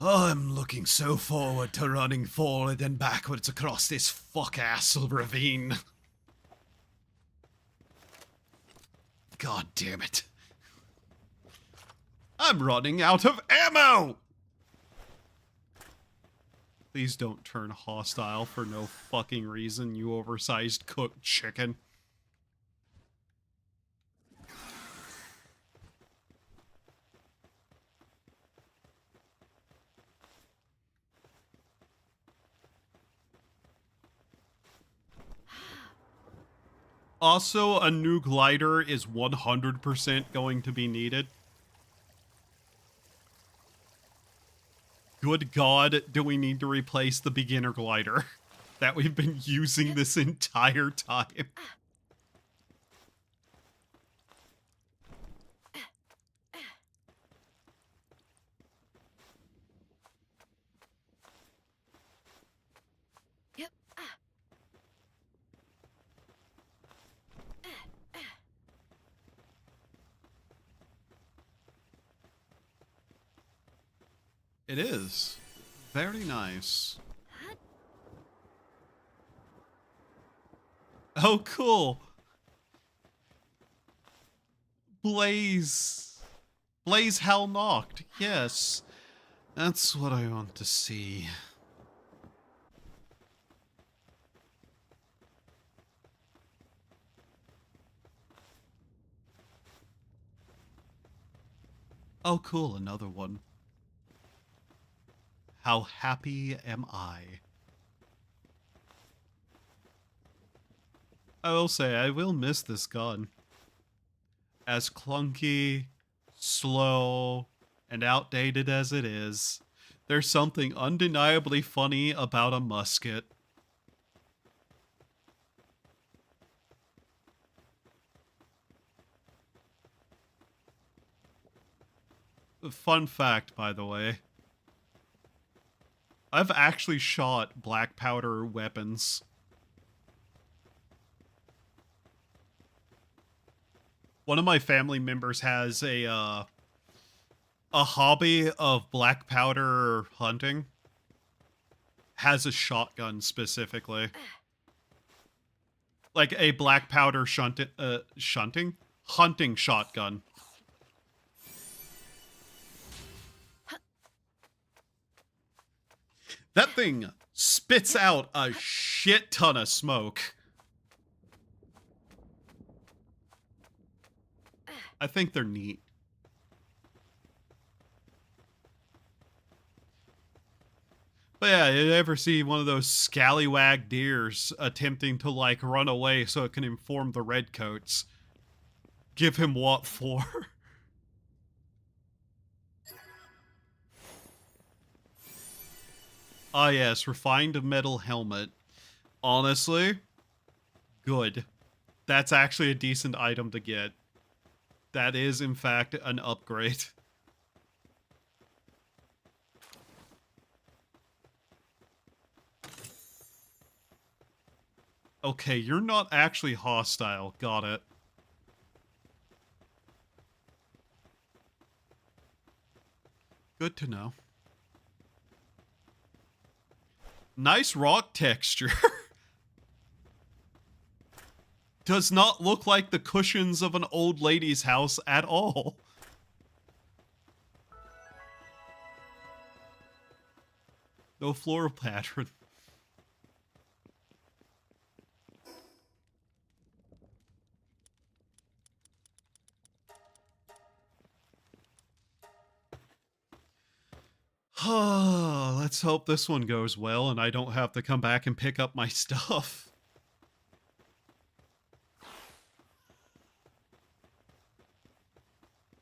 Oh, I'm looking so forward to running forward and backwards across this fuck-ass ravine. God damn it. I'm running out of ammo! Please don't turn hostile for no fucking reason, you oversized cooked chicken. Also, a new glider is 100% going to be needed. Good God, do we need to replace the beginner glider that we've been using this entire time? Yep. It is. Very nice. Oh, cool. Blaze. Blaze Hell Knocked. Yes. That's what I want to see. Oh, cool. Another one. How happy am I? I will say, I will miss this gun. As clunky, slow, and outdated as it is, there's something undeniably funny about a musket. Fun fact, by the way. I've actually shot black powder weapons. One of my family members has a hobby of black powder hunting. Has a shotgun specifically. Like a black powder hunting shotgun. That thing spits out a shit ton of smoke. I think they're neat. But yeah, you ever see one of those scallywag deers attempting to, like, run away so it can inform the redcoats? Give him what for? Ah yes, refined metal helmet. Honestly, good. That's actually a decent item to get. That is, in fact, an upgrade. Okay, you're not actually hostile. Got it. Good to know. Nice rock texture. does not look like the cushions of an old lady's house at all. No floral pattern. Let's hope this one goes well and I don't have to come back and pick up my stuff.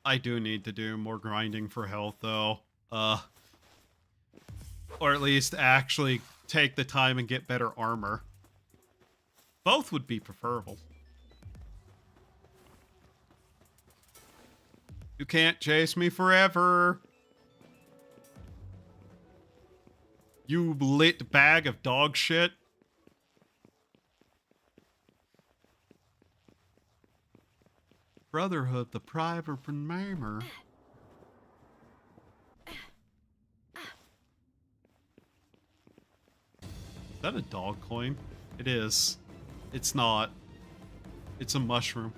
I do need to do more grinding for health, though. Or at least actually take the time and get better armor. Both would be preferable. You can't chase me forever. You lit bag of dog shit. Brotherhood, the private primer. Is that a dog coin? It is. It's not. It's a mushroom.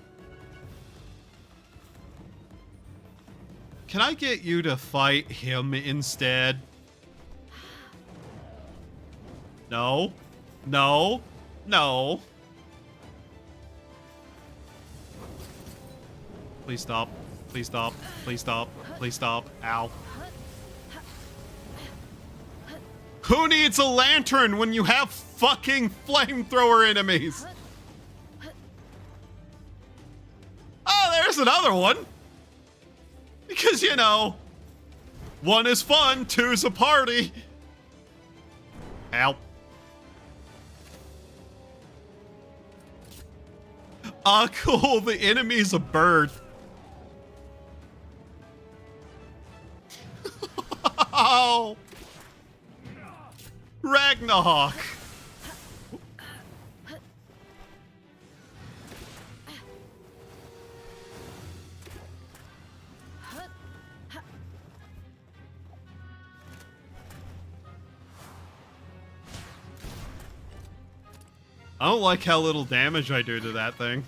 Can I get you to fight him instead? No. No. No. Please stop. Please stop. Please stop. Please stop. Ow. Who needs a lantern when you have fucking flamethrower enemies? Oh, there's another one. Because, you know, 1 is fun, 2's a party. Ow. Ah, cool, the enemy's a bird. Oh! Ragnarok! I don't like how little damage I do to that thing.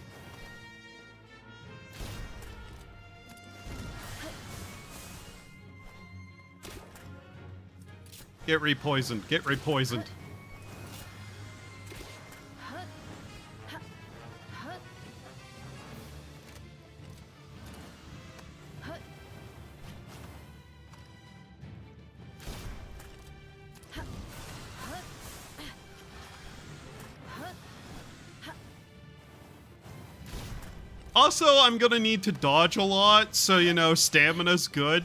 Get repoisoned. Get repoisoned. Also, I'm gonna need to dodge a lot, so, you know, stamina's good.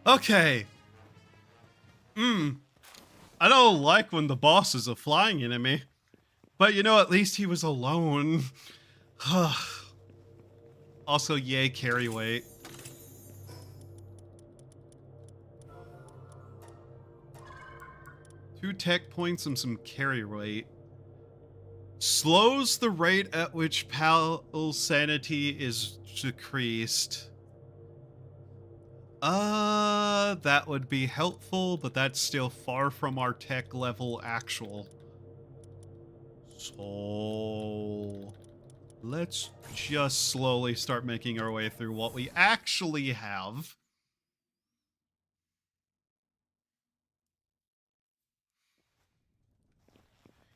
Okay. I don't like when the boss is a flying enemy. But, you know, at least he was alone. Also, yay, carry weight. Two tech points and some carry weight. Slows the rate at which Pal's sanity is decreased. that would be helpful, but that's still far from our tech level actual. So let's just slowly start making our way through what we actually have.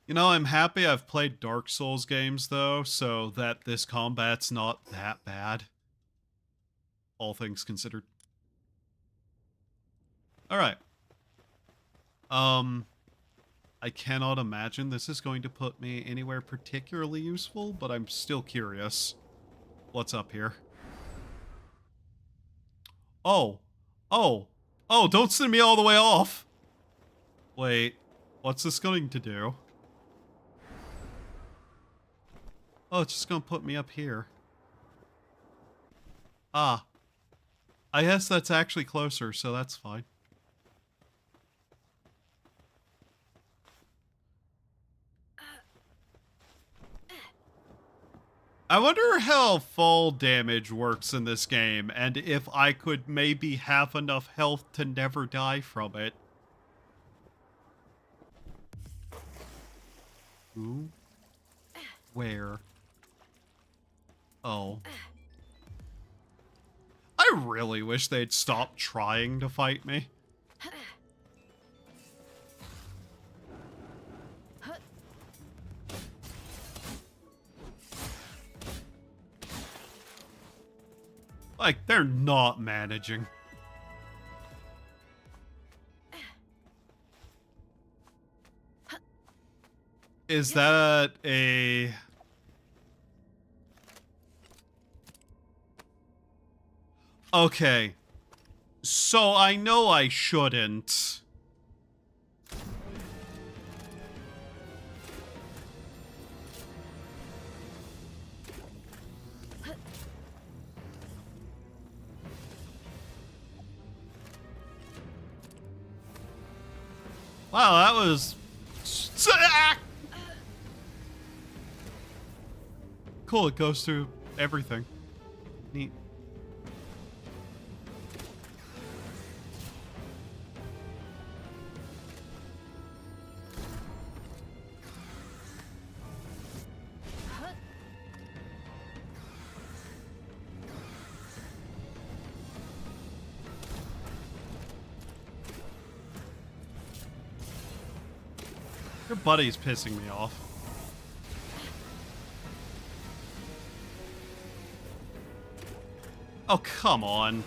You know, I'm happy I've played Dark Souls games, though, so that this combat's not that bad. All things considered. Alright. I cannot imagine this is going to put me anywhere particularly useful, but I'm still curious. What's up here? Oh. Oh. Oh, don't send me all the way off! Wait. What's this going to do? Oh, it's just gonna put me up here. Ah. I guess that's actually closer, so that's fine. I wonder how fall damage works in this game, and if I could maybe have enough health to never die from it. Ooh. Where? Oh. I really wish they'd stop trying to fight me. Like, they're not managing. Is that a... Okay. So I know I shouldn't. Wow, that was... Cool, it goes through everything. Neat. Your buddy's pissing me off. Oh, come on.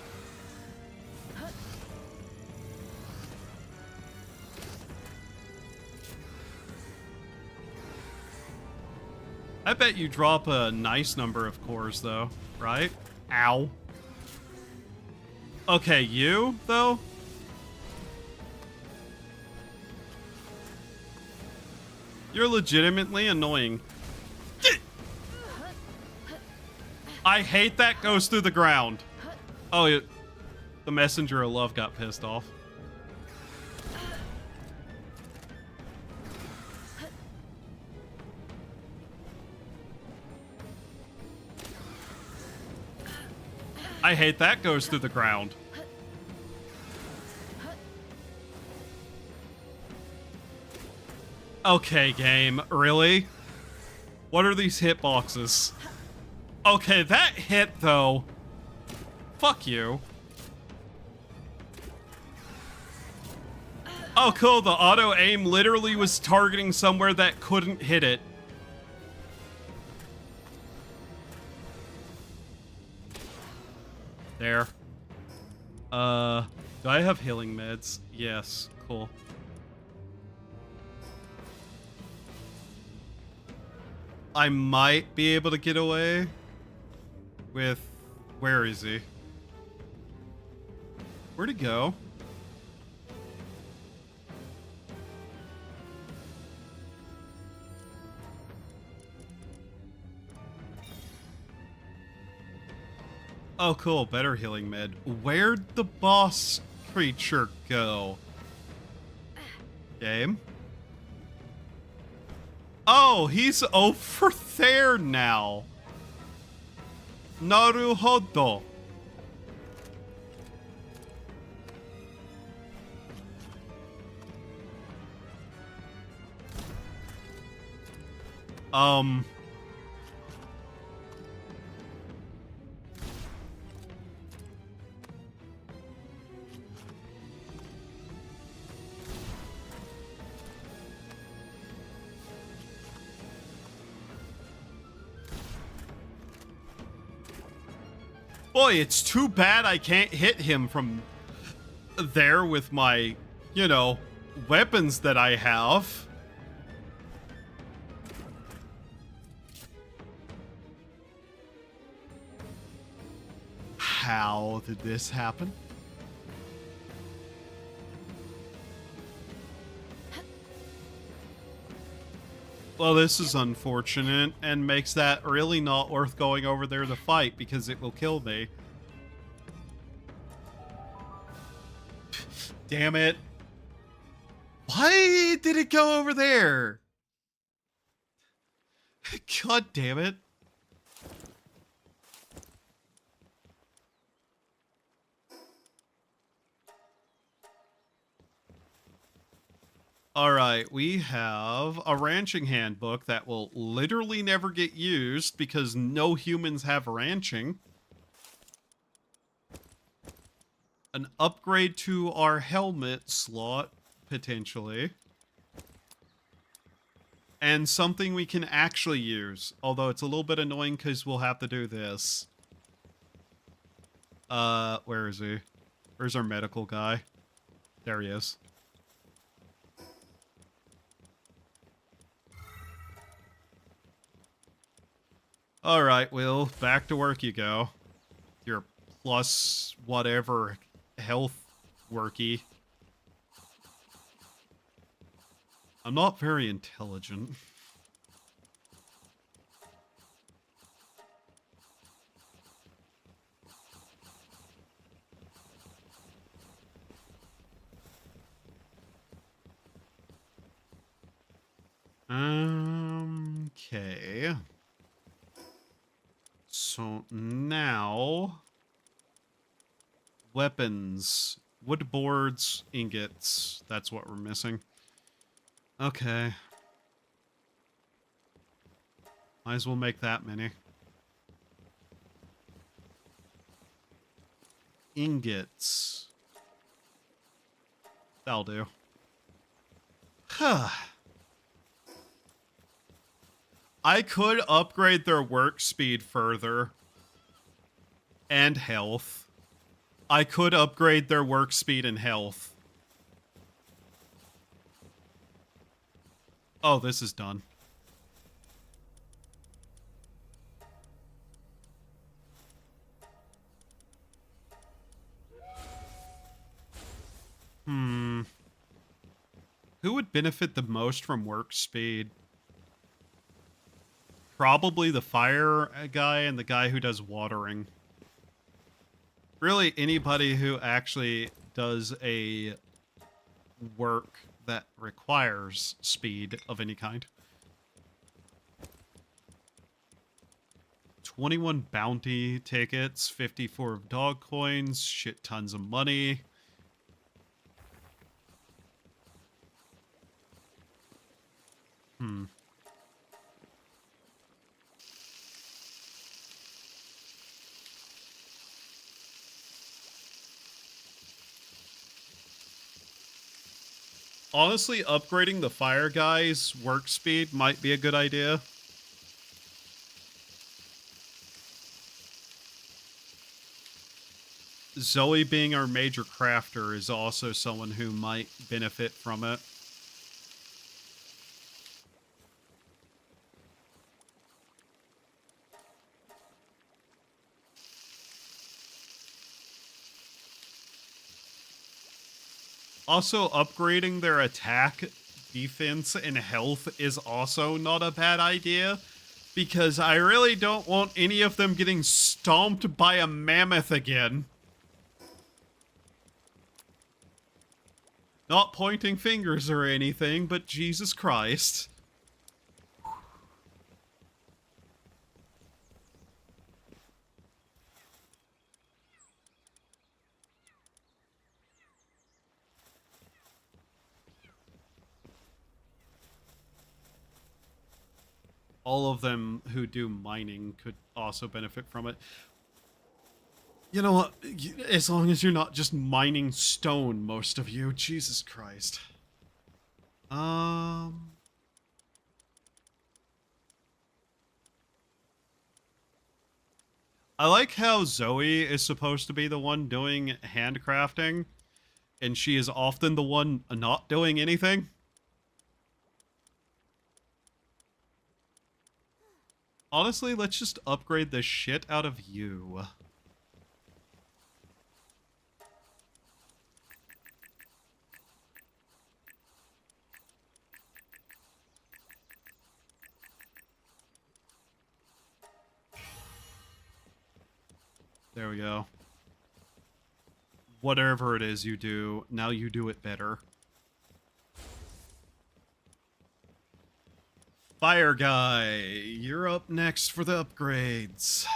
I bet you drop a nice number of cores, though, right? Ow. Okay, you, though? You're legitimately annoying. I hate that goes through the ground. Oh, the messenger of love got pissed off. I hate that goes through the ground. Okay, game. Really? What are these hitboxes? Okay, that hit, though. Fuck you. Oh, cool. The auto-aim literally was targeting somewhere that couldn't hit it. There. Do I have healing meds? Yes. Cool. I might be able to get away with... Where is he? Where'd he go? Oh, cool. Better healing med. Where'd the boss creature go? Game? Oh, he's over there now. Naruhodo. Um... Boy, it's too bad I can't hit him from there with my, you know, weapons that I have. How did this happen? Well, this is unfortunate and makes that really not worth going over there to fight because it will kill me. Damn it. Why did it go over there? God damn it. All right, we have a ranching handbook that will literally never get used because no humans have ranching. An upgrade to our helmet slot, potentially. And something we can actually use, although it's a little bit annoying because we'll have to do this. Where is he? Where's our medical guy? There he is. All right, Will, back to work you go. Your plus whatever health worky. I'm not very intelligent. Okay. So now, weapons, wood boards, ingots. That's what we're missing. Okay. Might as well make that many. Ingots. That'll do. Huh. I could upgrade their work speed further. And health. I could upgrade their work speed and health. Oh, this is done. Who would benefit the most from work speed? Probably the fire guy and the guy who does watering. Really, anybody who actually does a work that requires speed of any kind. 21 bounty tickets, 54 dog coins, shit tons of money. Honestly, upgrading the fire guy's work speed might be a good idea. Zoe being our major crafter is also someone who might benefit from it. Also, upgrading their attack, defense, and health is also not a bad idea, because I really don't want any of them getting stomped by a mammoth again. Not pointing fingers or anything, but Jesus Christ. all of them who do mining could also benefit from it. You know what? As long as you're not just mining stone, most of you. Jesus Christ. I like how Zoe is supposed to be the one doing handcrafting, and she is often the one not doing anything. Honestly, let's just upgrade the shit out of you. There we go. Whatever it is you do, now you do it better. Fire guy, you're up next for the upgrades.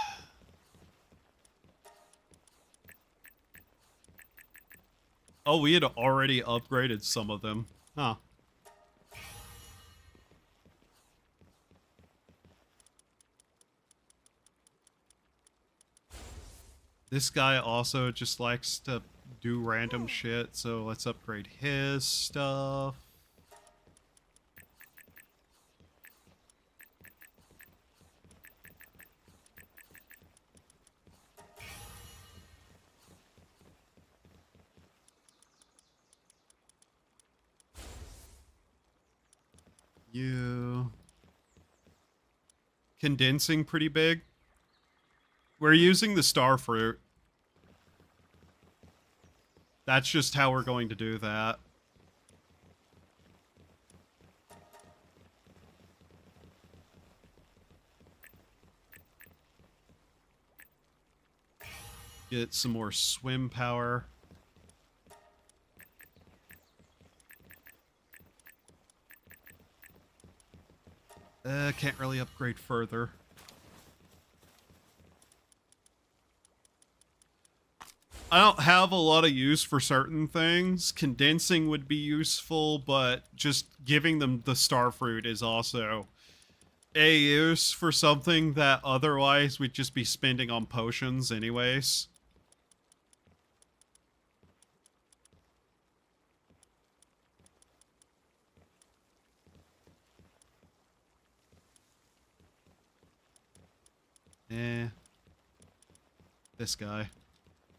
Oh, we had already upgraded some of them. Huh. This guy also just likes to do random shit, so let's upgrade his stuff. You... Condensing pretty big. We're using the star fruit. That's just how we're going to do that. Get some more swim power. Can't really upgrade further. I don't have a lot of use for certain things. Condensing would be useful, but just giving them the star fruit is also a use for something that otherwise we'd just be spending on potions anyways. This guy.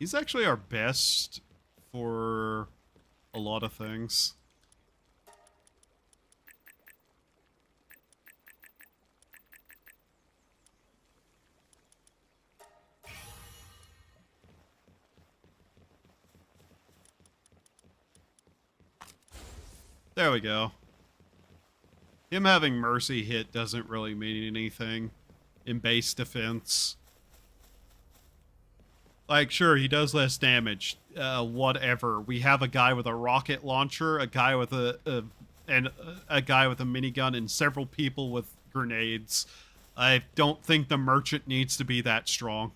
He's actually our best for a lot of things. There we go. Him having mercy hit doesn't really mean anything in base defense. Like, sure, he does less damage. Whatever. We have a guy with a rocket launcher, a guy with a guy with a minigun, and several people with grenades. I don't think the merchant needs to be that strong.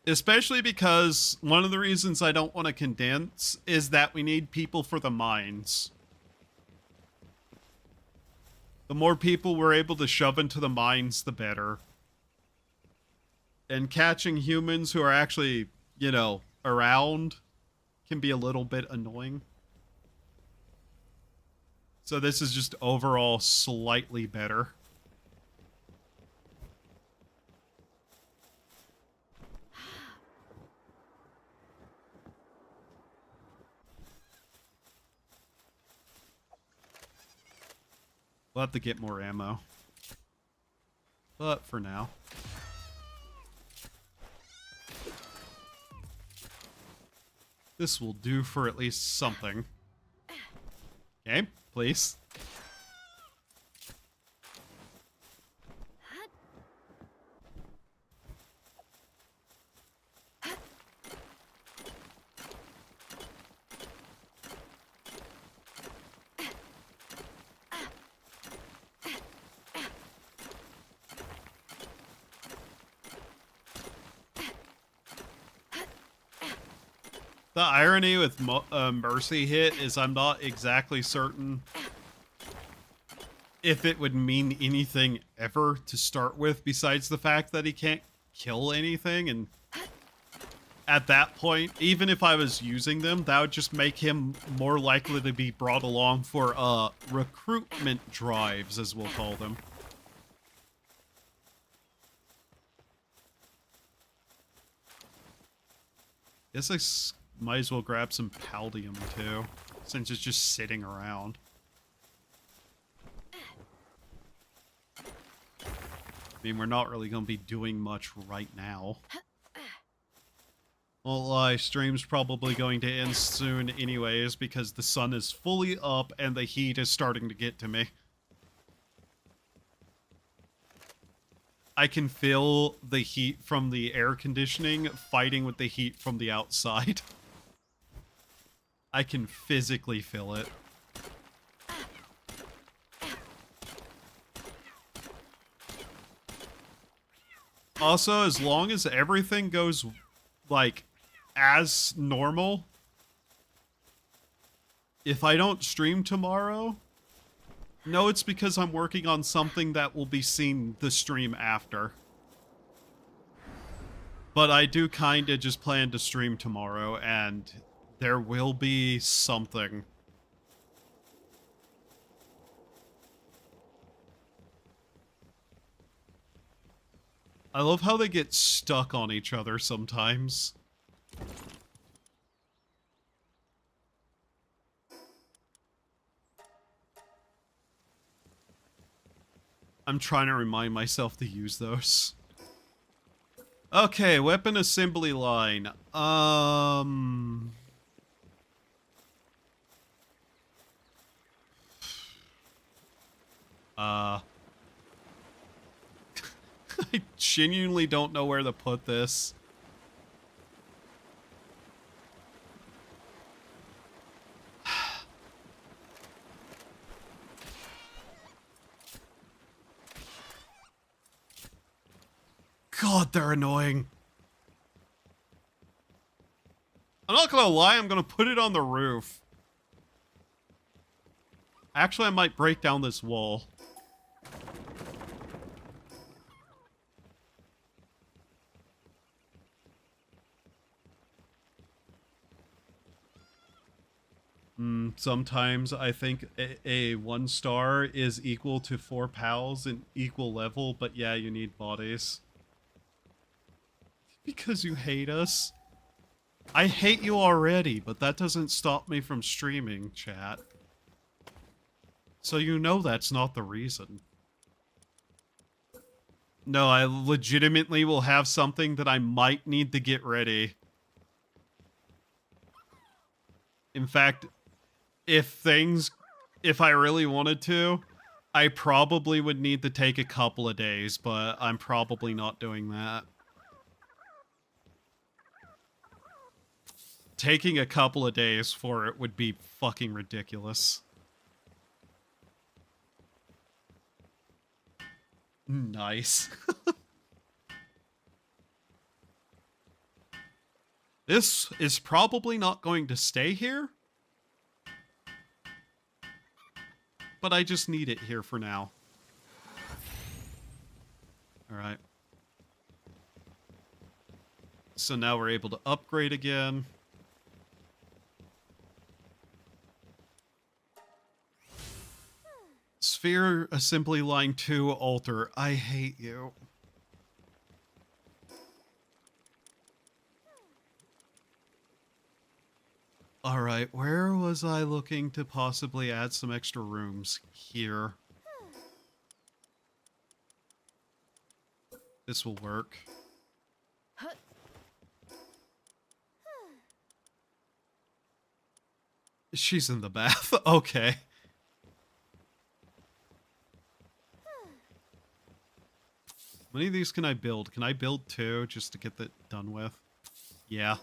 Especially because one of the reasons I don't want to condense is that we need people for the mines. The more people we're able to shove into the mines, the better. And catching humans who are actually, you know, around can be a little bit annoying. So this is just overall slightly better. We'll have to get more ammo. But for now. This will do for at least something. Okay, please. The irony with Mercy Hit is I'm not exactly certain if it would mean anything ever to start with besides the fact that he can't kill anything, and at that point, even if I was using them, that would just make him more likely to be brought along for recruitment drives, as we'll call them. Guess I might as well grab some Paldium too, since it's just sitting around. I mean, we're not really going to be doing much right now. Won't lie, stream's probably going to end soon anyways, because the sun is fully up and the heat is starting to get to me. I can feel the heat from the air conditioning fighting with the heat from the outside. I can physically feel it. Also, as long as everything goes, like, as normal, if I don't stream tomorrow, no, it's because I'm working on something that will be seen the stream after. But I do kind of just plan to stream tomorrow, and there will be something. I love how they get stuck on each other sometimes. I'm trying to remind myself to use those. Okay, weapon assembly line. I genuinely don't know where to put this. God, they're annoying. I'm not gonna lie, I'm gonna put it on the roof. Actually, I might break down this wall. Sometimes I think a 1 star is equal to 4 pals in equal level, but yeah, you need bodies. Because you hate us. I hate you already, but that doesn't stop me from streaming, chat. So you know that's not the reason. No, I legitimately will have something that I might need to get ready. In fact, if I really wanted to, I probably would need to take a couple of days, but I'm probably not doing that. Taking a couple of days for it would be fucking ridiculous. Nice. This is probably not going to stay here, but I just need it here for now. Alright. So now we're able to upgrade again. Sphere assembly line 2 altar. I hate you. Alright, where was I looking to possibly add some extra rooms? Here. This will work. She's in the bath. Okay. How many of these can I build? Can I build 2 just to get that done with? Yeah.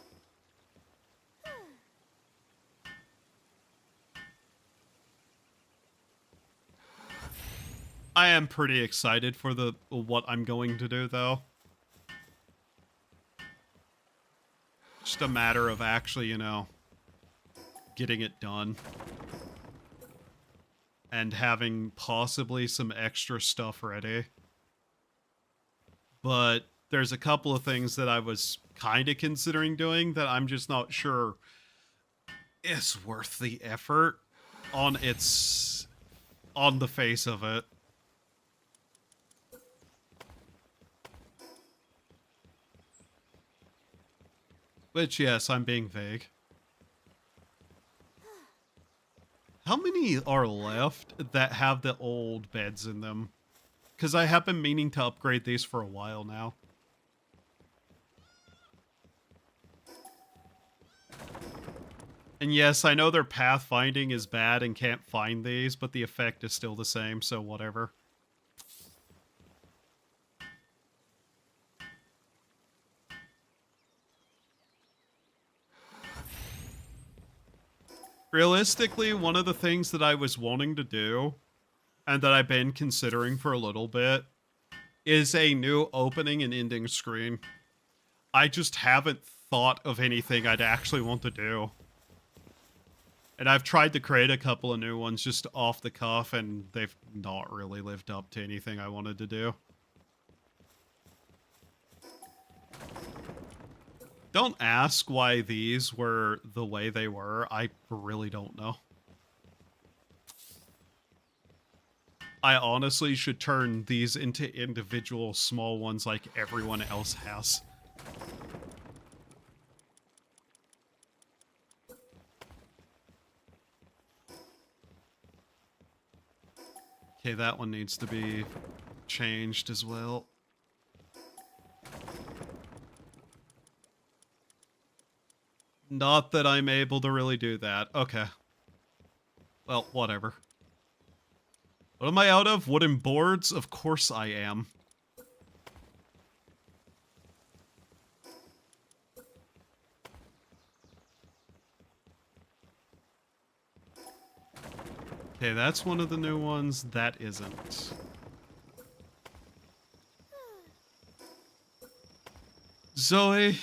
I am pretty excited for what I'm going to do, though. Just just a matter of actually, you know, getting it done. And having possibly some extra stuff ready. But there's a couple of things that I was kind of considering doing that I'm just not sure is worth the effort on the face of it. Which, yes, I'm being vague. How many are left that have the old beds in them? Because I have been meaning to upgrade these for a while now. And yes, I know their pathfinding is bad and can't find these, but the effect is still the same, so whatever. Realistically, one of the things that I was wanting to do, and that I've been considering for a little bit, is a new opening and ending screen. I just haven't thought of anything I'd actually want to do. And I've tried to create a couple of new ones just off the cuff, and they've not really lived up to anything I wanted to do. Don't ask why these were the way they were. I really don't know. I honestly should turn these into individual small ones like everyone else has. Okay, that one needs to be changed as well. Not that I'm able to really do that. Okay. Well, whatever. What am I out of? Wooden boards? Of course I am. Okay, that's one of the new ones. That isn't. Zoe?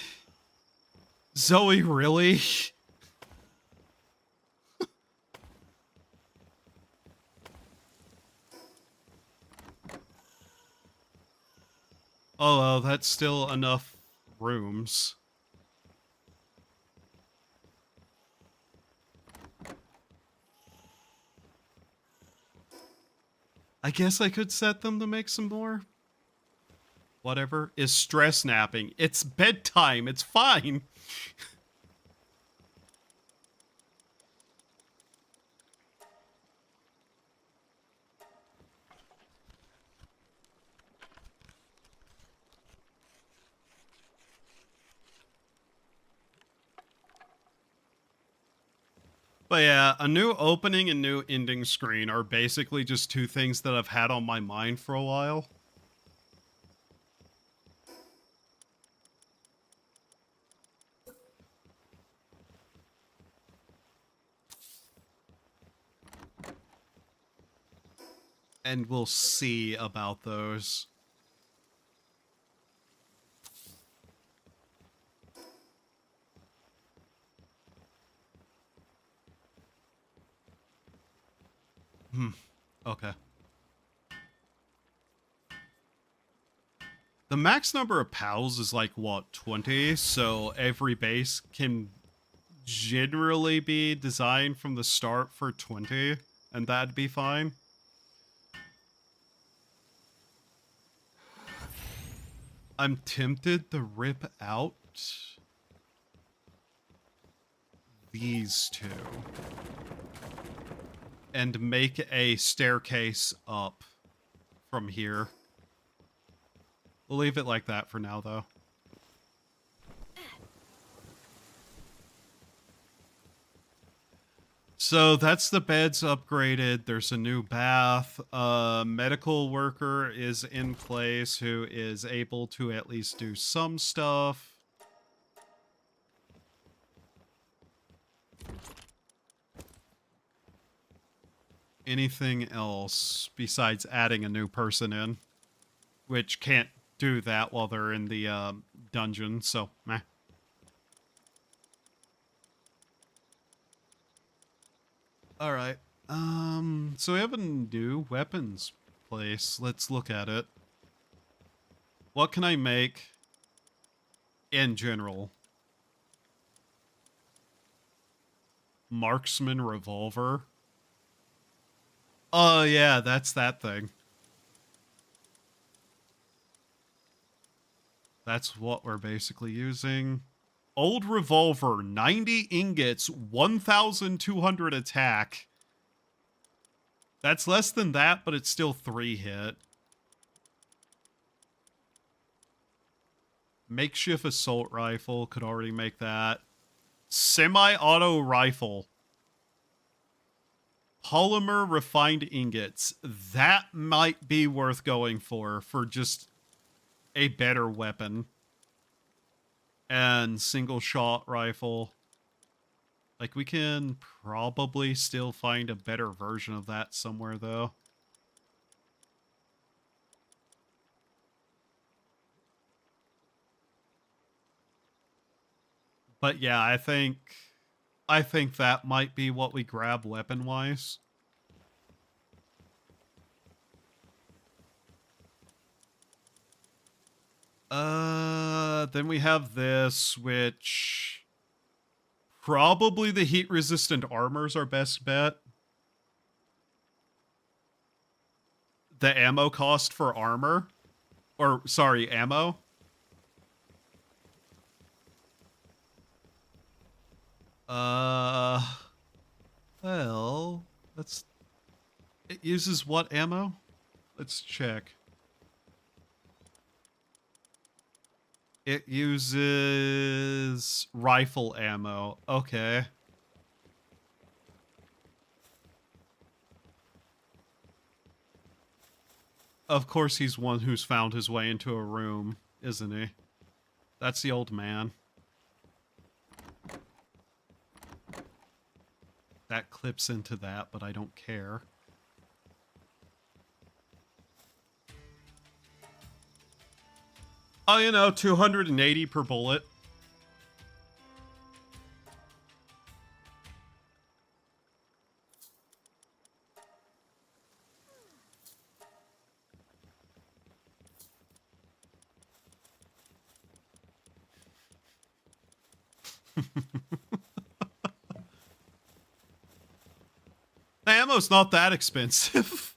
Zoe, really? Oh, well, that's still enough rooms. I guess I could set them to make some more. Whatever. Is stress napping. It's bedtime. It's fine. But yeah, a new opening and new ending screen are basically just two things that I've had on my mind for a while. And we'll see about those. Okay. The max number of pals is like, what, 20? So every base can generally be designed from the start for 20, and that'd be fine. I'm tempted to rip out these two and make a staircase up from here. We'll leave it like that for now, though. So that's the beds upgraded. There's a new bath. A medical worker is in place who is able to at least do some stuff. Anything else besides adding a new person in, which can't do that while they're in the dungeon, so meh. All right. So we have a new weapons place. Let's look at it. What can I make in general? Marksman revolver. Oh yeah, that's that thing. That's what we're basically using. Old revolver, 90 ingots, 1,200 attack. That's less than that, but it's still 3 hit. Makeshift assault rifle, could already make that. Semi-auto rifle. Polymer refined ingots. That might be worth going for just a better weapon. And single shot rifle. Like, we can probably still find a better version of that somewhere, though. But yeah, I think that might be what we grab weapon-wise. Then we have this, which probably the heat-resistant armor's our best bet. The ammo cost for armor, or sorry, ammo. Well, it uses what ammo? Let's check. It uses rifle ammo. Okay. Of course he's one who's found his way into a room, isn't he? That's the old man. That clips into that, but I don't care. Oh, you know, 280 per bullet. The ammo's not that expensive.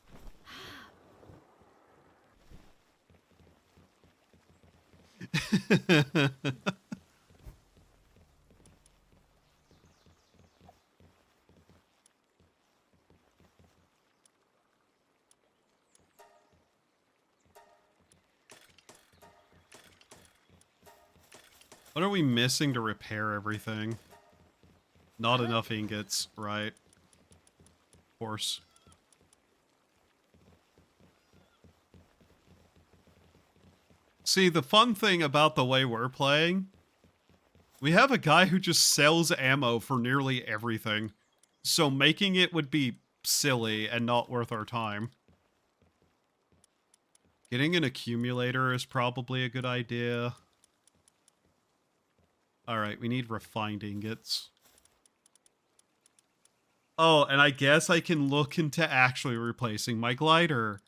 What are we missing to repair everything? Not enough ingots, right? Of course. See, the fun thing about the way we're playing, we have a guy who just sells ammo for nearly everything. So making it would be silly and not worth our time. Getting an accumulator is probably a good idea. Alright, we need refined ingots. Oh, and I guess I can look into actually replacing my glider.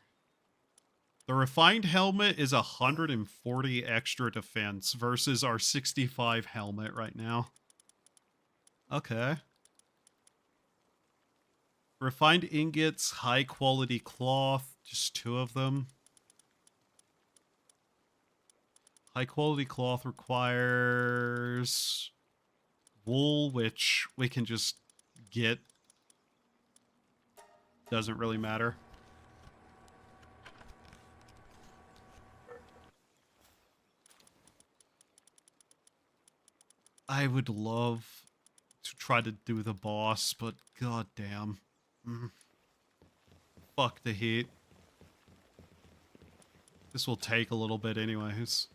The refined helmet is 140 extra defense versus our 65 helmet right now. Okay. Refined ingots, high quality cloth, just 2 of them. High quality cloth requires wool, which we can just get. Doesn't really matter. I would love to try to do the boss, but goddamn. Fuck the heat. This will take a little bit anyways.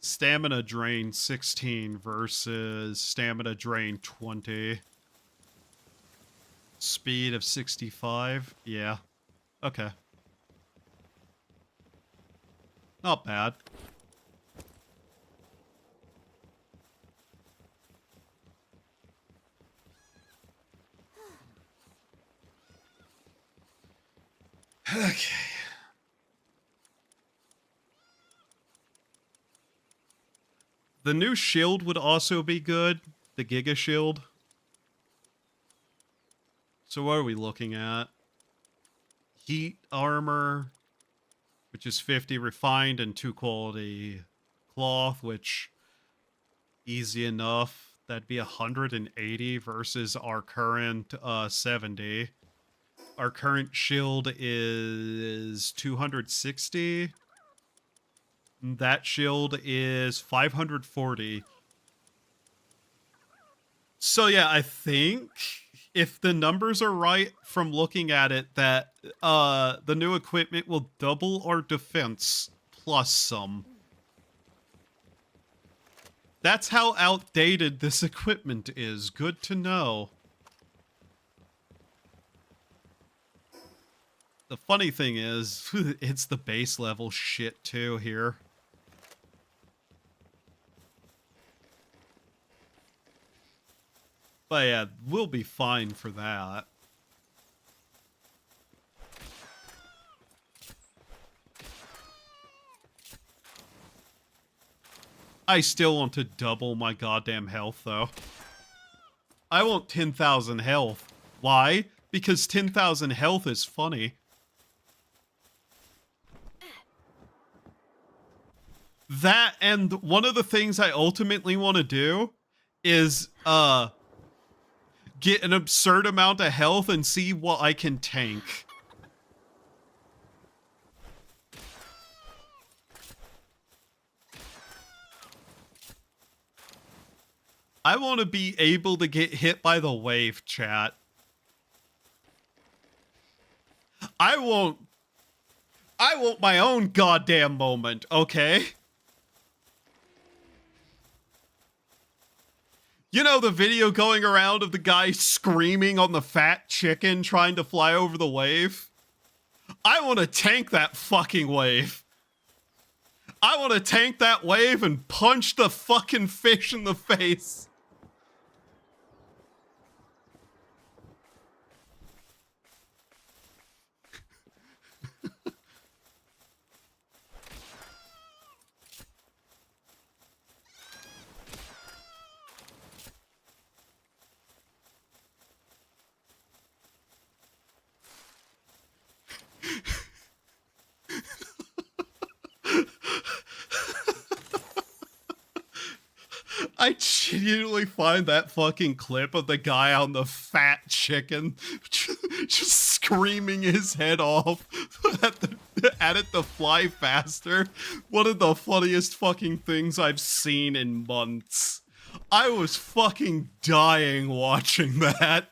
Stamina drain 16 versus stamina drain 20. Speed of 65. Yeah. Okay. Not bad. Okay. The new shield would also be good. The Giga Shield. So what are we looking at? Heat armor, which is 50 refined, and 2 quality cloth, which easy enough. That'd be 180 versus our current 70. Our current shield is 260. That shield is 540. So yeah, I think if the numbers are right from looking at it, that the new equipment will double our defense plus some. That's how outdated this equipment is. Good to know. The funny thing is, it's the base level shit too here. But yeah, we'll be fine for that. I still want to double my goddamn health, though. I want 10,000 health. Why? Because 10,000 health is funny. That, and one of the things I ultimately want to do is, get an absurd amount of health and see what I can tank. I want to be able to get hit by the wave, chat. I want my own goddamn moment, okay? You know the video going around of the guy screaming on the fat chicken trying to fly over the wave? I want to tank that fucking wave. I want to tank that wave and punch the fucking fish in the face. I genuinely find that fucking clip of the guy on the fat chicken just screaming his head off at it to fly faster. One of the funniest fucking things I've seen in months. I was fucking dying watching that.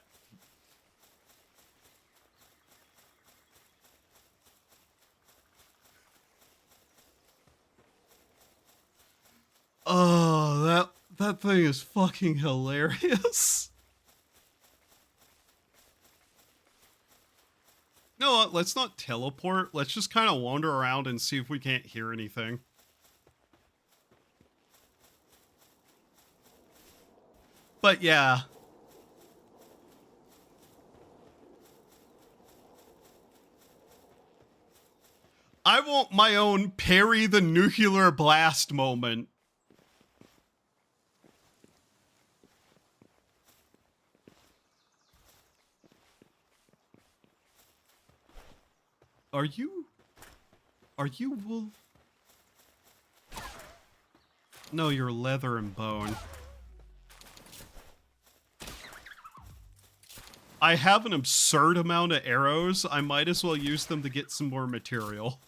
Oh, that thing is fucking hilarious. You know what? Let's not teleport. Let's just kind of wander around and see if we can't hear anything. But yeah. I want my own parry the nuclear blast moment. Are you wolf? No, you're leather and bone. I have an absurd amount of arrows. I might as well use them to get some more material.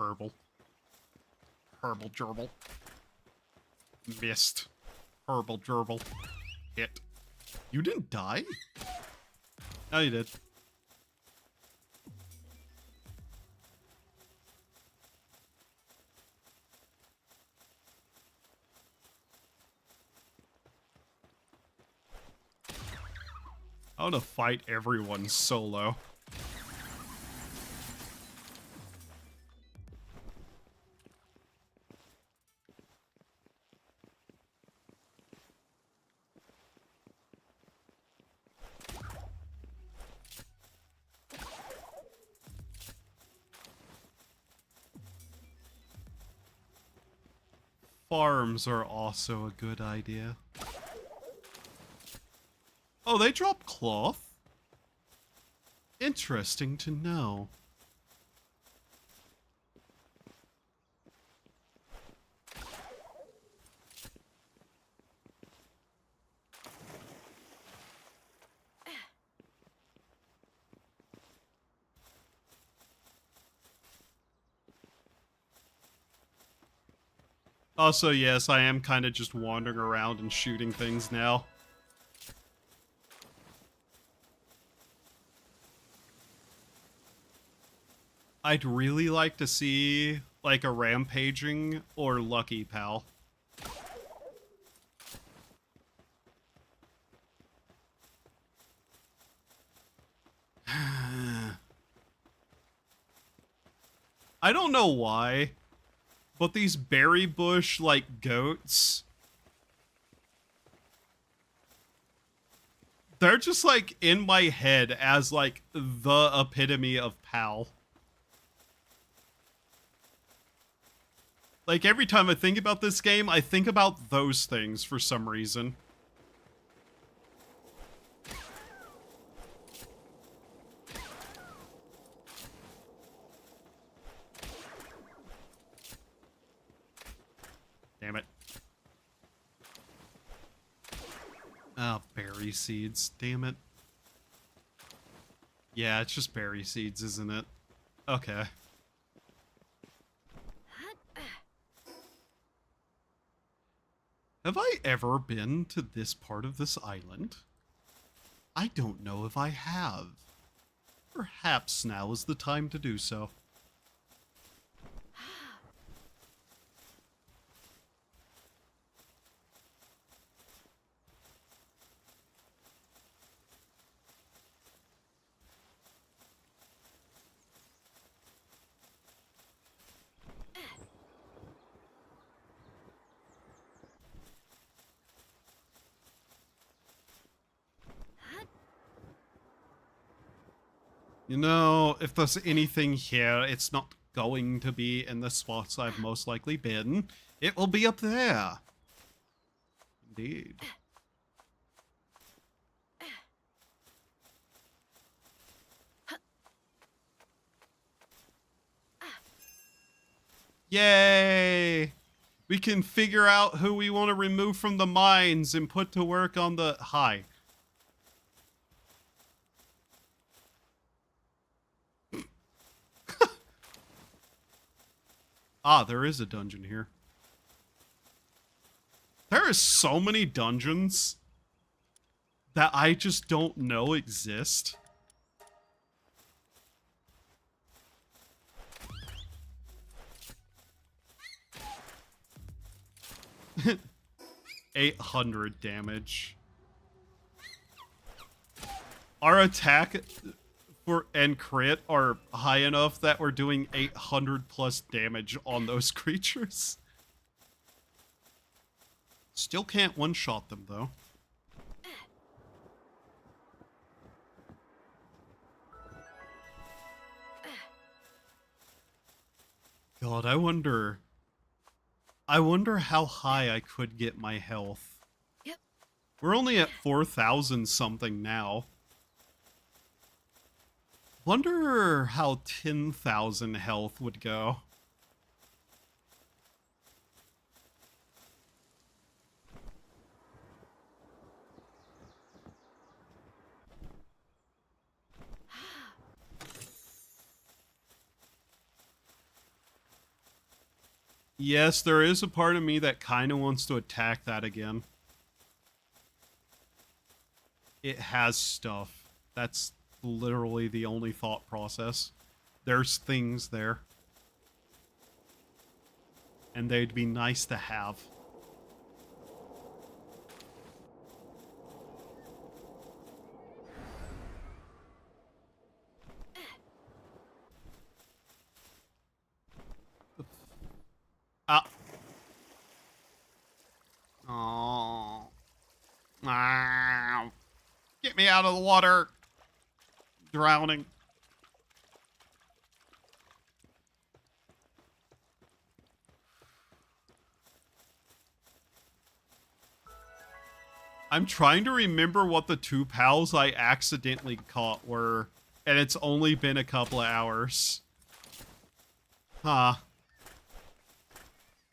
Herbal. Herbal gerbil. Missed. Herbal gerbil. Hit. You didn't die? No, you did. I want to fight everyone solo. Farms are also a good idea. Oh, they drop cloth? Interesting to know. Also, yes, I am kind of just wandering around and shooting things now. I'd really like to see, like, a rampaging or lucky pal. I don't know why, but these berry bush, like, goats, they're just, like, in my head as, like, the epitome of pal. Like, every time I think about this game, I think about those things for some reason. Damn it. Oh, berry seeds. Damn it. Yeah, it's just berry seeds, isn't it? Okay. Have I ever been to this part of this island? I don't know if I have. Perhaps now is the time to do so. You know, if there's anything here, it's not going to be in the spots I've most likely been. It will be up there. Indeed. Yay! We can figure out who we want to remove from the mines and put to work on the... Hi. Ah, there is a dungeon here. There are so many dungeons that I just don't know exist. $800 damage. Our attack and crit are high enough that we're doing 800 plus damage on those creatures. Still can't one-shot them, though. God, I wonder how high I could get my health. Yep. We're only at 4,000 something now. Wonder how 10,000 health would go. Yes, there is a part of me that kind of wants to attack that again. It has stuff. That's literally the only thought process. There's things there. And they'd be nice to have. Ah, get me out of the water. Drowning. I'm trying to remember what the 2 pals I accidentally caught were, and it's only been a couple of hours. Huh.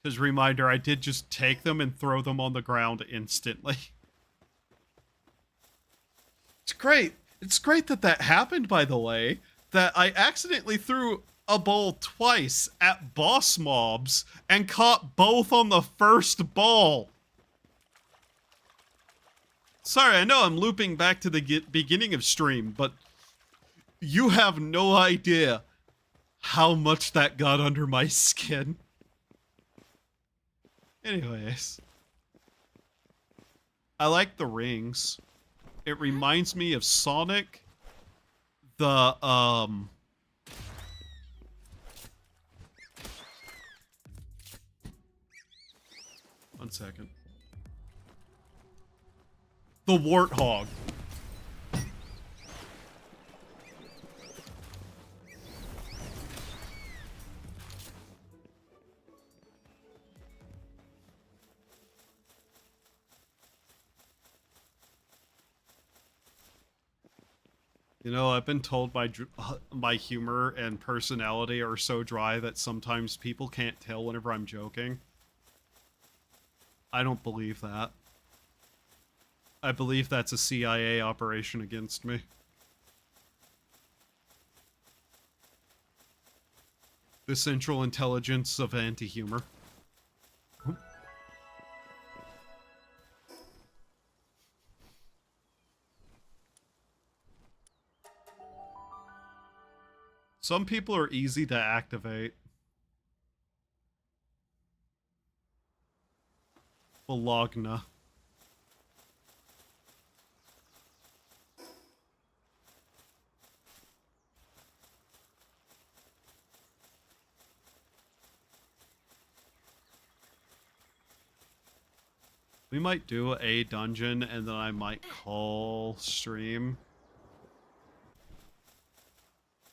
Because reminder, I did just take them and throw them on the ground instantly. It's great. It's great that that happened, by the way. That I accidentally threw a ball twice at boss mobs and caught both on the first ball. Sorry, I know I'm looping back to the beginning of stream, but you have no idea how much that got under my skin. Anyways. I like the rings. It reminds me of Sonic. The, 1 second. The Warthog. You know, I've been told my humor and personality are so dry that sometimes people can't tell whenever I'm joking. I don't believe that. I believe that's a CIA operation against me. The Central Intelligence of Anti-Humor. Some people are easy to activate. Bologna. We might do a dungeon and then I might call stream.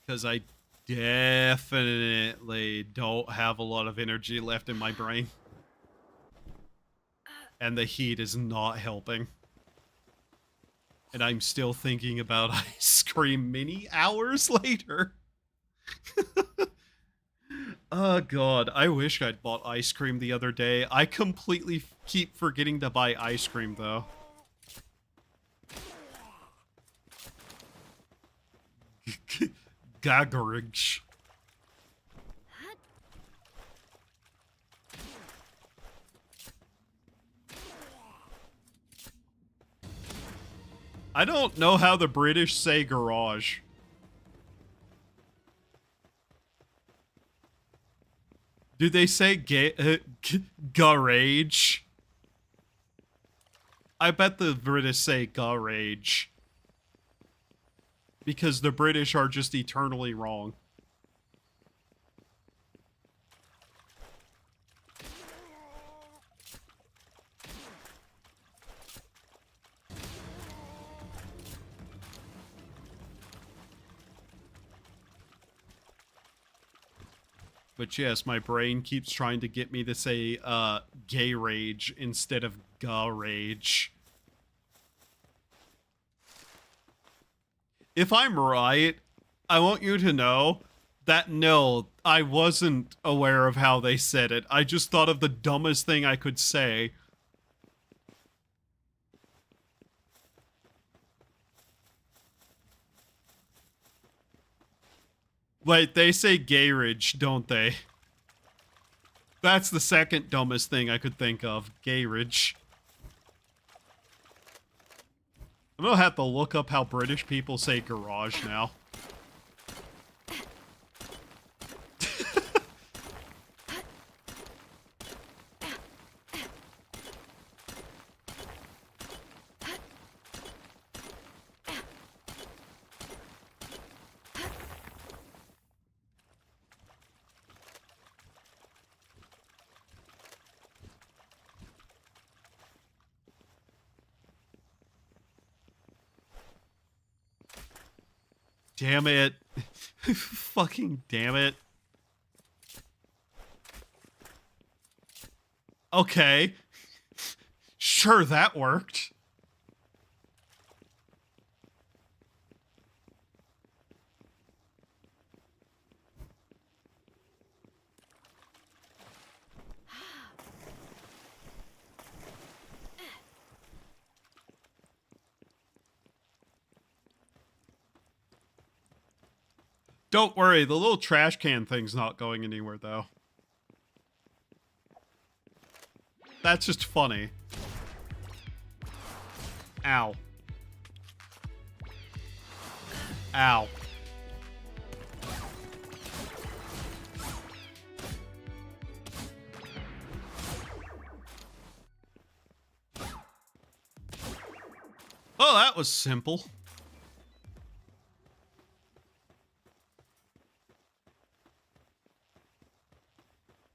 Because I definitely don't have a lot of energy left in my brain. And the heat is not helping. And I'm still thinking about ice cream many hours later. Oh god, I wish I'd bought ice cream the other day. I completely keep forgetting to buy ice cream though. Gagarage. I don't know how the British say garage. Do they say garage? I bet the British say garage. Because the British are just eternally wrong. But yes, my brain keeps trying to get me to say, gay rage instead of garage. If I'm right, I want you to know that no, I wasn't aware of how they said it. I just thought of the dumbest thing I could say. Wait, they say gayrage, don't they? That's the second dumbest thing I could think of. Gayrage. I'm gonna have to look up how British people say garage now. damn it. Fucking damn it. Okay. Sure, that worked. Don't worry, the little trash can thing's not going anywhere, though. That's just funny. Ow. Ow. Oh, that was simple.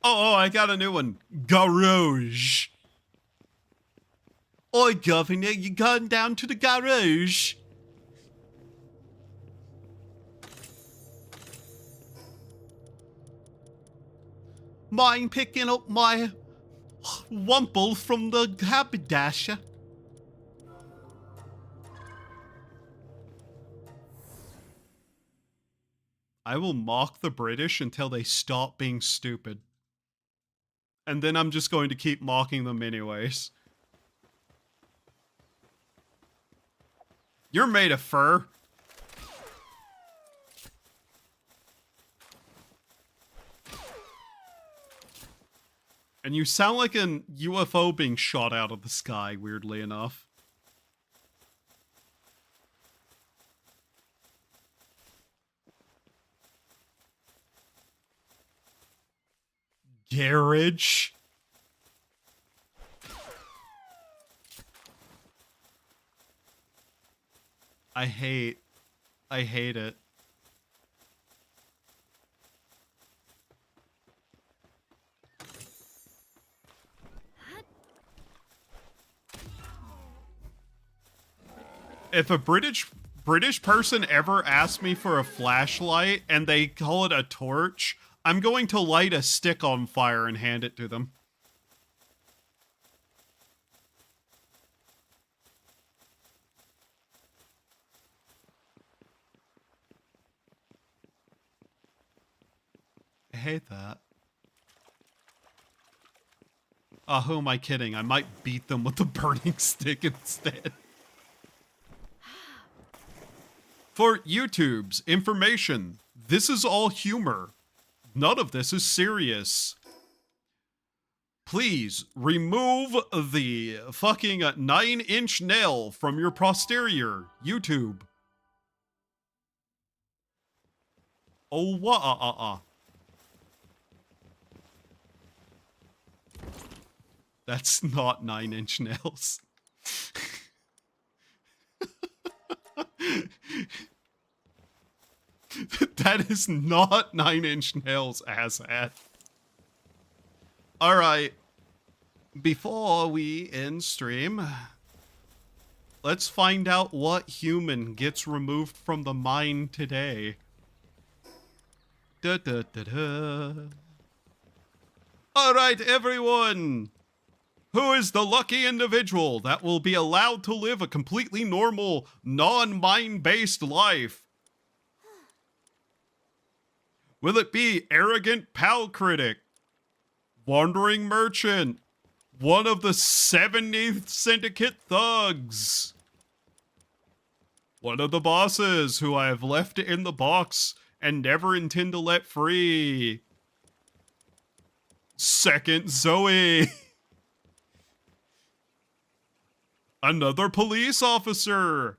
Oh, I got a new one. Garage. Oi, Governor, you going down to the garage? Mind picking up my wumple from the haberdasher? I will mock the British until they stop being stupid. And then I'm just going to keep mocking them anyways. You're made of fur. And you sound like an UFO being shot out of the sky, weirdly enough. Garage. I hate it. If a British person ever asks me for a flashlight and they call it a torch, I'm going to light a stick on fire and hand it to them. I hate that. Oh, who am I kidding? I might beat them with the burning stick instead. For YouTube's information, this is all humor. None of this is serious. Please remove the fucking 9-inch nail from your posterior, YouTube. Oh, what? That's not 9-inch nails. That is not 9-inch nails, asshat. Alright. Before we end stream, let's find out what human gets removed from the mine today. Da, da, da, da. Alright, everyone! Who is the lucky individual that will be allowed to live a completely normal, non-mine-based life? Will it be arrogant pal critic, wandering merchant, one of the 70th syndicate thugs, one of the bosses who I have left in the box and never intend to let free, Second Zoe, another police officer,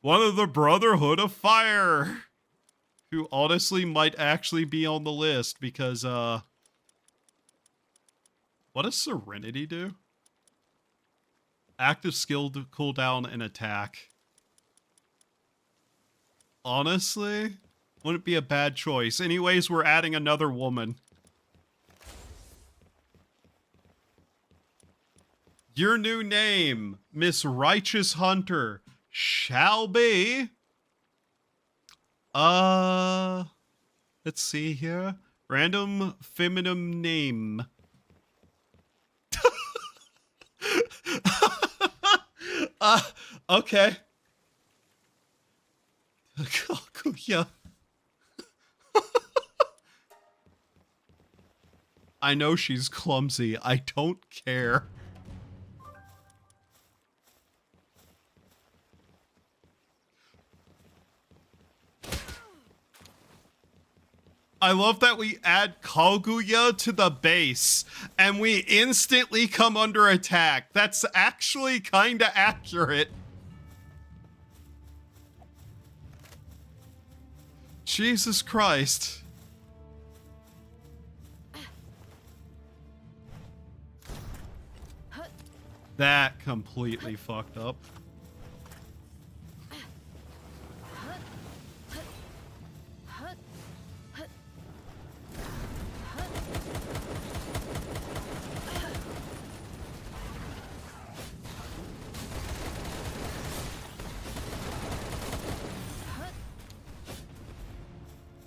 one of the Brotherhood of Fire, who honestly might actually be on the list because, what does Serenity do? Active skill to cooldown and attack. Honestly, wouldn't be a bad choice. Anyways, we're adding another woman. Your new name, Miss Righteous Hunter, shall be Let's see here. Random feminine name. Okay. Yeah. I know she's clumsy. I don't care. I love that we add Kaguya to the base and we instantly come under attack. That's actually kinda accurate. Jesus Christ. That completely fucked up.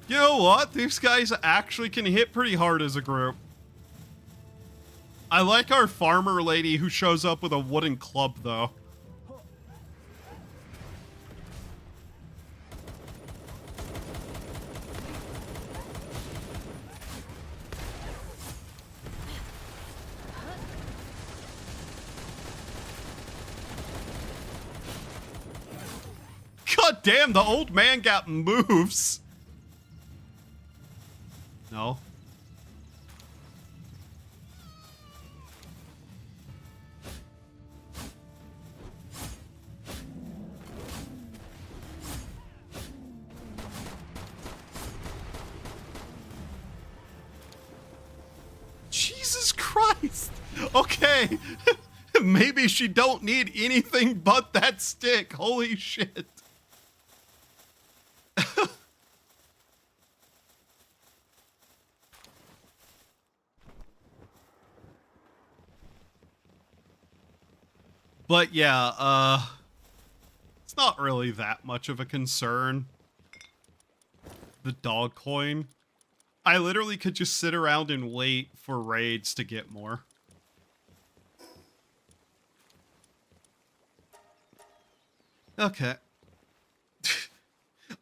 You know what? These guys actually can hit pretty hard as a group. I like our farmer lady who shows up with a wooden club, though. God damn, the old man got moves. No. Jesus Christ. Okay. Maybe she don't need anything but that stick. Holy shit. But yeah, it's not really that much of a concern. The dog coin. I literally could just sit around and wait for raids to get more. Okay.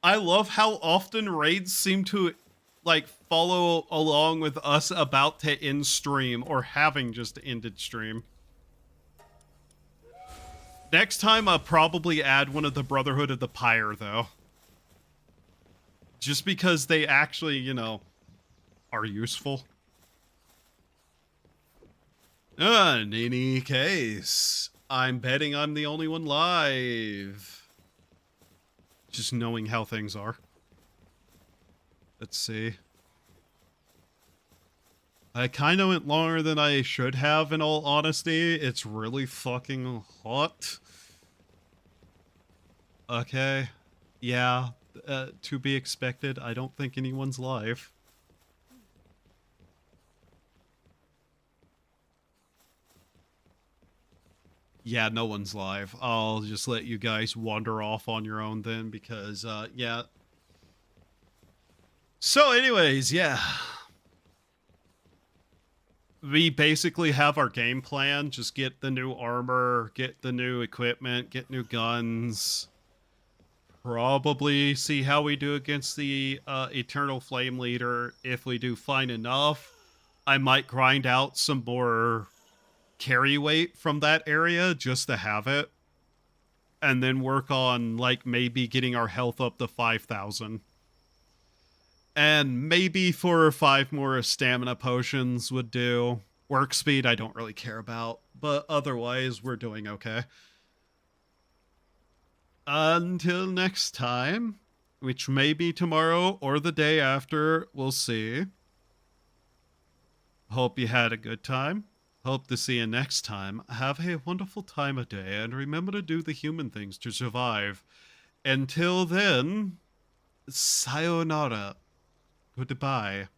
I love how often raids seem to, like, follow along with us about to end stream or having just ended stream. Next time, I'll probably add one of the Brotherhood of the Pyre, though. Just because they actually, you know, are useful. In any case, I'm betting I'm the only one live. Just knowing how things are. Let's see. I kind of went longer than I should have, in all honesty. It's really fucking hot. Okay. Yeah, to be expected. I don't think anyone's live. Yeah, no one's live. I'll just let you guys wander off on your own then, because, yeah. So anyways, yeah. We basically have our game plan. Just get the new armor, get the new equipment, get new guns. Probably see how we do against the Eternal Flame Leader. If we do fine enough, I might grind out some more carry weight from that area just to have it. And then work on, like, maybe getting our health up to 5,000. And maybe 4 or 5 more stamina potions would do. Work speed, I don't really care about. But otherwise, we're doing okay. Until next time, which may be tomorrow or the day after, we'll see. Hope you had a good time. Hope to see you next time. Have a wonderful time of day, and remember to do the human things to survive. Until then, sayonara. Goodbye.